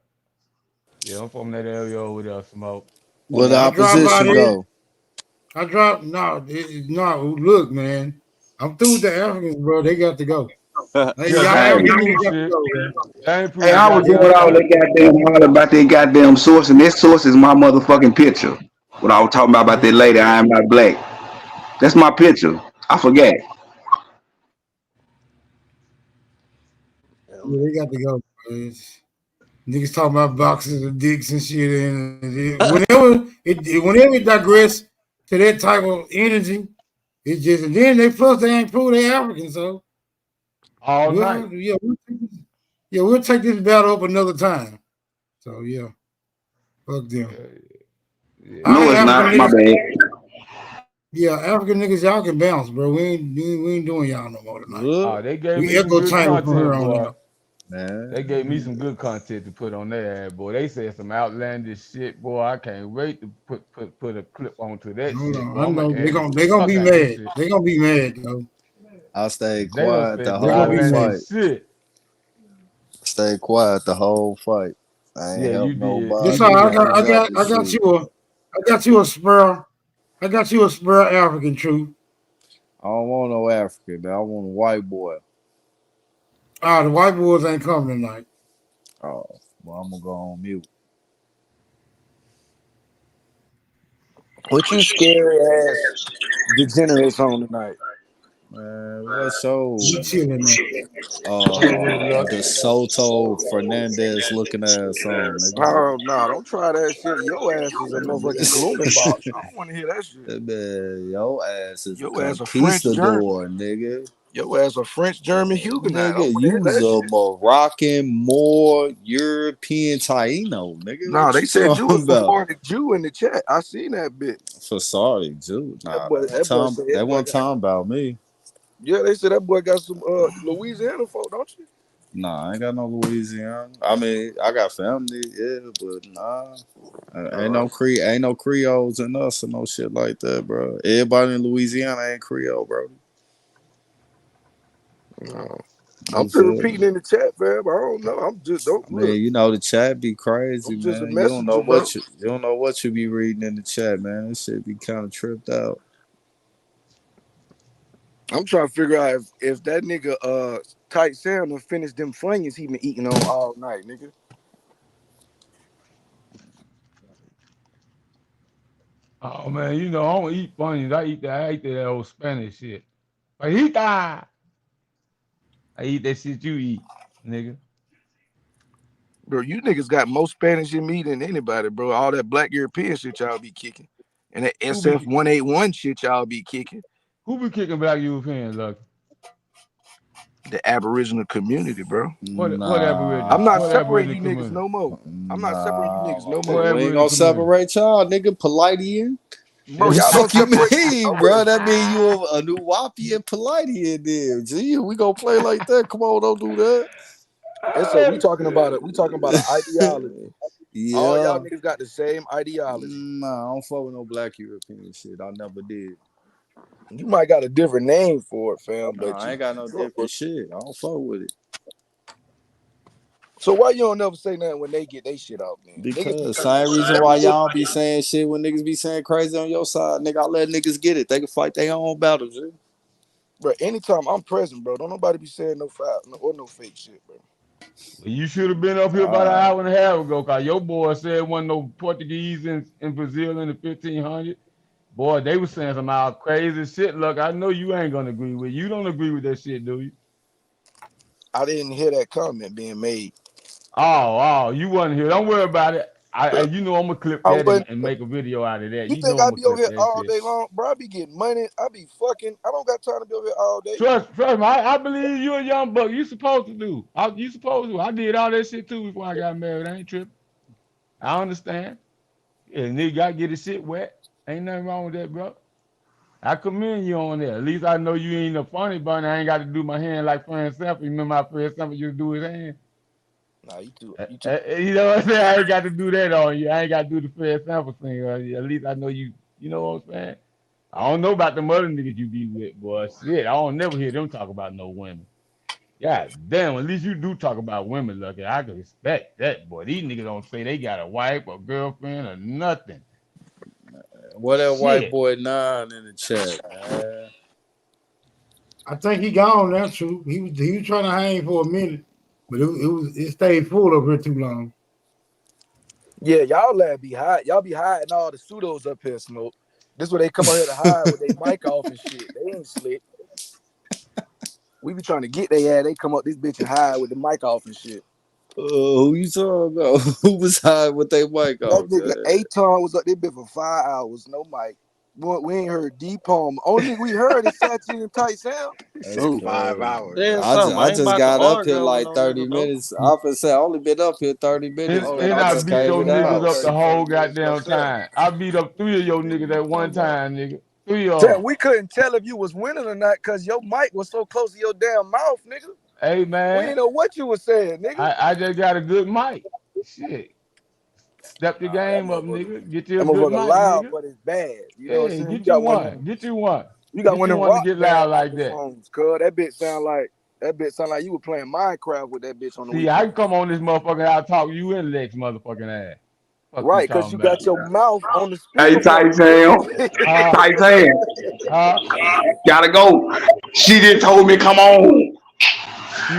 Yeah, I'm from that area over there, Smoke. Where the opposition go? I dropped no. Look, man, I'm through with the Africans, bro. They got to go. Hey, I was doing all that goddamn holler about that goddamn source, and this source is my motherfucking picture. What I was talking about that lady, I am not black. That's my picture. I forget. Yeah, they got to go. Niggas talking about boxes of dicks and shit, and whenever it digress to that type of energy, it's just, and then they ain't prove they African, so all night. We'll take this battle up another time. So yeah, fuck them. No, it's not. My bad. Yeah, African niggas, y'all can bounce, bro. We ain't doing y'all no more tonight. Oh, they gave me some good content, boy. Man, they gave me some good content to put on their ass, boy. They said some outlandish shit, boy. I can't wait to put a clip onto that shit. Boy. I know they gonna be mad. They gonna be mad, though. I stayed quiet the whole fight. Shit. Stay quiet the whole fight. I ain't help nobody. Yes, I got you a spur. I got you a spur African, true. I don't want no African, man. I want a white boy. The white boys ain't coming tonight. Oh, well, I'm gonna go on mute. What you scary ass degenerates on tonight? Man, what show? You chilling, man. The Soto Fernandez looking ass on. Oh no, don't try that shit. Your ass is a motherfucking gloomy box. I don't want to hear that shit. Man, your ass is a French German, nigga. Your ass a French German Huguenot. Nigga, you's a Moroccan, more European Taino, nigga. No, they said you was Sephardic Jew in the chat. I seen that bit. Sephardic Jew. Nah, that wasn't talking about me. Yeah, they said that boy got some Louisiana folk, don't you? Nah, I ain't got no Louisiana. I mean, I got family, yeah, but nah. Ain't no Creoles in us or no shit like that, bro. Everybody in Louisiana ain't Creole, bro. No. I'm just repeating in the chat, fam. I don't know. I'm just don't. Man, you know the chat be crazy, man. You don't know what you be reading in the chat, man. This shit be kind of tripped out. I'm trying to figure out if that nigga Tight Sound and finished them Funyuns he been eating on all night, nigga. Oh man, you know I don't eat Funyuns. I eat that old Spanish shit. Fajita. I eat that shit you eat, nigga. Bro, you niggas got more Spanish in me than anybody, bro. All that black European shit y'all be kicking. And that SF-181 shit y'all be kicking. Who be kicking black Europeans, Lucky? The Aboriginal community, bro. What Aboriginal? I'm not separating you niggas no more. I'm not separating you niggas no more. We ain't gonna separate y'all, nigga. Politean. Bro, y'all fuck you mean, bro? That mean you a new Wapian Politean there. Gee, we gonna play like that. Come on, don't do that. And so we talking about an ideology. Yeah. All y'all niggas got the same ideology. Nah, I don't fuck with no black European shit. I never did. You might got a different name for it, fam. But I ain't got no different shit. I don't fuck with it. So why you don't never say nothing when they get their shit out, man? Because same reason why y'all be saying shit when niggas be saying crazy on your side, nigga. I let niggas get it. They can fight their own battles, dude. Bro, anytime I'm present, bro, don't nobody be saying no foul or no fake shit, bro. You should have been up here about an hour and a half ago, cause your boy said wasn't no Portuguese in Brazil in the 1500s. Boy, they was saying some out crazy shit. Look, I know you ain't gonna agree with. You don't agree with that shit, do you? I didn't hear that comment being made. Oh, you wasn't here. Don't worry about it. You know I'm gonna clip that and make a video out of that. You think I be over here all day long, bro? I be getting money. I be fucking. I don't got time to be over here all day. Trust me. I believe you a young buck. You supposed to do. You supposed to. I did all that shit too before I got married. I ain't tripping. I understand. Yeah, nigga gotta get his shit wet. Ain't nothing wrong with that, bro. I commend you on that. At least I know you ain't a funny bunny. I ain't got to do my hand like Fred Sanford. You remember my Fred Sanford used to do his hand? Nah, you do. You know what I'm saying? I ain't got to do that on you. I ain't got to do the Fred Sanford thing on you. At least I know you. You know what I'm saying? I don't know about the other niggas you be with, boy. Shit, I don't never hear them talk about no women. God damn, at least you do talk about women, Lucky. I can respect that, boy. These niggas don't say they got a wife or girlfriend or nothing. What that white Shit. boy 9 in the chat, man? I think he gone now, true. He was trying to hang for a minute, but it stayed full over here too long. Yeah, y'all be high. Y'all be hiding all the pseudos up here, Smoke. This is where they come out here to hide with their mic off and shit. They ain't slick. We be trying to get their ass. They come up this bitch and hide with the mic off and shit. Who you talking about? Who was high with their mic off? That nigga Aton was up there bit for 5 hours, no mic. We ain't heard D-Palm. Only thing we heard is Sachi and Tight Sound. Said 5 hours. I just got up here like 30 minutes. I say I only been up here 30 minutes. And I beat your niggas up the whole goddamn time. I beat up 3 of your niggas at one time, nigga. 3 of them. We couldn't tell if you was winning or not because your mic was so close to your damn mouth, nigga. Hey, man. We didn't know what you was saying, nigga. I just got a good mic. Shit. Step your game up, nigga. Get you a good mic, loud, nigga. but it's bad. You know what I'm saying? Get you one. Get you one. You got one to get loud like that. Cuz that bitch sound like you were playing Minecraft with that bitch on the See, weekend. I can come on this motherfucker and I'll talk you in Lex motherfucking ass. Right, because you got your mouth on the speaker. Hey, Tight Sam. Tight Sam. Gotta go. She just told me, come on. You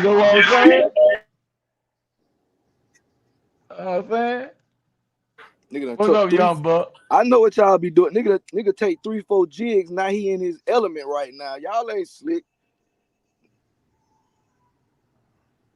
know what I'm saying? Nigga What's up, young buck? I know what y'all be doing. Nigga take 3-4 jigs. Now he in his element right now. Y'all ain't slick.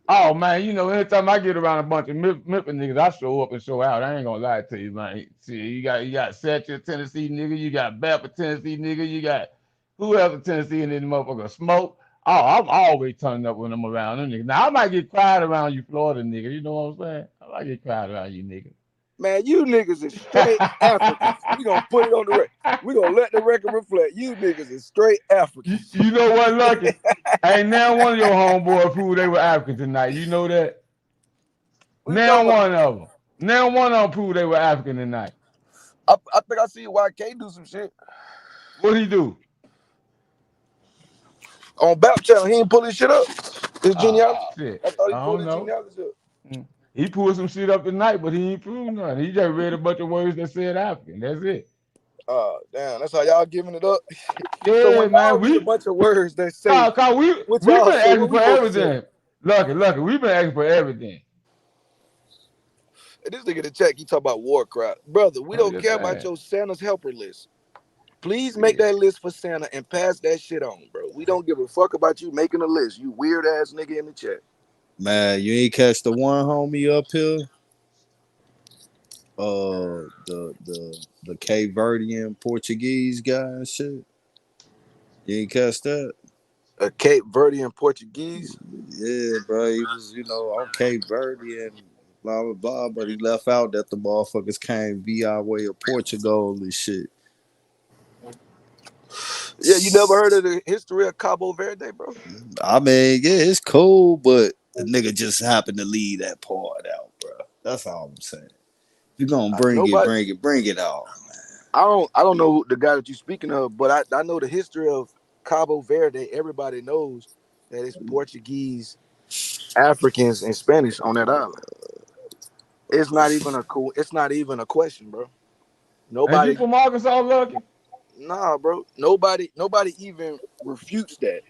Oh man, you know, anytime I get around a bunch of Memphis niggas, I show up and show out. I ain't gonna lie to you, man. See, you got Satchel, Tennessee nigga, you got Bapper, Tennessee nigga, you got who else in Tennessee and this motherfucker Smoke. Oh, I'm always turning up when I'm around them niggas. Now I might get quiet around you, Florida nigga. You know what I'm saying? I might get quiet around you niggas. Man, you niggas is straight Africans. We gonna put it on the record. We gonna let the record reflect. You niggas is straight Africans. You know what, Lucky? Ain't now one of your homeboys proved they were African tonight. You know that? Now one of them. Now one of them proved they were African tonight. I think I see YK do some shit. What'd he do? On Bap Channel, he ain't pull his shit up. His genealogy. Shit. I thought he I pulled don't his know. genealogy up. He pulled some shit up tonight, but he ain't proved nothing. He just read a bunch of words that said African. That's it. Damn, that's how y'all giving it up. Yeah, so man. We a bunch of words that say. We've been asking for everything. Lucky, we've been asking for everything. This nigga in the chat, he talk about war crowd. Brother, we don't care about your Santa's helper list. Please make that list for Santa and pass that shit on, bro. We don't give a fuck about you making a list. You weird ass nigga in the chat. Man, you ain't catch the one homie up here. The Cape Verdean Portuguese guy and shit. You ain't catch that? A Cape Verdean Portuguese? Yeah, bro. He was, on Cape Verde and blah blah blah, but he left out that the motherfuckers came via way of Portugal and shit. Yeah, you never heard of the history of Cabo Verde, bro? I mean, yeah, it's cool, but the nigga just happened to leave that part out, bro. That's all I'm saying. If you're gonna bring it out. I don't know the guy that you're speaking of, but I know the history of Cabo Verde. Everybody knows that it's Portuguese, Africans, and Spanish on that island. It's not even a question, bro. Nobody. Ain't you from Arkansas, Lucky? Nah, bro. Nobody even refutes that.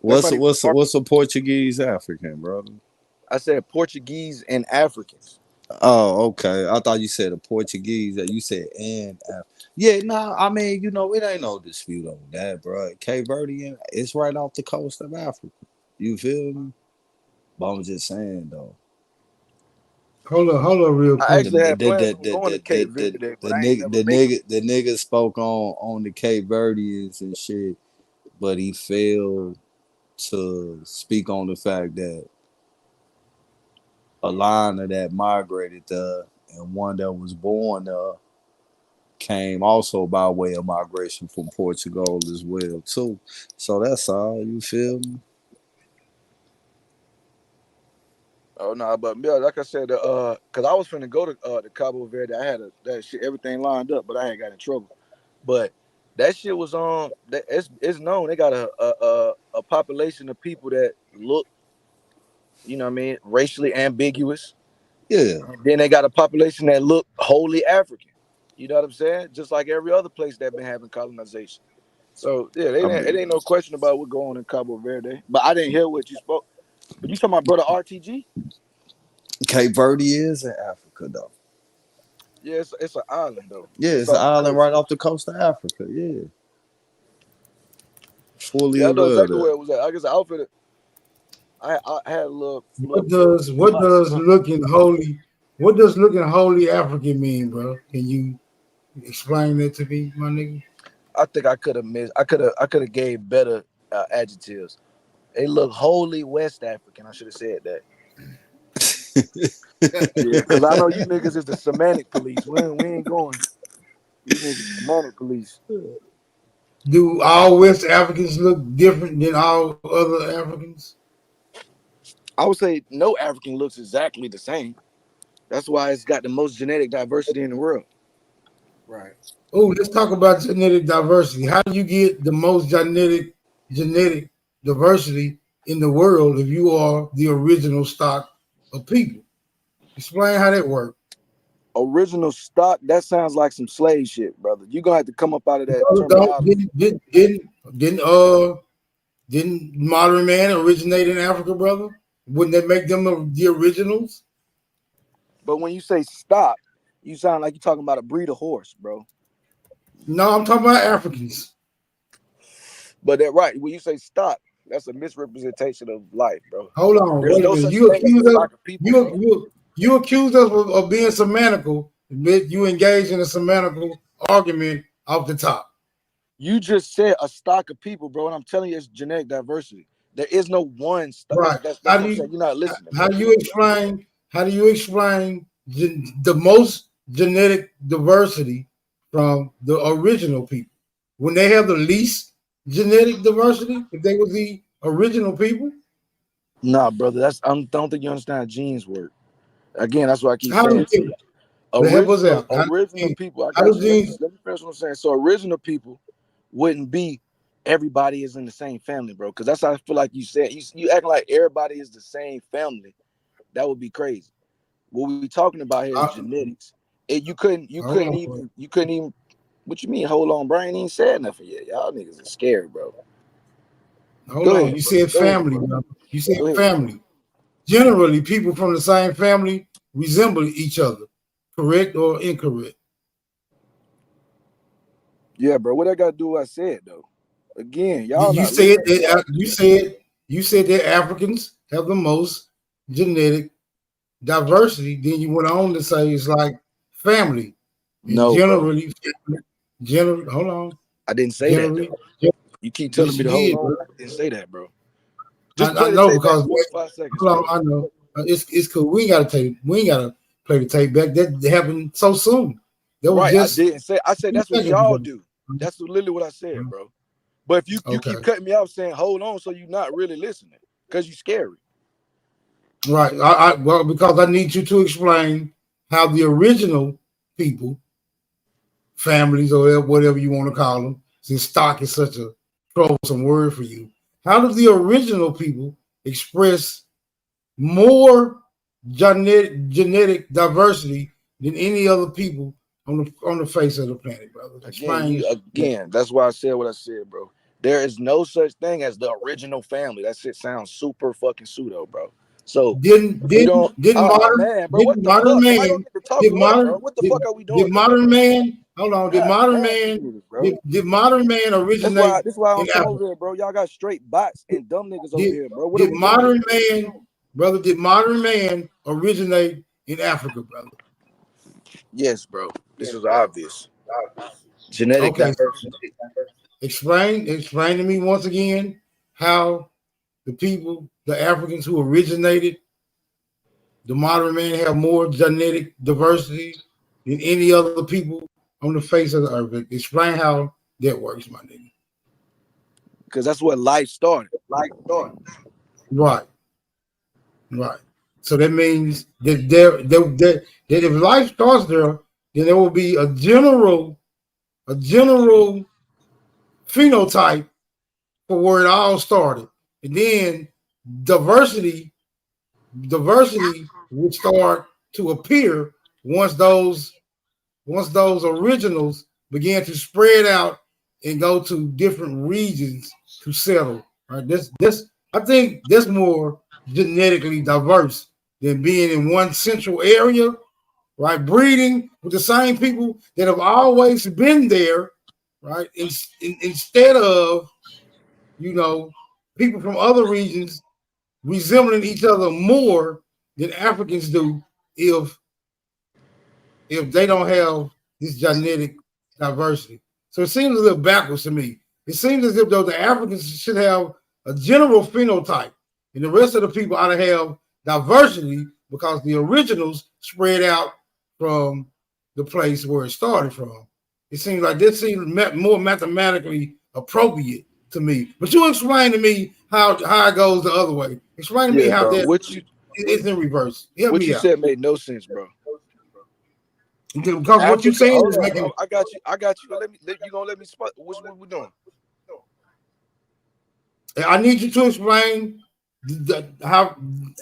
What's a Portuguese African, brother? I said Portuguese and Africans. Oh, okay. I thought you said a Portuguese. That you said and yeah. Nah, I mean, it ain't no dispute on that, bro. Cape Verdean, it's right off the coast of Africa. You feel me? But I'm just saying though. Hold on, real quick. I actually had plans on going to Cape Verde, but the nigga spoke on the Cape Verdeans and shit, but he failed to speak on the fact that a line that migrated there and one that was born there came also by way of migration from Portugal as well too. So that's all. You feel me? Oh no, but yeah, like I said, cause I was finna go to Cabo Verde. I had that shit, everything lined up, but I had got in trouble. But that shit was on. It's known. They got a population of people that look you know what I mean, racially ambiguous. Yeah. And then they got a population that look wholly African. You know what I'm saying? Just like every other place that been having colonization. So yeah, it ain't no question about what's going on in Cabo Verde. But I didn't hear what you spoke. But you talking about brother RTG? Cape Verde is in Africa though. Yeah, it's an island though. Yeah, it's an island right off the coast of Africa. Yeah. Fully I know aware exactly of where that. it was at. I guess the outfit. I had a little. What does looking holy African mean, bro? Can you explain that to me, my nigga? I think I could have missed. I could have gave better adjectives. They look wholly West African. I should have said that. Yeah, because I know you niggas is the semantic police. We ain't going. You niggas semantic police. Do all West Africans look different than all other Africans? I would say no African looks exactly the same. That's why it's got the most genetic diversity in the world. Right. Oh, let's talk about genetic diversity. How do you get the most genetic diversity in the world if you are the original stock of people? Explain how that works. Original stock, that sounds like some slave shit, brother. You're gonna have to come up out of that terminology. Didn't modern man originate in Africa, brother? Wouldn't that make them the originals? But when you say stock, you sound like you're talking about a breed of horse, bro. No, I'm talking about Africans. But that right, when you say stock, that's a misrepresentation of life, bro. Hold on, wait a minute. You accuse us of being semantical, but you engage in a semantical argument off the top. You just said a stock of people, bro, and I'm telling you, it's genetic diversity. There is no one stock. Right. That's you're not listening. How do you explain the most genetic diversity from the original people when they have the least genetic diversity? If they were the original people? Nah, brother. I don't think you understand how genes work. Again, that's what I keep saying. Original people. Let me finish what I'm saying. So original people wouldn't be everybody is in the same family, bro. Because that's how I feel like you said. You acting like everybody is the same family. That would be crazy. What we talking about here is genetics. You couldn't even. What you mean? Hold on, Brian ain't said nothing yet. Y'all niggas are scared, bro. Hold on. You said family, bro. You said family. Generally, people from the same family resemble each other. Correct or incorrect? Yeah, bro. What I got to do? What I said though. Again, y'all. You said that Africans have the most genetic diversity. Then you went on to say it's like family. No, generally, hold on. I didn't say that. You keep telling me to hold on. I didn't say that, bro. I know because I know it's cool. We ain't gotta play the tape back. That happened so soon. That was just, I didn't say. I said that's what y'all do. That's literally what I said, bro. But if you keep cutting me off saying hold on, so you're not really listening because you're scary. Right. Well, because I need you to explain how the original people, families or whatever you want to call them, since stock is such a troublesome word for you. How do the original people express more genetic diversity than any other people on the face of the planet, brother? Again, that's why I said what I said, bro. There is no such thing as the original family. That shit sounds super fucking pseudo, bro. So didn't modern man originate? This is why I don't come over here, bro. Y'all got straight bots and dumb niggas over here, bro. Did modern man originate in Africa, brother? Yes, bro. This is obvious. Genetic diversity. Explain to me once again how the Africans who originated the modern man have more genetic diversity than any other people on the face of the earth. Explain how that works, my nigga. Because that's what life started. Right. So that means that if life starts there, then there will be a general phenotype for where it all started. And then diversity diversity would start to appear once those originals began to spread out and go to different regions to settle. Right? I think that's more genetically diverse than being in one central area, right? Breeding with the same people that have always been there, right? Instead of, people from other regions resembling each other more than Africans do if they don't have this genetic diversity. So it seems a little backwards to me. It seems as if though the Africans should have a general phenotype and the rest of the people ought to have diversity because the originals spread out from the place where it started from. It seems like this seems more mathematically appropriate to me. But you explain to me how it goes the other way. Explain to me how it's in reverse. What you said made no sense, bro. Because what you're saying is making. I got you. You gonna let me spot? What we doing? I need you to explain how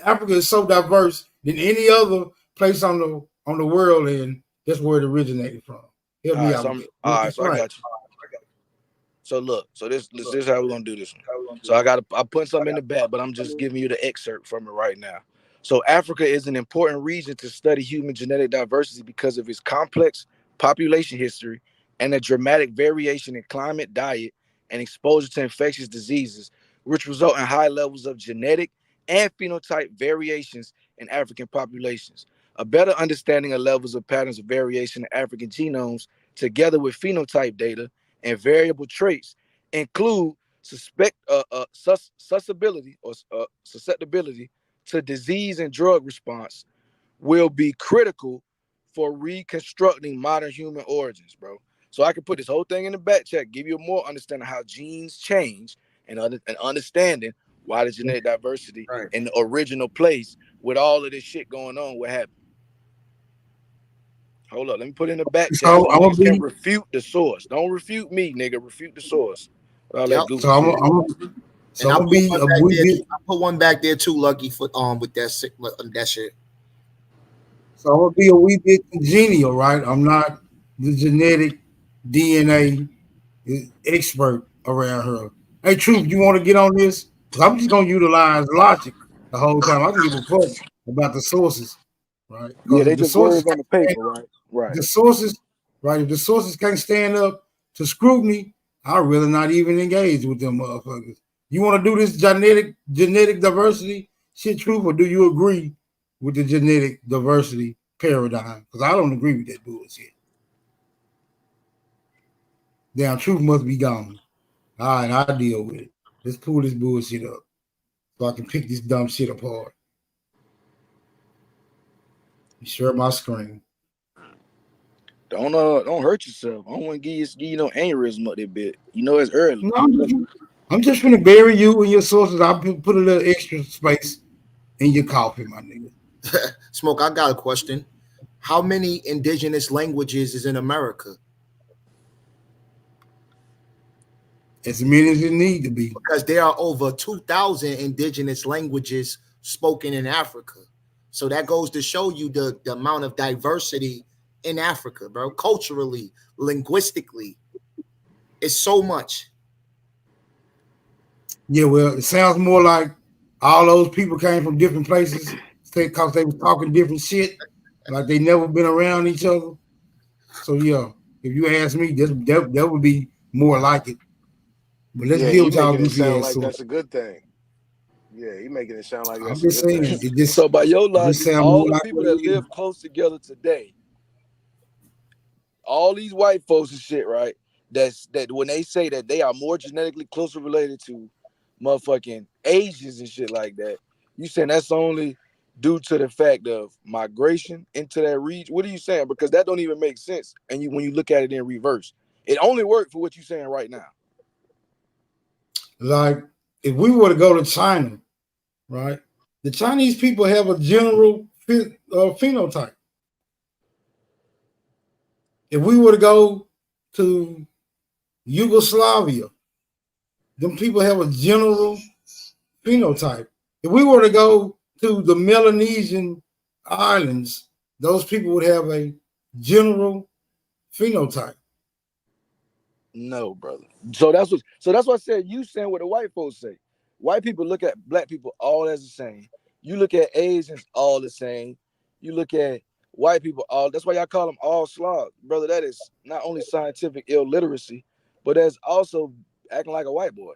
Africa is so diverse than any other place on the world, and that's where it originated from. Help me out. I got you. So look, this is how we're gonna do this one. So I put something in the back, but I'm just giving you the excerpt from it right now. So Africa is an important region to study human genetic diversity because of its complex population history and the dramatic variation in climate, diet, and exposure to infectious diseases, which result in high levels of genetic and phenotype variations in African populations. A better understanding of levels of patterns of variation in African genomes, together with phenotype data and variable traits, include susceptibility to disease and drug response, will be critical for reconstructing modern human origins, bro. So I can put this whole thing in the back check, give you a more understanding how genes change and understanding why the genetic diversity in the original place with all of this shit going on, what happened. Hold up, let me put in the back check. So you can refute the source. Don't refute me, nigga. Refute the source. I'll put one back there too, Lucky, for with that shit. So I'm gonna be a wee bit congenial, right? I'm not the genetic DNA expert around here. Hey, Truth, you want to get on this? Because I'm just gonna utilize logic the whole time. I can give a fuck about the sources, right? Yeah, they just words on the paper, right? Right. The sources, right? If the sources can't stand up to scrutiny, I'd rather not even engage with them motherfuckers. You want to do this genetic diversity shit, Truth, or do you agree with the genetic diversity paradigm? Because I don't agree with that bullshit. Damn, Truth must be gone. All right, I'll deal with it. Let's pull this bullshit up so I can pick this dumb shit apart. Share my screen. Don't hurt yourself. I don't want to give you no aneurysm up there, bit. You know it's early. No, I'm just gonna bury you in your sources. I'll put a little extra space in your coffee, my nigga. Smoke, I got a question. How many indigenous languages is in America? As many as it need to be. Because there are over 2,000 indigenous languages spoken in Africa. So that goes to show you the amount of diversity in Africa, bro. Culturally, linguistically, it's so much. Yeah, well, it sounds more like all those people came from different places because they was talking different shit, like they never been around each other. So yeah, if you ask me, that would be more like it. But let's deal with y'all. That's a good thing. Yeah, you making it sound like that's a good thing. So by your logic, all the people that live close together today, all these white folks and shit, right? That when they say that they are more genetically closely related to motherfucking Asians and shit like that, you saying that's only due to the fact of migration into that region? What are you saying? Because that don't even make sense. And when you look at it in reverse, it only worked for what you're saying right now. Like if we were to go to China, right? The Chinese people have a general phenotype. If we were to go to Yugoslavia, them people have a general phenotype. If we were to go to the Melanesian islands, those people would have a general phenotype. No, brother. So that's what I said. You saying what the white folks say. White people look at black people all as the same. You look at Asians all the same. You look at white people all. That's why y'all call them all Slavs, brother. That is not only scientific illiteracy, but that's also acting like a white boy.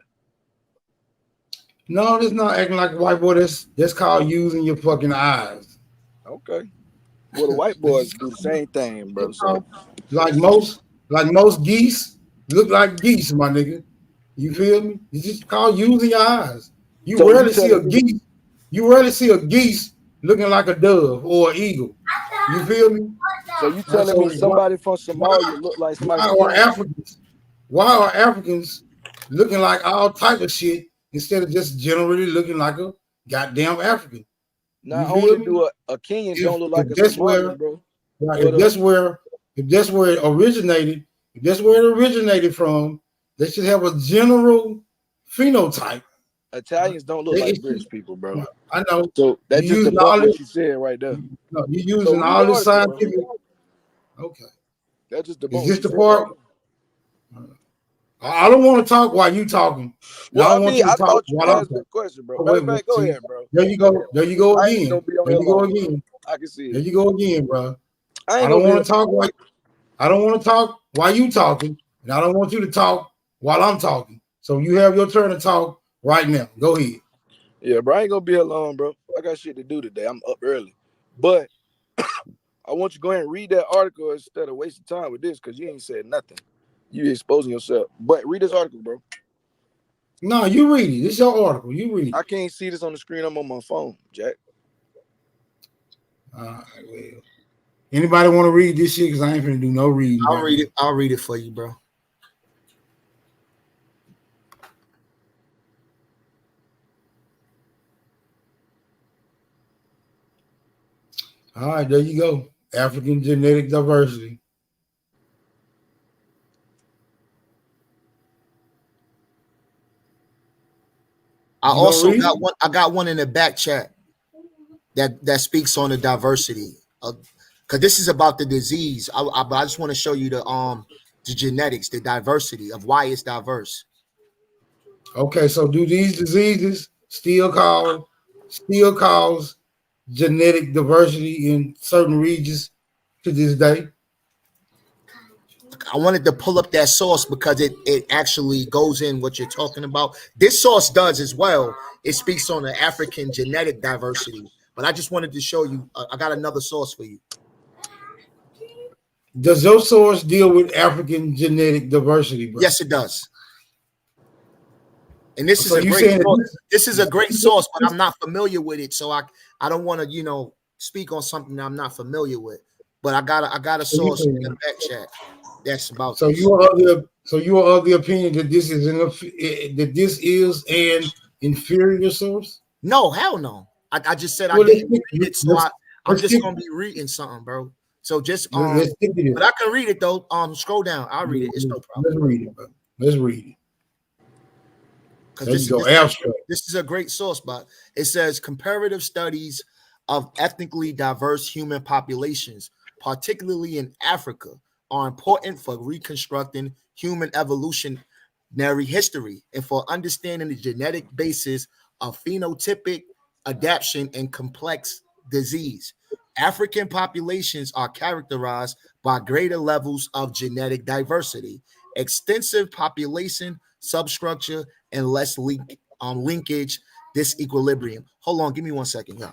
No, that's not acting like a white boy. That's called using your fucking eyes. Okay. Well, the white boys do the same thing, brother. So, like most geese look like geese, my nigga. You feel me? It's just called using your eyes. You rarely see a geese. You rarely see a geese looking like a dove or an eagle. You feel me? So you telling me somebody from Somalia look like somebody? Why are Africans looking like all type of shit instead of just generally looking like a goddamn African? Not only do a Kenyan don't look like a Somalian, bro. Right, if that's where it originated from, they should have a general phenotype. Italians don't look like British people, bro. I know. So that's just about what you said right there. No, you're using all the scientific. Okay. That's just the. Is this the part? I don't want to talk while you talking. Well, I want you to talk while I'm talking. The question, bro. Go ahead, bro. There you go. There you go again. There you go again. I can see it. There you go again, bro. I don't want to talk while you talking, and I don't want you to talk while I'm talking. So you have your turn to talk right now. Go ahead. Yeah, bro. I ain't gonna be alone, bro. I got shit to do today. I'm up early, but I want you to go ahead and read that article instead of wasting time with this, because you ain't said nothing. You exposing yourself. But read this article, bro. No, you read it. It's your article. You read it. I can't see this on the screen. I'm on my phone, Jack. All right, well. Anybody want to read this shit? Because I ain't finna do no reading. I'll read it. I'll read it for you, bro. All right, there you go. African genetic diversity. I also got one. I got one in the back chat that speaks on the diversity, because this is about the disease. I just want to show you the genetics, the diversity of why it's diverse. Okay, so do these diseases still cause genetic diversity in certain regions to this day? I wanted to pull up that source because it actually goes in what you're talking about. This source does as well. It speaks on the African genetic diversity, but I just wanted to show you. I got another source for you. Does your source deal with African genetic diversity, bro? Yes, it does. And this is a great source. This is a great source, but I'm not familiar with it, so I don't want to speak on something that I'm not familiar with. But I got a source in the back chat. That's about. So you are of the opinion that this is an inferior source? No, hell no. I just said I didn't read it, so I'm just gonna be reading something, bro. So just but I can read it though. Scroll down. I'll read it. It's no problem. Let's read it, bro. Let's read it. This is a great source, but it says comparative studies of ethnically diverse human populations, particularly in Africa, are important for reconstructing human evolutionary history and for understanding the genetic basis of phenotypic adaptation and complex disease. African populations are characterized by greater levels of genetic diversity, extensive population substructure, and less linkage disequilibrium. Hold on, give me 1 second. Yeah.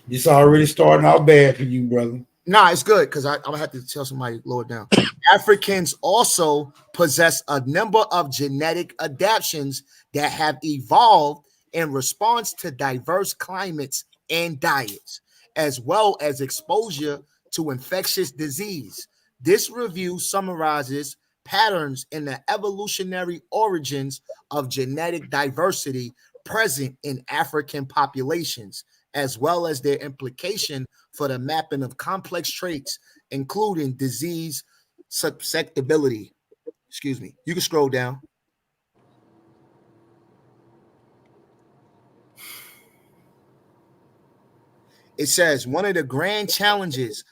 It's already starting out bad for you, brother. Nah, it's good because I'm gonna have to tell somebody to lower it down. Africans also possess a number of genetic adaptations that have evolved in response to diverse climates and diets, as well as exposure to infectious disease. This review summarizes patterns in the evolutionary origins of genetic diversity present in African populations, as well as their implication for the mapping of complex traits, including disease susceptibility. Excuse me. You can scroll down. It says one of the grand challenges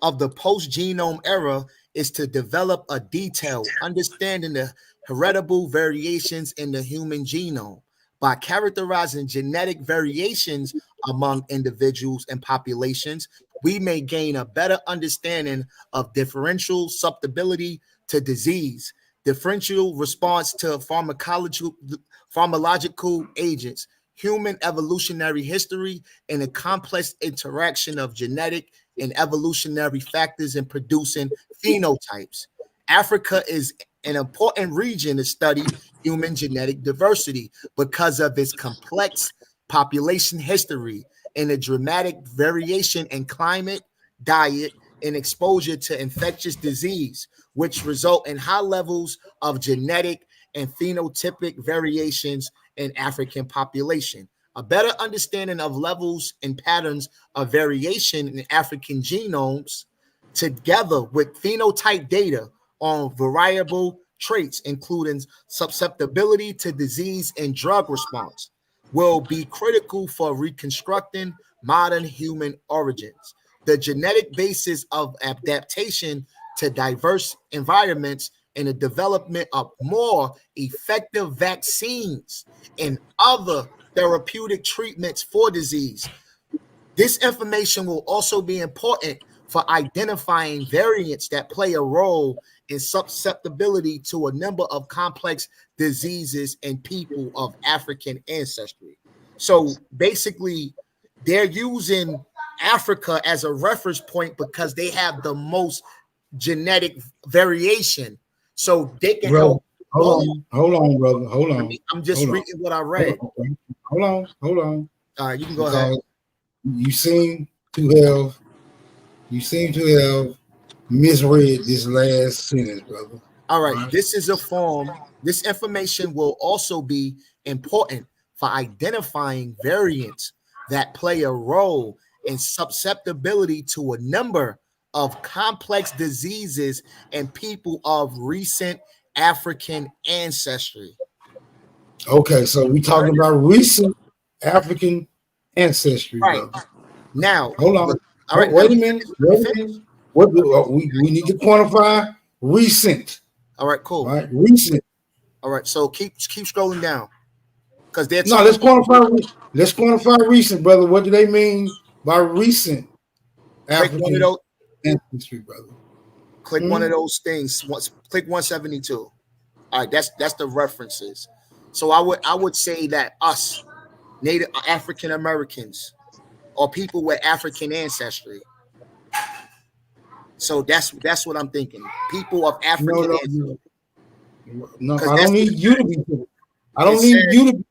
of the post-genome era is to develop a detailed understanding of heritable variations in the human genome. By characterizing genetic variations among individuals and populations, we may gain a better understanding of differential susceptibility to disease, differential response to pharmacological agents, human evolutionary history, and the complex interaction of genetic and evolutionary factors in producing phenotypes. Africa is an important region to study human genetic diversity because of its complex population history and the dramatic variation in climate, diet, and exposure to infectious disease, which result in high levels of genetic and phenotypic variations in African population. A better understanding of levels and patterns of variation in African genomes, together with phenotype data on variable traits, including susceptibility to disease and drug response, will be critical for reconstructing modern human origins. The genetic basis of adaptation to diverse environments and the development of more effective vaccines and other therapeutic treatments for disease. This information will also be important for identifying variants that play a role in susceptibility to a number of complex diseases in people of African ancestry. So basically, they're using Africa as a reference point because they have the most genetic variation. So they can help. Hold on, brother. Hold on. I'm just reading what I read. Hold on. All right, you can go ahead. You seem to have misread this last sentence, brother. All right, this is a form. This information will also be important for identifying variants that play a role in susceptibility to a number of complex diseases and people of recent African ancestry. Okay, so we're talking about recent African ancestry. Right. Now, hold on. All right, wait a minute. What we need to quantify recent. All right, cool. All right, recent. All right, so keep scrolling down. Because they're let's quantify recent, brother. What do they mean by recent African ancestry, brother? Click one of those things. Click 172. All right, that's the references. So I would say that us, Native African Americans, or people with African ancestry. So that's what I'm thinking. People of African ancestry. No, I don't need you to be. I don't need you to be.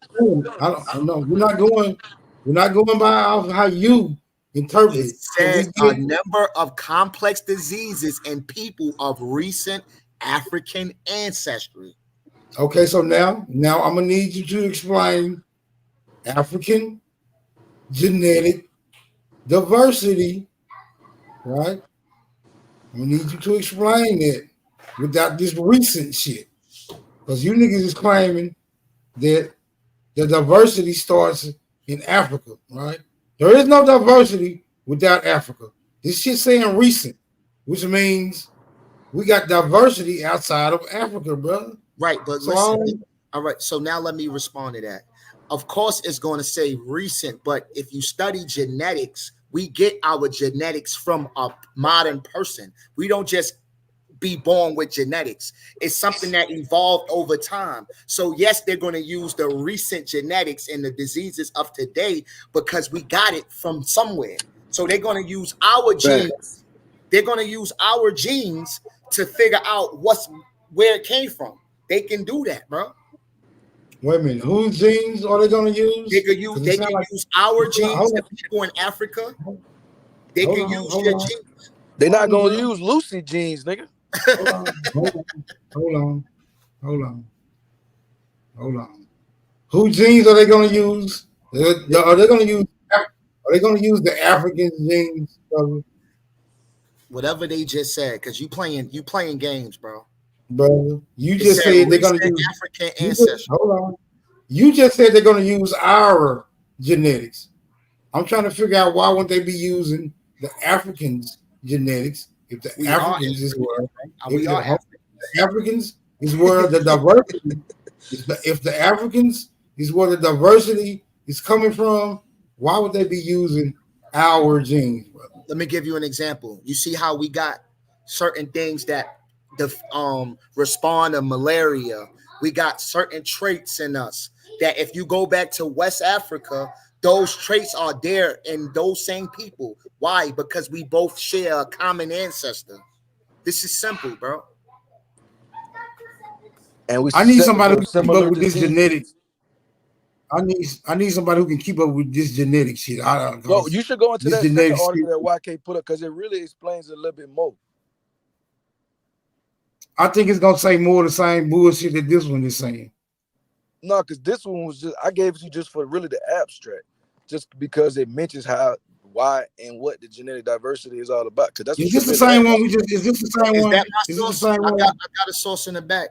I know we're not going by how you interpret it. It says a number of complex diseases and people of recent African ancestry. Okay, so now I'm gonna need you to explain African genetic diversity, right? I'm gonna need you to explain it without this recent shit, because you niggas is claiming that the diversity starts in Africa, right? There is no diversity without Africa. This shit saying recent, which means we got diversity outside of Africa, brother. Right, but listen. All right, so now let me respond to that. Of course, it's going to say recent, but if you study genetics, we get our genetics from a modern person. We don't just be born with genetics. It's something that evolved over time. So yes, they're going to use the recent genetics and the diseases of today because we got it from somewhere. So they're going to use our genes. They're going to use our genes to figure out where it came from. They can do that, bro. Wait a minute. Whose genes are they going to use? They can use our genes. The people in Africa, they can use your genes. They're not going to use Lucy genes, nigga. Hold on. Whose genes are they going to use? Are they going to use the African genes, brother? Whatever they just said, because you playing games, bro. Brother, you just said they're going to use African ancestry. Hold on. You just said they're going to use our genetics. I'm trying to figure out why wouldn't they be using the Africans' genetics if the Africans is where Africans is where the diversity if the Africans is where the diversity is coming from, why would they be using our genes, brother? Let me give you an example. You see how we got certain things that respond to malaria. We got certain traits in us that if you go back to West Africa, those traits are there in those same people. Why? Because we both share a common ancestor. This is simple, bro. And I need somebody who can keep up with this genetics. I need somebody who can keep up with this genetic shit. Well, you should go into that second article that YK put up because it really explains it a little bit more. I think it's gonna say more of the same bullshit that this one is saying. No, because this one was just I gave it to you just for really the abstract, just because it mentions how, why, and what the genetic diversity is all about. Because that's is this the same one? Is this the same one? Is this the same one? I got a source in the back.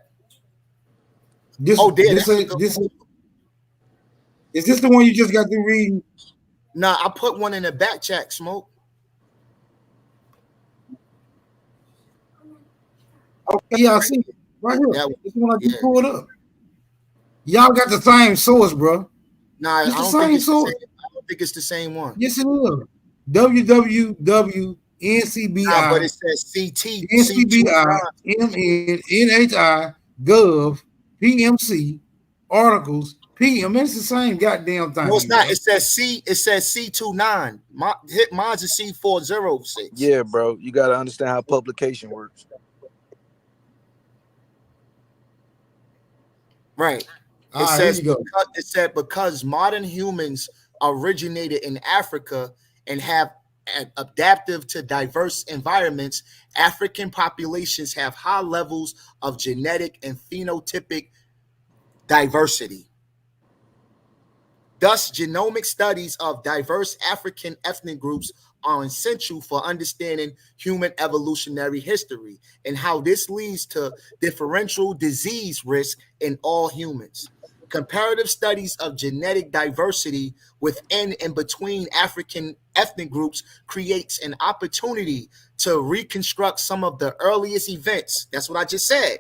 Is this the one you just got through reading? Nah, I put one in the back chat, Smoke. Okay, yeah, I see it right here. This one I just pulled up. Y'all got the same source, bro. Nah, it's the same source. I don't think it's the same one. Yes, it is. www.ncbi. Nah, but it says CT. NCBI, NHI, Gov, PMC, articles, PM. It's the same goddamn thing. No, it's not. Bro. It says C29. Mine's is C406. Yeah, bro. You got to understand how publication works. Right. It said because modern humans originated in Africa and have adaptive to diverse environments, African populations have high levels of genetic and phenotypic diversity. Thus, genomic studies of diverse African ethnic groups are essential for understanding human evolutionary history and how this leads to differential disease risk in all humans. Comparative studies of genetic diversity within and between African ethnic groups creates an opportunity to reconstruct some of the earliest events. That's what I just said.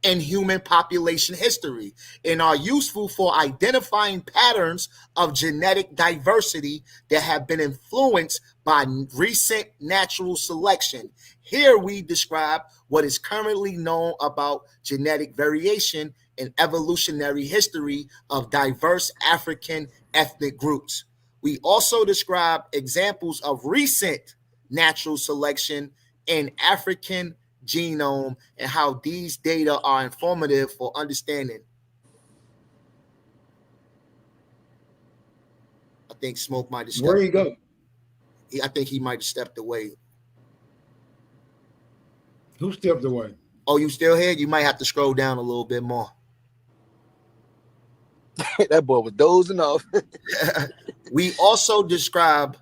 In human population history, and are useful for identifying patterns of genetic diversity that have been influenced by recent natural selection. Here we describe what is currently known about genetic variation and evolutionary history of diverse African ethnic groups. We also describe examples of recent natural selection in African genome and how these data are informative for understanding. I think Smoke might have stepped. Where you go? I think he might have stepped away. Who stepped away? Oh, you still here? You might have to scroll down a little bit more. That boy was dozing off. We also describe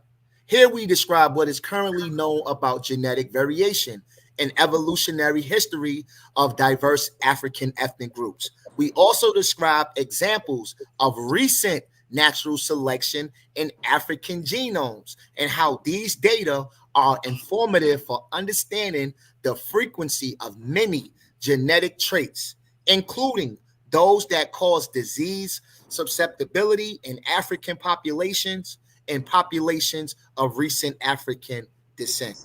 what is currently known about genetic variation and evolutionary history of diverse African ethnic groups. We also describe examples of recent natural selection in African genomes and how these data are informative for understanding the frequency of many genetic traits, including those that cause disease susceptibility in African populations and populations of recent African descent.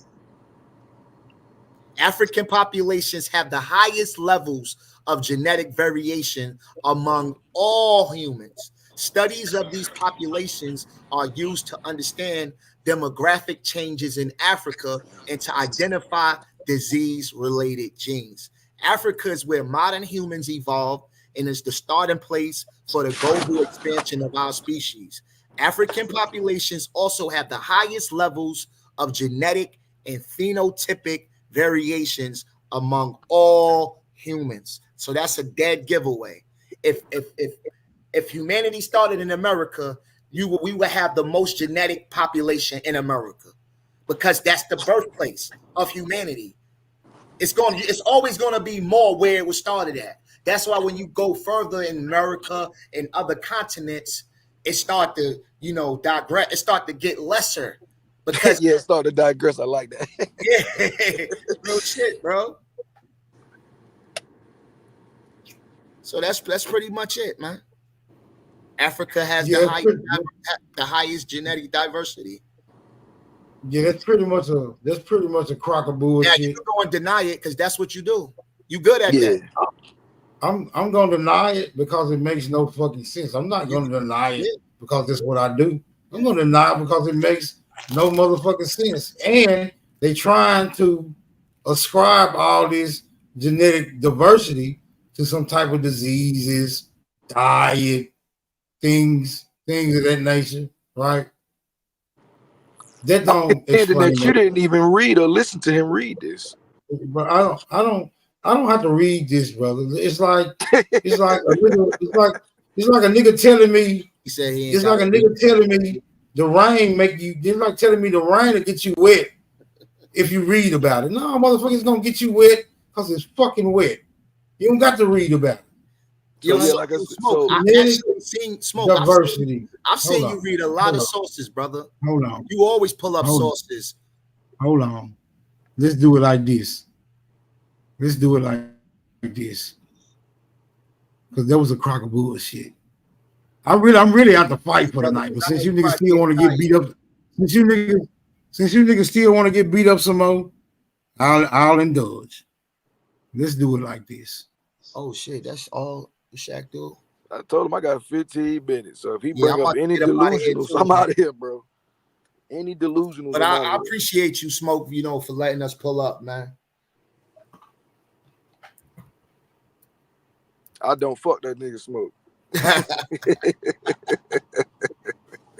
African populations have the highest levels of genetic variation among all humans. Studies of these populations are used to understand demographic changes in Africa and to identify disease-related genes. Africa is where modern humans evolved and is the starting place for the global expansion of our species. African populations also have the highest levels of genetic and phenotypic variations among all humans. So that's a dead giveaway. If humanity started in America, we would have the most genetic population in America because that's the birthplace of humanity. It's always going to be more where it was started at. That's why when you go further in America and other continents, digress. It start to get lesser because yeah, start to digress. I like that. yeah, real shit, bro. So that's pretty much it, man. Africa has the highest genetic diversity. Yeah, that's pretty much a crock of bullshit. Yeah, you can go and deny it because that's what you do. You good at that. I'm gonna deny it because it makes no fucking sense. I'm not gonna deny it because that's what I do. I'm gonna deny it because it makes no motherfucking sense. And they trying to ascribe all this genetic diversity to some type of diseases, diet, things of that nature, right? That don't explain that you didn't even read or listen to him read this. But I don't have to read this, brother. It's like a nigga telling me. He said he. It's like a nigga telling me the rain make you. It's like telling me the rain will get you wet if you read about it. No, motherfucker's gonna get you wet because it's fucking wet. You don't got to read about it. I've actually seen Smoke. Diversity. I've seen you read a lot of sources, brother. Hold on. You always pull up sources. Hold on. Let's do it like this. Because that was a crock of bullshit. I'm really out to fight for tonight. But since you niggas still want to get beat up, since you niggas still want to get beat up some more, I'll indulge. Let's do it like this. Oh shit, that's all Shaq do. I told him I got 15 minutes. So if he bring up any delusionals, I'm out of here, bro. Any delusionals. But I appreciate you, Smoke, for letting us pull up, man. I don't fuck that nigga Smoke.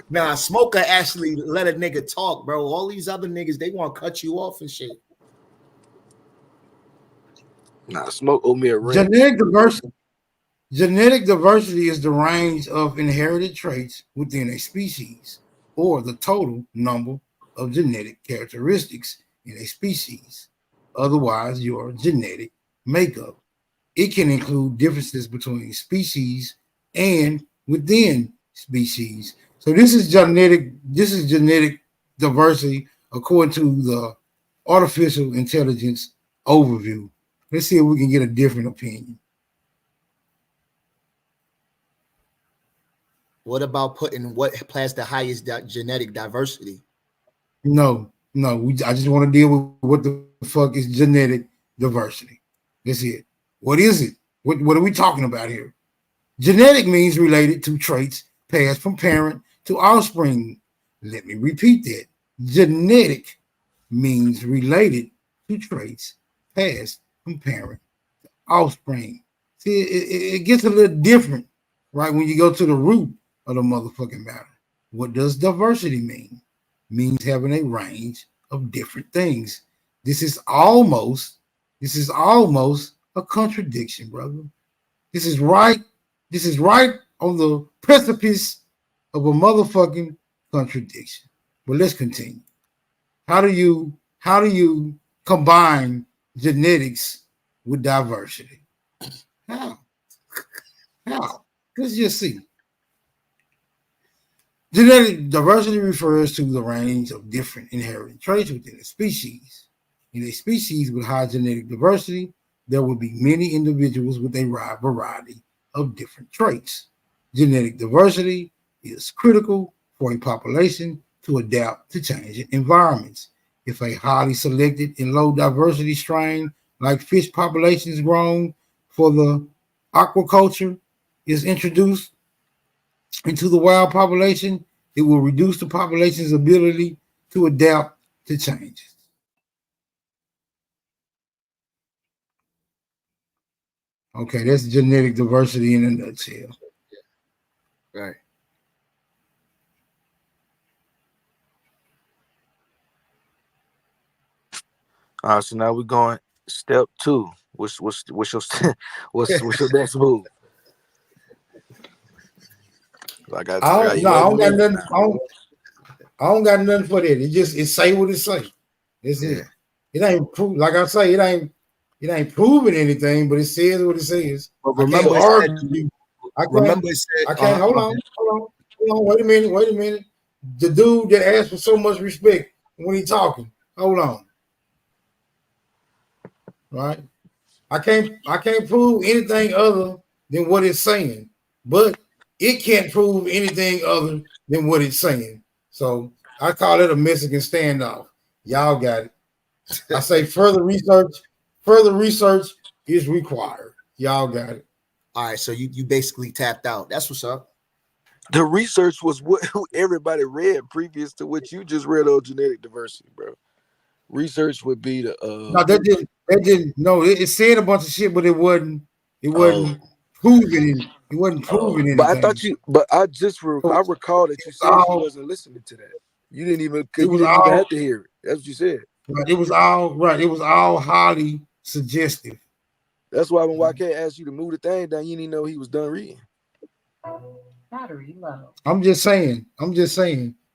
Nah, Smoker actually let a nigga talk, bro. All these other niggas, they want to cut you off and shit. Nah, Smoke owe me a ring. Genetic diversity is the range of inherited traits within a species, or the total number of genetic characteristics in a species, otherwise your genetic makeup. It can include differences between species and within species. So this is genetic diversity according to the artificial intelligence overview. Let's see if we can get a different opinion. What about putting what has the highest genetic diversity? No. I just want to deal with what the fuck is genetic diversity. That's it. What is it? What are we talking about here? Genetic means related to traits passed from parent to offspring. Let me repeat that. Genetic means related to traits passed from parent to offspring. See, it gets a little different, right? When you go to the root of the motherfucking matter. What does diversity mean? It means having a range of different things. This is almost a contradiction, brother. This is right on the precipice of a motherfucking contradiction. But let's continue. How do you combine genetics with diversity? How? Let's just see. Genetic diversity refers to the range of different inherited traits within a species. In a species with high genetic diversity, there will be many individuals with a wide variety of different traits. Genetic diversity is critical for a population to adapt to changing environments. If a highly selected and low diversity strain like fish populations grown for the aquaculture is introduced into the wild population, it will reduce the population's ability to adapt to changes. Okay, that's genetic diversity in a nutshell. Right. All right, so now we're going step 2. What's your next move? I don't got nothing for that. It say what it say. It ain't proof. Like I say, it ain't proving anything, but it says what it says. But remember, hold on. Wait a minute. The dude that asks for so much respect when he talking. Hold on. Right? I can't prove anything other than what it's saying, but it can't prove anything other than what it's saying. So I call it a Mexican standoff. Y'all got it. I say further research is required. Y'all got it. All right, so you basically tapped out. That's what's up. The research was what everybody read previous to what you just read on genetic diversity, bro. Research would be the no, that didn't. No, it said a bunch of shit, but it wasn't proving it. It wasn't proving anything. But I thought I recall that you said you wasn't listening to that. You didn't even have to hear it. That's what you said. Right, it was all highly suggestive. That's why when YK asked you to move the thing down, you didn't know he was done reading. Battery low. I'm just saying.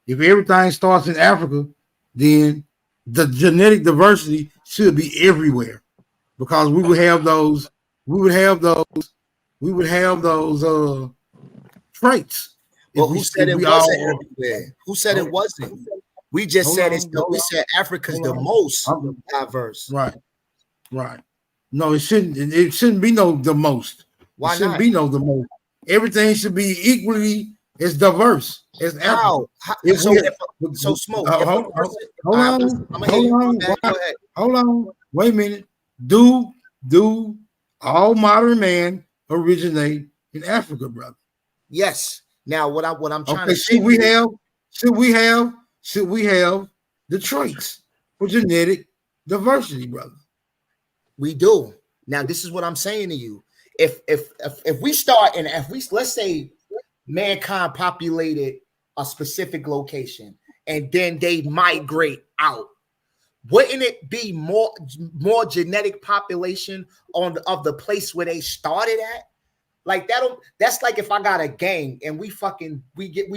If everything starts in Africa, then the genetic diversity should be everywhere, because we would have those traits. Well, who said it wasn't everywhere? Who said it wasn't? We just said we said Africa's the most diverse. Right. No, it shouldn't be the most. Why it shouldn't not? be the most. Everything should be equally as diverse as Africa. So Smoke. Hold on. Wait a minute. Do all modern man originate in Africa, brother? Yes. Now what I'm trying to say. Should we have the traits for genetic diversity, brother? We do. Now this is what I'm saying to you. If we start and let's say mankind populated a specific location and then they migrate out, wouldn't it be more genetic population of the place where they started at? Like that's like if I got a gang and we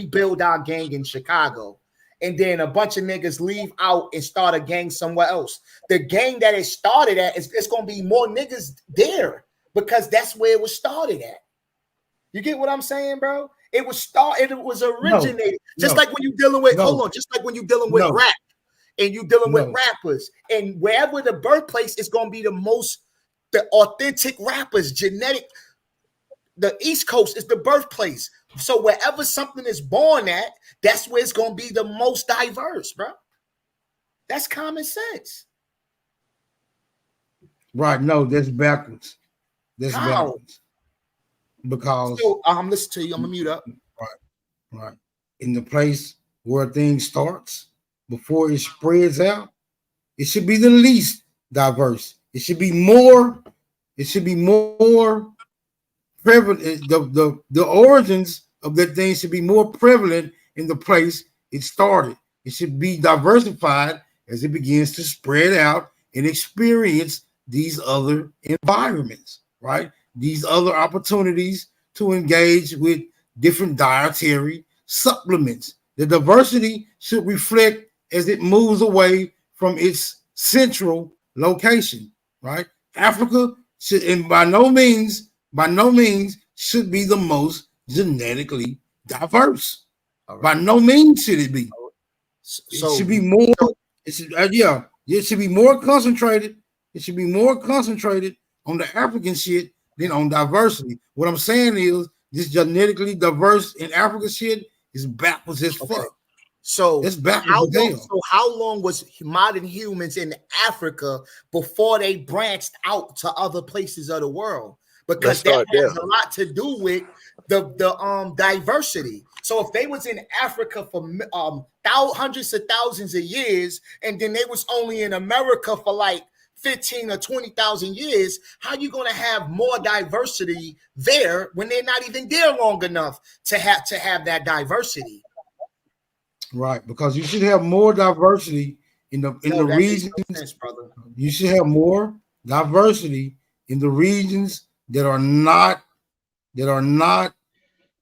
build our gang in Chicago, and then a bunch of niggas leave out and start a gang somewhere else. The gang that it started at it's gonna be more niggas there because that's where it was started at. You get what I'm saying, bro? It was originated. Just like when you're dealing with rap and you're dealing with rappers, and wherever the birthplace is gonna be the authentic rappers, genetic. The East Coast is the birthplace. So wherever something is born at, that's where it's going to be the most diverse, bro. That's common sense. Right. No, that's backwards. Backwards. Because I'm listening to you. I'm going to mute up. Right. In the place where things starts, before it spreads out, it should be the least diverse. It should be more prevalent. The origins of that thing should be more prevalent in the place it started. It should be diversified as it begins to spread out and experience these other environments, right? These other opportunities to engage with different dietary supplements. The diversity should reflect as it moves away from its central location, right? Africa should, and by no means should be the most genetically diverse. Right. By no means should it be. It should be more. It should be more concentrated. It should be more concentrated on the African shit than on diversity. What I'm saying is this genetically diverse in Africa shit is backwards as fuck. So it's backwards. How long was modern humans in Africa before they branched out to other places of the world? Because that has a lot to do with the diversity. So if they was in Africa for hundreds of thousands of years, and then they was only in America for like 15 or 20,000 years, how you going to have more diversity there when they're not even there long enough to have that diversity? Right, because you should have more diversity in the regions. Brother. You should have more diversity in the regions that are not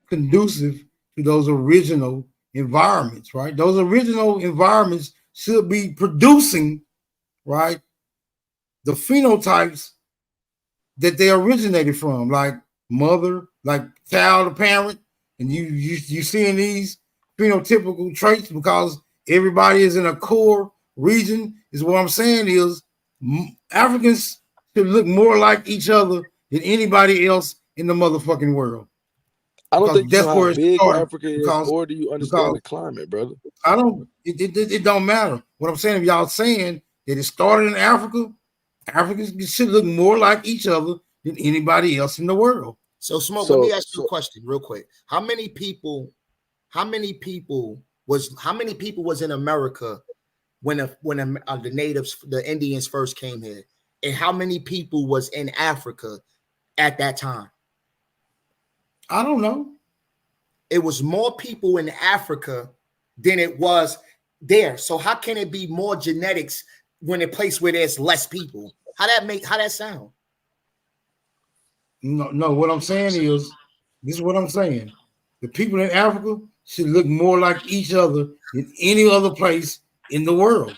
conducive to those original environments, right? Those original environments should be producing, right, the phenotypes that they originated from, like mother, like child to parent, and you seeing these phenotypical traits because everybody is in a core region. Is what I'm saying is Africans should look more like each other than anybody else in the motherfucking world. I don't think you know how big started, Africa is, or do you understand the climate, brother? I don't. It don't matter. What I'm saying, if y'all saying that it started in Africa, Africans should look more like each other than anybody else in the world. So, Smoke, let me ask you a question real quick. How many people was in America when the natives, the Indians first came here? And how many people was in Africa at that time? I don't know. It was more people in Africa than it was there. So how can it be more genetics when a place where there's less people? How that sound? No, what I'm saying is, this is what I'm saying. The people in Africa should look more like each other than any other place in the world.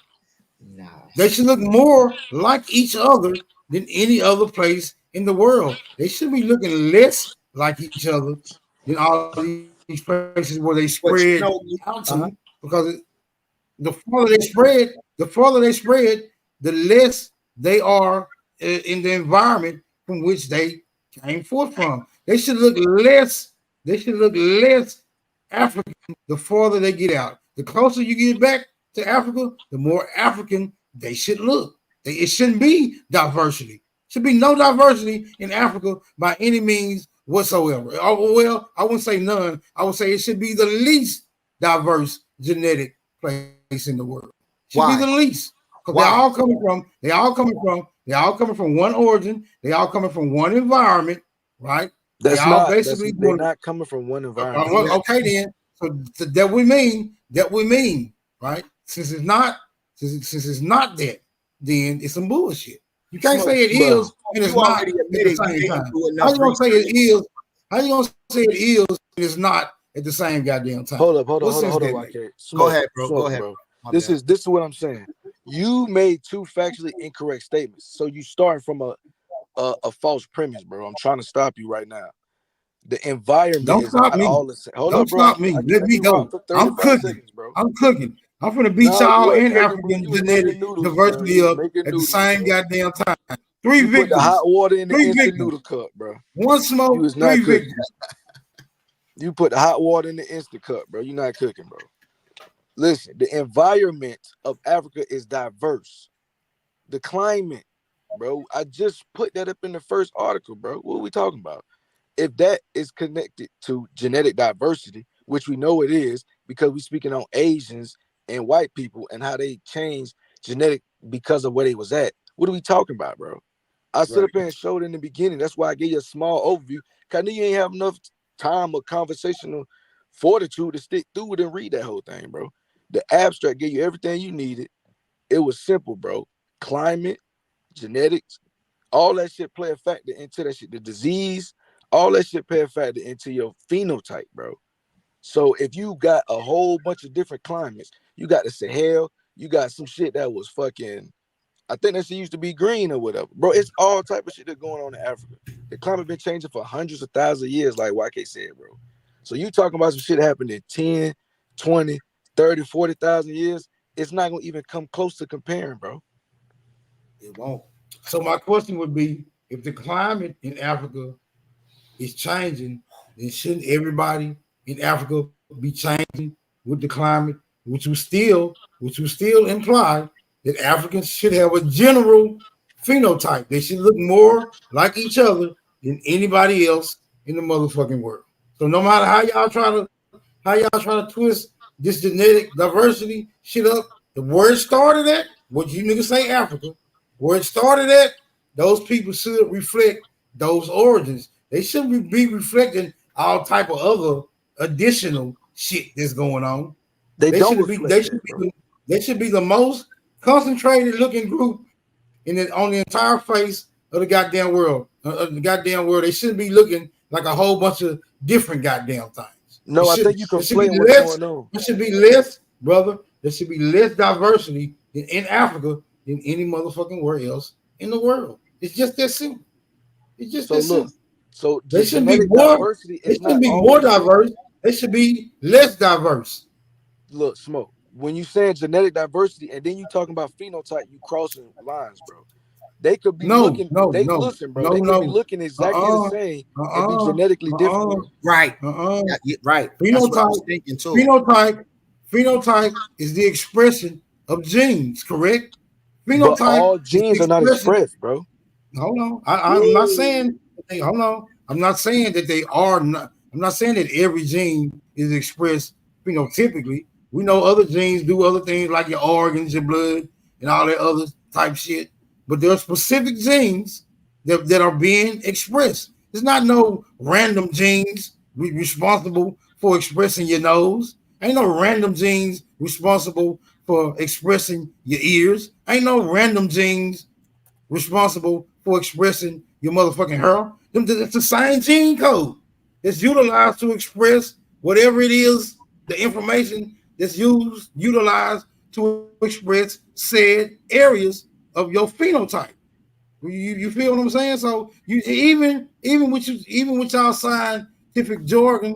No. They should look more like each other than any other place in the world. They should be looking less like each other than all these places where they spread out to, because the farther they spread, the less they are in the environment from which they came forth from. They should look less African the farther they get out. The closer you get back to Africa, the more African they should look. It shouldn't be diversity. Should be no diversity in Africa by any means whatsoever. Oh, well, I wouldn't say none. I would say it should be the least diverse genetic place in the world. Should be the least. Because they're all coming from one origin. They all coming from one environment, right? They're not coming from one environment. Okay, then. So that we mean, right? Since it's not that, then it's some bullshit. You can't say it is and it's not at the same time. How you gonna say it is? How you gonna say it is and it's not at the same goddamn time? Hold up, YK. Go ahead, bro. Go ahead, bro. This is what I'm saying. You made two factually incorrect statements, so you starting from a false premise, bro. I'm trying to stop you right now. The environment. Don't stop me. Don't stop me. Let me go. I'm cooking. I'm cooking. I'm gonna beat y'all in African genetic diversity up at the same goddamn time. Three victims. Put the hot water in the instant noodle cup, bro. One smoke, three victims. You put the hot water in the instant cup, bro. You're not cooking, bro. Listen, the environment of Africa is diverse. The climate, bro. I just put that up in the first article, bro. What are we talking about? If that is connected to genetic diversity, which we know it is, because we're speaking on Asians and white people and how they changed genetic because of where they was at. What are we talking about, bro? I stood up here and showed in the beginning. That's why I gave you a small overview. Cause I knew you ain't have enough time or conversational fortitude to stick through it and read that whole thing, bro. The abstract gave you everything you needed. It was simple, bro. Climate, genetics, all that shit play a factor into that shit. The disease, all that shit play a factor into your phenotype, bro. So if you got a whole bunch of different climates, you got the Sahel, you got some shit that was fucking, I think that shit used to be green or whatever. Bro, it's all type of shit that's going on in Africa. The climate been changing for hundreds of thousands of years, like YK said, bro. So you talking about some shit that happened in 10, 20, 30, 40,000 years, it's not going to even come close to comparing, bro. It won't. So my question would be, if the climate in Africa is changing, then shouldn't everybody in Africa be changing with the climate, which would still imply that Africans should have a general phenotype. They should look more like each other than anybody else in the motherfucking world. So no matter how y'all try to twist this genetic diversity shit up, the word started at, what you niggas say Africa, where it started at, those people should reflect those origins. They shouldn't be reflecting all type of other additional shit that's going on. They should be the most concentrated looking group on the entire face of the goddamn world. They shouldn't be looking like a whole bunch of different goddamn things. No, I think you can play what's going on. There should be less, brother. There should be less diversity in Africa than any motherfucking where else in the world. It's just that simple. It's just that simple. So there should be more. It should be more diverse. They should be less diverse. Look, Smoke. When you saying genetic diversity, and then you talking about phenotype, you crossing lines, bro. They could be looking. Listen, bro. They could be looking exactly the same and be genetically different. Right. Right. That's what I was thinking too. Phenotype is the expression of genes, correct? Phenotype. But all genes are not expressed, bro. Hold on. I'm not saying. Hold on. I'm not saying that they are not. I'm not saying that every gene is expressed phenotypically. We know other genes do other things like your organs, your blood, and all that other type shit. But there are specific genes that are being expressed. There's not no random genes responsible for expressing your nose. Ain't no random genes responsible for expressing your ears. Ain't no random genes responsible for expressing your motherfucking hair. It's the same gene code. It's utilized to express whatever it is, the information that's utilized to express said areas of your phenotype. You feel what I'm saying? So you even with y'all scientific jargon,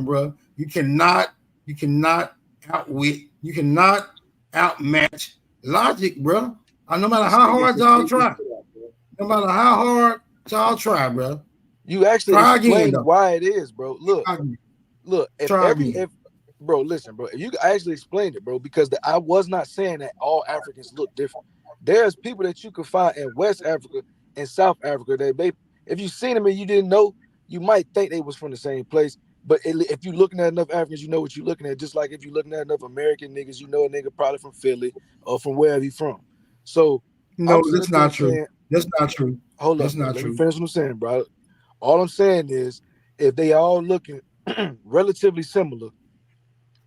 bro, you cannot outwit, you cannot outmatch logic, bro. No matter how hard y'all try, bro. You actually explain why it is, bro. Look, bro, listen, bro. If you actually explained it, bro, because I was not saying that all Africans look different. There's people that you can find in West Africa and South Africa that if you seen them and you didn't know, you might think they was from the same place. But if you're looking at enough Africans, you know what you're looking at. Just like if you're looking at enough American niggas, you know a nigga probably from Philly or from wherever he from. So no, that's not true. That's not true. Hold up, let me finish what I'm saying, bro. All I'm saying is if they all looking relatively similar,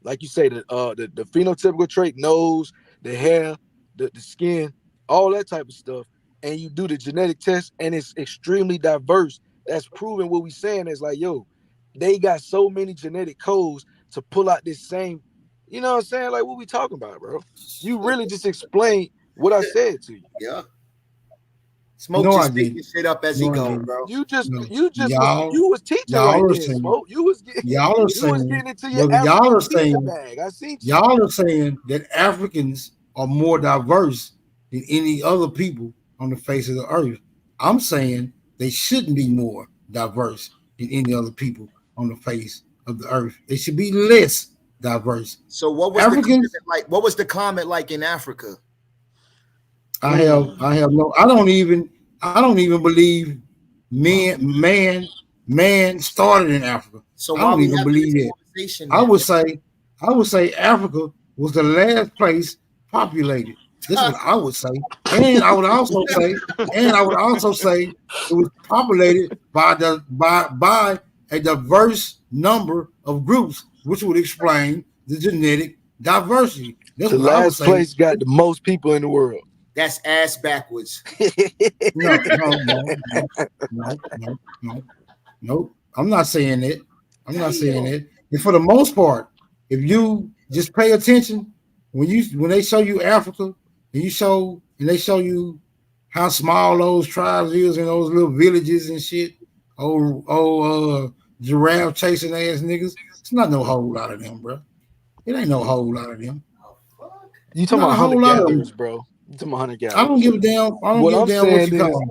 like you say, the phenotypical trait, nose, the hair, the skin, all that type of stuff, and you do the genetic test and it's extremely diverse, that's proving what we saying is like, yo, they got so many genetic codes to pull out this same, you know what I'm saying? Like, what we talking about, bro? You really just explained what I said to you. Yeah. Smoke just making shit up as he goes, bro. You was teaching right there, Smoke. You was getting into your African bag. I seen you. Y'all are saying that Africans are more diverse than any other people on the face of the earth. I'm saying they shouldn't be more diverse than any other people on the face of the earth. They should be less diverse. So what was Africans like? What was the climate like in Africa? I don't even believe man started in Africa. So I don't even believe it. I would say Africa was the last place populated. This is what I would say. And I would also say it was populated by a diverse number of groups, which would explain the genetic diversity. The last place got the most people in the world. That's ass backwards. No. I'm not saying it. And for the most part, if you just pay attention when they show you Africa, and they show you how small those tribes is in those little villages and shit. Giraffe chasing ass niggas. It's not no whole lot of them, bro. It ain't no whole lot of them. You talking about hunter-gatherers, bro? You talking about hunter-gatherers? I don't give a damn. I don't give a damn what you call them.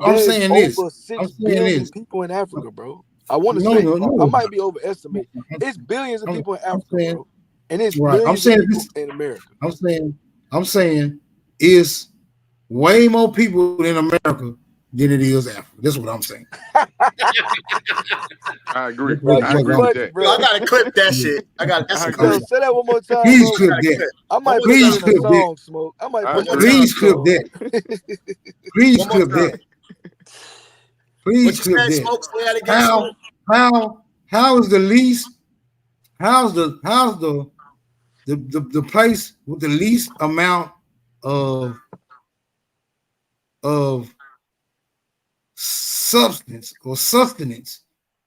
I'm saying this. Over 6 billion people in Africa, bro. I want to say I might be overestimating. It's billions of people in Africa, bro. And it's billions of people in America. I'm saying it's way more people in America than it is Africa. That's what I'm saying. I agree. I gotta clip that shit. Say that one more time. Please clip that. I might please clip that. Smoke. I might please clip that. Please clip that. Please clip that. How is the least? How's the place with the least amount of substance or sustenance,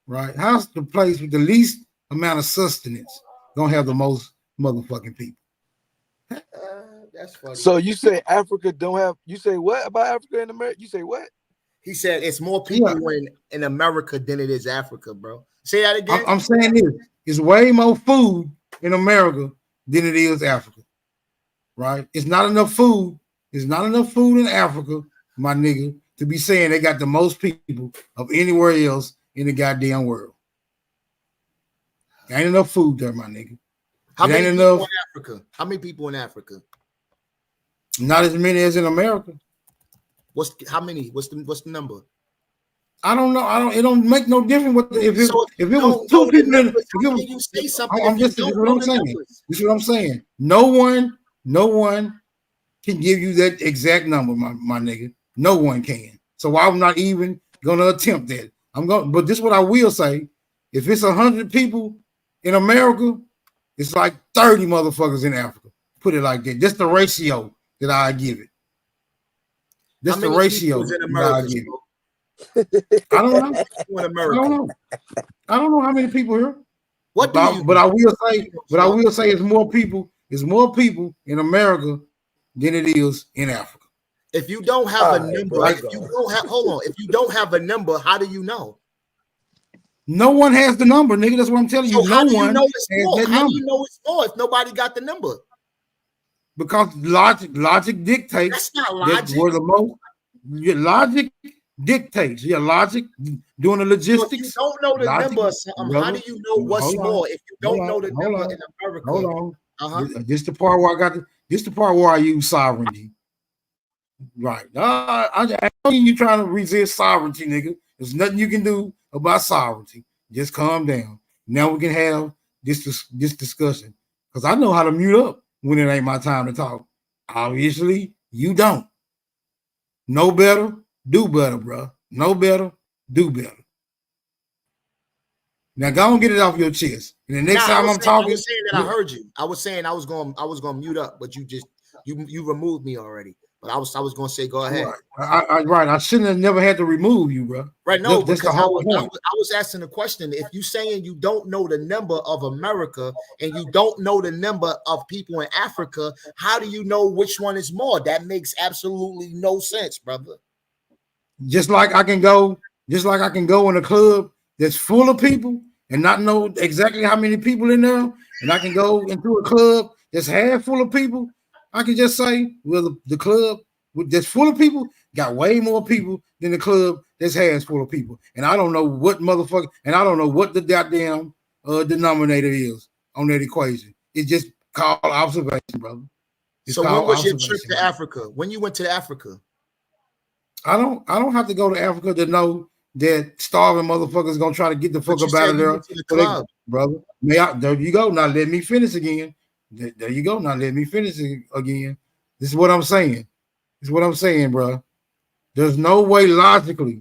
right? How's the place with the least amount of sustenance gonna have the most motherfucking people? That's funny. So you say Africa don't have? You say what about Africa and America? You say what? He said it's more people in America than it is Africa, bro. Say that again. I'm saying this. It's way more food in America than it is Africa. Right? It's not enough food. There's not enough food in Africa, my nigga, to be saying they got the most people of anywhere else in the goddamn world. There ain't enough food there, my nigga. How many people in Africa? How many people in Africa? Not as many as in America. How many? What's the number? I don't know. It don't make no difference if it was two people in it. You say something. This is what I'm saying. This is what I'm saying. No one can give you that exact number, my nigga. No one can. So I'm not even gonna attempt that. But this is what I will say. If it's 100 people in America, it's like 30 motherfuckers in Africa. Put it like that. That's the ratio that I give it. That's the ratio that I give it. I don't know. I don't know how many people here. But I will say it's more people. It's more people in America than it is in Africa. If you don't have a number, if you don't have a number, how do you know? No one has the number, nigga. That's what I'm telling you. So how do you know it's more? How do you know it's more if nobody got the number? Because logic dictates. That's not logic. We're the most. Your logic dictates. Your logic doing the logistics. So if you don't know the number of something, how do you know what's more if you don't know the number in America? Hold on. This the part where I got. This the part where I use sovereignty. Right. I know you trying to resist sovereignty, nigga. There's nothing you can do about sovereignty. Just calm down. Now we can have this discussion. Because I know how to mute up when it ain't my time to talk. Obviously, you don't. Know better, do better, bro. Know better, do better. Now go and get it off your chest. And the next time I'm talking, I was saying that I heard you. I was saying I was going mute up, but you removed me already. But I was going to say, go ahead. Right. I shouldn't have never had to remove you, bro. Right. No, that's the whole point. I was asking the question. If you saying you don't know the number of America and you don't know the number of people in Africa, how do you know which one is more? That makes absolutely no sense, brother. Just like I can go in a club that's full of people and not know exactly how many people in there, and I can go into a club that's half full of people. I can just say, well, the club that's full of people got way more people than the club that's half full of people. And I don't know what motherfucker, and I don't know what the goddamn denominator is on that equation. It's just called observation, brother. So when was your trip to Africa? When you went to Africa? I don't have to go to Africa to know that starving motherfuckers gonna try to get the fuck up out of there. The brother. There you go. Now let me finish again. There you go. Now let me finish it again. This is what I'm saying. This is what I'm saying, bro. There's no way logically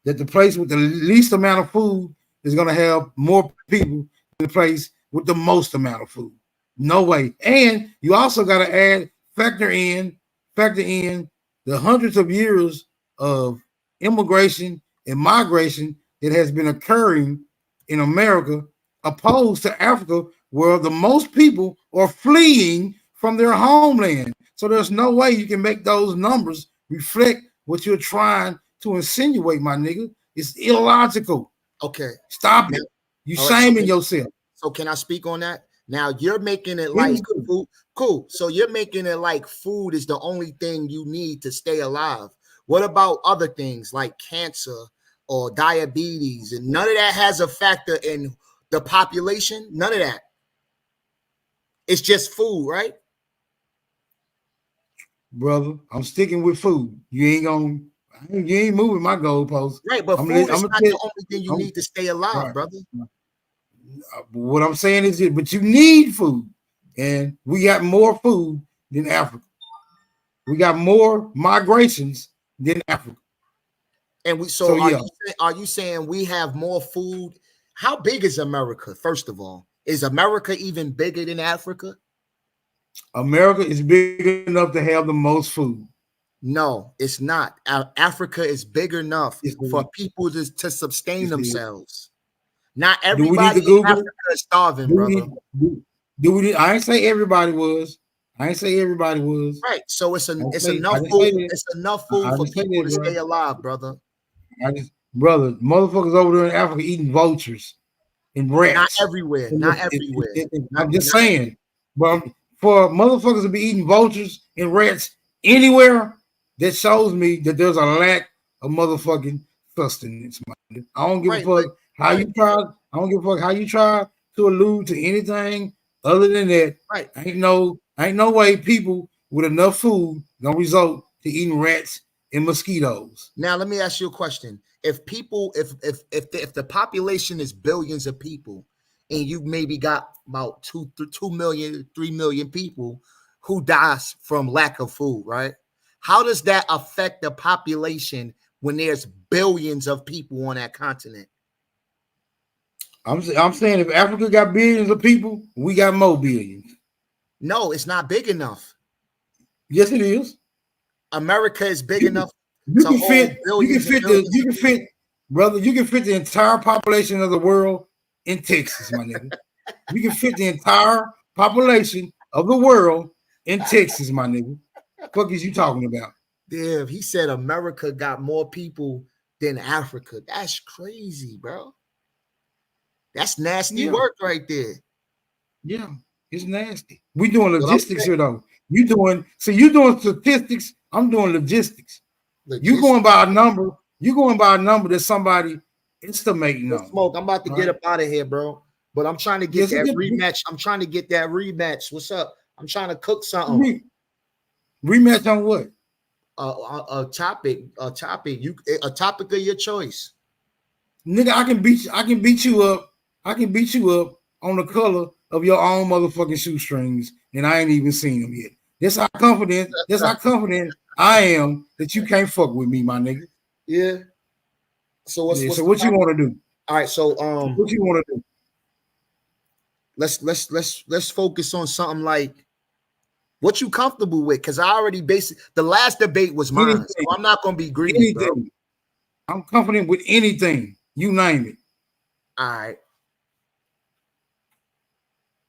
that the place with the least amount of food is going to have more people than the place with the most amount of food. No way. And you also got to factor in the hundreds of years of immigration and migration that has been occurring in America opposed to Africa, where the most people are fleeing from their homeland. So there's no way you can make those numbers reflect what you're trying to insinuate, my nigga. It's illogical. Okay. Stop it. You shaming yourself. So can I speak on that? Now you're making it like food. Cool. So you're making it like food is the only thing you need to stay alive. What about other things like cancer or diabetes? And none of that has a factor in the population. None of that. It's just food, right? Brother, I'm sticking with food. You ain't moving my goalposts. Right, but food is not the only thing you need to stay alive, brother. What I'm saying is that, but you need food. And we got more food than Africa. We got more migrations than Africa. And are you saying we have more food? How big is America, first of all? Is America even bigger than Africa? America is big enough to have the most food. No, it's not. Africa is big enough for people to sustain themselves. Not everybody in Africa is starving, brother. I ain't say everybody was. Right. So it's enough food. It's enough food for people to stay alive, brother. brother. Motherfuckers over there in Africa eating vultures and rats. Not everywhere. Not everywhere. I'm just saying. But for motherfuckers to be eating vultures and rats anywhere, that shows me that there's a lack of motherfucking sustenance. Man. I don't give a fuck how you try. I don't give a fuck how you try to allude to anything other than that. Right. Ain't no way people with enough food gonna result to eating rats and mosquitoes. Now let me ask you a question. If the population is billions of people, and you maybe got about 2 million, 3 million people who dies from lack of food, right? How does that affect the population when there's billions of people on that continent? I'm saying if Africa got billions of people, we got more billions. No, it's not big enough. Yes, it is. America is big enough. You can fit the entire population of the world in Texas, my nigga. You can fit the entire population of the world in Texas, my nigga. What the fuck is you talking about? Damn, he said America got more people than Africa. That's crazy, bro. That's nasty work right there. Yeah, it's nasty. We doing logistics here though. You doing statistics. I'm doing logistics. You going by a number. You going by a number that somebody estimating on. Smoke. I'm about to get up out of here, bro. But I'm trying to get that rematch. I'm trying to get that rematch. What's up? I'm trying to cook something. Rematch on what? A topic of your choice. Nigga, I can beat you up. I can beat you up on the color of your own motherfucking shoestrings, and I ain't even seen them yet. That's how confident I am that you can't fuck with me, my nigga. Yeah. So what you want to do? All right. So what you want to do? Let's focus on something like what you comfortable with, because I already the last debate was mine, so I'm not gonna be greedy, bro. I'm confident with anything. You name it. All right.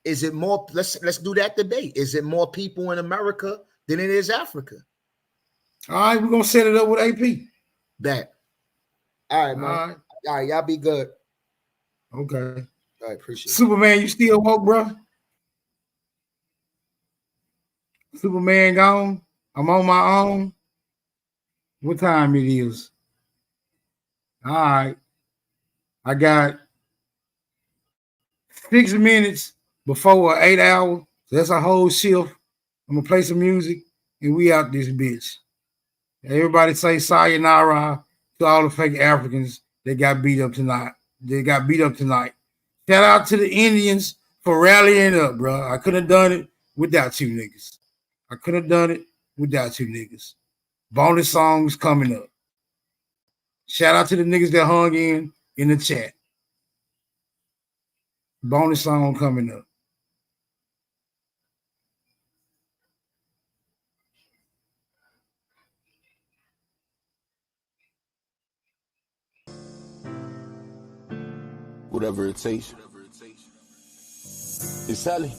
Is it more? Let's do that debate. Is it more people in America than it is Africa? All right, we're gonna set it up with AP. Bet. All right, man. All right, y'all be good. Okay. All right, appreciate it. Superman, you still woke, bro? Superman gone. I'm on my own. What time it is? All right. I got 6 minutes before 8 hours. So that's a whole shift. I'm gonna play some music and we out this bitch. Everybody say sayonara to all the fake Africans that got beat up tonight. Shout out to the Indians for rallying up, bro. I couldn't have done it without you niggas. Bonus songs coming up. Shout out to the niggas that hung in the chat. Bonus song coming up. Whatever it takes. It's Sally.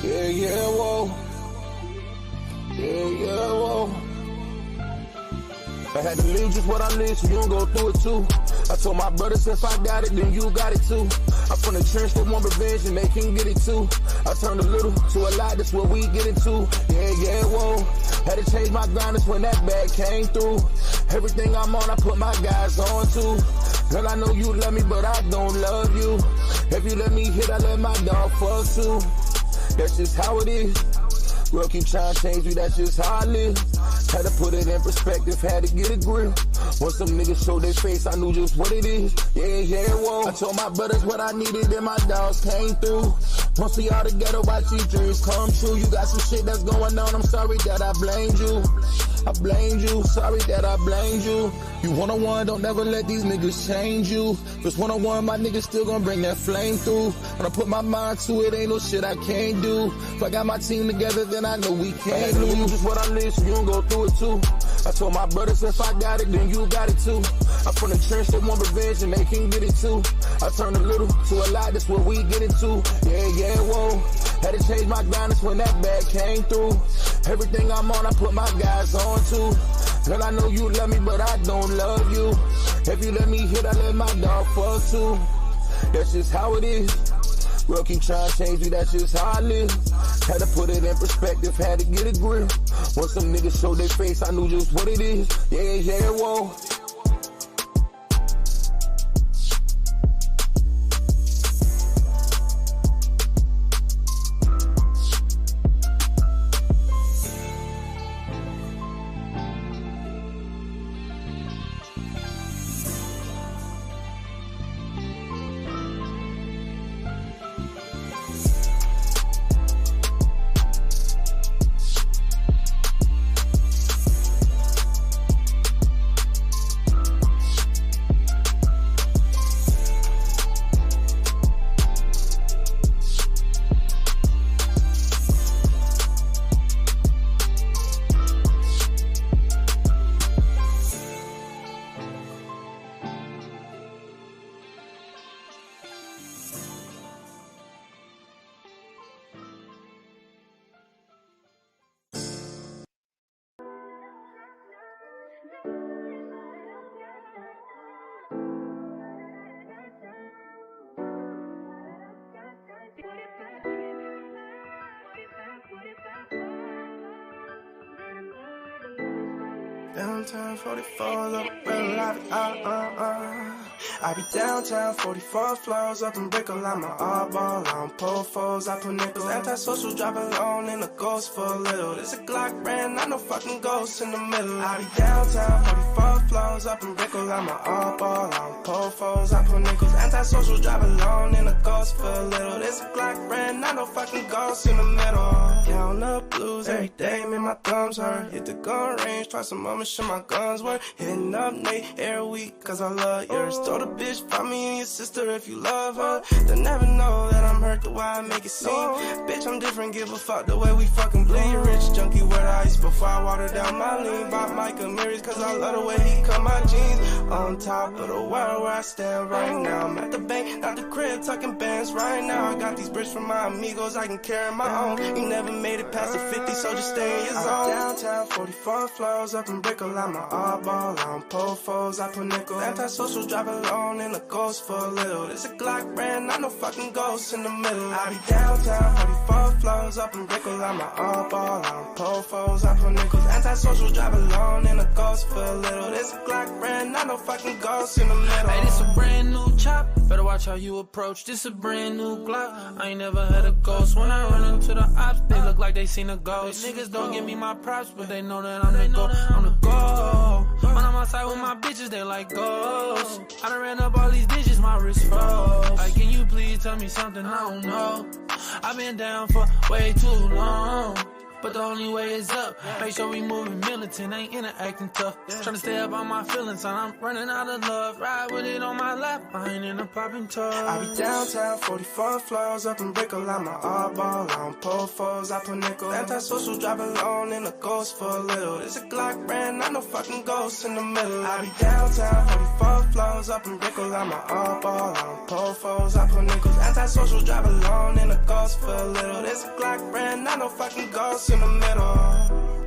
Yeah, whoa. Yeah, whoa. I had to leave just what I live, so you don't go through it too. I told my brothers if I got it, then you got it too. I'm from the trench that want revenge and they can get it too. I turned a little to a lot, that's what we get into. Yeah, whoa. Had to change my grinders when that bag came through. Everything I'm on, I put my guys on too. Girl, I know you love me, but I don't love you. If you let me hit, I let my dog fuck too. That's just how it is. Girl, keep trying to change me, that's just how I live. Had to put it in perspective, had to get a grip. Once some niggas showed their face, I knew just what it is. Yeah, whoa. I told my brothers what I needed and my dogs came through. Once we all together, watch these dreams come true. You got some shit that's going on, I'm sorry that I blamed you. Sorry that I blamed you. You 101, don't never let these niggas change you. Just 101, my niggas still gonna bring that flame through. When I put my mind to it, ain't no shit I can't do. If I got my team together, then I know we can't lose. Just what I live, so you don't go through it too. I told my brothers if I got it, then you got it too. I'm from the trench that want revenge and they can get it too. I turned a little to a lot, that's what we get into. Yeah, whoa. Had to change my guidance when that bag came through. Everything I'm on, I put my guys on too. Girl, I know you love me, but I don't love you. If you let me hit, I let my dog fuck too. That's just how it is. World keep trying to change me, that's just how I live. Had to put it in perspective, had to get a grip. Once some niggas showed their face, I knew just what it is. Yeah, whoa. Downtown 44, look real life, I be downtown 44 floors up in Brickell, I'm an oddball, I don't pull foes, I put nickels. Antisocial, drop alone in a ghost for a little. This a Glock brand, not no fucking ghost in the middle. I be downtown 44 floors up in Brickell, I'm an oddball, I don't pull foes, I put nickels. Antisocial, drop alone in a ghost for a little. This a Glock brand, not no fucking ghost in the middle. Count the blues every day, make my thumbs hurt. Hit the gun range, twice a month, sure my guns work. Hitting up Nate every week, cause I love yours. Told a bitch, find me and your sister if you love her. They'll never know that I'm hurt the way I make it seem. Bitch, I'm different, give a fuck the way we fucking bleed. Rich junkie wear the ice before I water down my lean. Bought Micah mirrors, cause I love the way he cut my jeans. On top of the world where I stand right now. I'm at the bank, not the crib, tucking bands right now. I got these bricks from my amigos, I can carry my own. You never made it past the 50, so just stay in your zone. Downtown 44 floors up in Brickell, I'm an oddball, I don't pull foes, I put nickels. Antisocial, drive alone in a ghost for a little. This a Glock brand, not no fucking ghost in the middle. I be downtown 44 floors up in Brickell, I'm an oddball, I don't pull foes, I put nickels. Antisocial, drive alone in a ghost for a little. This a Glock brand, not no fucking ghost in the middle. Hey, this a brand new chop, better watch how you approach. This a brand new Glock, I ain't never had a ghost. When I run into the ops, they look like they seen a ghost. Niggas don't give me my props, but they know that I'm the go. I'm the go. When I'm outside with my bitches, they like ghosts. I done ran up all these digits, my wrist froze. Like, can you please tell me something I don't know? I've been down for way too long, but the only way is up. Make sure we moving militant, ain't interacting tough. Tryna stay up on my feelings, and I'm running out of love. Ride with it on my lap, I ain't in a popping tub. I be downtown 44 floors up in Brickell, I'm an oddball, I don't pull foes, I put nickels. Antisocial, drive alone in a ghost for a little. This a Glock brand, not no fucking ghost in the middle. I be downtown 44 floors up in Brickell, I'm an oddball, I don't pull foes, I put nickels. Antisocial, drive alone in a ghost for a little. This a Glock brand, not no fucking ghost in the middle.